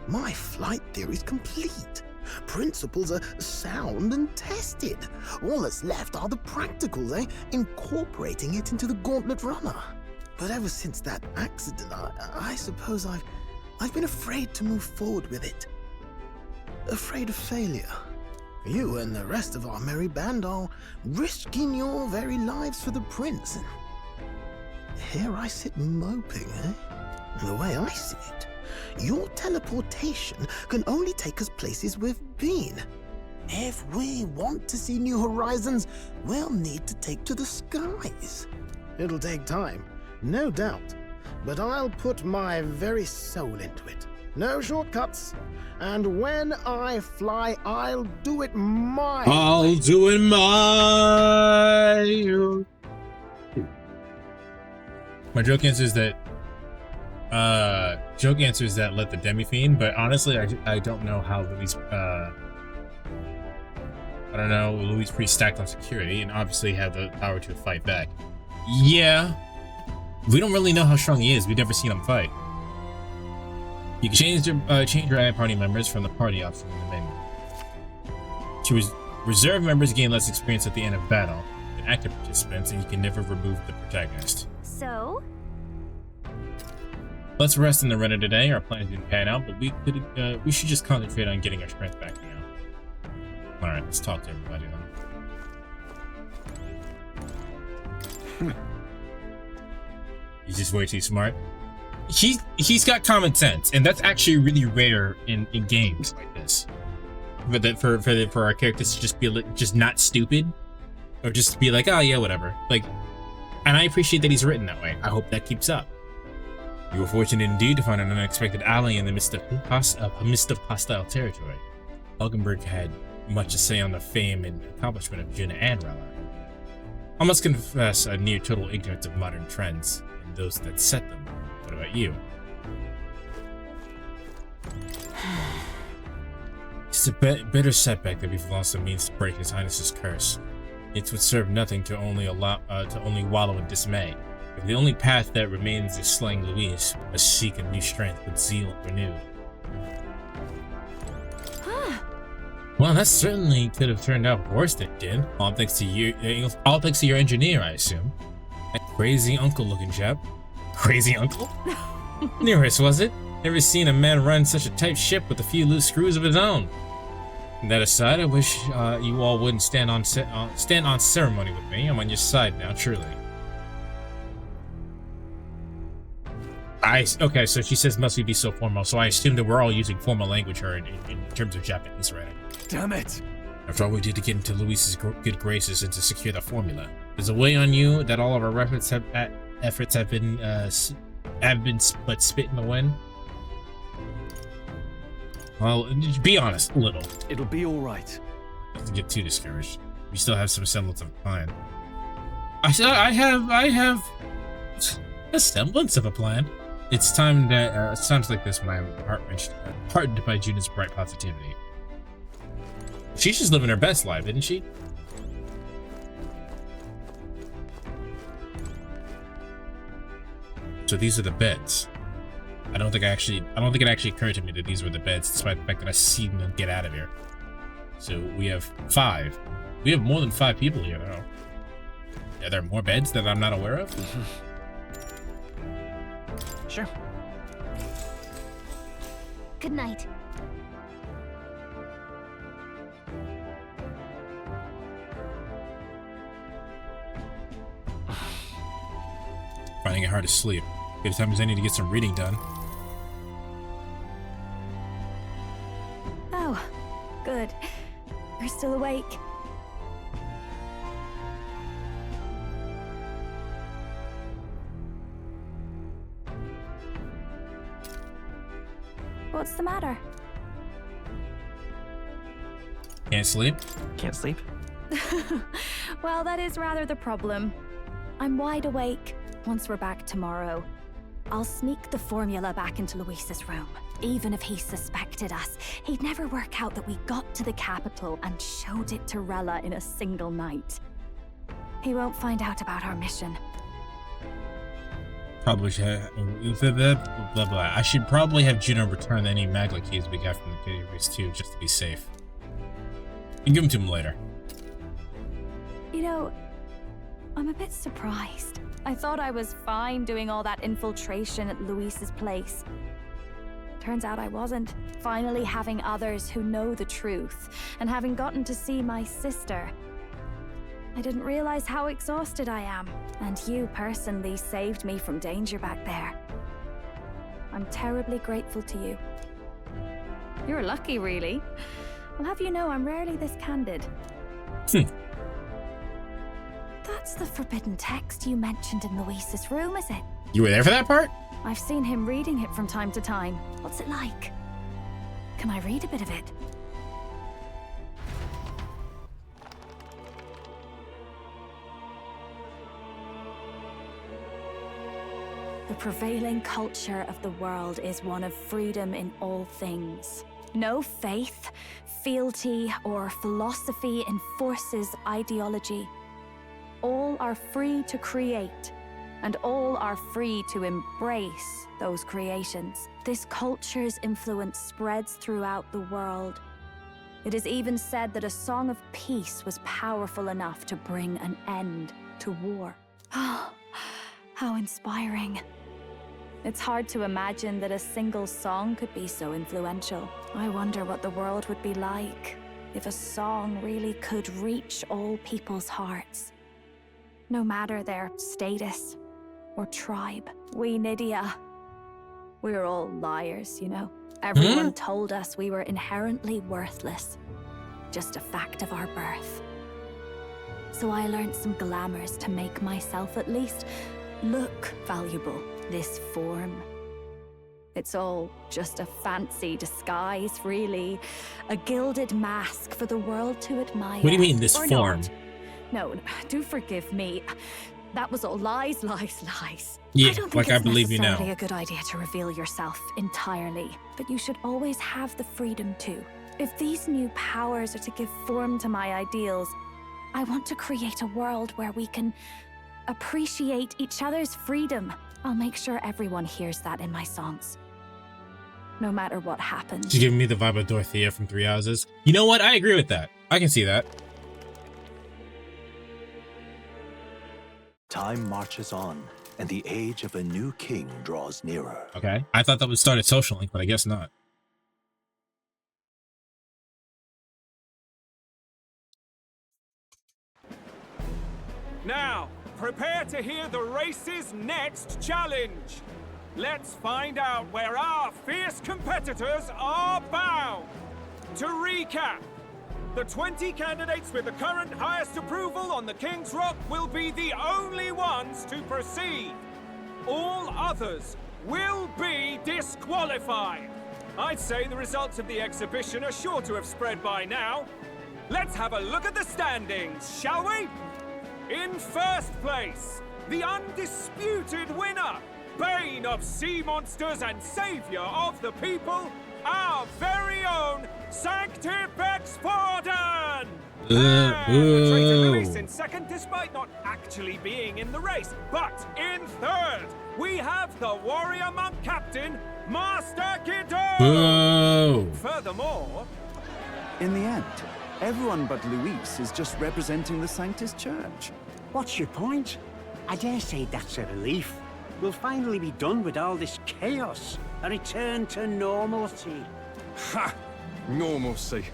my flight theory's complete. Principles are sound and tested. All that's left are the practicals, incorporating it into the Gauntlet Runner. But ever since that accident, I suppose I've been afraid to move forward with it. Afraid of failure. You and the rest of our merry band are risking your very lives for the prince. And here I sit moping, The way I see it, your teleportation can only take us places we've been. If we want to see new horizons, we'll need to take to the skies. It'll take time, no doubt, but I'll put my very soul into it. No shortcuts. And when I fly, I'll do it my way. I'll do it my way. My joke answer is that let the demi-fiend, but honestly I don't know how Louis Louis pretty stacked on security and obviously had the power to fight back. Yeah. We don't really know how strong he is. We've never seen him fight. You can change your ad party members from the party option in the menu. To reserve members gain less experience at the end of battle than active participants, and you can never remove the protagonist. So? Let's rest in the runner today. Our plans didn't pan out, but we should just concentrate on getting our strength back now. Alright, let's talk to everybody then. He's just way too smart. He's got common sense, and that's actually really rare in games like this. For our characters to just be just not stupid, or just to be like, oh yeah, whatever. Like, and I appreciate that he's written that way. I hope that keeps up. You were fortunate indeed to find an unexpected ally in the midst of hostile territory. Hulkenberg had much to say on the fame and accomplishment of Junah and Rella. I must confess a near total ignorance of modern trends and those that set them. What about you? It's a bitter setback that we've lost the means to break His Highness's curse. It would serve nothing to only wallow in dismay. If the only path that remains is slaying Louis, must seek a new strength with zeal renewed. Well, that certainly could have turned out worse than it did. All thanks to your engineer, I assume. That crazy uncle-looking chap. Crazy uncle? Neuras, was it? Never seen a man run such a tight ship with a few loose screws of his own. And that aside, I wish you all wouldn't stand on ceremony with me. I'm on your side now, truly. Okay, so she says must we be so formal, so I assume that we're all using formal language here in terms of Japanese writing. Damn it! After all we did to get into Louis's good graces and to secure the formula, there's a way on you that all of our efforts have been but spit in the wind. Well, be honest, a little. It'll be all right. Don't get too discouraged. We still have some semblance of a plan. I have a semblance of a plan. It's times like this when I'm heartened by Junah's bright positivity. She's just living her best life, isn't she? So these are the beds. I don't think it actually occurred to me that these were the beds, despite the fact that I seen them get out of here. So we have 5. We have more than 5 people here now. Are there more beds that I'm not aware of? Sure. Good night. Finding it hard to sleep. Good time as any to get some reading done. Oh, good. You're still awake. What's the matter? Can't sleep? Can't sleep? Well, that is rather the problem. I'm wide awake. Once we're back tomorrow, I'll sneak the formula back into Louisa's room. Even if he suspected us, he'd never work out that we got to the capital and showed it to Rella in a single night. He won't find out about our mission. Probably should. I should probably have Junah return any magla keys we got from the database too, just to be safe. You can give them to him later. You know, I'm a bit surprised. I thought I was fine doing all that infiltration at Luis's place. Turns out I wasn't. Finally having others who know the truth, and having gotten to see my sister. I didn't realize how exhausted I am, and you personally saved me from danger back there. I'm terribly grateful to you. You're lucky, really. I'll have you know I'm rarely this candid. That's the forbidden text you mentioned in Luis's room, is it? You were there for that part? I've seen him reading it from time to time. What's it like? Can I read a bit of it? The prevailing culture of the world is one of freedom in all things. No faith, fealty, or philosophy enforces ideology. All are free to create, and all are free to embrace those creations. This culture's influence spreads throughout the world. It is even said that a song of peace was powerful enough to bring an end to war. Oh, how inspiring. It's hard to imagine that a single song could be so influential. I wonder what the world would be like if a song really could reach all people's hearts. No matter their status or tribe. We Nydia, we're all liars, you know. Everyone told us we were inherently worthless. Just a fact of our birth. So I learned some glamours to make myself at least look valuable. This form. It's all just a fancy disguise, really. A gilded mask for the world to admire. What do you mean, this form? No, do forgive me. That was all lies, lies, lies. Yeah, I don't think like I it's believe you now. necessarily a good idea to reveal yourself entirely, but you should always have the freedom to. If these new powers are to give form to my ideals, I want to create a world where we can appreciate each other's freedom. I'll make sure everyone hears that in my songs. No matter what happens. She's giving me the vibe of Dorothea from 3 Houses. You know what? I agree with that. I can see that. Time marches on, and the age of a new king draws nearer. Okay. I thought that would start at Social Link, but I guess not. Now, prepare to hear the race's next challenge. Let's find out where our fierce competitors are bound. To recap, the 20 candidates with the current highest approval on the King's Rock will be the only ones to proceed. All others will be disqualified. I'd say the results of the exhibition are sure to have spread by now. Let's have a look at the standings, shall we? In first place, the undisputed winner, bane of sea monsters and savior of the people, our very own Sanctifex Bardon! Traitor Luis in second, despite not actually being in the race. But in third, we have the warrior monk captain, Master Kiddo! Furthermore... In the end, everyone but Luis is just representing the Sanctus Church. What's your point? I dare say that's a relief. We'll finally be done with all this chaos. A return to normalcy. Ha! Normalcy.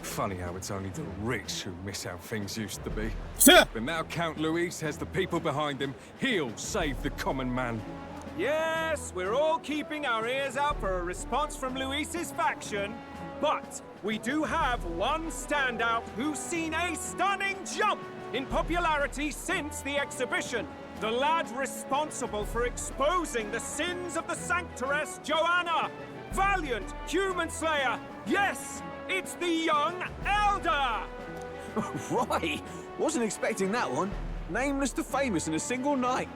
Funny how it's only the rich who miss how things used to be. But now Count Luis has the people behind him. He'll save the common man. Yes, we're all keeping our ears out for a response from Luis's faction. But we do have one standout who's seen a stunning jump in popularity since the exhibition. The lad responsible for exposing the sins of the Sanctoress Joanna. Valiant human slayer. Yes, it's the young Elder. Right, wasn't expecting that one. Nameless to famous in a single night.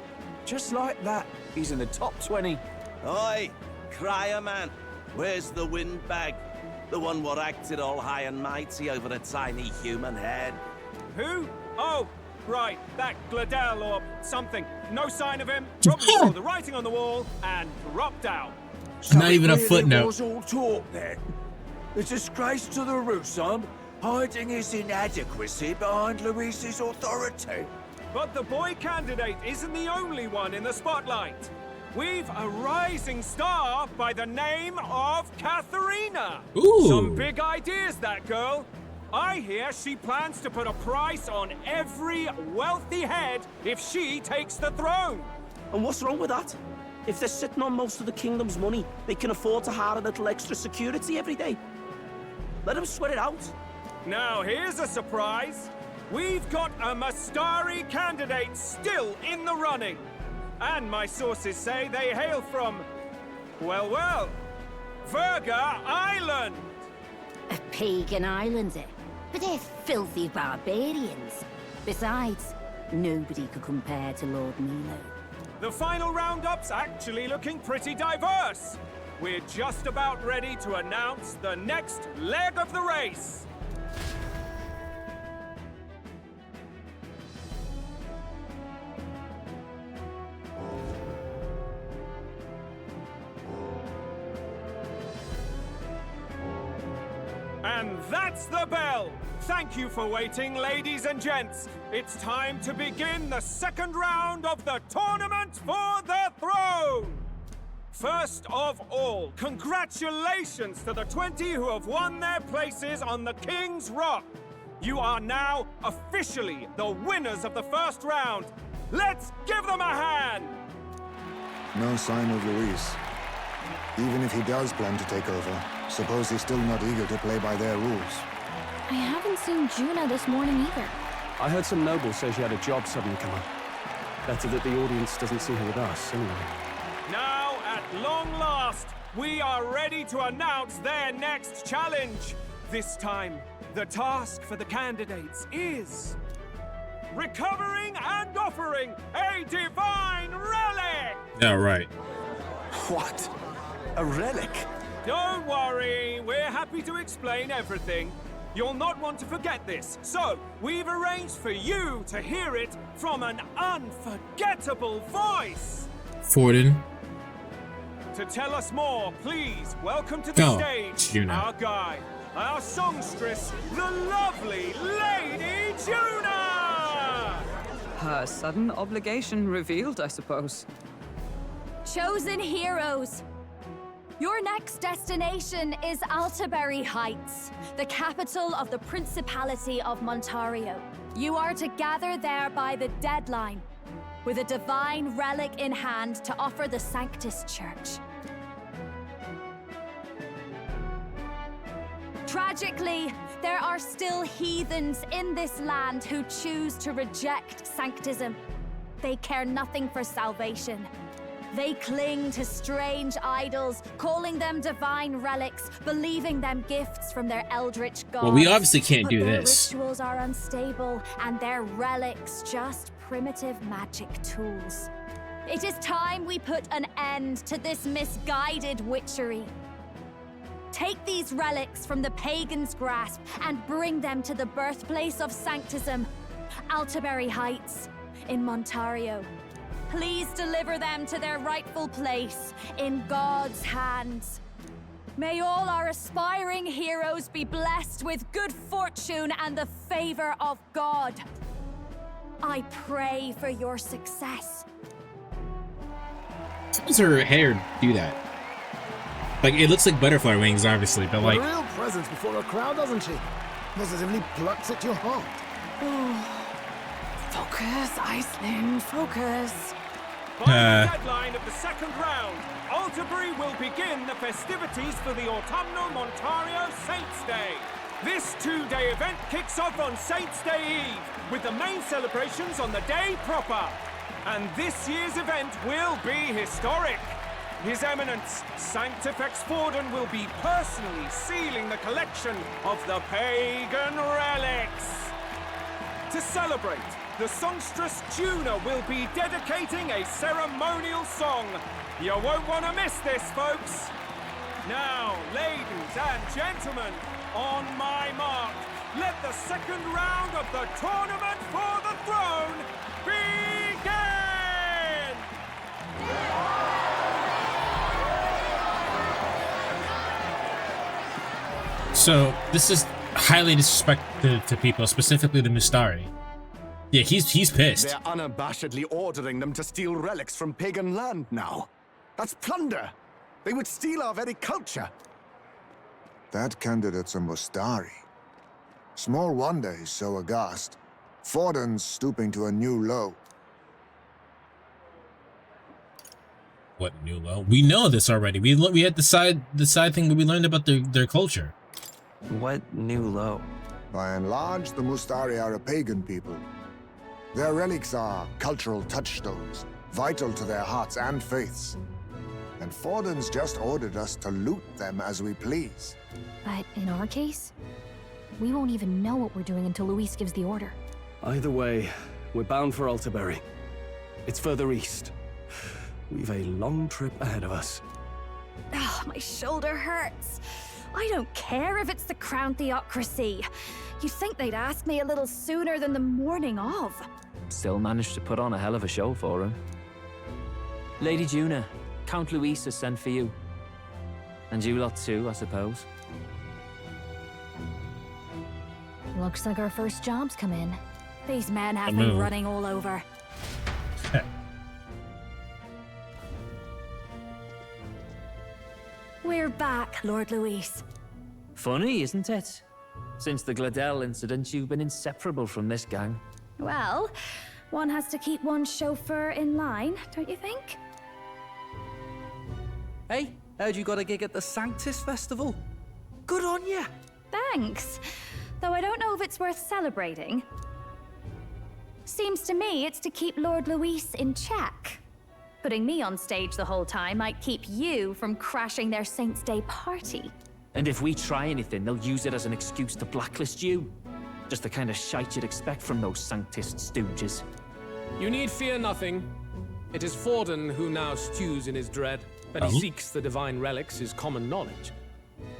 Just like that, he's in the top 20. Oi, crier man. Where's the windbag? The one what acted all high and mighty over a tiny human head. Who? Oh, right, that Gladel or something. No sign of him. Probably saw the writing on the wall and dropped out. Not even a footnote. Was all talk then. The disgrace to the Rusan, hiding his inadequacy behind Luis's authority. But the boy candidate isn't the only one in the spotlight. We've a rising star by the name of Katharina. Ooh. Some big ideas, that girl. I hear she plans to put a price on every wealthy head if she takes the throne. And what's wrong with that? If they're sitting on most of the kingdom's money, they can afford to hire a little extra security every day. Let them sweat it out. Now here's a surprise. We've got a Mastari candidate still in the running. And my sources say they hail from, well, Verga Island. A pagan island, eh? But they're filthy barbarians. Besides, nobody could compare to Lord Milo. The final roundup's actually looking pretty diverse. We're just about ready to announce the next leg of the race. And that's the bell! Thank you for waiting, ladies and gents. It's time to begin the second round of the tournament for the throne! First of all, congratulations to the 20 who have won their places on the King's Rock. You are now officially the winners of the first round. Let's give them a hand! No sign of Luis. Even if he does plan to take over, suppose he's still not eager to play by their rules. I haven't seen Junah this morning either. I heard some nobles say she had a job suddenly come up. Better that the audience doesn't see her with us, anyway. Now, at long last, we are ready to announce their next challenge. This time, the task for the candidates is recovering and offering a divine relic! Yeah, right. What? A relic? Don't worry, we're happy to explain everything. You'll not want to forget this, so we've arranged for you to hear it from an unforgettable voice. Forden. To tell us more, please welcome to the stage Junah. our guide, our songstress, the lovely Lady Junah! Her sudden obligation revealed, I suppose. Chosen heroes! Your next destination is Altaberry Heights, the capital of the Principality of Montario. You are to gather there by the deadline, with a divine relic in hand to offer the Sanctus Church. Tragically, there are still heathens in this land who choose to reject Sanctism. They care nothing for salvation. They cling to strange idols, calling them divine relics, believing them gifts from their eldritch gods. Well, we obviously can't do their this. Rituals are unstable, and their relics just primitive magic tools. It is time we put an end to this misguided witchery. Take these relics from the pagan's grasp and bring them to the birthplace of Sanctism, Altaberry Heights, in Montario. Please deliver them to their rightful place in God's hands. May all our aspiring heroes be blessed with good fortune and the favor of God. I pray for your success. How does her hair do that? Like, it looks like butterfly wings, obviously, but like... A real presence before a crowd, doesn't she? Positively plucks at your heart. Focus, Iceland, focus. By the deadline of the second round, Altaberry will begin the festivities for the autumnal Montario Saints' Day. This two-day event kicks off on Saints' Day Eve, with the main celebrations on the day proper. And this year's event will be historic. His Eminence, Sanctifex Forden, will be personally sealing the collection of the pagan relics. To celebrate, the songstress Junah will be dedicating a ceremonial song. You won't want to miss this, folks. Now, ladies and gentlemen, on my mark, let the second round of the tournament for the throne begin! So, this is highly disrespectful to people, specifically the Mystari. Yeah, he's pissed. They're unabashedly ordering them to steal relics from pagan land now. That's plunder. They would steal our very culture. That candidate's a Mustari. Small wonder he's so aghast. Fordon's stooping to a new low. What new low? We know this already. We had the side thing where we learned about their culture. What new low? By and large, the Mustari are a pagan people. Their relics are cultural touchstones, vital to their hearts and faiths. And Fordon's just ordered us to loot them as we please. But in our case, we won't even know what we're doing until Luis gives the order. Either way, we're bound for Altaberry. It's further east. We've a long trip ahead of us. Oh, my shoulder hurts. I don't care if it's the Crown Theocracy. You'd think they'd ask me a little sooner than the morning of. Still managed to put on a hell of a show for him. Lady Junah, Count Luis has sent for you. And you lot too, I suppose. Looks like our first job's come in. These men have me running all over. We're back, Lord Luis. Funny, isn't it? Since the Gladel incident, you've been inseparable from this gang. Well, one has to keep one's chauffeur in line, don't you think? Hey, heard you got a gig at the Sanctus Festival? Good on ya! Thanks. Though I don't know if it's worth celebrating. Seems to me it's to keep Lord Luis in check. Putting me on stage the whole time might keep you from crashing their Saints' Day party. And if we try anything, they'll use it as an excuse to blacklist you. Just the kind of shite you'd expect from those Sanctist stooges. You need fear nothing. It is Fordon who now stews in his dread. That he seeks the divine relics is common knowledge.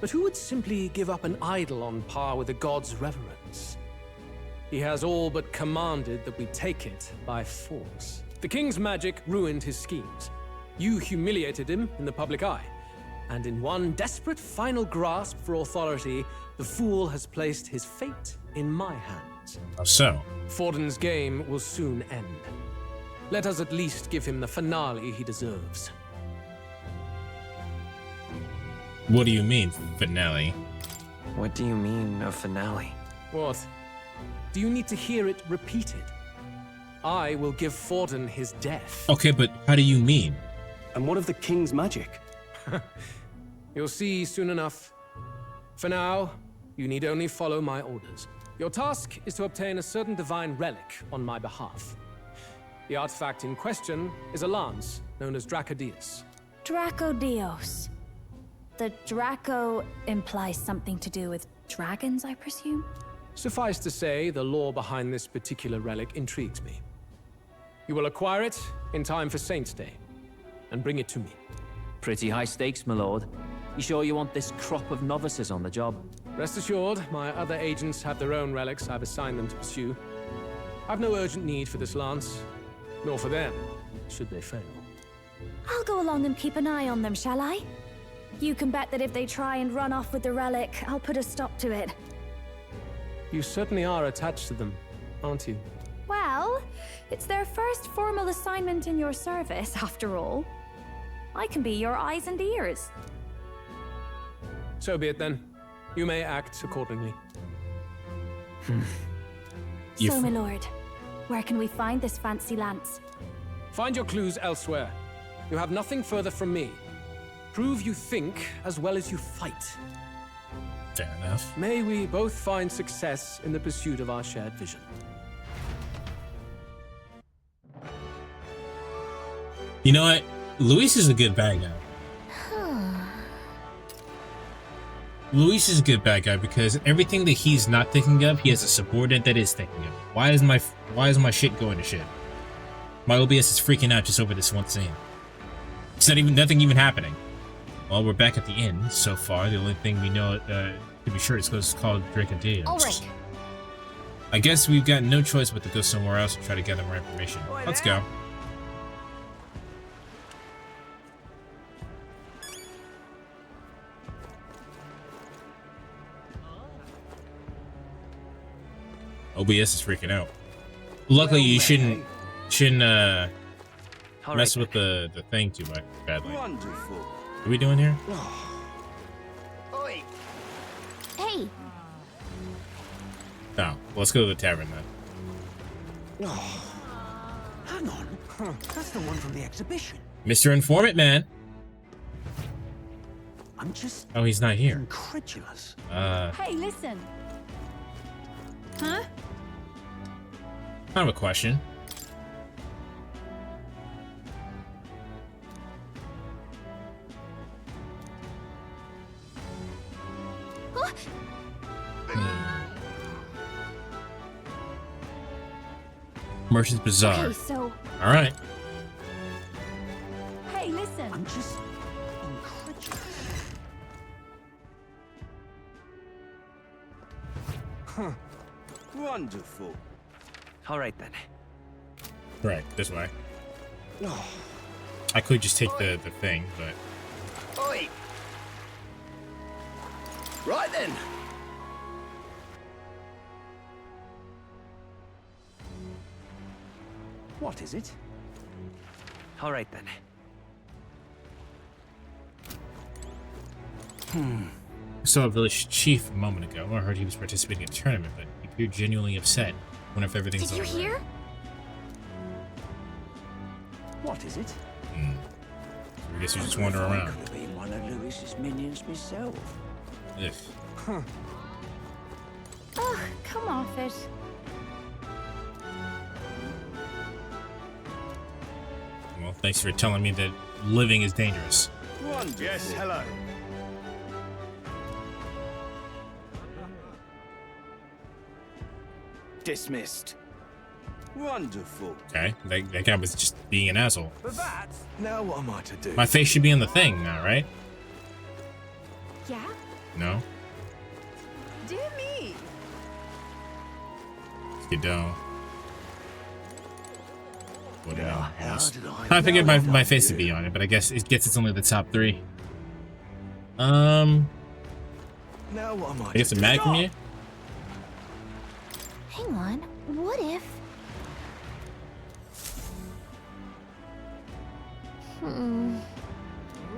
But who would simply give up an idol on par with the god's reverence? He has all but commanded that we take it by force. The king's magic ruined his schemes. You humiliated him in the public eye. And in one desperate final grasp for authority, the fool has placed his fate in my hands. How so? Fordon's game will soon end. Let us at least give him the finale he deserves. What do you mean, finale? What do you mean, a finale? What? Do you need to hear it repeated? I will give Fordon his death. Okay, but how do you mean? And what of the king's magic? You'll see soon enough. For now, you need only follow my orders. Your task is to obtain a certain divine relic on my behalf. The artifact in question is a lance known as Dracodios. Dracodios. The Draco implies something to do with dragons, I presume? Suffice to say, the lore behind this particular relic intrigues me. You will acquire it in time for Saints' Day, and bring it to me. Pretty high stakes, my lord. You sure you want this crop of novices on the job? Rest assured, my other agents have their own relics I've assigned them to pursue. I've no urgent need for this lance, nor for them, should they fail. I'll go along and keep an eye on them, shall I? You can bet that if they try and run off with the relic, I'll put a stop to it. You certainly are attached to them, aren't you? Well, it's their first formal assignment in your service, after all. I can be your eyes and ears. So be it then. You may act accordingly. So, my lord, where can we find this fancy lance? Find your clues elsewhere. You have nothing further from me. Prove you think as well as you fight. Fair enough. May we both find success in the pursuit of our shared vision. You know what? Luis is a good bad guy. Luis is a good bad guy because everything that he's not thinking of, he has a subordinate that is thinking of. Why is my shit going to shit? My OBS is freaking out just over this one scene. It's not even nothing even happening. Well, we're back at the inn so far. The only thing we know, to be sure, is called Draconic. All right. I guess we've got no choice but to go somewhere else and try to gather more information. Let's go. OBS is freaking out. Luckily, you shouldn't mess with the thing too much badly. Wonderful. What are we doing here? Oi. Hey. No, let's go to the tavern then. Oh, hang on. That's the one from the exhibition. Mr. Informant Man. I'm just. Oh, he's not here. Incredulous. Hey, listen. Huh? I have a question. Merchant's Bazaar. Okay, so. All right. Hey, listen. I'm just incredulous. Huh. Wonderful. All right then. Right, this way. Oh. I could just take the thing, but. Oi. Right then. What is it? All right then. I saw a village chief a moment ago. I heard he was participating in a tournament, but he appeared genuinely upset. Wonder if everything's Did you all right. hear? What is it? I guess you just wander I around. could have been one of Lewis's minions myself. Ugh. Huh. Oh, come off it. Well, thanks for telling me that living is dangerous. Wonderful. Yes, hello. Dismissed. Wonderful. Okay, that guy was just being an asshole. But that, now what am I to do? My face should be on the thing now, right? Yeah? No? Dear me. You don't. What did I miss? I figured my face would be on it, but I guess it's only the top 3. Now what am I guess a mag from you? Hang on. What if...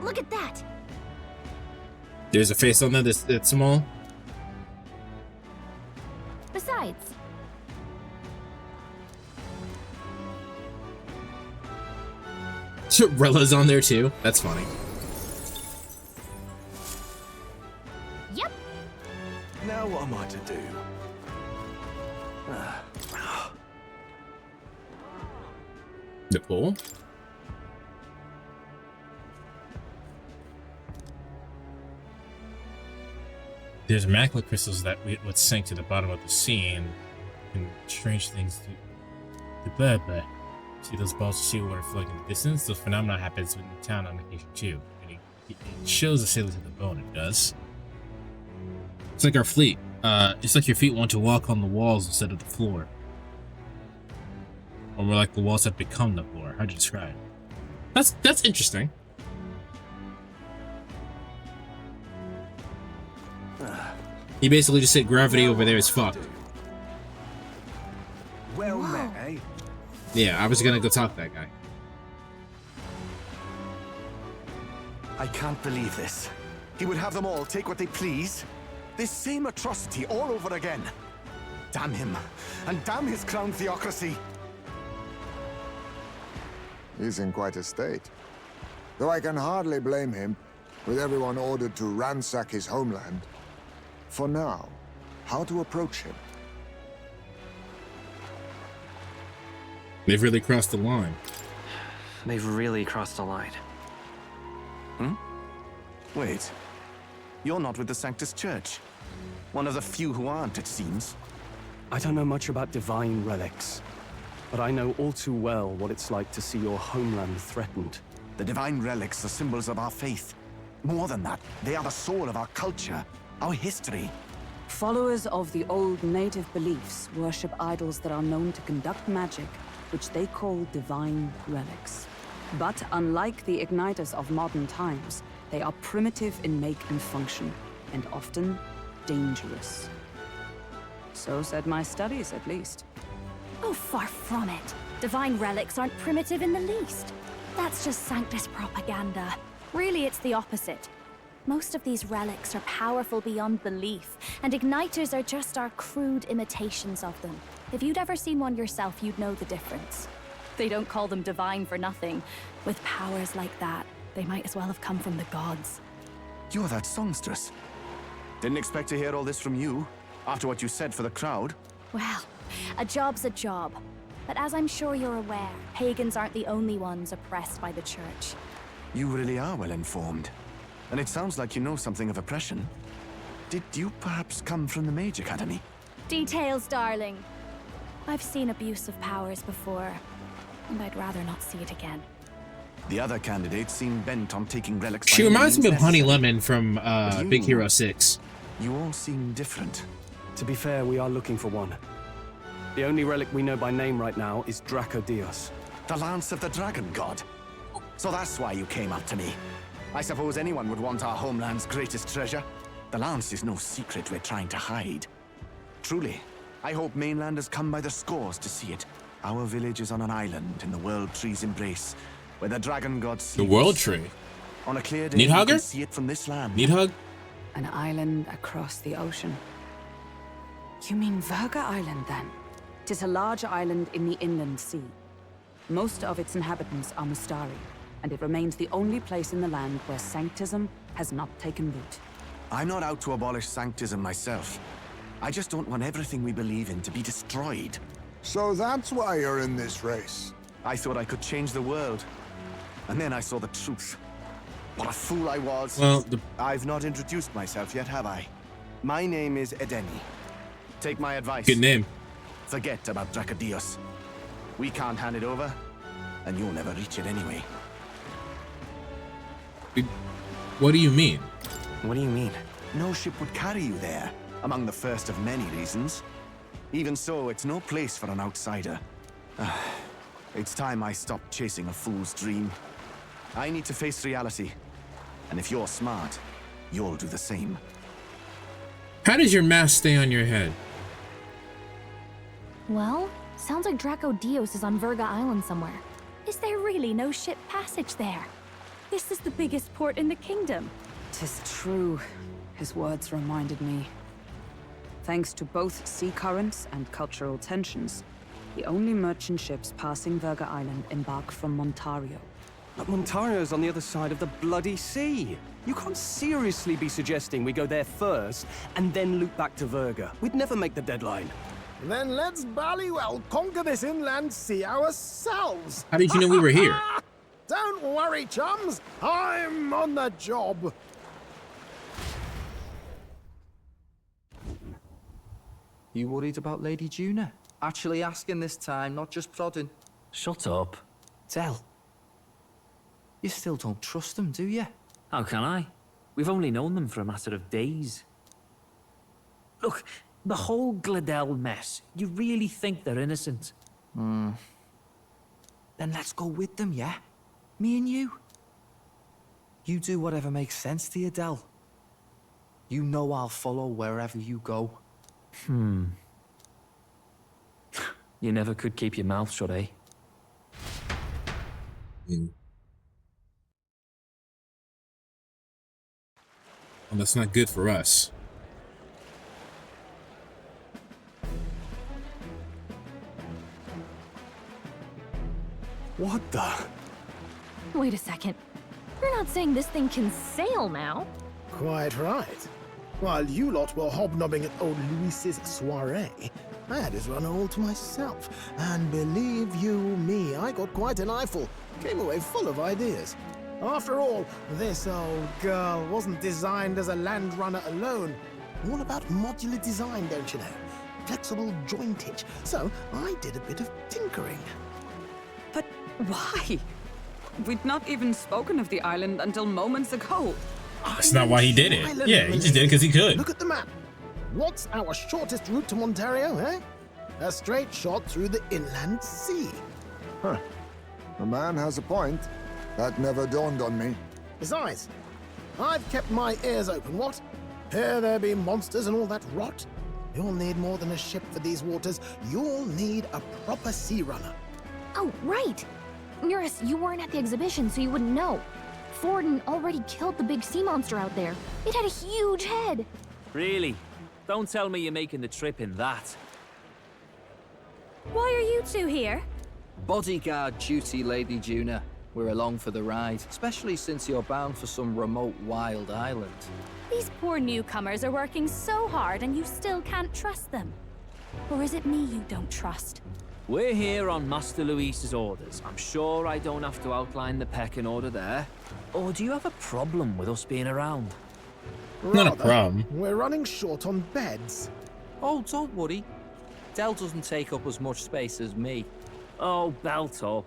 Look at that. There's a face on there that's small. Besides, Rella's on there too. That's funny. yep. Now what am I to do? The pool? There's magma crystals that would sink to the bottom of the sea and strange things to the bird. See those balls of seawater floating in the distance? Those phenomena happens in the town on occasion too. And it chills the sailors to the bone, it does. It's like our fleet. It's like your feet want to walk on the walls instead of the floor. Or more like the walls have become the floor. How'd you describe? That's interesting. He basically just said gravity over there is fucked. Well met, eh? Yeah, I was gonna go talk to that guy. I can't believe this. He would have them all take what they please. This same atrocity all over again. Damn him, and damn his crown theocracy. He's in quite a state. Though I can hardly blame him, with everyone ordered to ransack his homeland. For now, how to approach him? They've really crossed the line. They've really crossed the line. Wait, you're not with the Sanctus Church. One of the few who aren't, it seems. I don't know much about divine relics, but I know all too well what it's like to see your homeland threatened. The divine relics are symbols of our faith. More than that, they are the soul of our culture, our history. Followers of the old native beliefs worship idols that are known to conduct magic, which they call divine relics. But unlike the igniters of modern times, they are primitive in make and function, and often dangerous. So said my studies, at least. Oh, far from it. Divine relics aren't primitive in the least. That's just Sanctus propaganda. Really, it's the opposite. Most of these relics are powerful beyond belief, and igniters are just our crude imitations of them. If you'd ever seen one yourself, you'd know the difference. They don't call them divine for nothing. With powers like that, they might as well have come from the gods. You're that songstress. Didn't expect to hear all this from you, after what you said for the crowd. Well, a job's a job. But as I'm sure you're aware, pagans aren't the only ones oppressed by the church. You really are well informed. And it sounds like you know something of oppression. Did you perhaps come from the Mage Academy? Details, darling. I've seen abuse of powers before, and I'd rather not see it again. The other candidates seem bent on taking relics. She reminds me of Honey Lemon from Big Hero 6. You all seem different. To be fair, we are looking for one. The only relic we know by name right now is Dracodios. The Lance of the Dragon God. So that's why you came up to me. I suppose anyone would want our homeland's greatest treasure. The Lance is no secret we're trying to hide. Truly, I hope mainlanders come by the scores to see it. Our village is on an island in the World Tree's embrace, where the Dragon God sleeps. The World Tree? On a clear day, you can see it from this land. Needhug? An island across the ocean. You mean Verga Island, then? 'Tis a large island in the inland sea. Most of its inhabitants are Mustari, and it remains the only place in the land where Sanctism has not taken root. I'm not out to abolish Sanctism myself. I just don't want everything we believe in to be destroyed. So that's why you're in this race. I thought I could change the world. And then I saw the truth. What a fool I was. Well, I've not introduced myself yet, have I? My name is Edeni. Take my advice. Good name. Forget about Dracodios. We can't hand it over, and you'll never reach it anyway. What do you mean? What do you mean? No ship would carry you there, among the first of many reasons. Even so, it's no place for an outsider. It's time I stopped chasing a fool's dream. I need to face reality. And if you're smart, you'll do the same. How does your mask stay on your head? Well, sounds like Dracodios is on Verga Island somewhere. Is there really no ship passage there? This is the biggest port in the kingdom. 'Tis true. His words reminded me. Thanks to both sea currents and cultural tensions, the only merchant ships passing Verga Island embark from Montario. But Montario's on the other side of the bloody sea. You can't seriously be suggesting we go there first and then loop back to Verga. We'd never make the deadline. Then let's ballywell conquer this inland sea ourselves. How did you know we were here? Don't worry, chums. I'm on the job. You worried about Lady Junah? Actually asking this time, not just prodding. Shut up. Tell. You still don't trust them, do you? How can I? We've only known them for a matter of days. Look, the whole Gladel mess, you really think they're innocent? Then let's go with them, yeah? Me and you. You do whatever makes sense to you, Del. You know I'll follow wherever you go. You never could keep your mouth shut, eh? Well, that's not good for us. What the? Wait a second. You're not saying this thing can sail now? Quite right. While you lot were hobnobbing at old Luis's soiree, I had his run all to myself. And believe you me, I got quite an eyeful. Came away full of ideas. After all, this old girl wasn't designed as a land runner alone. All about modular design, don't you know? Flexible jointage. So I did a bit of tinkering. But why? We'd not even spoken of the island until moments ago. That's not why he did it. Yeah, he just did it because he could. Look at the map. What's our shortest route to Ontario, eh? A straight shot through the inland sea. Huh. The man has a point. That never dawned on me. Besides, I've kept my ears open, what? Here there be monsters and all that rot. You'll need more than a ship for these waters. You'll need a proper Sear Runner. Oh, right. Neuras, you weren't at the exhibition, so you wouldn't know. Bardon already killed the big sea monster out there. It had a huge head. Really? Don't tell me you're making the trip in that. Why are you two here? Bodyguard duty, Lady Junah. We're along for the ride, especially since you're bound for some remote wild island. These poor newcomers are working so hard and you still can't trust them. Or is it me you don't trust? We're here on Master Luis's orders. I'm sure I don't have to outline the pecking order there. Or do you have a problem with us being around? Not a problem. We're running short on beds. Oh, don't worry. Del doesn't take up as much space as me. Oh, belt up.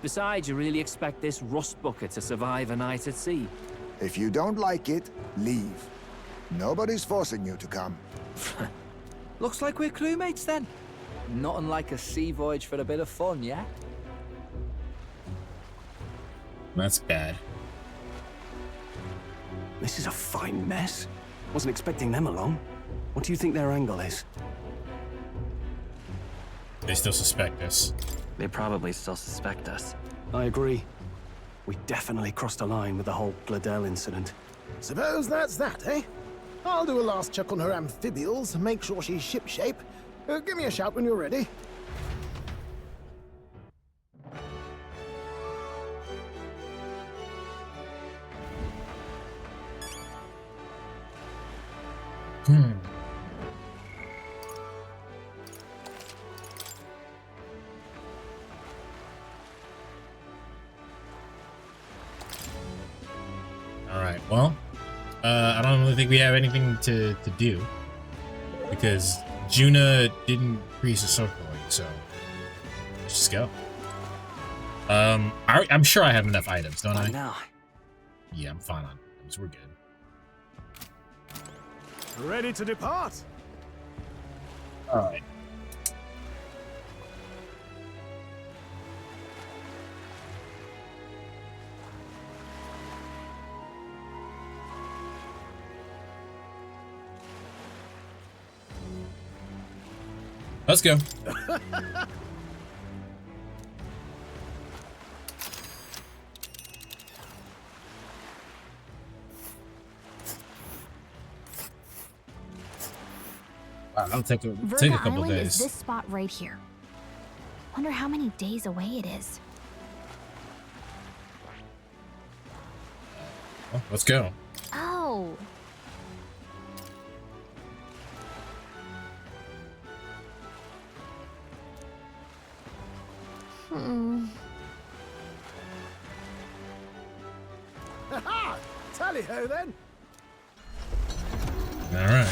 Besides, you really expect this rust bucket to survive a night at sea? If you don't like it, leave. Nobody's forcing you to come. Looks like we're crewmates then. Not unlike a sea voyage for a bit of fun, yeah? That's bad. This is a fine mess. Wasn't expecting them along. What do you think their angle is? They still suspect us. They probably still suspect us. I agree. We definitely crossed a line with the whole Gladel incident. Suppose that's that, eh? I'll do a last check on her amphibials, make sure she's shipshape. Give me a shout when you're ready. Alright, well, I don't really think we have anything to do because Junah didn't increase the circle, so let's just go. I'm sure I have enough items, don't I? No. Yeah, I'm fine on items. We're good. Ready to depart? Alright. Let's go. Wow, that'll take a couple Island days. is this spot right here. Wonder how many days away it is. Well, let's go. Oh. Ha-ha! Tally-ho then! Alright.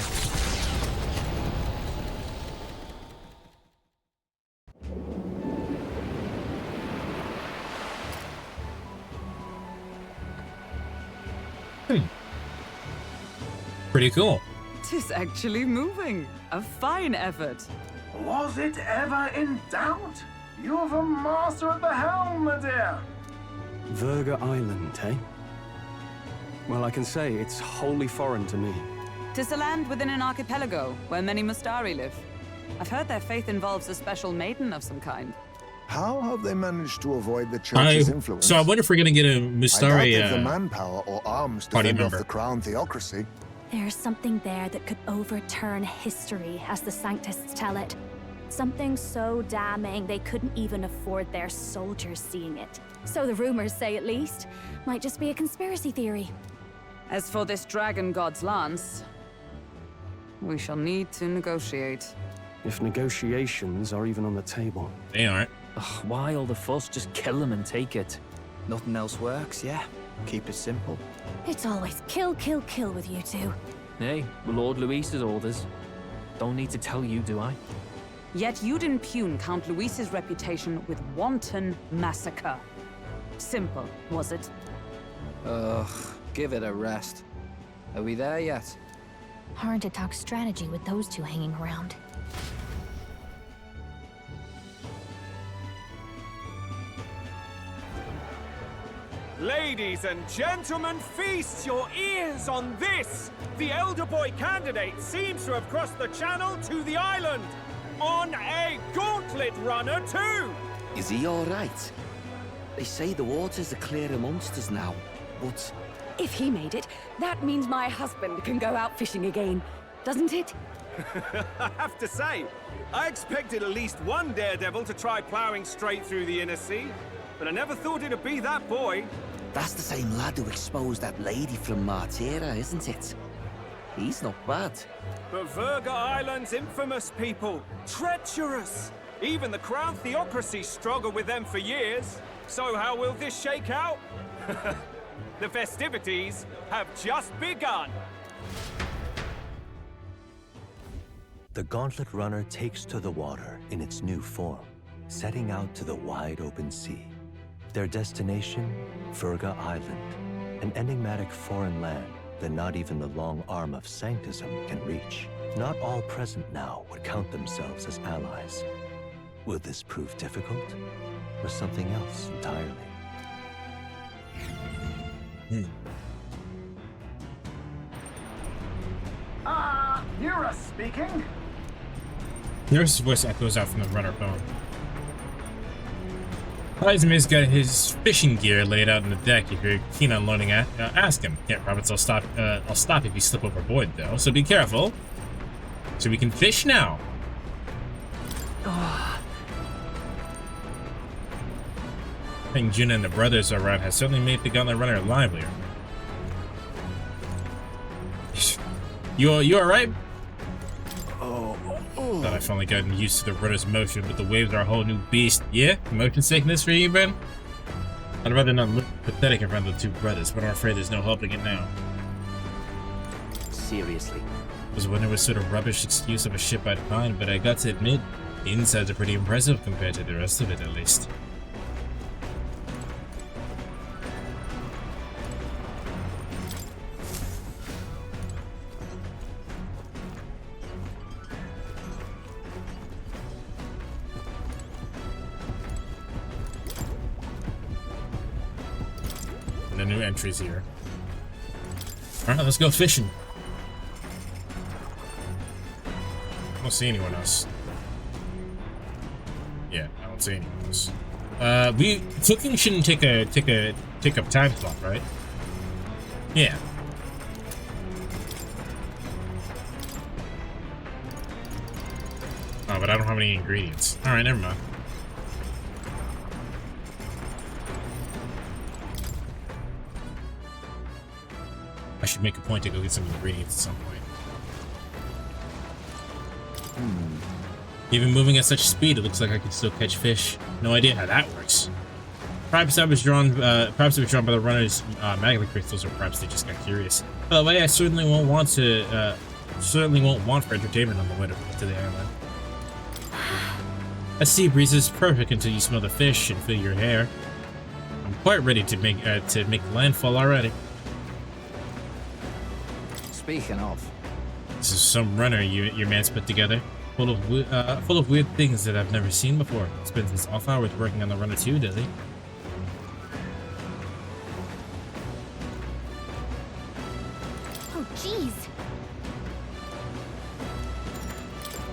Pretty cool. Tis actually moving. A fine effort. Was it ever in doubt? You're the master at the helm, my dear. Verga Island, eh? Well, I can say it's wholly foreign to me. 'Tis a land within an archipelago where many Mustari live. I've heard their faith involves a special maiden of some kind. How have they managed to avoid the church's influence? So I wonder if we're gonna get a Mustari I doubt they've the manpower or arms to party fend off member. the crown theocracy. There's something there that could overturn history, as the Sanctists tell it. Something so damning they couldn't even afford their soldiers seeing it. So the rumors say, at least. Might just be a conspiracy theory. As for this dragon god's lance, we shall need to negotiate. If negotiations are even on the table. They aren't. Ugh, why all the fuss? Just kill them and take it. Nothing else works, yeah? Keep it simple. It's always kill, kill, kill with you two. Hey, Lord Luis's orders. Don't need to tell you, do I? Yet you'd impugn Count Luis's reputation with wanton massacre. Simple, was it? Ugh, Give it a rest. Are we there yet? Hard to talk strategy with those two hanging around. Ladies and gentlemen, feast your ears on this! The elder boy candidate seems to have crossed the channel to the island! On a gauntlet runner too! Is he alright? They say the waters are clear amongst us now, but... If he made it, that means my husband can go out fishing again, doesn't it? I have to say, I expected at least one daredevil to try ploughing straight through the inner sea, but I never thought it'd be that boy. That's the same lad who exposed that lady from Martira, isn't it? He's not bad. But Virga Island's infamous people. Treacherous! Even the Crown Theocracy struggled with them for years. So how will this shake out? The festivities have just begun. The Gauntlet Runner takes to the water in its new form, setting out to the wide open sea. Their destination, Virga Island, an enigmatic foreign land that not even the long arm of Sanctism can reach. Not all present now would count themselves as allies. Will this prove difficult, or something else entirely? Neuras speaking. Neuras' voice echoes out from the runner phone. Heismay's got his fishing gear laid out on the deck. If you're keen on loaning it, ask him. Can't promise I'll stop if you slip overboard, though. So be careful. So we can fish now. I think Junah and the brothers around has certainly made the Gauntlet Runner livelier. You alright? Thought I finally gotten used to the rudder's motion, but the waves are a whole new beast. Yeah? Motion sickness for you, Ben? I'd rather not look pathetic in front of the two brothers, but I'm afraid there's no helping it now. Seriously. Was when it was sort of rubbish excuse of a ship I'd find, but I got to admit, the insides are pretty impressive compared to the rest of it, at least. The new entries here. Alright, let's go fishing. I don't see anyone else. Yeah, I don't see anyone else. Cooking shouldn't take up time slot, right? Yeah. Oh, but I don't have any ingredients. Alright, never mind. I should make a point to go get some ingredients at some point. Even moving at such speed, it looks like I can still catch fish. No idea how that works. Perhaps it was drawn by the runner's magma crystals, or perhaps they just got curious. By the way, I certainly won't want for entertainment on the way to the island. A sea breeze is perfect until you smell the fish and feel your hair. I'm quite ready to make landfall already. Speaking of, this is some runner your man's put together, full of weird things that I've never seen before. Spends his off hours working on the runner too, does he? Oh, jeez.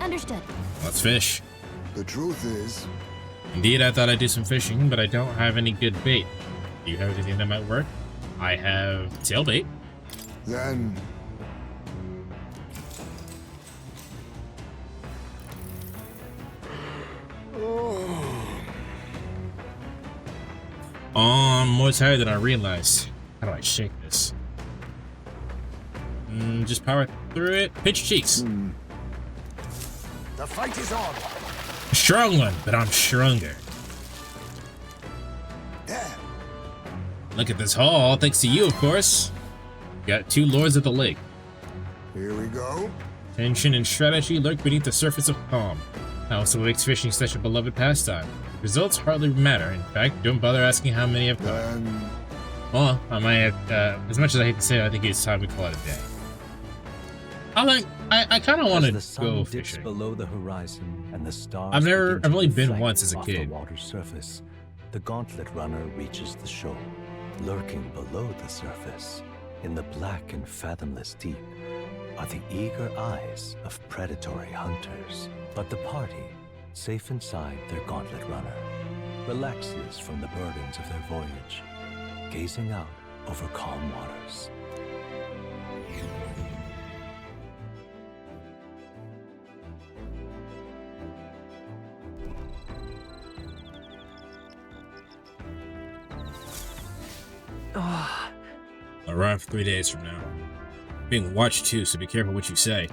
Understood. Let's fish. The truth is... Indeed, I thought I'd do some fishing, but I don't have any good bait. Do you have anything that might work? I have tailbait. Then... Oh, I'm more tired than I realized. How do I shake this? Just power through it. Pinch cheeks. The fight is on. A strong one, but I'm stronger. There. Look at this haul, thanks to you, of course. Got two lords of the lake. Here we go. Tension and strategy lurk beneath the surface of calm. That also makes fishing such a beloved pastime. The results hardly matter. In fact, don't bother asking how many I've caught. Well, I might have, as much as I hate to say it, I think it's time we call it a day. I kind of want to go fishing. Below the horizon and the stars I've only been once as a kid. The water's surface, the Gauntlet Runner reaches the shore. Lurking below the surface, in the black and fathomless deep, are the eager eyes of predatory hunters. But the party, safe inside their Gauntlet Runner, relaxes from the burdens of their voyage, gazing out over calm waters. Arrive 3 days from now. Being watched too, so be careful what you say.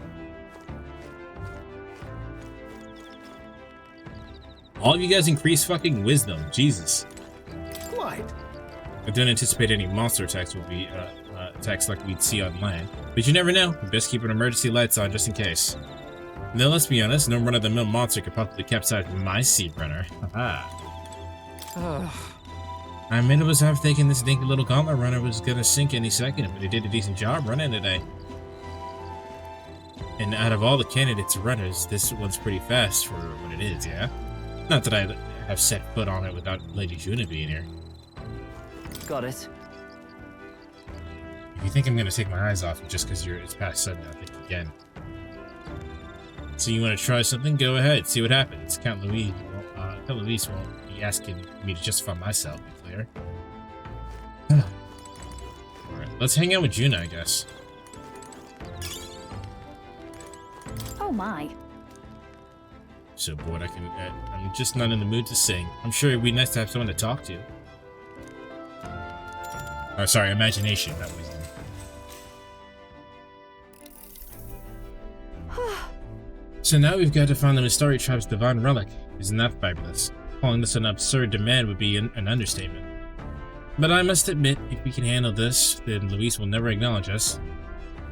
All of you guys increase fucking wisdom. Jesus. Quite. I don't anticipate any monster attacks will be attacks like we'd see on land, but you never know. Best keep an emergency lights on just in case. Now let's be honest, no run-of-the-mill monster could possibly capsize my Sear Runner. Haha. I admit I was half thinking this dinky little Gauntlet Runner was gonna sink any second, but he did a decent job running today. And out of all the candidates runners, this one's pretty fast for what it is, yeah? Not that I have set foot on it without Lady Junah being here. Got it. If you think I'm gonna take my eyes off you just because it's past sundown, I think again. So you want to try something? Go ahead, see what happens. Count Louise won't be asking me to justify myself, be clear. Alright, let's hang out with Junah, I guess. Oh my. So bored I'm just not in the mood to sing. I'm sure it'd be nice to have someone to talk to. Oh, sorry, imagination, not wisdom. So now we've got to find the Mistari tribe's divine relic. Isn't that fabulous? Calling this an absurd demand would be an understatement. But I must admit, if we can handle this, then Louise will never acknowledge us.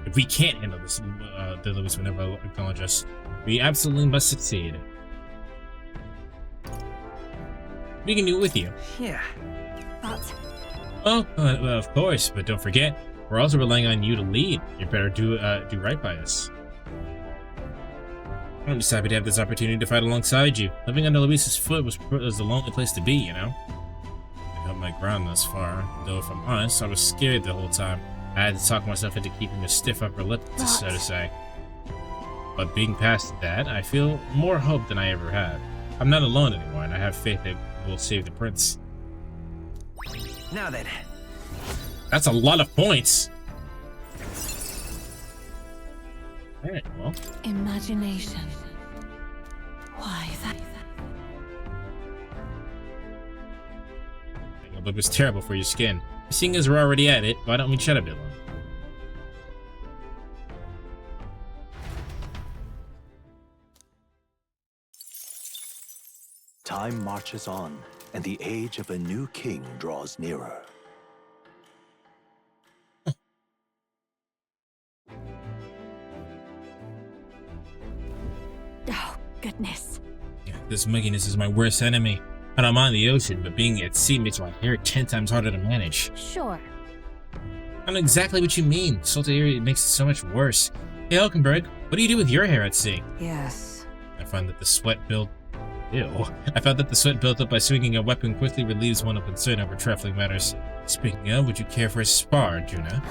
If we can't handle this, then Louise will never acknowledge us. We absolutely must succeed. We can do it with you. Yeah. But... well, of course, but don't forget, we're also relying on you to lead. You better do right by us. I'm just happy to have this opportunity to fight alongside you. Living under Louise's foot was a lonely place to be, you know? I held my ground thus far, though if I'm honest, I was scared the whole time. I had to talk myself into keeping a stiff upper lip, so to say. But being past that, I feel more hope than I ever have. I'm not alone anymore, and I have faith that we'll save the prince. Now then. That's a lot of points. Alright, well. Imagination. Why that? It was terrible for your skin. Seeing as we're already at it, why don't we chat a bit longer? Time marches on, and the age of a new king draws nearer. Oh, goodness. Yeah, this mugginess is my worst enemy. I don't mind the ocean, but being at sea makes my hair 10 times harder to manage. Sure. I know exactly what you mean. Salty air makes it so much worse. Hey, Hulkenberg, what do you do with your hair at sea? Yes. I find that the sweat built... Ew. I found that the sweat built up by swinging a weapon quickly relieves one of concern over trifling matters. Speaking of, would you care for a spar, Junah?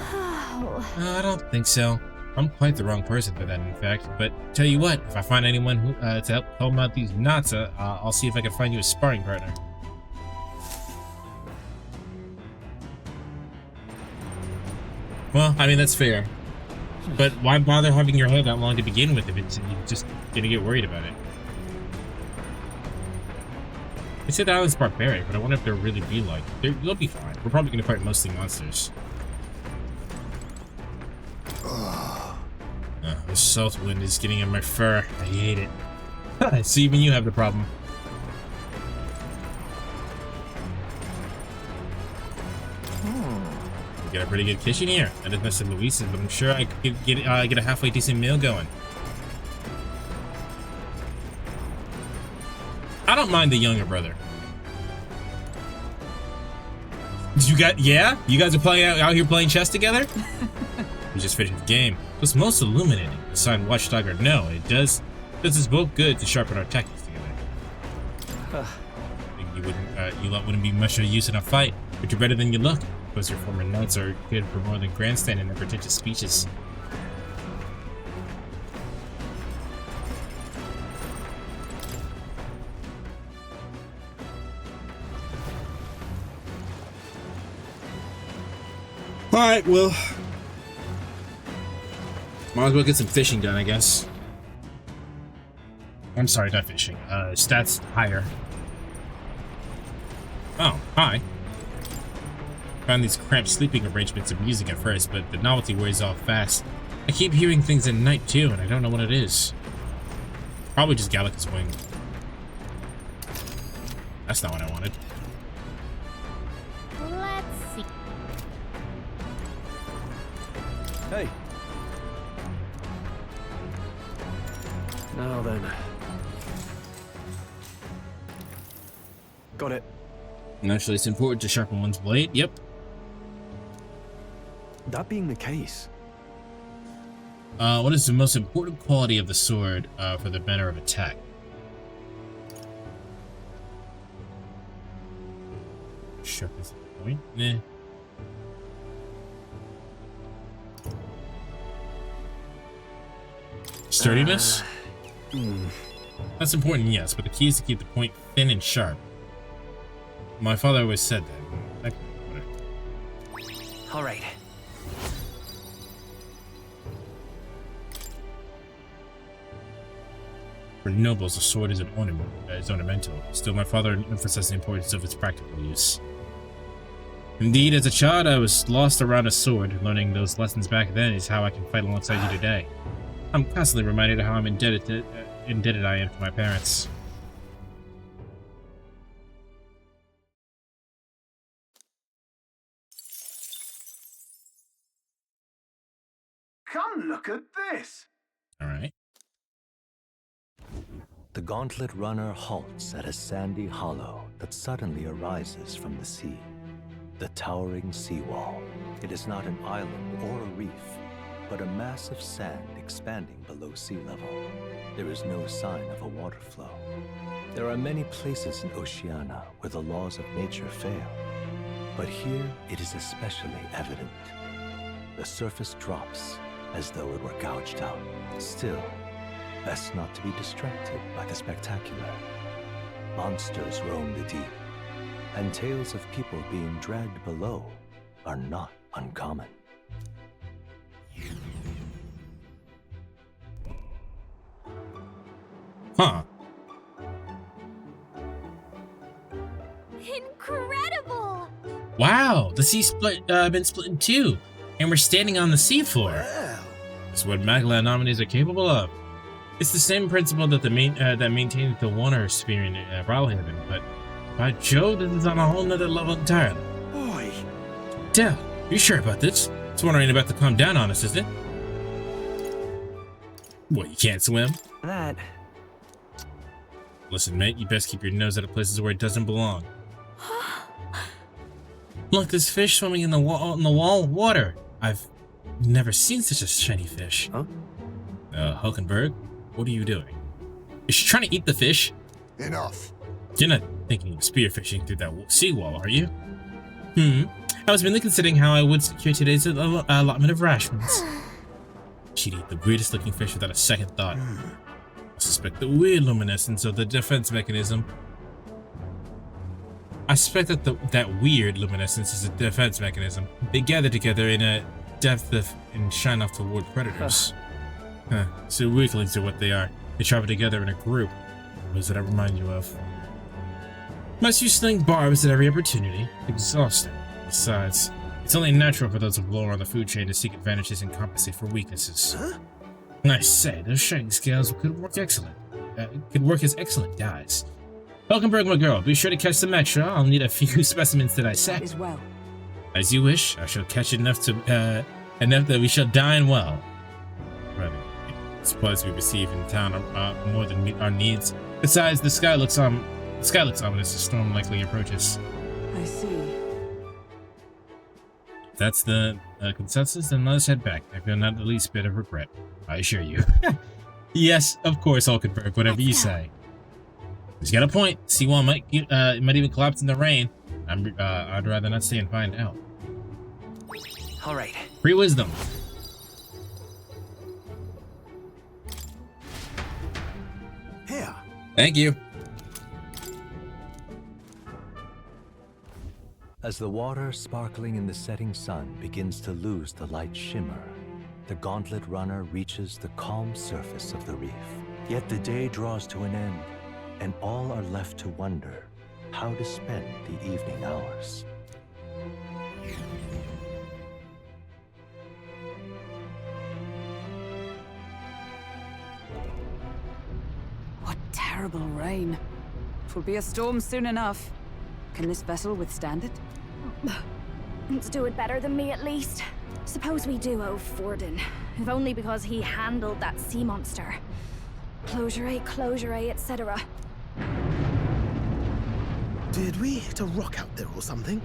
I don't think so. I'm quite the wrong person for that, in fact. But tell you what, if I find anyone who to help calm out these knots, I'll see if I can find you a sparring partner. Well, I mean, that's fair. But why bother having your hair that long to begin with if you're just gonna get worried about it? They said the island's barbaric, but I wonder if they'll really be like. They'll be fine. We're probably gonna fight mostly monsters. The salt wind is getting in my fur. I hate it. So even you have the problem. We got a pretty good kitchen here. That is Mr. Luis's, but I'm sure I could get a halfway decent meal going. I don't mind the younger brother. You guys are playing out here playing chess together? We just finished the game. What's most illuminating, aside Watchdog or no, it does us both good to sharpen our tactics together. You lot wouldn't be much of use in a fight, but you're better than you look. Because your former knights are good for more than grandstanding and pretentious speeches. Alright, well, might as well get some fishing done, I guess. I'm sorry, not fishing. Stats higher. Oh, hi. Found these cramped sleeping arrangements amusing at first, but the novelty wears off fast. I keep hearing things at night too, and I don't know what it is. Probably just Gallicus wing. That's not what I wanted. Let's see. Hey. Now then. Got it. Naturally, it's important to sharpen one's blade. Yep. That being the case. What is the most important quality of the sword for the manner of attack? Sharpness of the point? Nah. Sturdiness? That's important, yes, but the key is to keep the point thin and sharp. My father always said that. All right. For nobles, a sword is an ornament, ornamental. Still, my father emphasized the importance of its practical use. Indeed, as a child, I was lost around a sword. Learning those lessons back then is how I can fight alongside you today. I'm constantly reminded of how indebted I am to my parents. Come look at this! Alright. The Gauntlet Runner halts at a sandy hollow that suddenly arises from the sea. The Towering Seawall. It is not an island or a reef, but a mass of sand expanding below sea level. There is no sign of a water flow. There are many places in Oceania where the laws of nature fail, but here it is especially evident. The surface drops as though it were gouged out. Still, best not to be distracted by the spectacular. Monsters roam the deep, and tales of people being dragged below are not uncommon. Huh. Incredible! Wow, the sea's been split in two, and we're standing on the seafloor. Wow. It's what Magla anomalies are capable of. It's the same principle that that maintained the Warner sphere in Browhaven, but by Jove, this is on a whole nother level entirely. Oi. Dell, you sure about this? This one ain't about to come down on us, is it? What, you can't swim? That. Listen, mate, you best keep your nose out of places where it doesn't belong. Look, this fish swimming in the wall water. I've never seen such a shiny fish. Huh? Hulkenberg, what are you doing? Is she trying to eat the fish? Enough. You're not thinking of spearfishing through that seawall, are you? I was mainly considering how I would secure today's allotment of rations. She'd eat the weirdest looking fish without a second thought. I suspect the weird luminescence of the defense mechanism. I suspect that that weird luminescence is a defense mechanism. They gather together in a depth and shine off toward predators. So weaklings are what they are. They travel together in a group. What does that remind you of? Must you sling barbs at every opportunity? Exhausting. Besides, it's only natural for those of lower on the food chain to seek advantages and compensate for weaknesses. Huh? I say, those shining scales could work excellent. Could work as excellent guides. Hulkenberg, my girl, be sure to catch some extra. I'll need a few specimens to dissect. As well. As you wish. I shall catch enough that we shall dine well. Right. Supplies we receive in town are more than meet our needs. Besides, the sky looks ominous as storm likely approaches. I see. that's the consensus, then let us head back. I feel not the least bit of regret. I assure you. Yes, of course, Hulkenberg, whatever you say. He's got a point. Seawall might even collapse in the rain. I'd rather not stay and find out. All right. Free wisdom. Here. Thank you. As the water sparkling in the setting sun begins to lose the light shimmer, the Gauntlet Runner reaches the calm surface of the reef. Yet the day draws to an end, and all are left to wonder how to spend the evening hours. What terrible rain. Twill be a storm soon enough. Can this vessel withstand it? It's doing better than me, at least. Suppose we do owe Forden, if only because he handled that sea monster. Closure, etc. Did we hit a rock out there or something?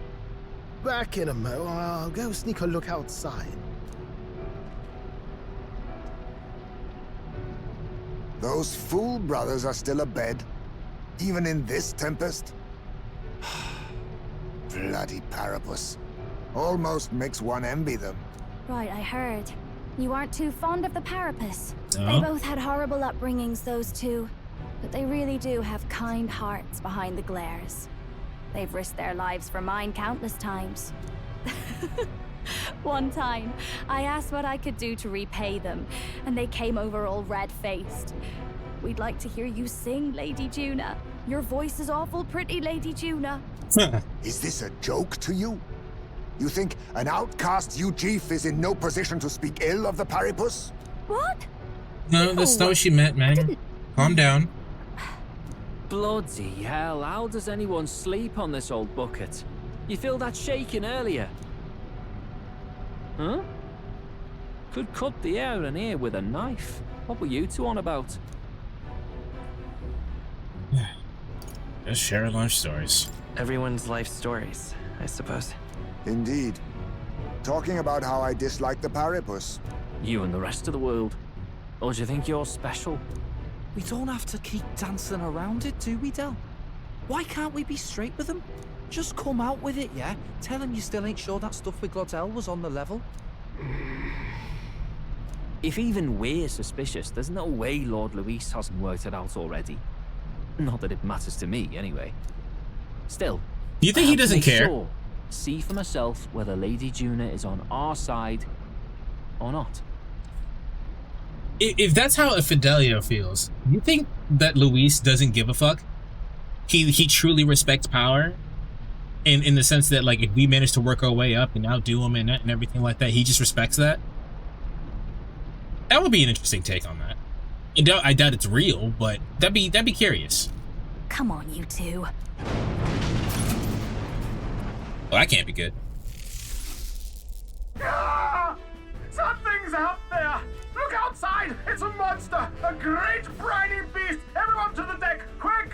Back in a mo, I'll go sneak a look outside. Those fool brothers are still abed, even in this tempest? Bloody Parapus. Almost makes one envy them. Right, I heard. You aren't too fond of the Parapus. No. They both had horrible upbringings, those two. But they really do have kind hearts behind the glares. They've risked their lives for mine countless times. One time, I asked what I could do to repay them, and they came over all red-faced. We'd like to hear you sing, Lady Junah. Your voice is awful pretty, Lady Junah. Is this a joke to you? You think an outcast Chief is in no position to speak ill of the Parapus? What? No, that's not what she meant, man. Calm down. Bloody hell, how does anyone sleep on this old bucket? You feel that shaking earlier? Huh? Could cut the air in here with a knife. What were you two on about? Just share lunch stories. Everyone's life stories, I suppose. Indeed. Talking about how I dislike the Parapus. You and the rest of the world. Or do you think you're special? We don't have to keep dancing around it, do we, Del? Why can't we be straight with them? Just come out with it, yeah? Tell him you still ain't sure that stuff with Glottel was on the level. If even we're suspicious, there's no way Lord Luis hasn't worked it out already. Not that it matters to me, anyway. Still, do you think he doesn't care? Sure, see for myself whether Lady Junah is on our side or not. If that's how Fidelio feels, you think that Luis doesn't give a fuck? He truly respects power, in the sense that, like, if we manage to work our way up and outdo him and everything like that, he just respects that. That would be an interesting take on that. I doubt it's real, but that'd be curious. Come on, you two. Well, that can't be good. Ah! Something's out there! Look outside! It's a monster! A great briny beast! Everyone to the deck, quick!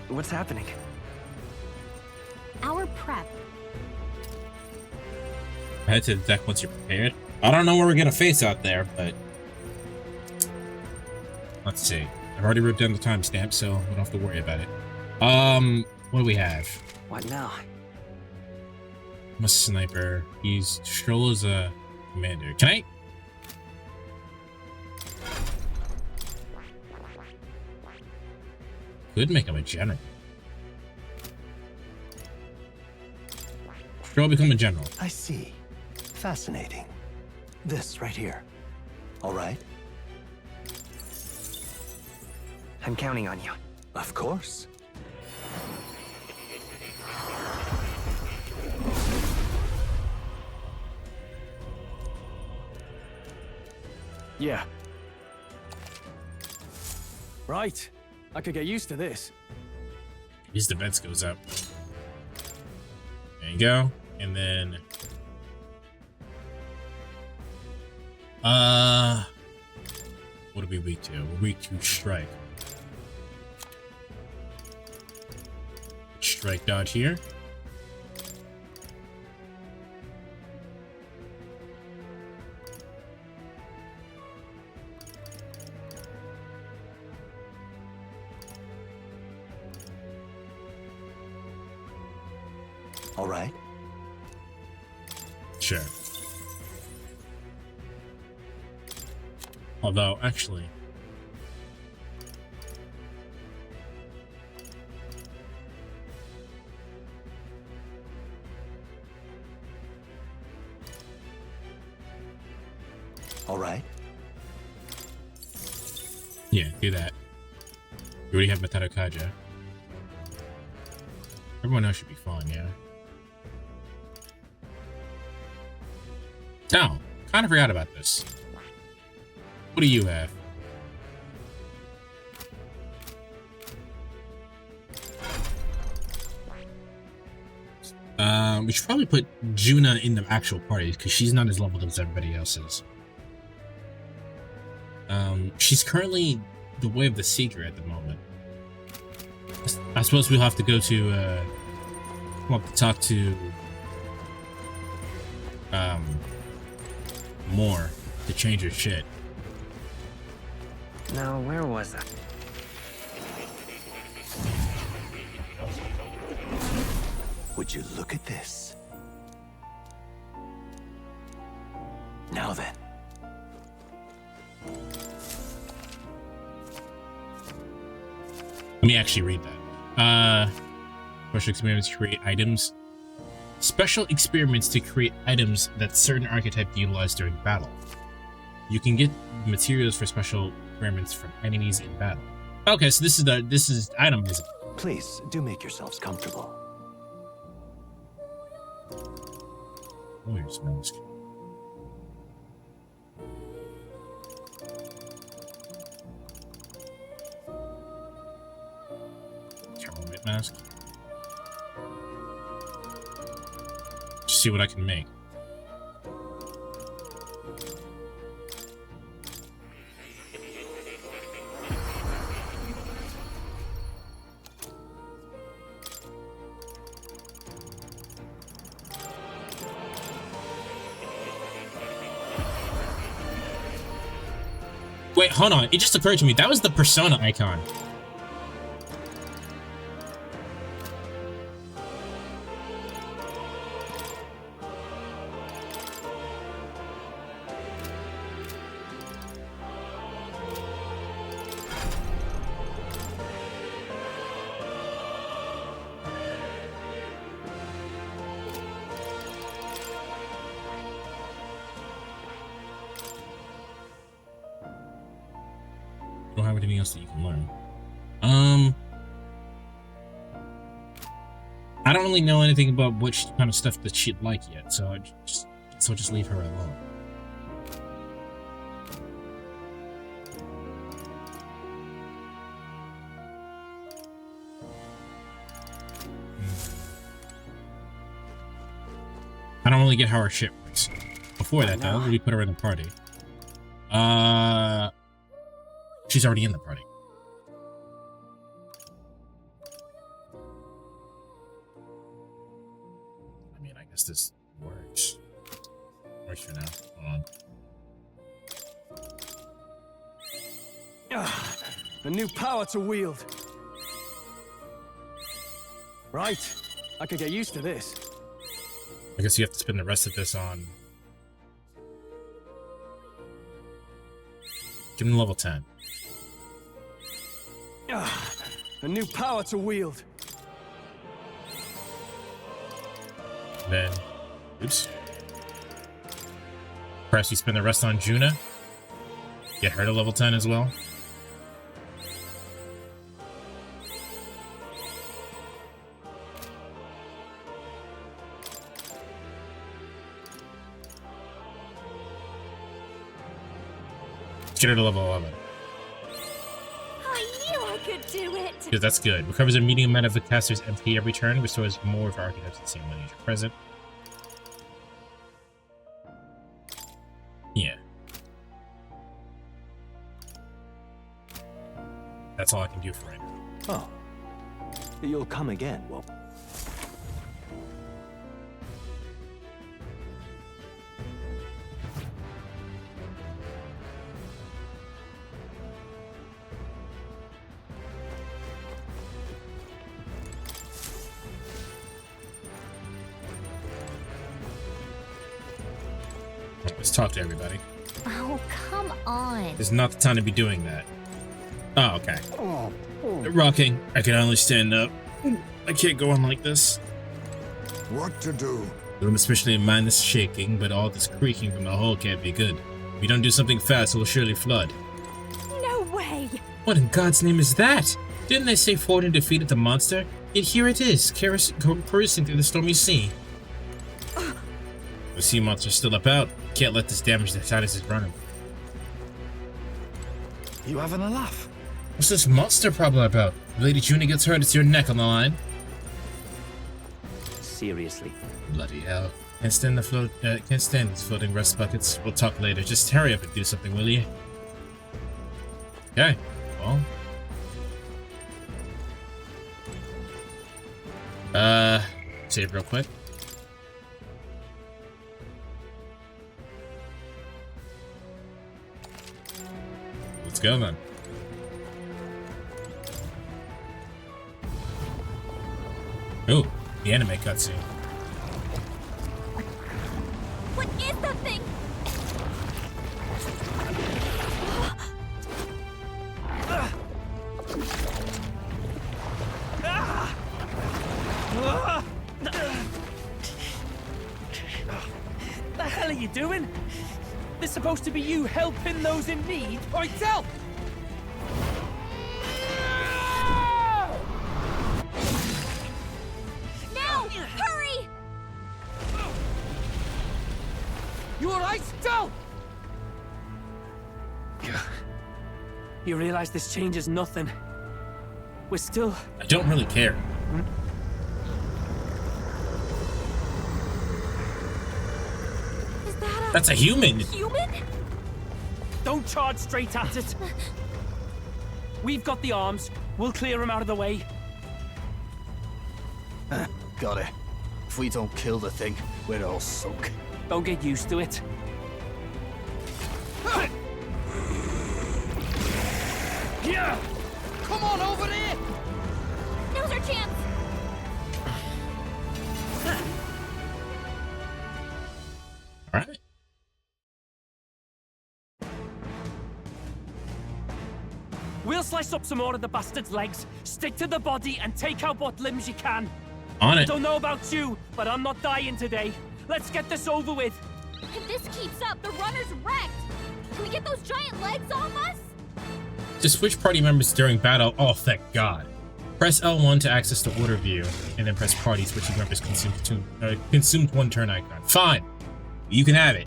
What's happening? Our prep. Head to the deck once you're prepared. I don't know what we're gonna face out there, but let's see. I've already wrote down the timestamp, so we don't have to worry about it. What do we have? What now? I'm a sniper. He's Strolla's a commander. Can I? Could make him a general. Stroll become a general. I see. Fascinating. This right here. All right? I'm counting on you. Of course. Yeah. Right. I could get used to this. His defense goes up. There you go. And then what are we weak to? We're weak to strike. Strike dodge here. All right. Sure. Although, actually... All right. Yeah, do that. You already have Metato Kaja. Everyone else should be fine, yeah? Oh, kind of forgot about this. What do you have? We should probably put Junah in the actual party because she's not as leveled as everybody else is. She's currently the Way of the Seeker at the moment. I suppose we'll have to go to, come up to talk to, more to change her shit. Now, where was I? Would you look at this? Now then. Let me actually read that. Special experiments to create items. Special experiments to create items that certain archetypes utilize during battle. You can get materials for special experiments from enemies in battle. Okay, so this is itemism. Please do make yourselves comfortable. Warrior's mask. Terminate mask. Just see what I can make. Wait, hold on. It just occurred to me. That was the persona icon. Don't have anything else that you can learn. I don't really know anything about which kind of stuff that she'd like yet, so just leave her alone. I don't really get how her shit works. Before that, though, we put her in the party. She's already in the party. I mean, I guess this works. Works for now. Hold on. A new power to wield. Right. I could get used to this. I guess you have to spend the rest of this on... Give him level 10. A new power to wield. Then, oops. Perhaps you spend the rest on Junah. Get her to level 10 as well. Get her to level 11. I knew I could do it! Because that's good. Recovers a medium amount of the caster's MP every turn. Restores more of her archetypes at the same lineage present. Yeah. That's all I can do for right now. Oh. You'll come again, won't you? Let's talk to everybody. Oh, come on. It's not the time to be doing that. Oh, okay. Rocking. I can only stand up. I can't go on like this. What to do? I'm especially mind this shaking, but all this creaking from the hull can't be good. If we don't do something fast, it will surely flood. No way! What in God's name is that? Didn't they say Forden defeated the monster? Yet here it is, cruising through the stormy sea. The sea monster's still about. Can't let this damage the Titus running. You having a laugh? What's this monster problem about? If Lady Junah gets hurt, it's your neck on the line. Seriously. Bloody hell. Can't stand these floating rust buckets. We'll talk later. Just hurry up and do something, will you? Okay. Well. Save real quick. Let's go then. Ooh, the anime cutscene. What is that thing? The hell are you doing? This supposed to be you helping those in need. Right, tell! Now! Hurry! You alright, Del? You realize this changes nothing. We're still... I don't really care. That's a human. Human? Don't charge straight at it. We've got the arms. We'll clear him out of the way. Got it. If we don't kill the thing, we're all sunk. Don't get used to it. Yeah! Come on over there! Now's our chance! Alright. We'll slice up some more of the bastard's legs, stick to the body, and take out what limbs you can. On it. I don't know about you, but I'm not dying today. Let's get this over with. If this keeps up, the runner's wrecked. Can we get those giant legs off us? To switch party members during battle, oh thank God. Press L1 to access the order view, and then press party. Switching members consumed one turn icon. Fine. You can have it.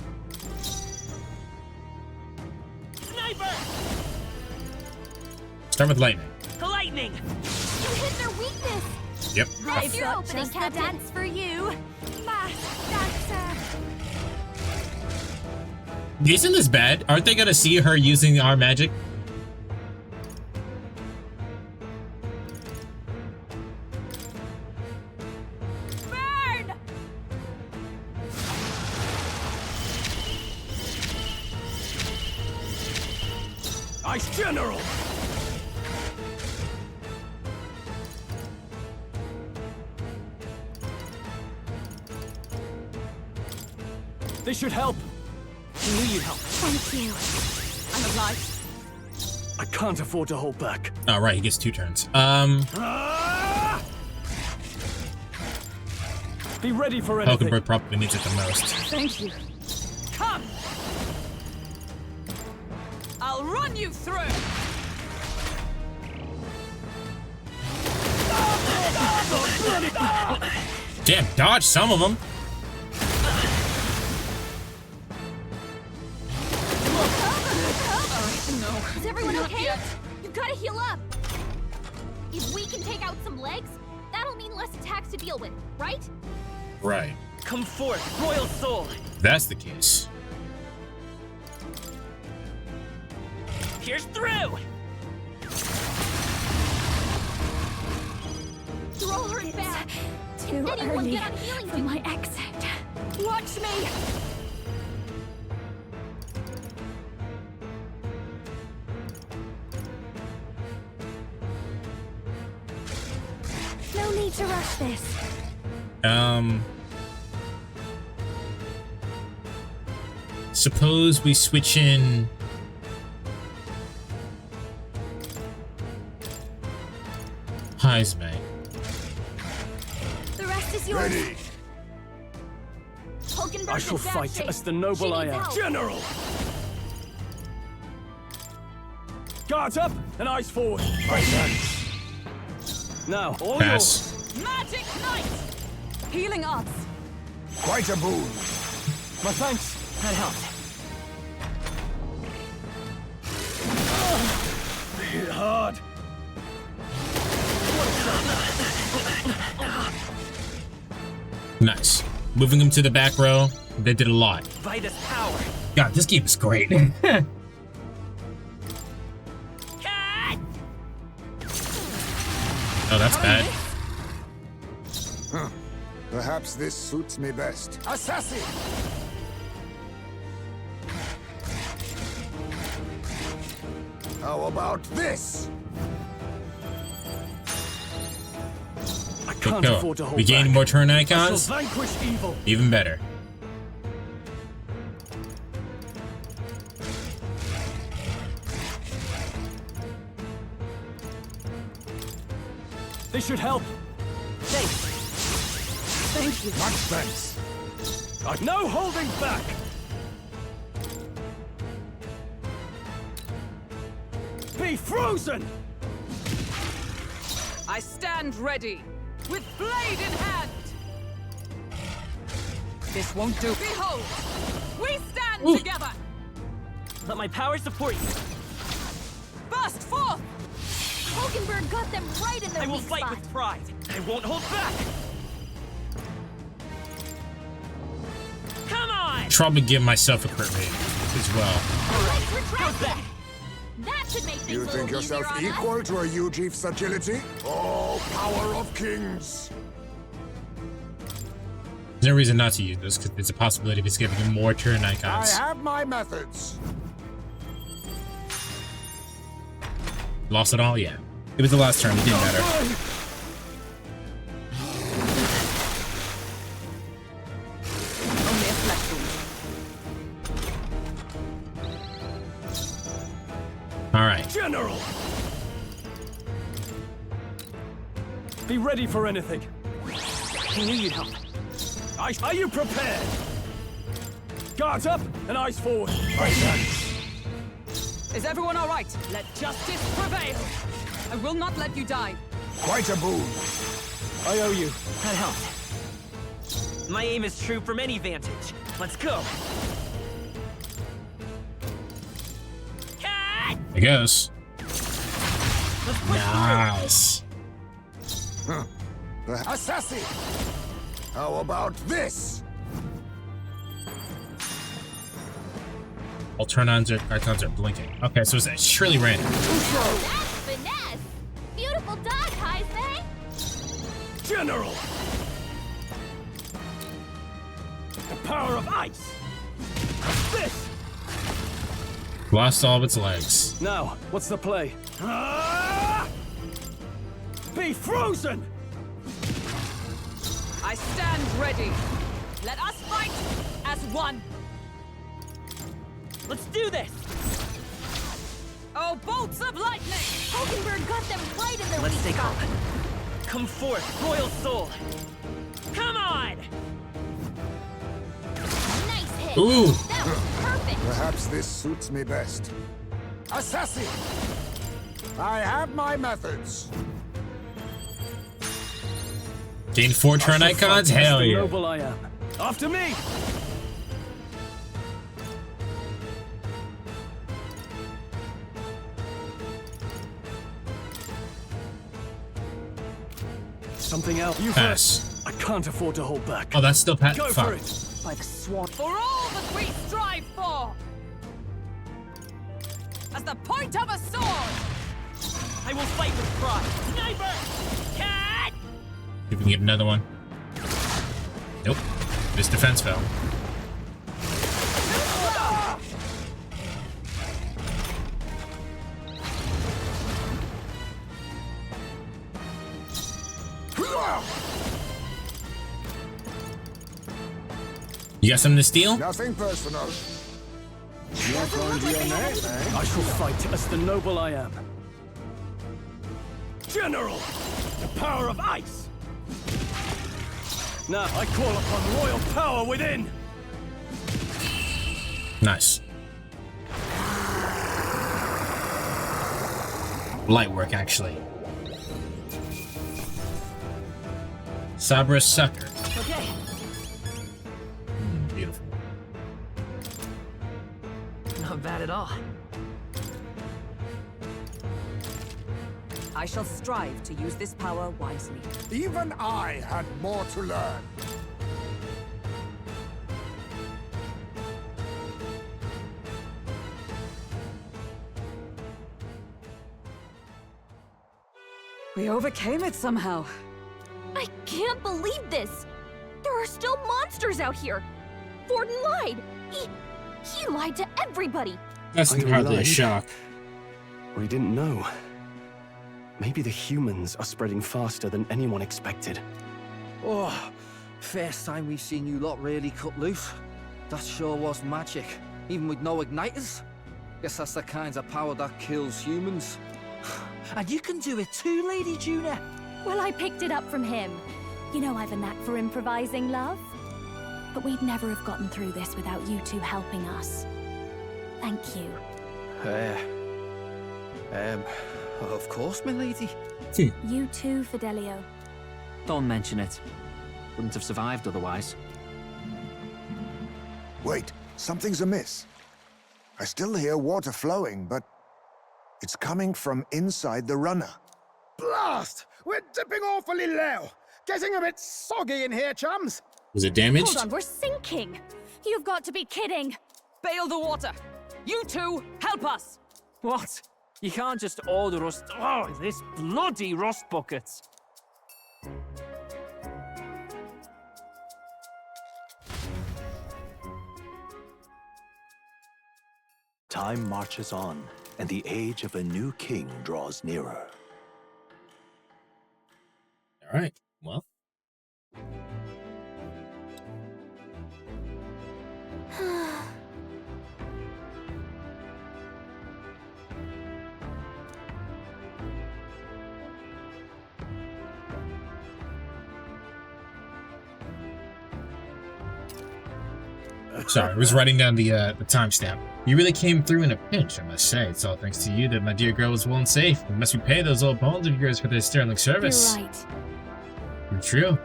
Sniper! Start with lightning. Lightning! You hit their weakness. Yep. That's your opening, Captain. Dance for you, masked dancer. Isn't this bad? Aren't they gonna see her using our magic? Burn! Ice General! This should help. I knew you'd help. Thank you. I'm alive. I can't afford to hold back. Oh, right, he gets 2 turns. Be ready for anything. Hulkenberg probably needs it the most. Thank you. Come! I'll run you through! Damn, dodge some of them. Is everyone okay? You gotta heal up. If we can take out some legs, that'll mean less attacks to deal with, right? Right. Come forth, Royal Soul. That's the case. Here's through. too early for my exit. Watch me! No need to rush this. Suppose we switch in Heismay. The rest is yours. Ready. Hulkenberg I shall fight as the noble I am. General! Guards up and eyes forward. Right hands. Now, all Pass. yours. Magic Knight! Healing arts. Quite a boon. My thanks. That helped. Hit hard. Nice. Moving him to the back row. They did a lot. By this power. God, this game is great. Oh, that's bad. Huh. Perhaps this suits me best. Assassin! How about this? I can't afford to hold We gained back. more turn I shall icons. vanquish evil. Even better. This should help. Thanks. Thank you. Much thanks. I've no holding back. Be frozen! I stand ready, with blade in hand. This won't do. Behold, we stand together. Let my power support you. Burst forth! Hulkenberg got them right in their I will weak fight spot. with pride. I won't hold back. Come on! Probably give myself a crit rate as well. Let's retract that. That should make things You a little think yourself easier on us. equal to a Ujief's agility? Oh, power of kings! There's no reason not to use this, because there's a possibility of it's giving him more turn I icons. have my methods. Lost it all? Yeah. It was the last turn, it didn't matter. Only a flesh wound. Alright. General! Be ready for anything. I knew you'd help. Are you prepared? Guards up and eyes forward. Right hands. Is everyone all right? Let justice prevail. I will not let you die. Quite a boon. I owe you. That helped. My aim is true from any vantage. Let's go. I guess. Nice. Huh. Assassin! How about this? All turn icons are blinking. Okay, so it's surely random. That's finesse. Beautiful dodge, Heismay. General! The power of ice! This! Lost all of its legs. Now, what's the play? Ah! Be frozen! I stand ready. Let us fight as one. Let's do this! Oh, bolts of lightning! Hulkenberg got them right in their Let's weak take spot. off. Come forth, royal soul! Come on! Nice hit. Ooh. That was perfect. Perhaps this suits me best. Assassin! I have my methods. Gain 4 turn icons? Hell The yeah. noble I am. After me! Something else. You Pass. first. I can't afford to hold back. Oh, that's still Pat. Go Fuck. for it. By the sword. For all that we strive for! As the point of a sword! I will fight with pride. Sniper! Cat! See if we can get another one. Nope. This defense fell. You got something to steal? Nothing personal. You're calling your name, eh? I shall fight as the noble I am. General! The power of ice! Now I call upon royal power within! Nice. Light work, actually. Sabra Sucker. Okay. Beautiful. Not bad at all. I shall strive to use this power wisely. Even I had more to learn. We overcame it somehow. I can't believe this! There are still monsters out here! Bardon lied! He lied to everybody! That's Either hardly a lied, shock. Or he didn't know. Maybe the humans are spreading faster than anyone expected. Oh, first time we've seen you lot really cut loose. That sure was magic, even with no igniters. Guess that's the kind of power that kills humans. And you can do it too, Lady Junah. Well, I picked it up from him. You know I've a knack for improvising, love. But we'd never have gotten through this without you two helping us. Thank you. Of course, milady. You too, Fidelio. Don't mention it. Wouldn't have survived otherwise. Wait, something's amiss. I still hear water flowing, but it's coming from inside the runner. Blast! We're dipping awfully low. Getting a bit soggy in here, chums. Was it damaged? Hold on, we're sinking. You've got to be kidding. Bail the water. You two, help us. What? You can't just order us... Oh, this bloody rust buckets. Time marches on, and the age of a new king draws nearer. All right. Well. Sorry, I was writing down the timestamp. You really came through in a pinch, I must say. It's all thanks to you that my dear girl was well and safe. We must repay those old bones of yours for their sterling service. You're right. You're true.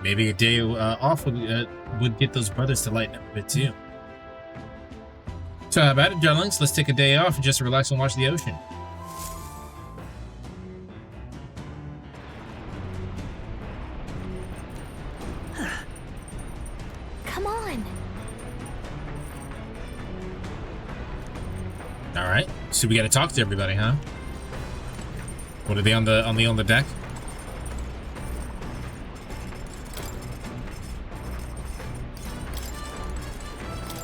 Maybe a day off would get those brothers to lighten up a bit too. So how about it, darlings? Let's take a day off and just relax and watch the ocean. Come on. All right. So we got to talk to everybody, huh? What are they on the deck?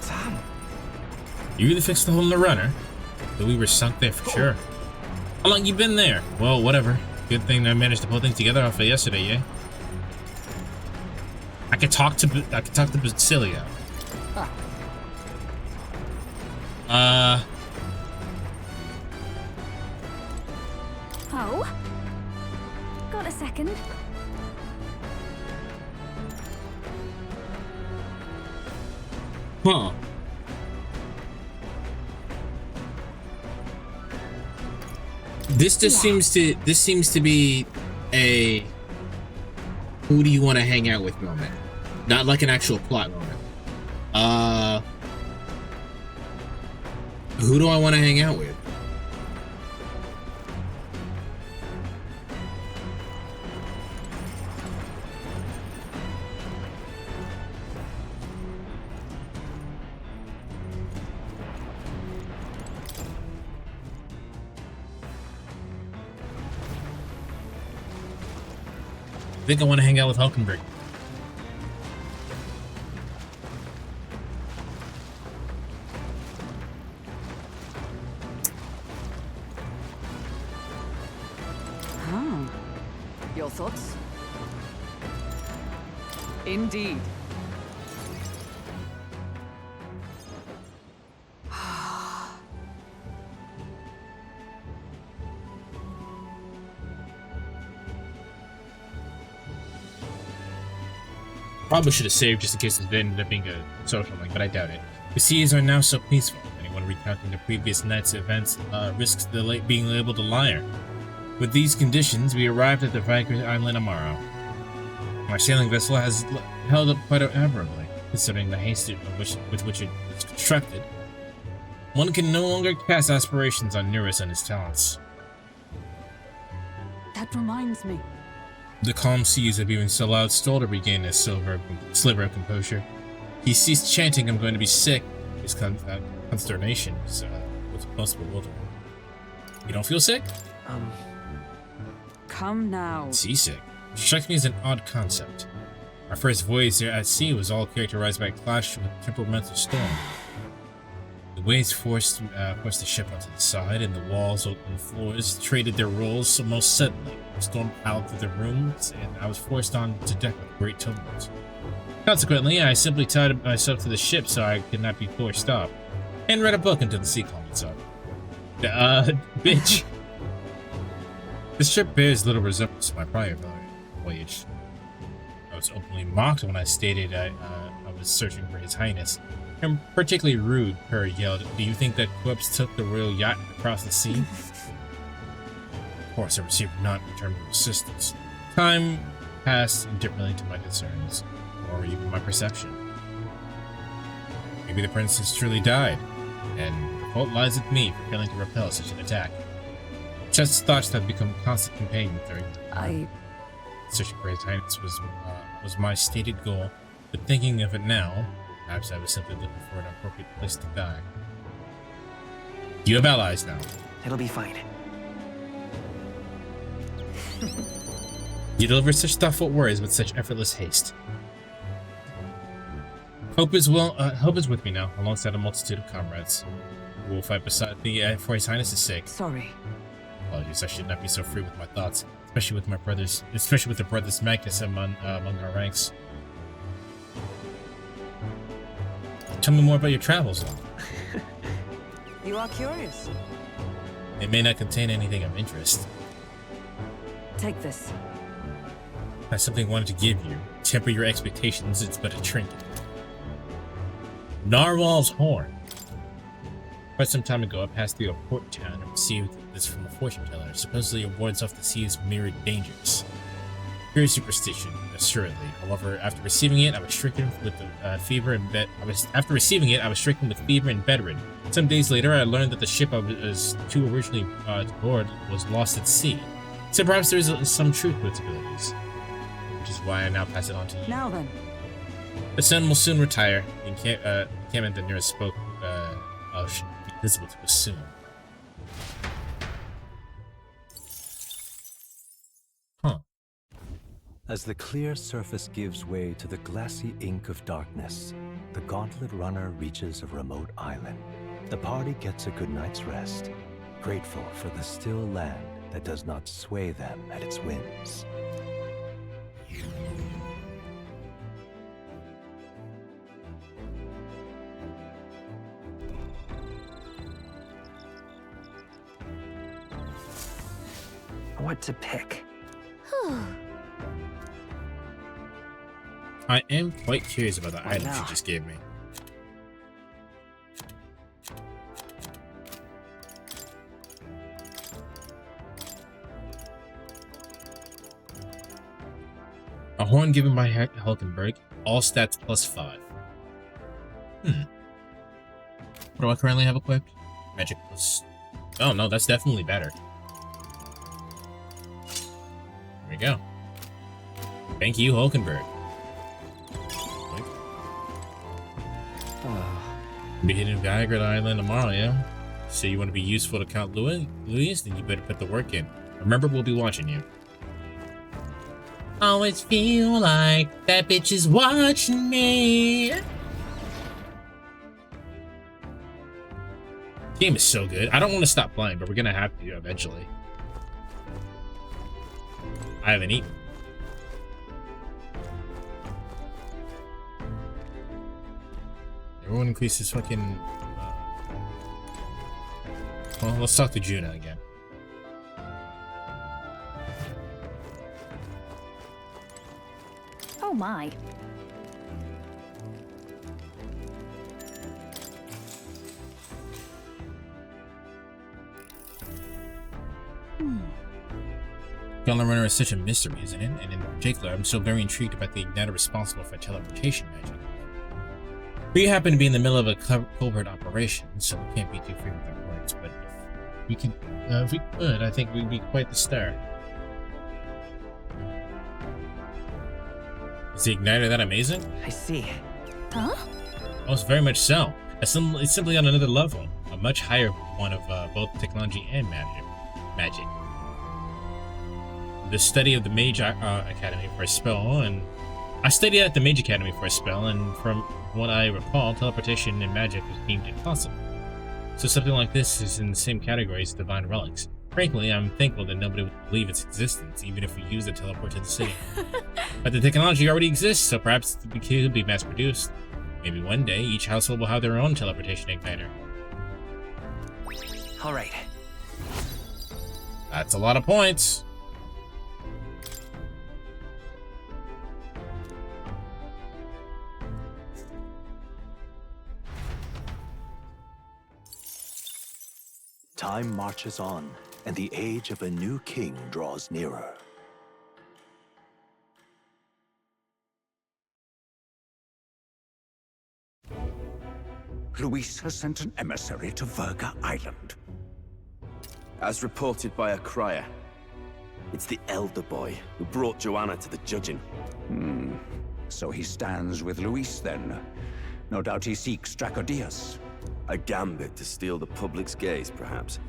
Damn. You really fixed the hole in the runner, but we were sunk there for sure. How long you been there? Well, whatever. Good thing I managed to pull things together off of yesterday, yeah. I could talk to Basilio. Oh? Got a second? Huh. This just seems to be a who do you want to hang out with moment. Not like an actual plot moment. Who do I want to hang out with? I think I want to hang out with Hulkenberg. Your thoughts? Indeed. Probably should have saved just in case it ended up being a social link, but I doubt it. The seas are now so peaceful. Anyone recounting the previous night's events risks being labeled a liar. With these conditions, we arrived at the Viking Island tomorrow. Our sailing vessel has held up quite admirably, considering the haste with which it was constructed. One can no longer cast aspirations on Neuras and his talents. That reminds me. The calm seas of even so loud stole to regain his sliver of composure. He ceased chanting, "I'm going to be sick." His consternation was most bewildering. You don't feel sick? Come now. Seasick struck me as an odd concept. Our first voyage there at sea was all characterized by a clash with temperamental storm. The waves forced the ship onto the side, and the walls and floors traded their roles most suddenly. The storm howled through the rooms, and I was forced onto deck with great tumult. Consequently, I simply tied myself to the ship so I could not be forced off, and read a book until the sea calmed itself. Bitch. This trip bears little resemblance to my prior voyage. I was openly mocked when I stated I was searching for His Highness, and particularly rude, her yelled, "Do you think that Quebs took the royal yacht across the sea?" Of course, I received none in terms of assistance. Time passed indifferently to my concerns, or even my perception. Maybe the princess truly died, and the fault lies with me for failing to repel such an attack. Just thoughts have become constant companions during searching for His Highness was my stated goal, but thinking of it now, perhaps I was simply looking for an appropriate place to die. You have allies now. It'll be fine. You deliver such thoughtful words with such effortless haste. Hope is with me now, alongside a multitude of comrades. We will fight beside me for His Highness's sake. Sorry. Apologies, I should not be so free with my thoughts, especially with the brothers Magnus among our ranks. Tell me more about your travels, though. You are curious. It may not contain anything of interest. Take this. I have something I wanted to give you. Temper your expectations, it's but a trinket. Narwhal's Horn. Quite some time ago, I passed through a port town and received this from a fortune teller. Supposedly it wards off the sea's myriad dangers. Pure superstition, assuredly. However, after receiving it, I was stricken with fever and bedridden. Some days later, I learned that the ship I was originally to board was lost at sea. So perhaps there is some truth to its abilities, which is why I now pass it on to you. Now then. The sun will soon retire. The encampment that Neuras spoke of should be visible to us soon. Huh. As the clear surface gives way to the glassy ink of darkness, the Gauntlet Runner reaches a remote island. The party gets a good night's rest, grateful for the still land that does not sway them at its winds. What to pick? I am quite curious about the items you just gave me. A horn given by Hulkenberg, all stats +5. What do I currently have equipped? Magic plus... Oh no, that's definitely better. There we go. Thank you, Hulkenberg. Be hitting Viagra Island tomorrow, yeah? So you want to be useful to Count Louis? Then you better put the work in. Remember, we'll be watching you. Always feel like that bitch is watching me. Game is so good. I don't want to stop playing, but we're gonna have to eventually. I haven't eaten. Everyone increases fucking... Well, let's talk to Junah again. Oh my. Gauntlet Runner is such a mystery, isn't it? And in particular, I'm so very intrigued about the igniter responsible for teleportation magic. We happen to be in the middle of a covert operation, so we can't be too free with our words, but if we could, I think we'd be quite the star. Is the igniter that amazing? I see. Huh? Oh, it's very much so. It's simply on another level, a much higher one of both technology and magic. The study of the Mage Academy for a spell, and I studied at the Mage Academy for a spell, and from what I recall, teleportation and magic was deemed impossible. So something like this is in the same category as divine relics. Frankly, I'm thankful that nobody would believe its existence, even if we use the teleport to the city. But the technology already exists, so perhaps it could be mass-produced. Maybe one day, each household will have their own teleportation igniter. All right. That's a lot of points. Time marches on, and the age of a new king draws nearer. Luis has sent an emissary to Verga Island. As reported by a crier, it's the elder boy who brought Joanna to the judging. So he stands with Luis then. No doubt he seeks Dracodius. A gambit to steal the public's gaze, perhaps.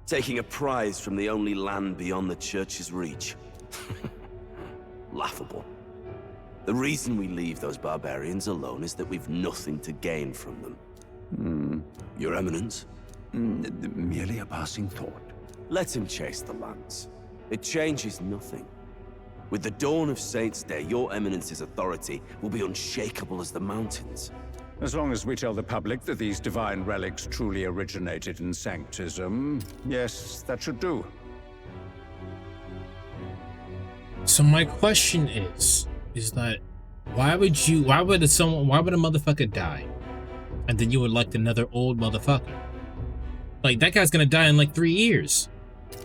Taking a prize from the only land beyond the church's reach. Laughable. The reason we leave those barbarians alone is that we've nothing to gain from them. Your Eminence? Merely a passing thought. Let him chase the lance. It changes nothing. With the dawn of Saints' Day, your Eminence's authority will be unshakable as the mountains. As long as we tell the public that these divine relics truly originated in Sanctism, yes, that should do. So my question is that why would a motherfucker die, and then you would elect another old motherfucker? Like, that guy's gonna die in like 3 years.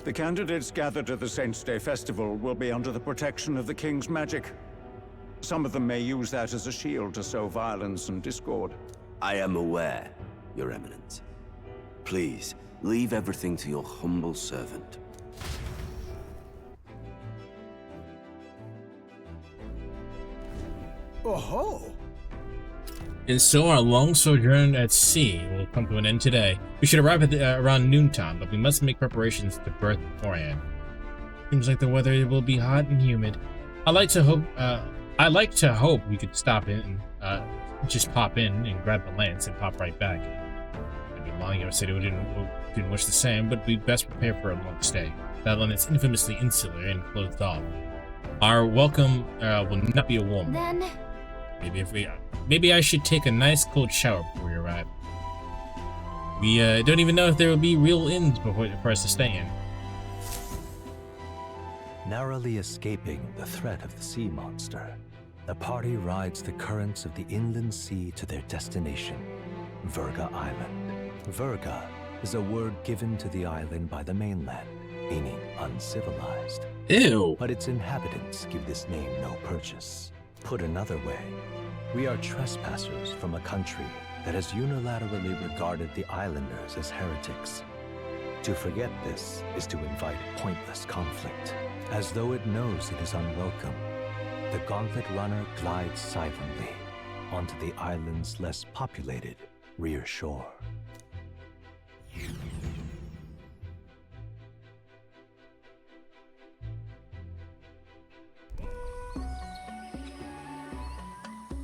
The candidates gathered at the Saints' Day Festival will be under the protection of the King's magic. Some of them may use that as a shield to sow violence and discord. I am aware, Your Eminence. Please, leave everything to your humble servant. Oh-ho! And so our long sojourn at sea will come to an end today. We should arrive at around noontime, but we must make preparations to berth beforehand. Seems like the weather will be hot and humid. I like to hope we could stop in, just pop in and grab the lance and pop right back. Maybe Longyear said we didn't wish the same, but we'd best prepare for a long stay. That land is infamously insular and closed off. Our welcome will not be a warm one. Then Maybe I should take a nice cold shower before we arrive. We don't even know if there will be real inns for us to stay in. Narrowly escaping the threat of the sea monster, the party rides the currents of the inland sea to their destination, Verga Island. Verga is a word given to the island by the mainland, meaning uncivilized. Ew! But its inhabitants give this name no purchase. Put another way, we are trespassers from a country that has unilaterally regarded the islanders as heretics. To forget this is to invite pointless conflict. As though it knows it is unwelcome, the Gauntlet Runner glides silently onto the island's less populated rear shore.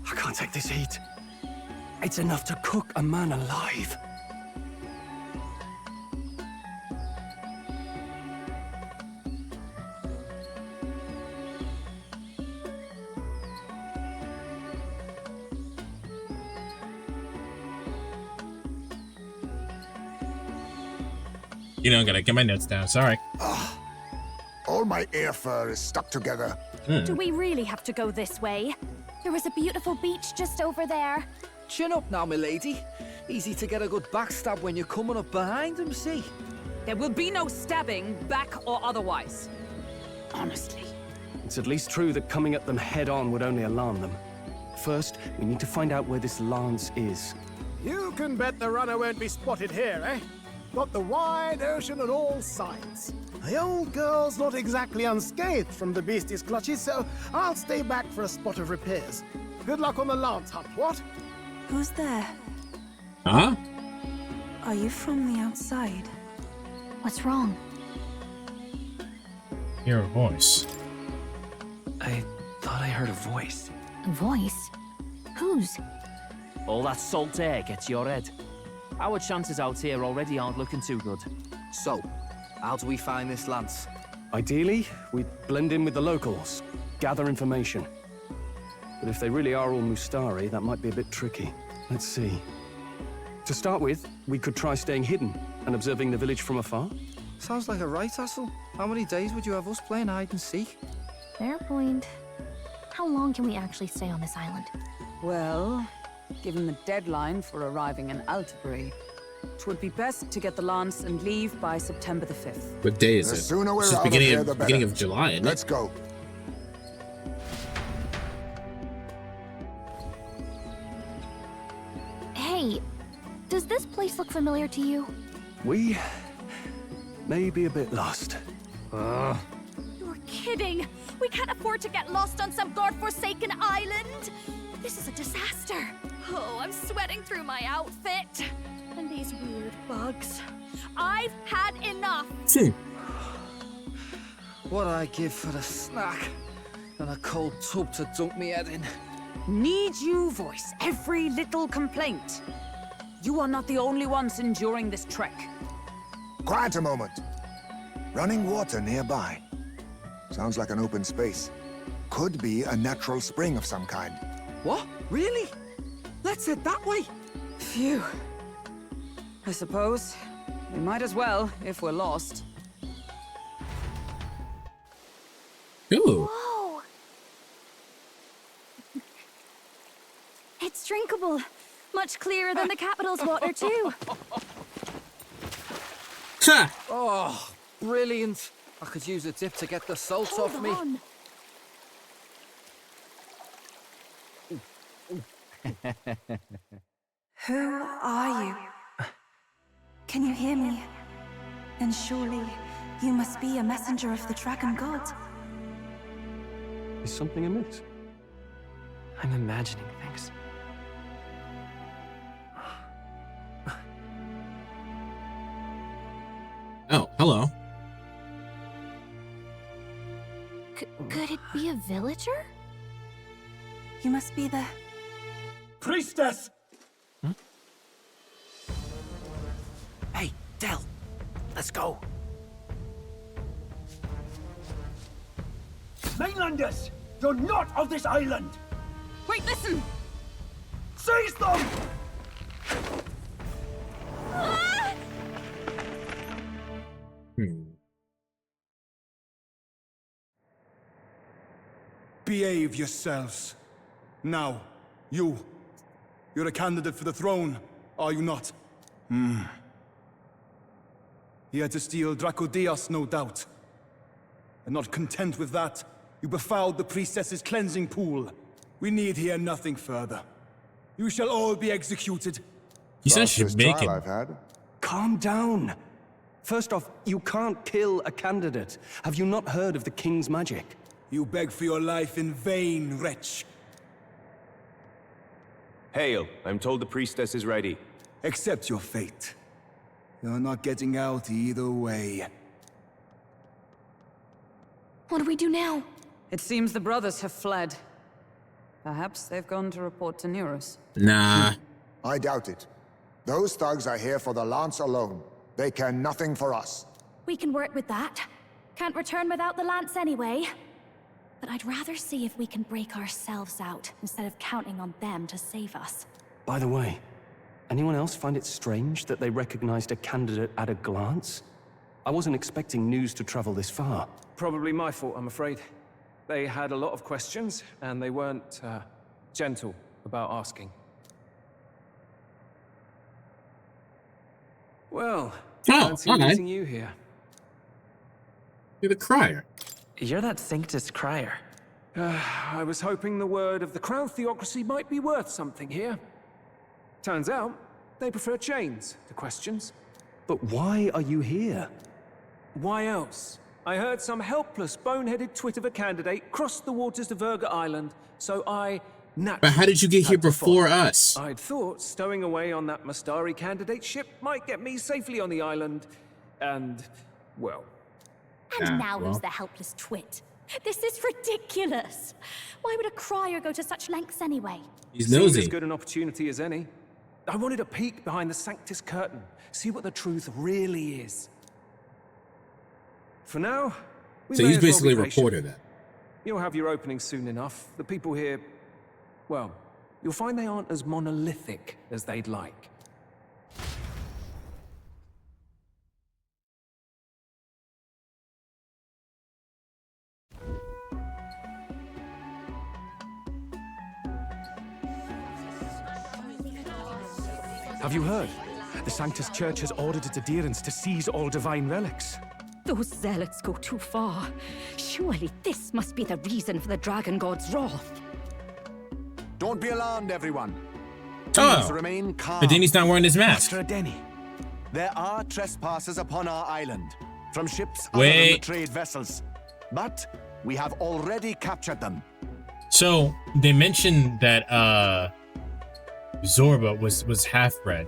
I can't take this heat. It's enough to cook a man alive. You know, I gotta get my notes down. Sorry. All my ear fur is stuck together. Do we really have to go this way? There was a beautiful beach just over there. Chin up now, milady. Easy to get a good backstab when you're coming up behind them, see? There will be no stabbing, back or otherwise. Honestly. It's at least true that coming at them head-on would only alarm them. First, we need to find out where this lance is. You can bet the runner won't be spotted here, eh? Got the wide ocean on all sides. The old girl's not exactly unscathed from the beastie's clutches, so I'll stay back for a spot of repairs. Good luck on the lance hunt, what? Who's there? Huh? Are you from the outside? What's wrong? Hear a voice. I thought I heard a voice. A voice? Whose? All that salt air gets your head. Our chances out here already aren't looking too good. So, how do we find this lance? Ideally, we'd blend in with the locals, gather information. But if they really are all Mustari, that might be a bit tricky. Let's see. To start with, we could try staying hidden and observing the village from afar. Sounds like a right hustle. How many days would you have us playing hide and seek? Fair point. How long can we actually stay on this island? Well, given the deadline for arriving in Altabury, it would be best to get the lance and leave by September the 5th. What day is The it? sooner we're This is out of here, the beginning better. of July, isn't it? Let's go. Hey, does this place look familiar to you? We may be a bit lost. You're kidding! We can't afford to get lost on some godforsaken island! This is a disaster! Oh, I'm sweating through my outfit! And these weird bugs. I've had enough! What I give for a snack and a cold tub to dunk me head in. Need you voice every little complaint. You are not the only ones enduring this trek. Quiet a moment. Running water nearby. Sounds like an open space. Could be a natural spring of some kind. What? Really? Let's head that way. Phew. I suppose we might as well if we're lost. Ooh. Whoa! It's drinkable. Much clearer than the capital's water, too. Ha! Oh, brilliant. I could use a dip to get the salt off me. On. Who are you? Can you hear me? Then surely you must be a messenger of the dragon god. Is something amiss? I'm imagining things. Oh, hello. Could it be a villager? You must be the... Priestess! Hey, Del, let's go. Mainlanders! You're not of this island! Wait, listen! Seize them! Behave yourselves. Now, you're a candidate for the throne, are you not? Here to steal Dracodias, no doubt. And not content with that, you befouled the priestess's cleansing pool. We need hear nothing further. You shall all be executed. He said Jamaican. I've had. Calm down. First off, you can't kill a candidate. Have you not heard of the king's magic? You beg for your life in vain, wretch. Hail, I'm told the priestess is ready. Accept your fate. You're not getting out either way. What do we do now? It seems the brothers have fled. Perhaps they've gone to report to Neuras. Nah. I doubt it. Those thugs are here for the lance alone. They care nothing for us. We can work with that. Can't return without the lance anyway. But I'd rather see if we can break ourselves out, instead of counting on them to save us. By the way, anyone else find it strange that they recognized a candidate at a glance? I wasn't expecting news to travel this far. Probably my fault, I'm afraid. They had a lot of questions, and they weren't gentle about asking. Well, fancy meeting you here. You're the crier. You're that Sanctus crier. I was hoping the word of the Crown Theocracy might be worth something here. Turns out, they prefer chains to questions. But why are you here? Why else? I heard some helpless, boneheaded twit of a candidate crossed the waters of Verga Island, so I naturally... But how did you get here before us? I'd thought stowing away on that Mastari candidate ship might get me safely on the island, and, well... And now who's the helpless twit? This is ridiculous. Why would a crier go to such lengths anyway? He's nosy. Seemed as good an opportunity as any. I wanted a peek behind the Sanctus curtain, see what the truth really is. For now, we so may he's as well basically be a patient. reporter then. You'll have your opening soon enough. The people here, well, you'll find they aren't as monolithic as they'd like. Have you heard? The Sanctus Church has ordered its adherents to seize all divine relics. Those zealots go too far. Surely this must be the reason for the Dragon God's wrath. Don't be alarmed, everyone. Oh, Please remain calm. but then he's not wearing his mask. Master Denny, there are trespassers upon our island from ships other than the trade vessels, but we have already captured them. So they mentioned that Zorba was half-bred,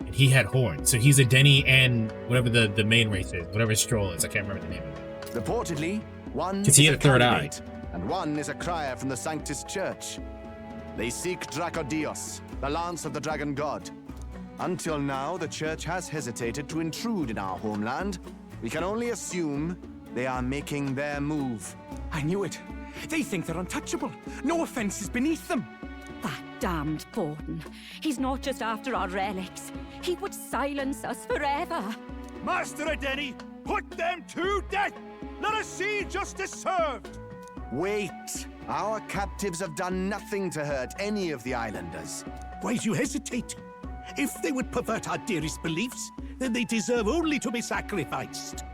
and he had horns. So he's a Denny and whatever the main race is, whatever his troll is. I can't remember the name of it. Reportedly, one Because he is had a third eye. candidate, and one is a crier from the Sanctus Church. They seek Dracodios, the lance of the Dragon God. Until now, the Church has hesitated to intrude in our homeland. We can only assume they are making their move. I knew it. They think they're untouchable. No offense is beneath them. That damned Bardon. He's not just after our relics. He would silence us forever. Master Denny, put them to death! Let us see justice served! Wait! Our captives have done nothing to hurt any of the islanders. Why do you hesitate? If they would pervert our dearest beliefs, then they deserve only to be sacrificed.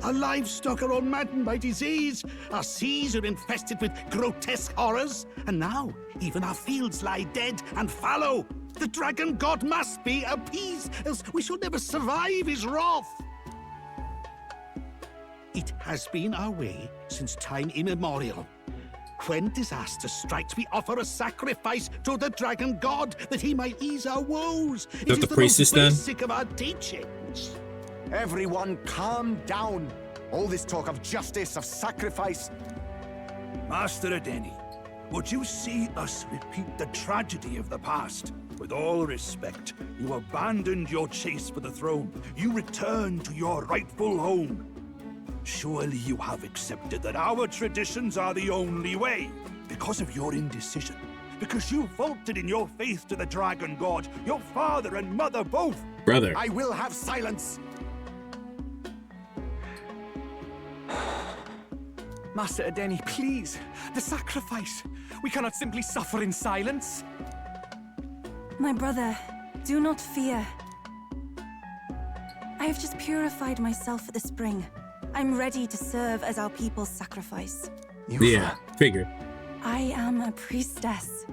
Our livestock are all maddened by disease, our seas are infested with grotesque horrors, and now even our fields lie dead and fallow. The Dragon God must be appeased, else we shall never survive his wrath. It has been our way since time immemorial. When disaster strikes, we offer a sacrifice to the Dragon God that he might ease our woes. It is the most basic of our teachings. Everyone calm down. All this talk of justice, of sacrifice. Master Denny, would you see us repeat the tragedy of the past? With all respect, you abandoned your chase for the throne. You returned to your rightful home. Surely you have accepted that our traditions are the only way. Because of your indecision, because you faltered in your faith to the Dragon God, your father and mother both. Brother. I will have silence. Master Denny, please. The sacrifice. We cannot simply suffer in silence. My brother, do not fear. I have just purified myself for the spring. I'm ready to serve as our people's sacrifice. Yeah, figured. I am a priestess.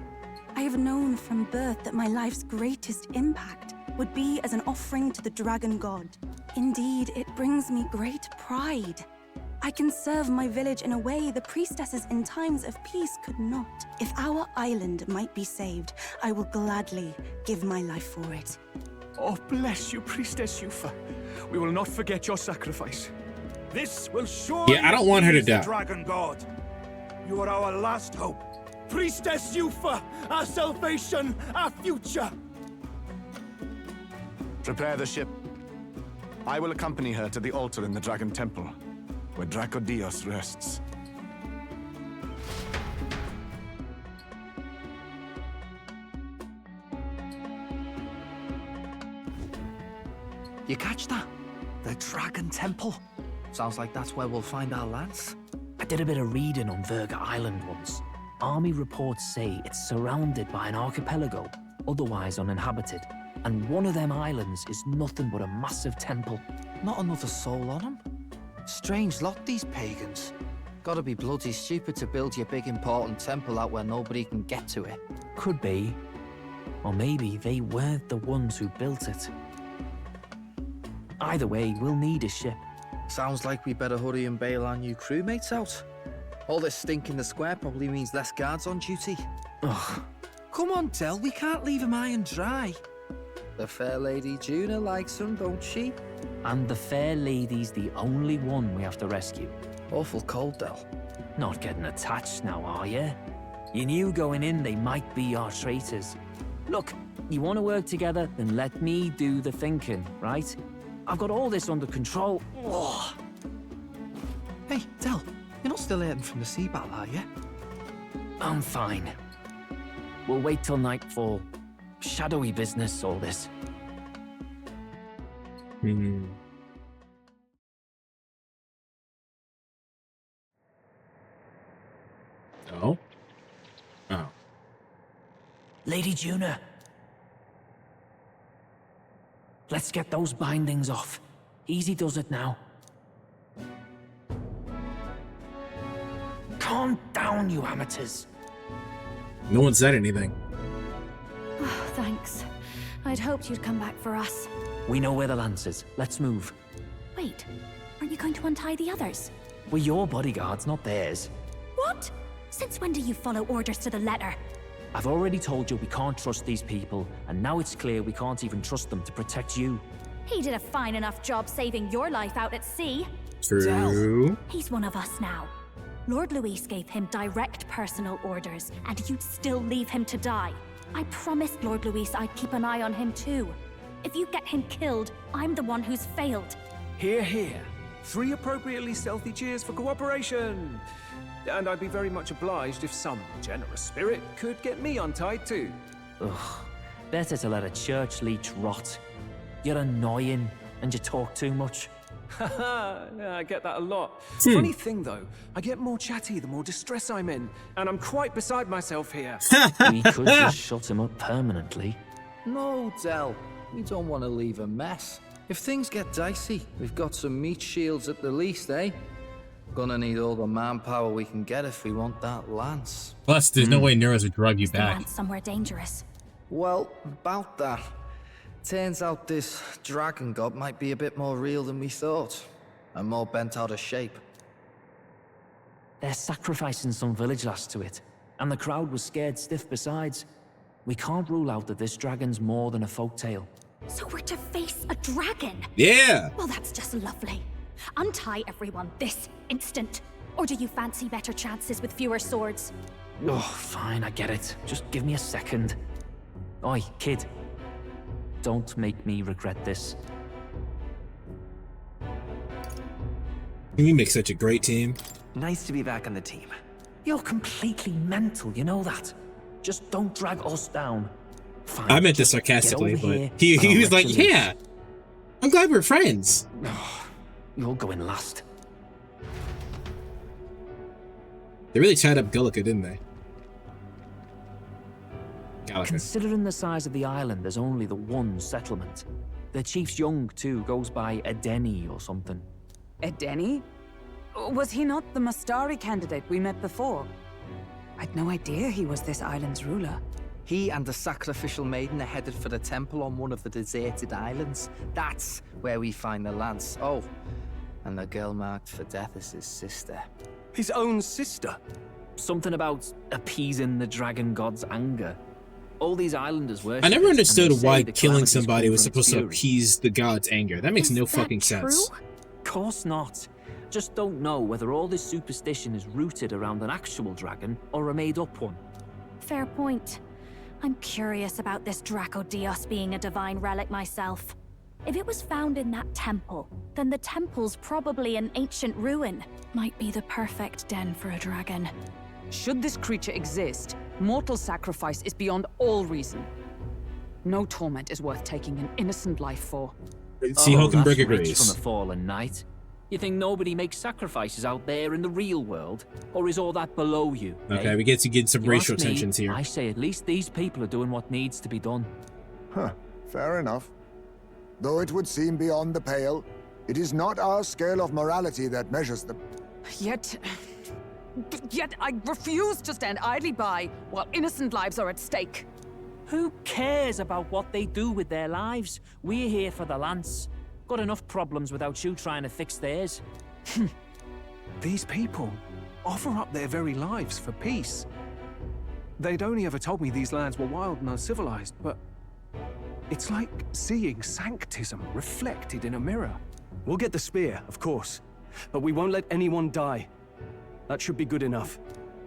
I have known from birth that my life's greatest impact would be as an offering to the Dragon God. Indeed, it brings me great pride. I can serve my village in a way the priestesses in times of peace could not. If our island might be saved, I will gladly give my life for it. Oh, bless you, Priestess Yufa. We will not forget your sacrifice. This will surely Yeah, I don't want her to please the die. Dragon God. You are our last hope. Priestess Yufa, our salvation, our future. Prepare the ship. I will accompany her to the altar in the Dragon Temple, where Dracodios rests. You catch that? The Dragon Temple. Sounds like that's where we'll find our lance. I did a bit of reading on Verga Island once. Army reports say it's surrounded by an archipelago, otherwise uninhabited. And one of them islands is nothing but a massive temple. Not another soul on them? Strange lot, these pagans. Gotta be bloody stupid to build your big important temple out where nobody can get to it. Could be. Or maybe they weren't the ones who built it. Either way, we'll need a ship. Sounds like we better hurry and bail our new crewmates out. All this stink in the square probably means less guards on duty. Ugh. Come on, Del, we can't leave him high and dry. The fair lady Junah likes him, don't she? And the fair lady's the only one we have to rescue. Awful cold, Del. Not getting attached now, are you? You knew going in they might be our traitors. Look, you want to work together, then let me do the thinking, right? I've got all this under control. Ugh. Hey, Del, you're not still hurting from the sea battle, are you? I'm fine. We'll wait till nightfall. Shadowy business, all this. Oh? Oh. Lady Junah. Let's get those bindings off. Easy does it now. Calm down, you amateurs. No one said anything. Oh, thanks. I'd hoped you'd come back for us. We know where the lance is. Let's move. Wait, aren't you going to untie the others? We're your bodyguards, not theirs. What? Since when do you follow orders to the letter? I've already told you we can't trust these people, and now it's clear we can't even trust them to protect you. He did a fine enough job saving your life out at sea. True. He's one of us now. Lord Luis gave him direct personal orders, and you'd still leave him to die. I promised Lord Luis I'd keep an eye on him too. If you get him killed, I'm the one who's failed. Hear, hear. 3 appropriately stealthy cheers for cooperation. And I'd be very much obliged if some generous spirit could get me untied too. Ugh. Better to let a church leech rot. You're annoying, and you talk too much. Haha, I get that a lot. Funny thing though, I get more chatty the more distress I'm in, and I'm quite beside myself here. We could just shut him up permanently. No, Del. We don't want to leave a mess. If things get dicey, we've got some meat shields at the least, eh? Gonna need all the manpower we can get if we want that lance. Plus, there's no way Neuras would drug you back. Lance somewhere dangerous. Well, about that. Turns out this dragon god might be a bit more real than we thought, and more bent out of shape. They're sacrificing some village lass to it, and the crowd was scared stiff besides. We can't rule out that this dragon's more than a folktale. So we're to face a dragon? Yeah! Well, that's just lovely. Untie everyone this instant. Or do you fancy better chances with fewer swords? Oh, fine, I get it. Just give me a second. Oi, kid. Don't make me regret this. We make such a great team. Nice to be back on the team. You're completely mental, you know that. Just don't drag us down. Fine, I meant this sarcastically, but he was like, yeah, I'm glad we're friends. You're going last. They really tied up Gullica, didn't they? Gallagher. Considering the size of the island, there's only the one settlement. The chief's young, too, goes by Edeni or something. Edeni? Was he not the Mastari candidate we met before? I'd no idea he was this island's ruler. He and the sacrificial maiden are headed for the temple on one of the deserted islands. That's where we find the lance. Oh, and the girl marked for death is his sister. His own sister? Something about appeasing the dragon god's anger. All these islanders worship I never understood why killing calamities somebody come was from its supposed to fury. appease the god's anger. That makes no fucking sense. Course not. Just don't know whether all this superstition is rooted around an actual dragon or a made-up one. Fair point. I'm curious about this Dracodios being a divine relic myself. If it was found in that temple, then the temple's probably an ancient ruin. Might be the perfect den for a dragon. Should this creature exist, mortal sacrifice is beyond all reason. No torment is worth taking an innocent life for. See, Hulkenberg that's agrees. rich from a fallen knight. You think nobody makes sacrifices out there in the real world? Or is all that below you? Okay, eh? we get to get some You racial ask me, tensions here. I say at least these people are doing what needs to be done. Huh, fair enough. Though it would seem beyond the pale, it is not our scale of morality that measures them. Yet I refuse to stand idly by while innocent lives are at stake. Who cares about what they do with their lives? We're here for the lance. Got enough problems without you trying to fix theirs. These people offer up their very lives for peace. They'd only ever told me these lands were wild and uncivilized, but it's like seeing sanctism reflected in a mirror. We'll get the spear, of course, but we won't let anyone die. That should be good enough.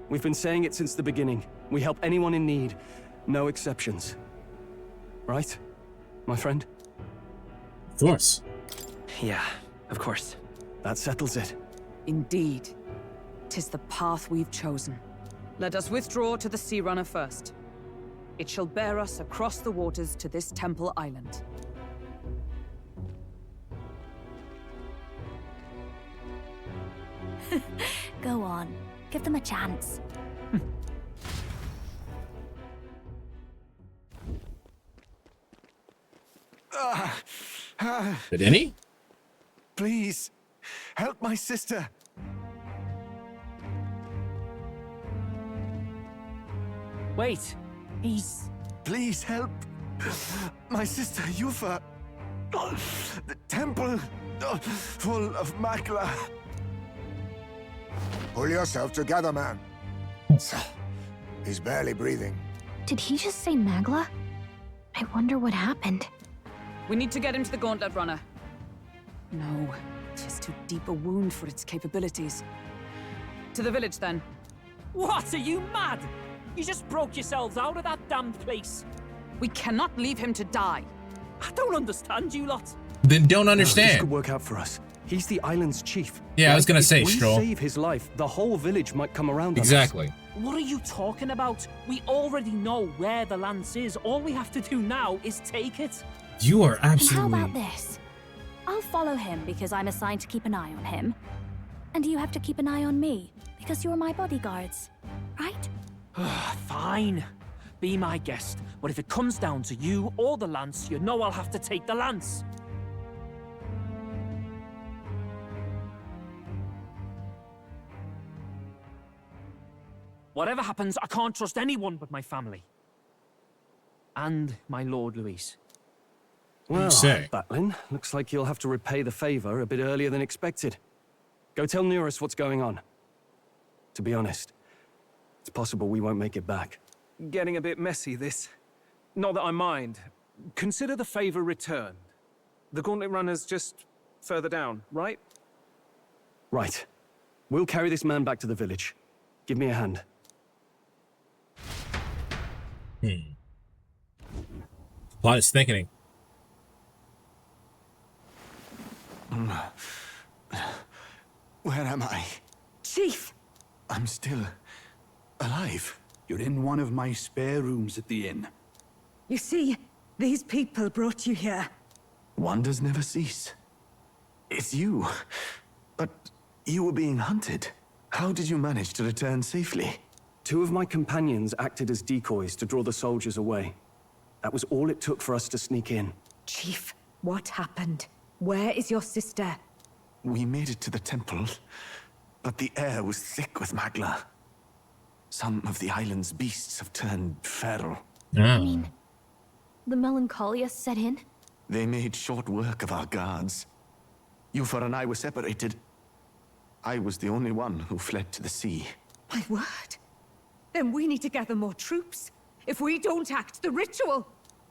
We've been saying it since the beginning. We help anyone in need, no exceptions. Right, my friend? Of course. Yeah, of course. That settles it. Indeed. 'Tis the path we've chosen. Let us withdraw to the Sear Runner first. It shall bear us across the waters to this temple island. Go on. Give them a chance. Did any? Please, help my sister. Wait, he's... Please help my sister Yufa. The temple full of Magla. Pull yourself together, man. He's barely breathing. Did he just say Magla? I wonder what happened. We need to get him to the Gauntlet Runner. No, tis too deep a wound for its capabilities. To the village, then. What, are you mad? You just broke yourselves out of that damned place. We cannot leave him to die. I don't understand you lot. Then don't This understand. could work out for us. He's the island's chief. Yeah, I was gonna If say, we Stroll. save his life, the whole village might come around on us. Exactly. What are you talking about? We already know where the lance is. All we have to do now is take it. You are And how absolutely... about this? I'll follow him because I'm assigned to keep an eye on him. And you have to keep an eye on me because you're my bodyguards, right? Fine. Be my guest. But if it comes down to you or the lance, you know I'll have to take the lance. Whatever happens, I can't trust anyone but my family. And my Lord Luis. Well, say? Batlin, looks like you'll have to repay the favor a bit earlier than expected. Go tell Neuras what's going on. To be honest, it's possible we won't make it back. Getting a bit messy, this. Not that I mind. Consider the favor returned. The Gauntlet Runner's just further down, right? Right. We'll carry this man back to the village. Give me a hand. Plot is thickening. Where am I? Chief! I'm still alive. You're in one of my spare rooms at the inn. You see, these people brought you here. Wonders never cease. It's you. But you were being hunted. How did you manage to return safely? 2 of my companions acted as decoys to draw the soldiers away. That was all it took for us to sneak in. Chief, what happened? Where is your sister? We made it to the temple, but the air was thick with Magla. Some of the island's beasts have turned feral. I mean, the melancholia set in? They made short work of our guards. Yufa and I were separated. I was the only one who fled to the sea. My word. Then we need to gather more troops. If we don't act, the ritual...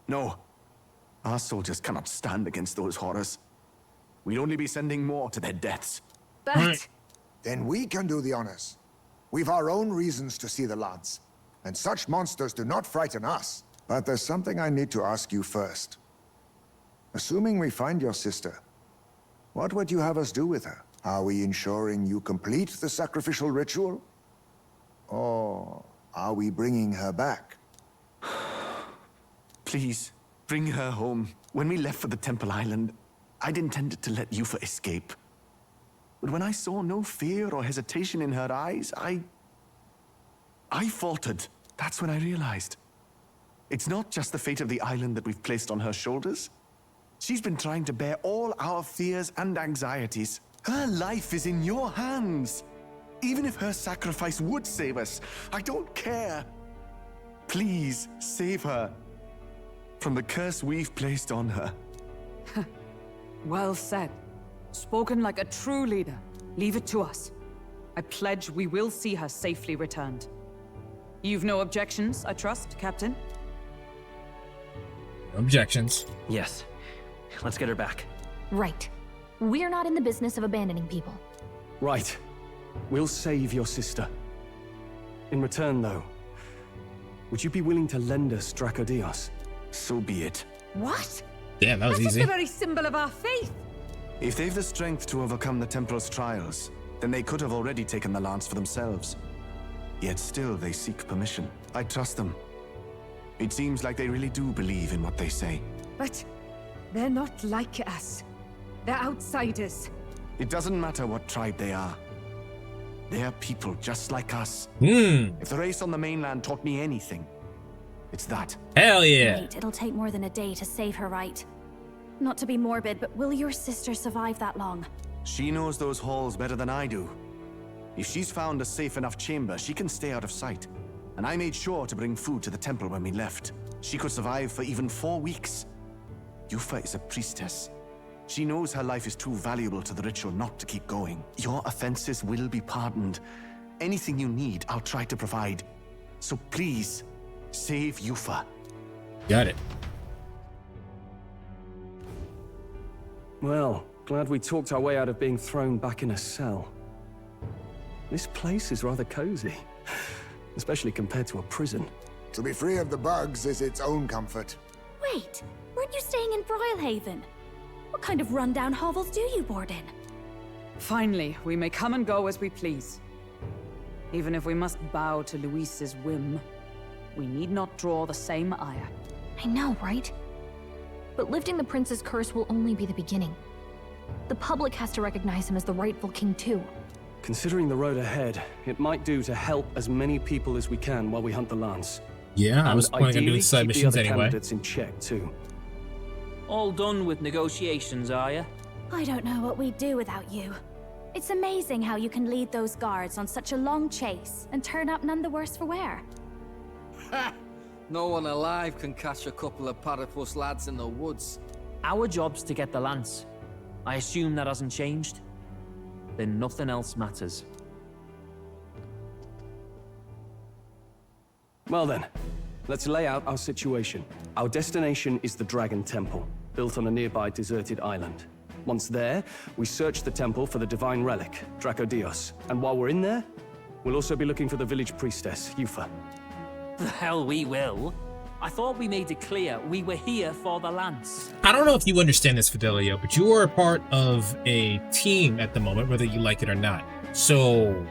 No. Our soldiers cannot stand against those horrors. We'd only be sending more to their deaths. But... Then we can do the honors. We've our own reasons to see the lance. And such monsters do not frighten us. But there's something I need to ask you first. Assuming we find your sister, what would you have us do with her? Are we ensuring you complete the sacrificial ritual? Or are we bringing her back? Please, bring her home. When we left for the Temple Island, I'd intended to let Yufa escape. But when I saw no fear or hesitation in her eyes, I faltered. That's when I realized. It's not just the fate of the island that we've placed on her shoulders. She's been trying to bear all our fears and anxieties. Her life is in your hands. Even if her sacrifice would save us, I don't care. Please, save her from the curse we've placed on her. Well said. Spoken like a true leader. Leave it to us. I pledge we will see her safely returned. You've no objections, I trust, Captain? Objections. Yes. Let's get her back. Right. We're not in the business of abandoning people. Right. We'll save your sister. In return, though, would you be willing to lend us Dracodios? So be it. What? Damn, that was That's easy. the very symbol of our faith. If they've the strength to overcome the Templars' trials, then they could have already taken the lance for themselves. Yet still they seek permission. I trust them. It seems like they really do believe in what they say. But they're not like us. They're outsiders. It doesn't matter what tribe they are. They're people just like us. If the race on the mainland taught me anything, it's that. Hell yeah. Wait, it'll take more than a day to save her, right? Not to be morbid, but will your sister survive that long? She knows those halls better than I do. If she's found a safe enough chamber, she can stay out of sight. And I made sure to bring food to the temple when we left. She could survive for even 4 weeks. Yufa is a priestess. She knows her life is too valuable to the ritual not to keep going. Your offenses will be pardoned. Anything you need, I'll try to provide. So please, save Yufa. Got it. Well, glad we talked our way out of being thrown back in a cell. This place is rather cozy, especially compared to a prison. To be free of the bugs is its own comfort. Wait, weren't you staying in Broilhaven? What kind of rundown hovels do you board in? Finally, we may come and go as we please. Even if we must bow to Luis's whim, we need not draw the same ire. I know, right? But lifting the prince's curse will only be the beginning. The public has to recognize him as the rightful king too. Considering the road ahead, it might do to help as many people as we can while we hunt the lance. Yeah, I was planning on doing side missions keep the other anyway. candidates in check too. All done with negotiations, are you? I don't know what we'd do without you. It's amazing how you can lead those guards on such a long chase and turn up none the worse for wear. Ha! No one alive can catch a couple of platypus lads in the woods. Our job's to get the lance. I assume that hasn't changed? Then nothing else matters. Well then, let's lay out our situation. Our destination is the Dragon Temple, built on a nearby deserted island. Once there, we search the temple for the divine relic, Dracodios. And while we're in there, we'll also be looking for the village priestess, Yufa. The hell we will. I thought we made it clear we were here for the lance. I don't know if you understand this, Fidelio, but you are a part of a team at the moment, whether you like it or not. So,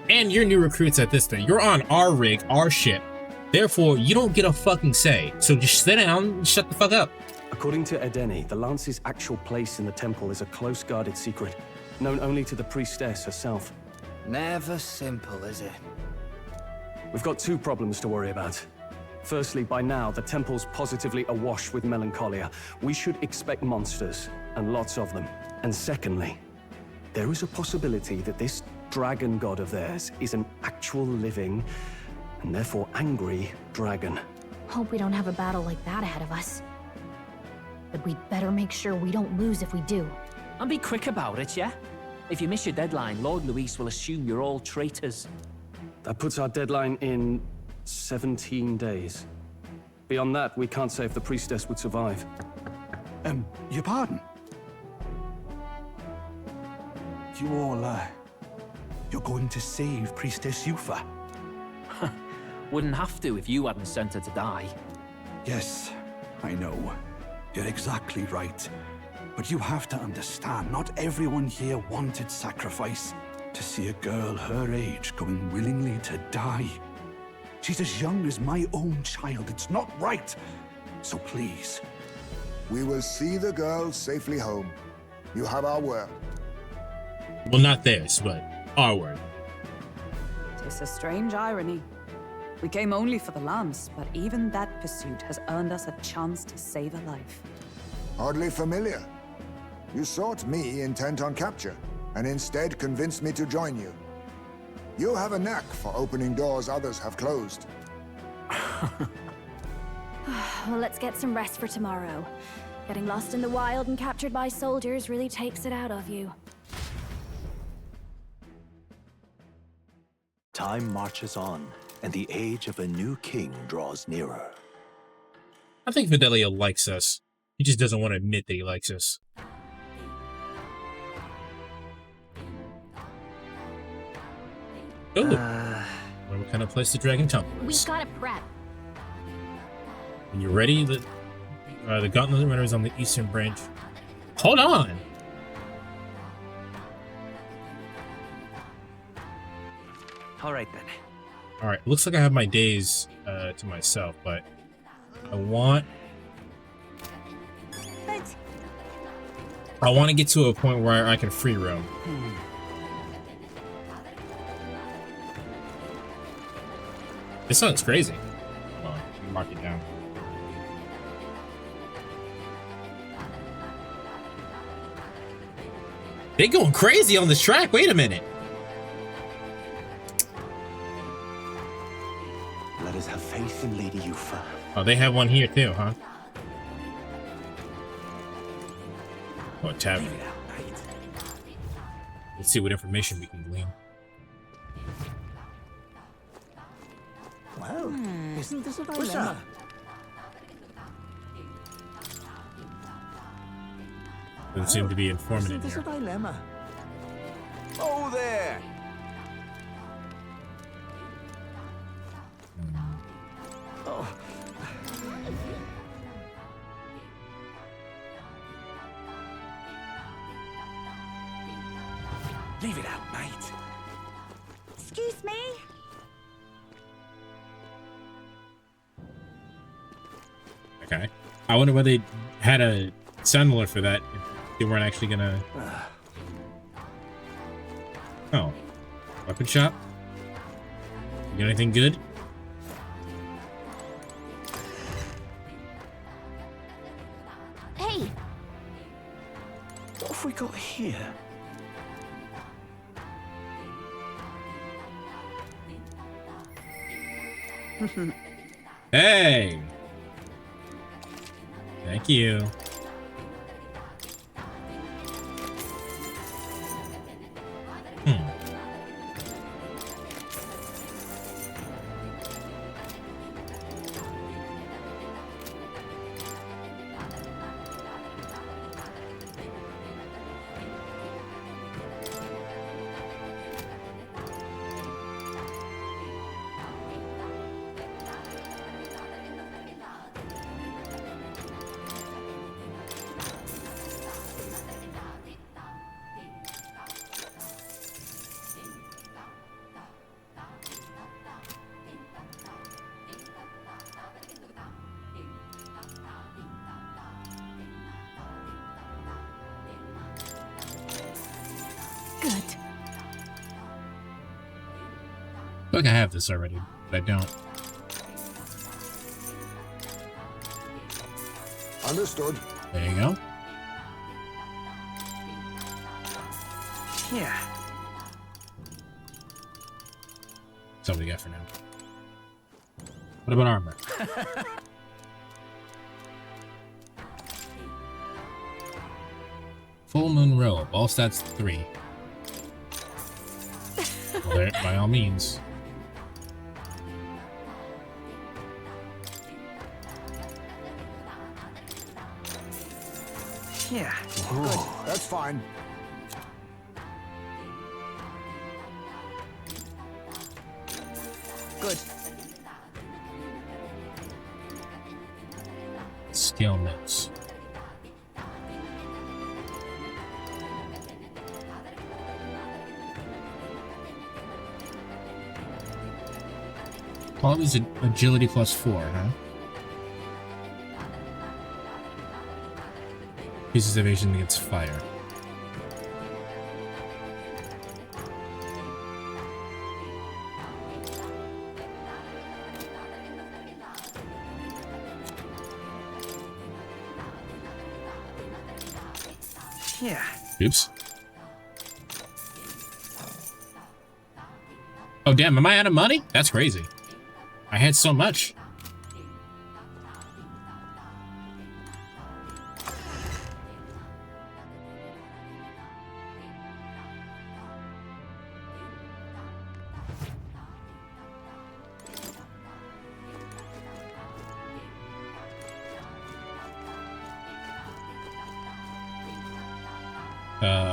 and you're new recruits at this thing. You're on our rig, our ship. Therefore, you don't get a fucking say. So just sit down and shut the fuck up. According to Edeni, the lance's actual place in the temple is a close guarded secret, known only to the priestess herself. Never simple, is it? We've got 2 problems to worry about. Firstly, by now, the temple's positively awash with melancholia. We should expect monsters, and lots of them. And secondly, there is a possibility that this dragon god of theirs is an actual living, and therefore angry, dragon. Hope we don't have a battle like that ahead of us. But we'd better make sure we don't lose if we do. And be quick about it, yeah? If you miss your deadline, Lord Luis will assume you're all traitors. That puts our deadline in 17 days. Beyond that, we can't say if the priestess would survive. Your pardon? You all, you're going to save Priestess Yufa? Wouldn't have to if you hadn't sent her to die. Yes, I know. You're exactly right. But you have to understand, not everyone here wanted sacrifice. To see a girl her age going willingly to die. She's as young as my own child. It's not right. So please, We will see the girl safely home. You have our word. Well, not theirs, but our word. 'Tis a strange irony. We came only for the lance, but even that pursuit has earned us a chance to save a life. Hardly familiar. You sought me intent on capture, and instead convinced me to join you. You have a knack for opening doors others have closed. Well, let's get some rest for tomorrow. Getting lost in the wild and captured by soldiers really takes it out of you. Time marches on, and the age of a new king draws nearer. I think Fidelio likes us. He just doesn't want to admit that he likes us. Ooh. What kind of place the dragon temple is? We've got to prep. When you're ready, the Gauntlet Runner is on the eastern branch. Hold on! Alright then. Alright, looks like I have my days to myself, but I want to get to a point where I can free roam. This sounds crazy. Hold on, let me mark it down. They going crazy on this track. Wait a minute. Let us have faith in Lady Yufa. Oh, they have one here too, huh? Oh, tavern. Let's see what information we can glean. Well, isn't this a What's dilemma? up? Doesn't seem to be informative Isn't this here. a dilemma? Oh, there! Oh. Leave it out, mate. Excuse me? Okay. I wonder why they had a sound alert for that. If they weren't actually gonna. Oh. Weapon shop? You got anything good? Hey! What have we got here? Hey! Thank you. Good. I feel like I have this already, but I don't. Understood. There you go. Yeah. That's all we got for now. What about armor? Full Moon Robe. All stats 3. Well, there, by all means. Yeah. Good. That's fine. Good. Skill notes. All is agility +4, huh? increases evasion against fire. Yeah. Oops. Oh, damn. Am I out of money? That's crazy. I had so much.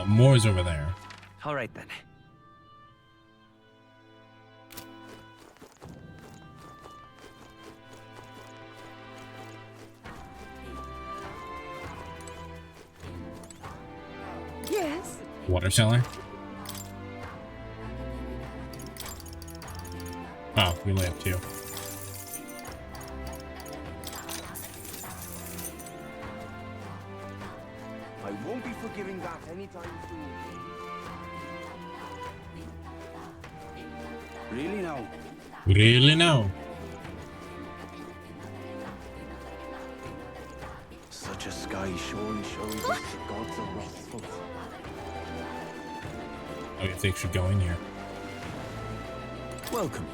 More's over there. All right, then. Yes. Water cellar. Oh, we only have 2. I won't be forgiving that anytime soon. Really now? Really now? Such a sky surely shows us the gods are wrathful. I think they should go in here. Welcome.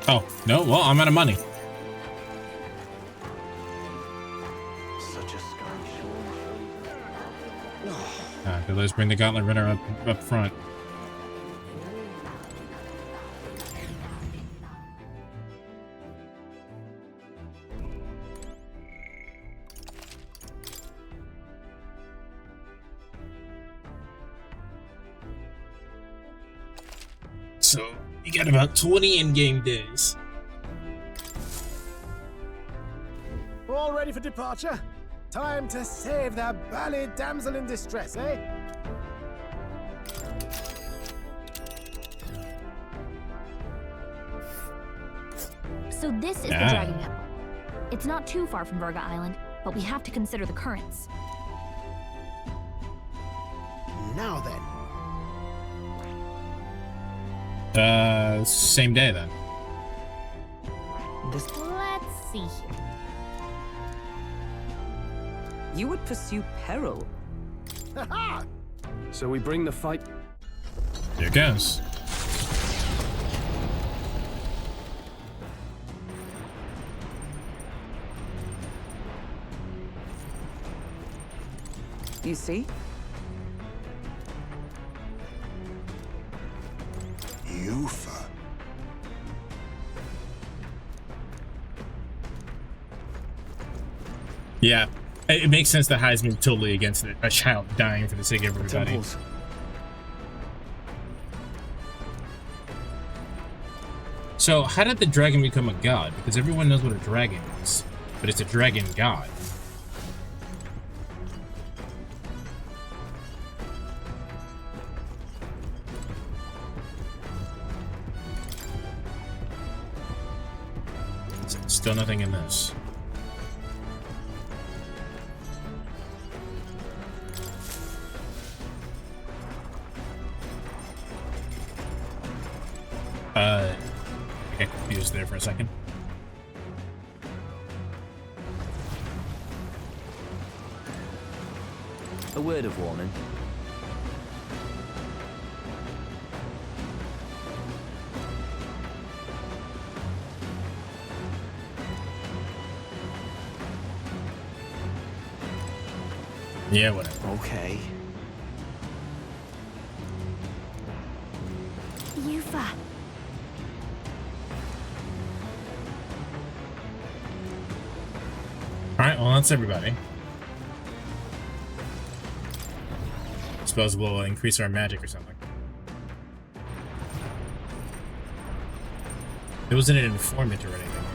Oh, no? Well, I'm out of money. Such a sky surely shows. Okay, let's bring the Gauntlet Runner up front. So, you got about 20 in-game days. All ready for departure? Time to save the bally damsel in distress, eh? So this is the Dragon Cup. It's not too far from Virga Island, but we have to consider the currents. Now then. Same day then. Let's see here. You would pursue peril. So we bring the fight. Here it goes. You see? Yufa. Yeah, it makes sense that Heismay's totally against a child dying for the sake of everybody. Temples. So, how did the dragon become a god? Because everyone knows what a dragon is, but it's a dragon god. Still nothing in this. I got confused there for a second. A word of warning. Yeah, whatever. Okay. Yufa. Alright, well, that's everybody. Suppose we'll increase our magic or something. There wasn't an informant or anything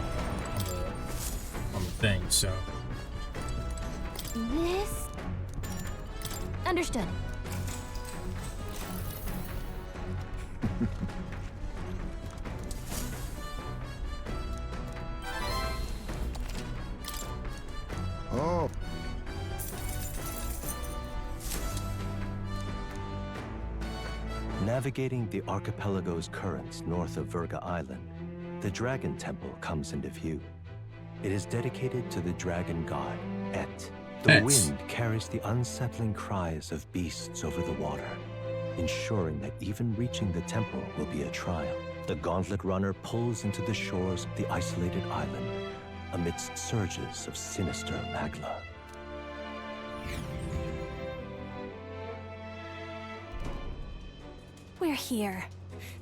on the thing, so. This? Understood. Oh. Navigating the archipelago's currents north of Virga Island, the Dragon Temple comes into view. It is dedicated to the dragon god, Et. The wind carries the unsettling cries of beasts over the water, ensuring that even reaching the temple will be a trial. The Gauntlet Runner pulls into the shores of the isolated island amidst surges of sinister magla. We're here.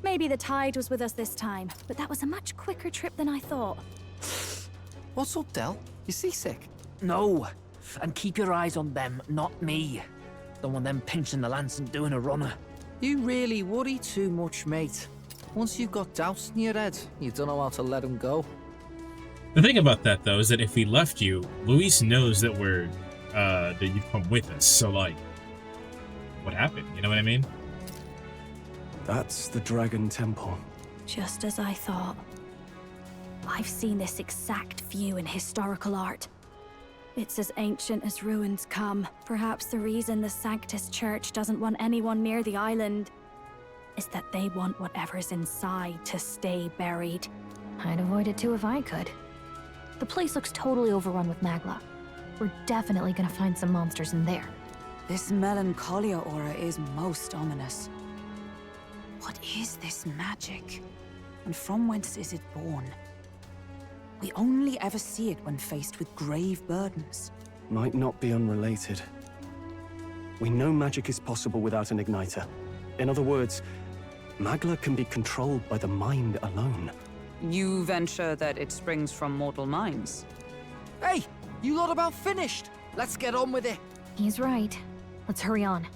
Maybe the tide was with us this time, but that was a much quicker trip than I thought. What's up, Del? You seasick? No. And keep your eyes on them, not me. Don't want them pinching the lance and doing a runner. You really worry too much, mate. Once you've got doubts in your head, you don't know how to let them go. The thing about that, though, is that if we left you, Luis knows that that you've come with us. So, like, what happened? You know what I mean? That's the Dragon Temple. Just as I thought. I've seen this exact view in historical art. It's as ancient as ruins come. Perhaps the reason the Sanctus Church doesn't want anyone near the island is that they want whatever's inside to stay buried. I'd avoid it too if I could. The place looks totally overrun with magla. We're definitely gonna find some monsters in there. This melancholia aura is most ominous. What is this magic? And from whence is it born? We only ever see it when faced with grave burdens. Might not be unrelated. We know magic is possible without an igniter. In other words, magla can be controlled by the mind alone. You venture that it springs from mortal minds? Hey, you lot about finished. Let's get on with it. He's right. Let's hurry on.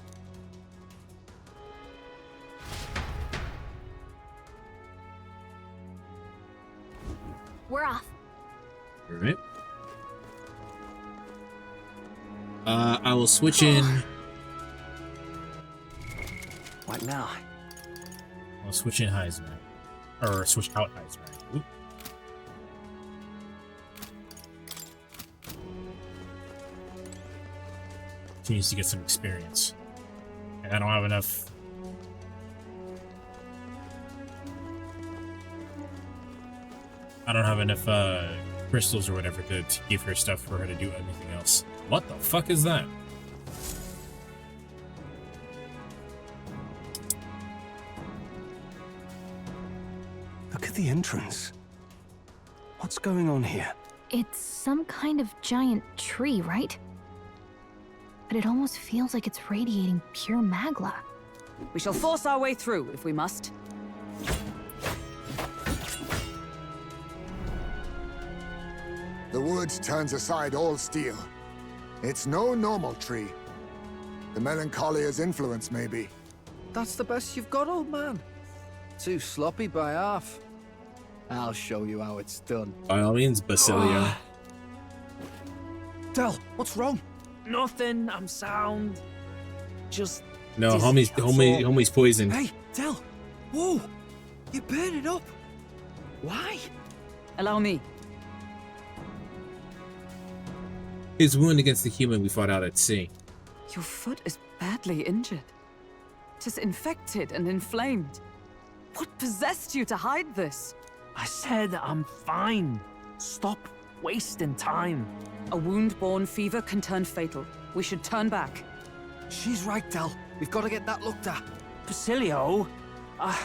We're off. All right. I will switch in. What now? I'll switch in Heismay. Or switch out Heismay. Oop. She needs to get some experience. And I don't have enough. I don't have enough crystals or whatever to give her stuff for her to do anything else. What the fuck is that? Look at the entrance. What's going on here? It's some kind of giant tree, right? But it almost feels like it's radiating pure magla. We shall force our way through if we must. The wood turns aside all steel. It's no normal tree. The Melancholia's influence, maybe. That's the best you've got, old man. Too sloppy by half. I'll show you how it's done. By all means, Basilio. Del, what's wrong? Nothing, I'm sound. Just... No, homie's poisoned. Hey, Del! Whoa! You're burning up! Why? Allow me. His wound against the human we fought out at sea. Your foot is badly injured. It is infected and inflamed. What possessed you to hide this? I said I'm fine. Stop wasting time. A wound-borne fever can turn fatal. We should turn back. She's right, Del. We've got to get that looked at. Basilio, are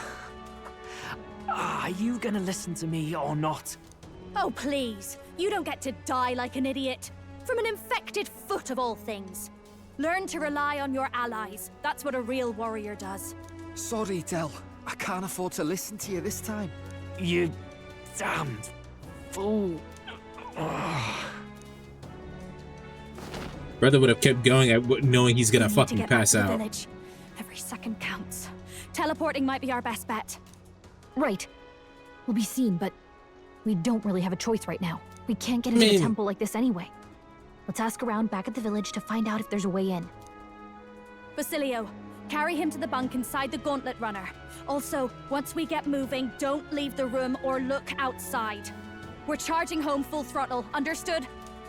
you gonna listen to me or not? Oh, please. You don't get to die like an idiot. From an infected foot of all things. Learn to rely on your allies. That's what a real warrior does. Sorry, Del. I can't afford to listen to you this time. You damned fool. Brother would have kept going knowing he's gonna fucking pass out. Village. Every second counts. Teleporting might be our best bet. Right. We'll be seen, but we don't really have a choice right now. We can't get into the temple like this anyway. Let's ask around back at the village to find out if there's a way in. Basilio, carry him to the bunk inside the Gauntlet Runner. Also, once we get moving, don't leave the room or look outside. We're charging home full throttle, understood?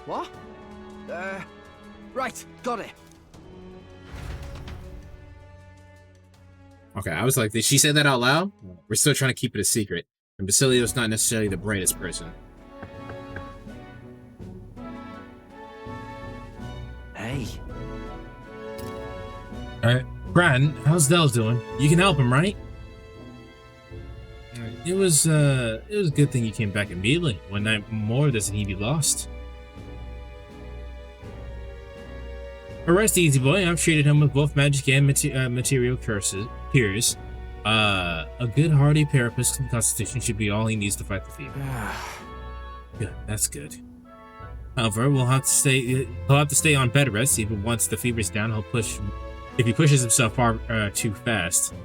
What? Right, got it. Okay, I was like, did she say that out loud? We're still trying to keep it a secret. And Basilio's not necessarily the brightest person. Hey. Alright, Bradon, how's Dell's doing? You can help him, right? It was a good thing you came back immediately. One night more doesn't he be lost? Rest easy, boy. I've treated him with both magic and material cures. A good hearty parapus constitution should be all he needs to fight the fever. Good, that's good. However, he'll have to stay on bed rest. Even once the fever's down, if he pushes himself far too fast,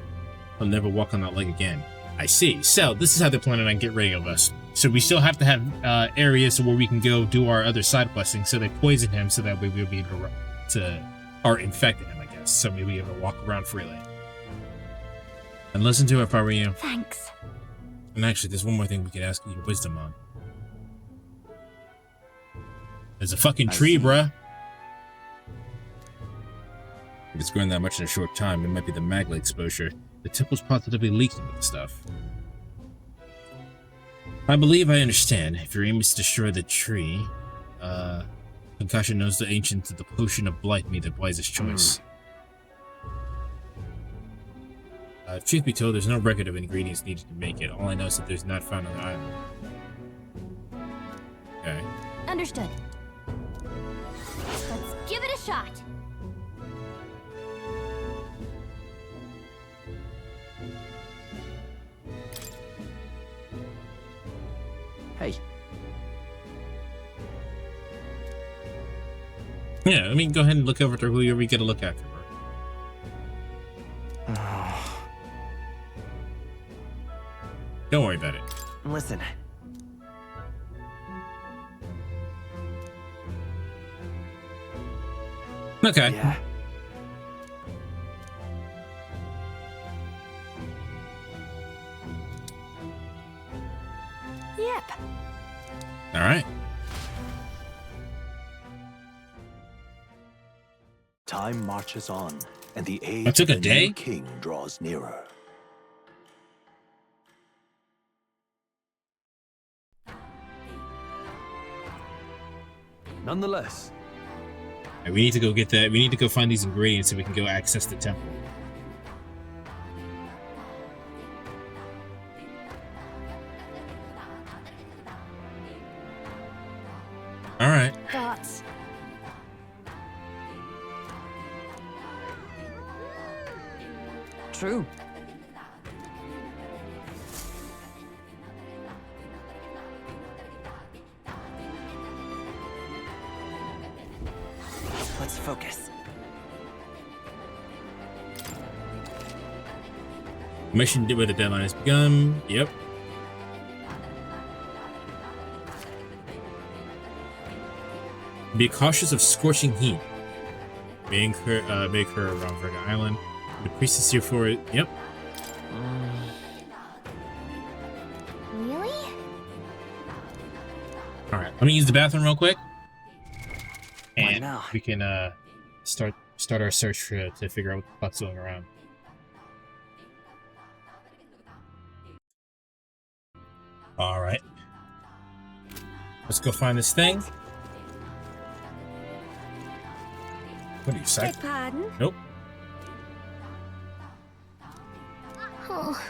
he'll never walk on that leg again. I see. So this is how they're planning on getting rid of us. So we still have to have areas where we can go do our other side questing. So they poison him, so that way we'll be able or infected him, I guess. So we'll be able to walk around freely. And listen to it if I were you. Thanks. And actually, there's one more thing we could ask your wisdom on. There's a fucking tree, bruh. If it's grown that much in a short time, it might be the magma exposure. The temple's positively leaking with the stuff. I believe I understand. If your aim is to destroy the tree, Concussion knows the ancients of the potion of blight made the wisest choice. Truth be told, there's no record of ingredients needed to make it. All I know is that there's not found on the island. Okay. Understood. Let's give it a shot. Hey. Yeah, I mean, go ahead and look over to whoever you get to look after, bro. Don't worry about it. Listen. Okay. Yeah. Yep. All right. Time marches on, and the age That took a of the day? new king draws nearer. Nonetheless, We need to go get that. We need to go find these ingredients so we can go access the temple. All right. Thoughts? True. Let's focus. Mission where the deadline has begun. Yep. Be cautious of scorching heat. Make her around Verga Island. The priestess here for it. Yep. Really? All right. Let me use the bathroom real quick, and now? we can start our search to figure out what the fuck's going around. All right. Let's go find this thing. What are you saying? Beg pardon? Nope. Oh.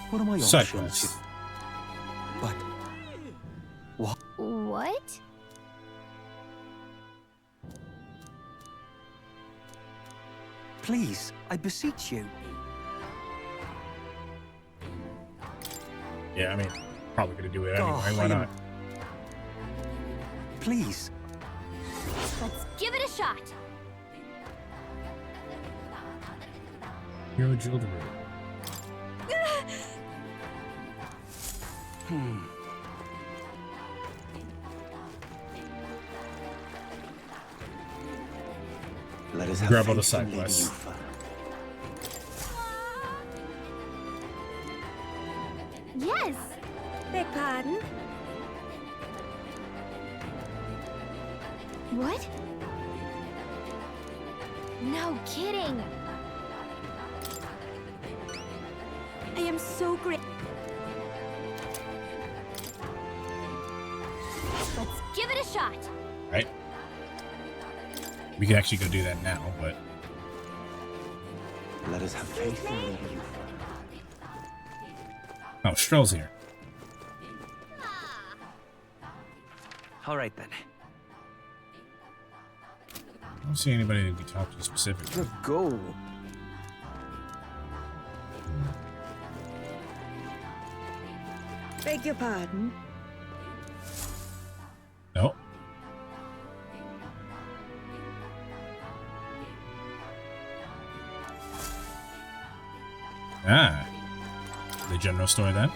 What are my Side options? quests. But What? Please, I beseech you. Yeah, I mean, probably gonna do it anyway. Oh, Why not? Please. Let's give it a shot. Hero jewelry. Let us Grab have all the faith side in Lady quests. Yufa. Yes! Beg pardon? What? No kidding! I am so great. Let's give it a shot! Right? We could actually go do that now, but... Let us have faith in the youth. Oh, Stroll's here. All right, then. I don't see anybody that we talk to specifically. The goal. Beg your pardon? No. Ah. The general store then?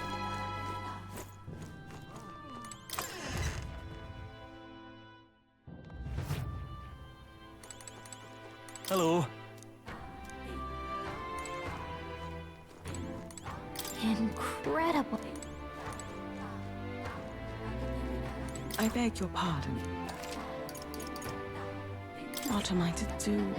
Hello. Incredible. I beg your pardon. What am I to do?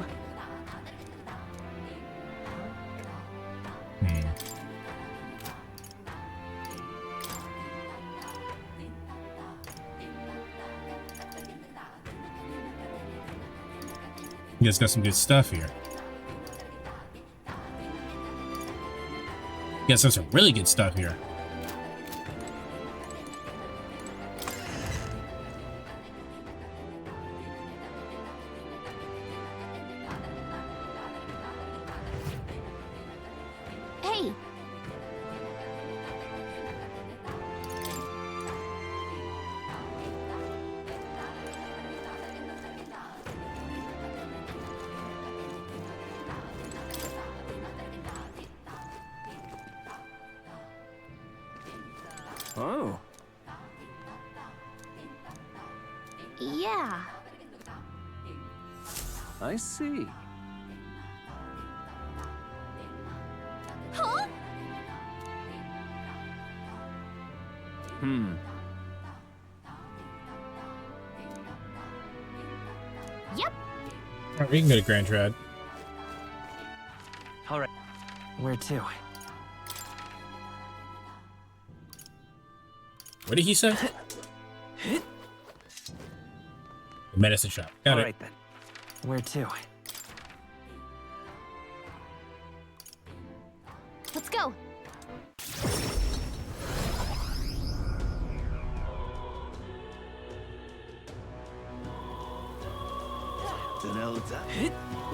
You guys got some good stuff here. You guys got some really good stuff here. Hey! Oh. Yeah. I see. Huh? Yep. Alright, we can go to Grand Trad. All right. Where to? What did he say? The medicine shop. Got All it. right, then. Where to? Let's go.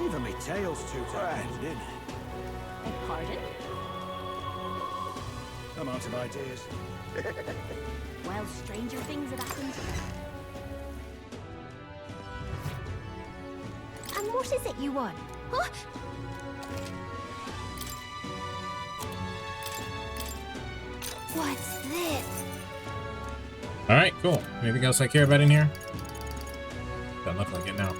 Even my tail's too tight, in. Pardon? I'm out of ideas. Well, stranger things have happened. And what is it you want? Huh? What's this? Alright, cool. Anything else I care about in here? Doesn't look like it now.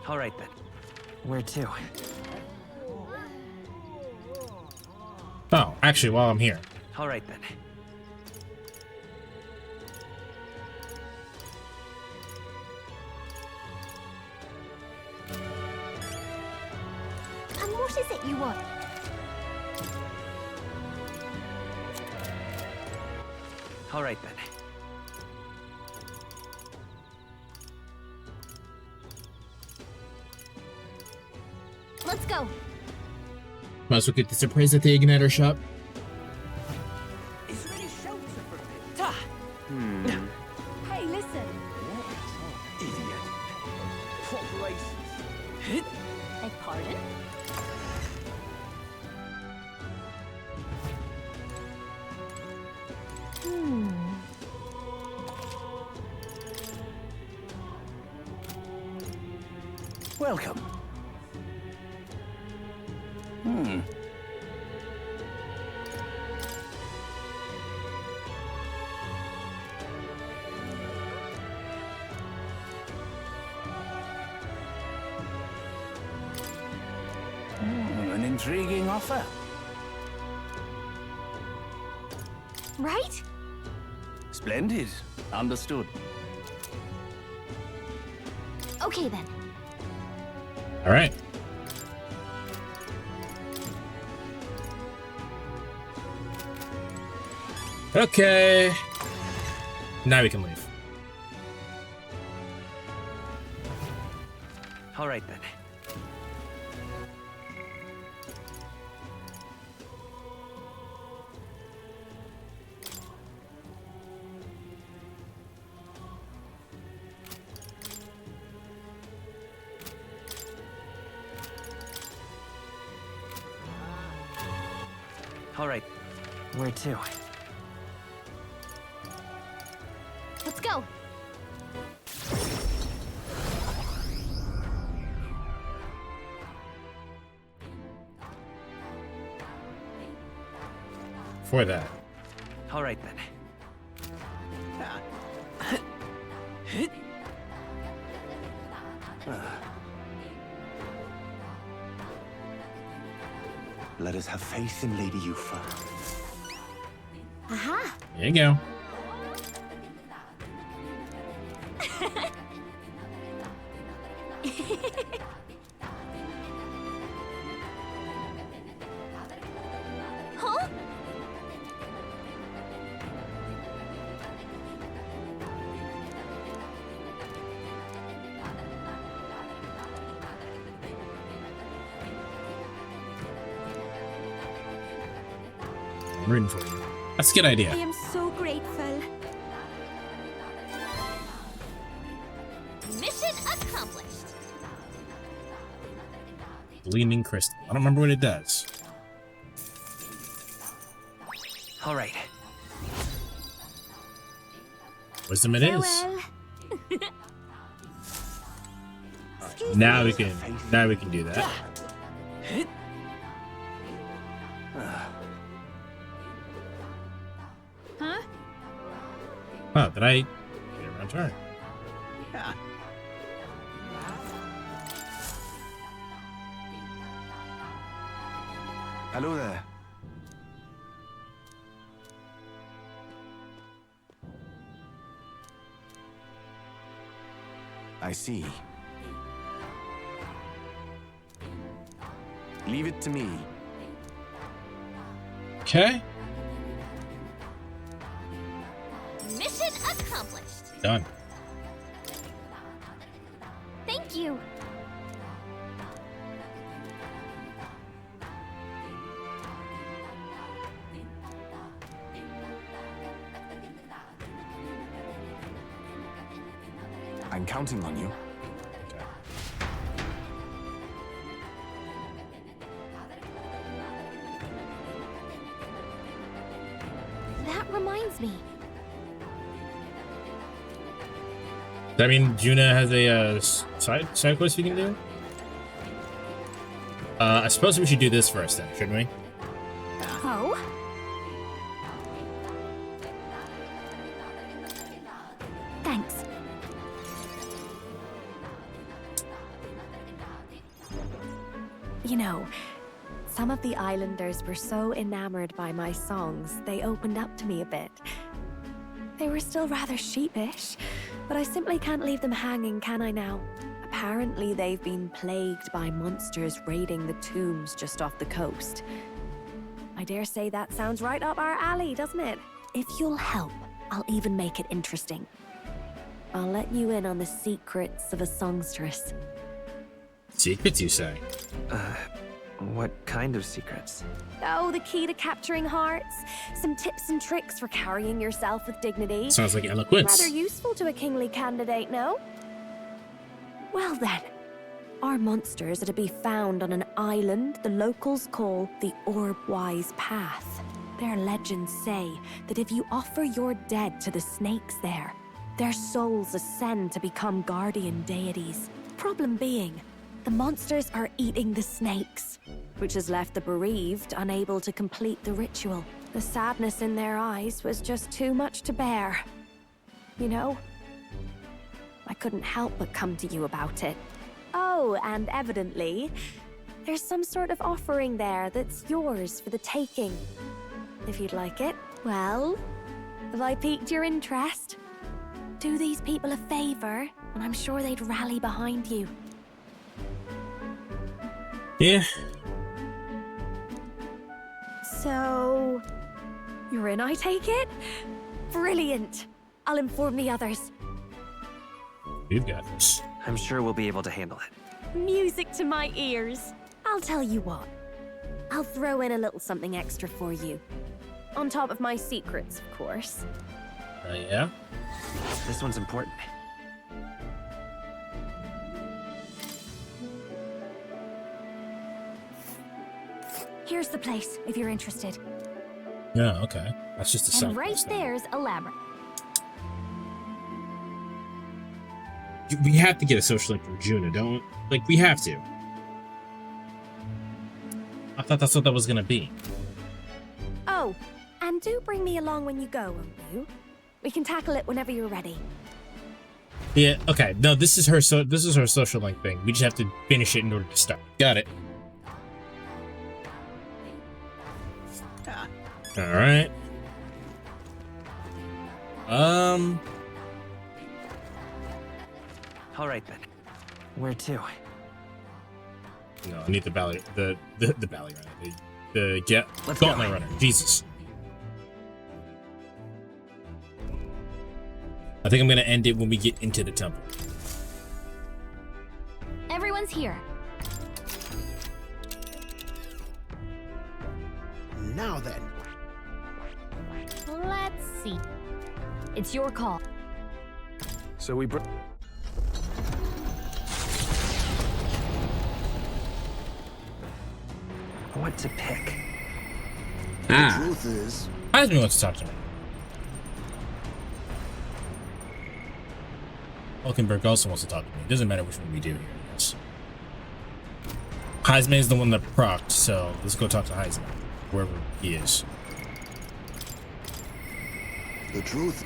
All right, then. Where to? Oh, actually, while I'm here. All right, then. And what is it you want? All right, then. Let's go. Might as well get the surprise at the Igniter shop. Is there any shelter for me? Hey, listen. Idiot. What races? Beg pardon? Welcome. An intriguing offer. Right? Splendid. Understood. Okay then. All right. Okay. Now we can leave. All right then. All right. Where to? Let's go. For that. All right then. Let us have faith in Lady Yufa. Aha. There you go. Huh? I'm rooting for you. That's a good idea. I am so grateful. Mission accomplished. Gleaming crystal. I don't remember what it does. All right. Wisdom it is. Now we can do that. Huh? Oh, did I get around turn? Hello there. I see. Leave it to me. Okay. Mission accomplished. Done. Thank you. I'm counting on you. That reminds me. Does that mean Junah has a side quest we can do? I suppose we should do this first then, shouldn't we? Oh? Thanks. You know, some of the islanders were so enamored by my songs, they opened up to me a bit. They were still rather sheepish, but I simply can't leave them hanging, can I now? Apparently they've been plagued by monsters raiding the tombs just off the coast. I dare say that sounds right up our alley, doesn't it? If you'll help, I'll even make it interesting. I'll let you in on the secrets of a songstress. Secrets, you say? What kind of secrets? Oh, the key to capturing hearts. Some tips and tricks for carrying yourself with dignity. Sounds like eloquence. Rather useful to a kingly candidate, no? Well then, our monsters are to be found on an island the locals call the Orb-Wise Path. Their legends say that if you offer your dead to the snakes there, their souls ascend to become guardian deities. Problem being, the monsters are eating the snakes, which has left the bereaved unable to complete the ritual. The sadness in their eyes was just too much to bear. You know? I couldn't help but come to you about it. Oh, and evidently, there's some sort of offering there that's yours for the taking. If you'd like it. Well, have I piqued your interest? Do these people a favor, and I'm sure they'd rally behind you. Yeah. So, you're in, I take it? Brilliant. I'll inform the others. You've got this. I'm sure we'll be able to handle it. Music to my ears. I'll tell you what. I'll throw in a little something extra for you. On top of my secrets, of course. Yeah? This one's important. Here's the place, if you're interested. Yeah, okay. That's just a And side right quest now. there's a labyrinth. We have to get a social link from Junah, don't we? Like, we have to. I thought that's what that was gonna be. Oh, and do bring me along when you go, won't you? We can tackle it whenever you're ready. Yeah, okay. No, this is her social link thing. We just have to finish it in order to start. Got it. Alright. Alright then. Where to? No, I need the ballet runner. Let's Gauntlet go. runner. Jesus. I think I'm gonna end it when we get into the temple. Everyone's here. Now then. Let's see. It's your call. So we What to pick? The truth is, Heismay wants to talk to me. Hulkenberg also wants to talk to me. It doesn't matter which one we do here. Yes. Heismay is the one that procced, so let's go talk to Heismay, wherever he is. the truth.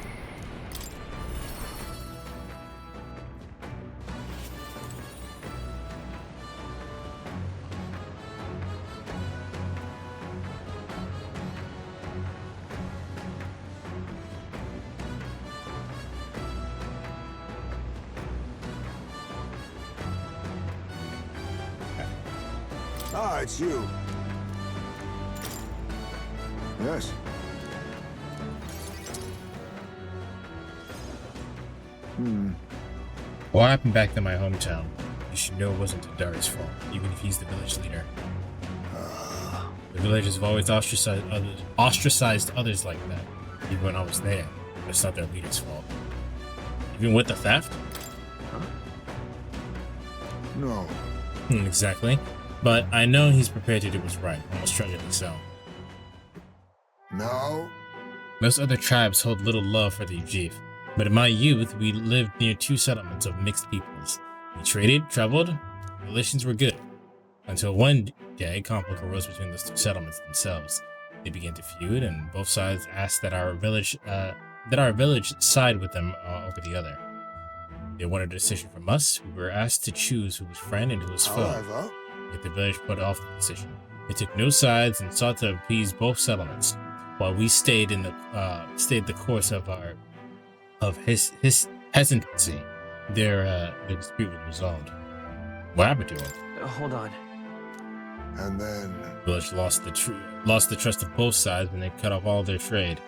Ah, it's you. Yes. What happened back in my hometown? You should know it wasn't Tadari's fault, even if he's the village leader. The villagers have always ostracized others like that, even when I was there. But it's not their leader's fault. Even with the theft? No. Exactly. But I know he's prepared to do what's right, almost tragically so. No. Most other tribes hold little love for the Ujif, but in my youth, we lived near two settlements of mixed peoples. We traded, traveled, relations were good. Until one day, conflict arose between those two settlements themselves. They began to feud, and both sides asked that our village side with them over the other. They wanted a decision from us. We were asked to choose who was friend and who was foe. However, Yet the village put off the decision. They took no sides and sought to appease both settlements, while we stayed the course of his hesitancy. Their dispute was resolved. What happened to him? Hold on. and then The village lost the trust of both sides when they cut off all their trade.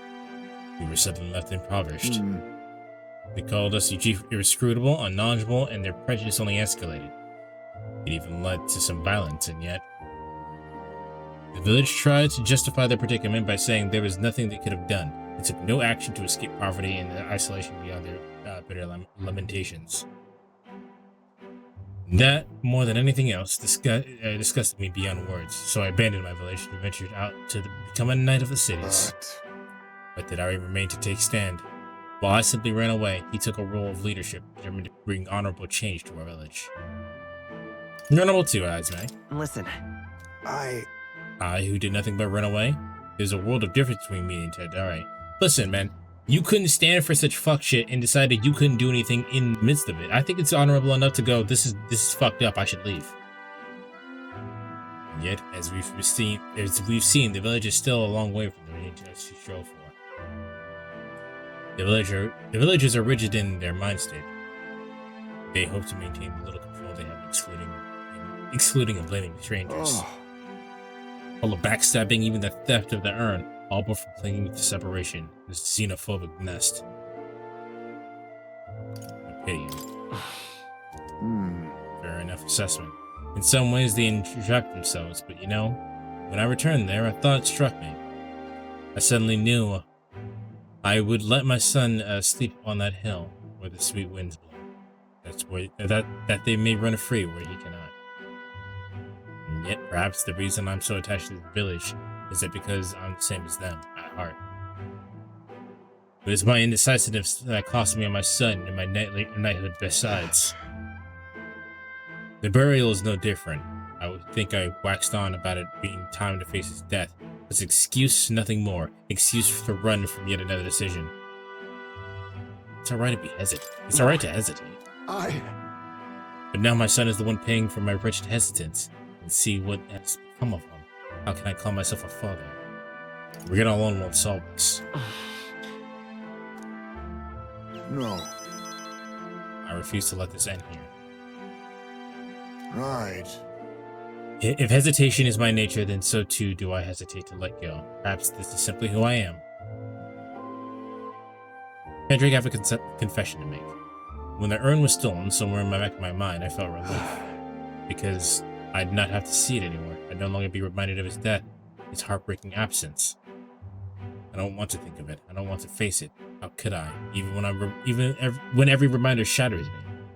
We were suddenly left impoverished. They called us irrescrutable, unknowledgeable, and their prejudice only escalated. It even led to some violence, and yet the village tried to justify their predicament by saying there was nothing they could have done. They took no action to escape poverty and isolation beyond their bitter lamentations. That, more than anything else, disgusted me beyond words, so I abandoned my village and ventured out to become a knight of the cities. But Tadari remained to take stand. While I simply ran away, he took a role of leadership, determined to bring honorable change to our village. You're honorable too, Heismay. Listen. I, who did nothing but run away? There's a world of difference between me and Tadari. Listen, man, you couldn't stand for such fuck shit and decided you couldn't do anything in the midst of it. I think it's honorable enough to go, this is fucked up, I should leave. And yet, as we've seen, the village is still a long way from the region she strove for. The villagers are rigid in their mind state. They hope to maintain the little control they have, excluding and blaming strangers. All the backstabbing, even the theft of the urn, all but from clinging to separation, this xenophobic nest. I pity you. Fair enough assessment. In some ways, they entrap themselves, but you know, when I returned there, a thought struck me. I suddenly knew I would let my son sleep on that hill where the sweet winds blow. That's where that they may run free where he cannot. And yet, perhaps the reason I'm so attached to the village is that because I'm the same as them at heart. It was my indecisiveness that cost me on my son and my knighthood besides. The burial is no different. I would think I waxed on about it being time to face his death. It's excuse, nothing more. Excuse to run from yet another decision. It's alright to be hesitant. It's alright to hesitate. But now my son is the one paying for my wretched hesitance. And see what has become of him. How can I call myself a father? Brigitta alone won't solve this. No. I refuse to let this end here. Right. If hesitation is my nature, then so too do I hesitate to let go. Perhaps this is simply who I am. Kendrick, I have a confession to make. When the urn was stolen, somewhere in the back of my mind, I felt relief. Because I'd not have to see it anymore. I'd no longer be reminded of his death, his heartbreaking absence. I don't want to think of it. I don't want to face it. How could I? Even when every reminder shatters me.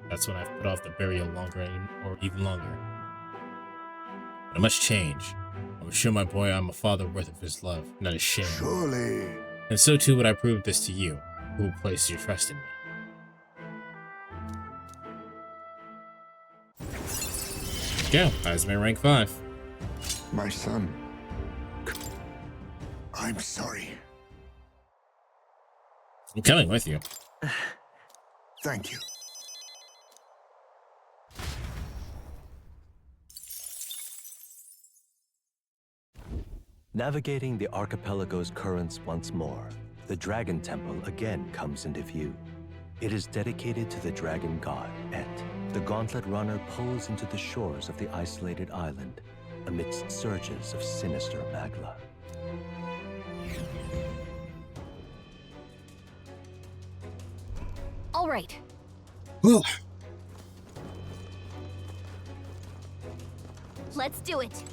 That's when I've put off the burial longer or even longer. But I must change. I will show my boy I'm a father worth of his love, not his shame. Surely. And so too would I prove this to you, who will place your trust in me. Go, Heismay Rank 5. My son. I'm sorry. I'm coming with you. Thank you. Navigating the archipelago's currents once more, the Dragon Temple again comes into view. It is dedicated to the dragon god, Et. The gauntlet runner pulls into the shores of the isolated island, amidst surges of sinister magla. All right. Let's do it.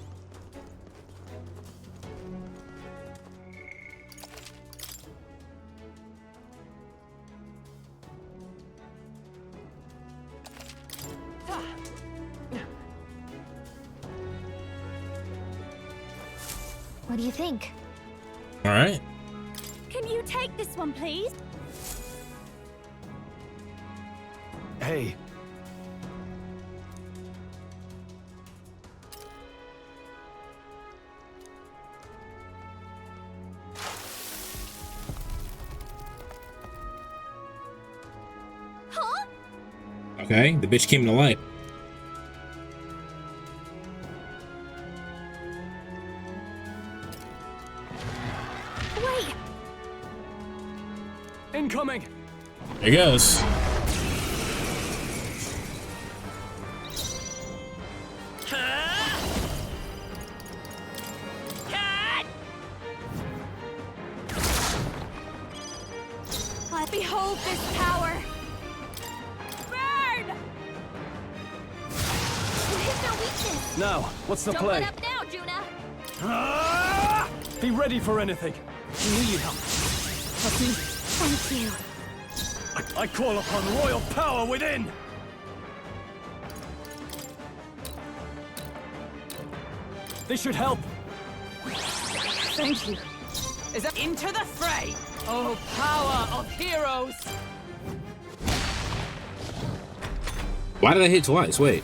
What do you think? All right. Can you take this one, please? Hey. Huh? Okay, the bitch came to life. Wait. Incoming. There goes. I behold this power. Burn! You hit no weakness. Now, what's the Don't play? let up now, Junah. Be ready for anything. You need your help. Thank you. I call upon royal power within! This should help. Thank you. Is that into the fray? Oh, power of heroes! Why did I hit twice? Wait.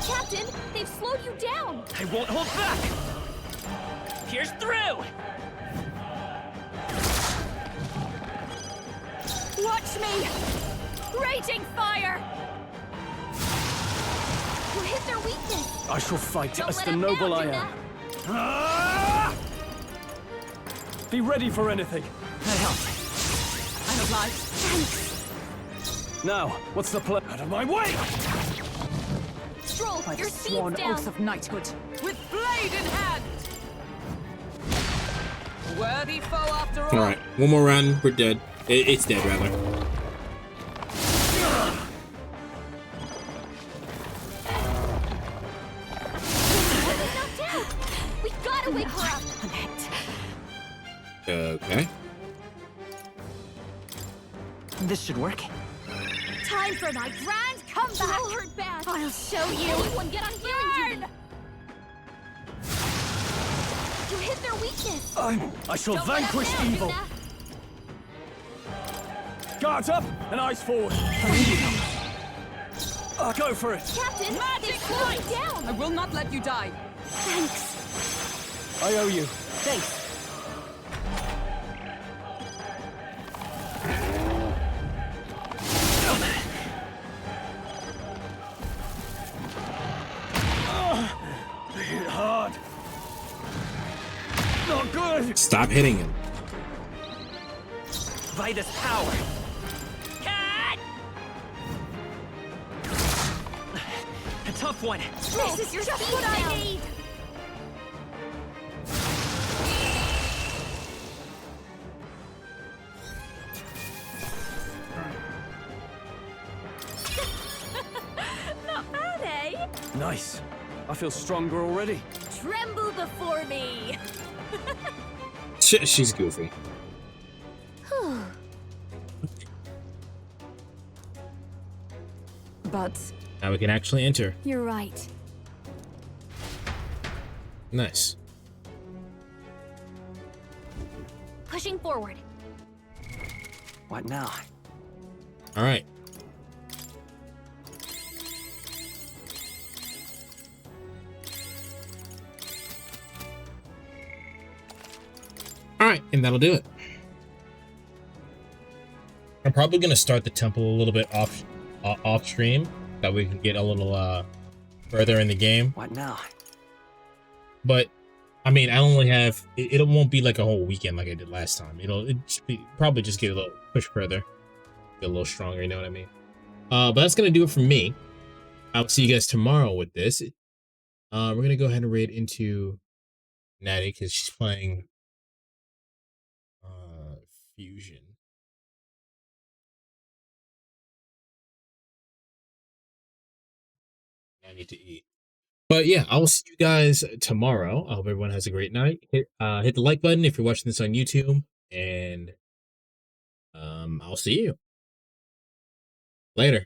Captain, they've slowed you down. I won't hold back! pierce through! Watch me! Raging fire! You hit their weakness. I shall fight Don't as let the him noble down, I am. Junah. Be ready for anything. That helped. I'm alive. Thanks. Now, what's the plan? Out of my way! Stroll, By your the speed's sworn down. oath of knighthood, with blade in hand! Worthy foe after all. Alright, one more round, we're dead. It's dead, rather. We gotta wake her up. Okay. This should work. Time for my grand comeback. You'll hurt bad. I'll show you. Anyone get on healing duty. You hit their weakness. I shall Don't let vanquish them down, evil. Junah. Guards up and eyes forward. Go for it. Captain, Magic they slowed me down. I will not let you die. Thanks. I owe you. Thanks. They hit hard. Not good. Stop hitting him. Vitus power. Cut! A tough one. This is your just what I need. Not bad, eh? Nice. I feel stronger already. Tremble before me. She's goofy. But Now we can actually enter. you're right. Nice. Pushing forward. What now? Alright. Alright, and that'll do it. I'm probably gonna start the temple a little bit off stream, that we can get a little further in the game. What now? But I mean, I only have it won't be like a whole weekend like I did last time. Probably just get a little push further, get a little stronger. You know what I mean? But that's gonna do it for me. I'll see you guys tomorrow with this. We're gonna go ahead and raid into Natty because she's playing Fusion. I need to eat. But yeah, I will see you guys tomorrow. I hope everyone has a great night. Hit the like button if you're watching this on YouTube, and I'll see you later.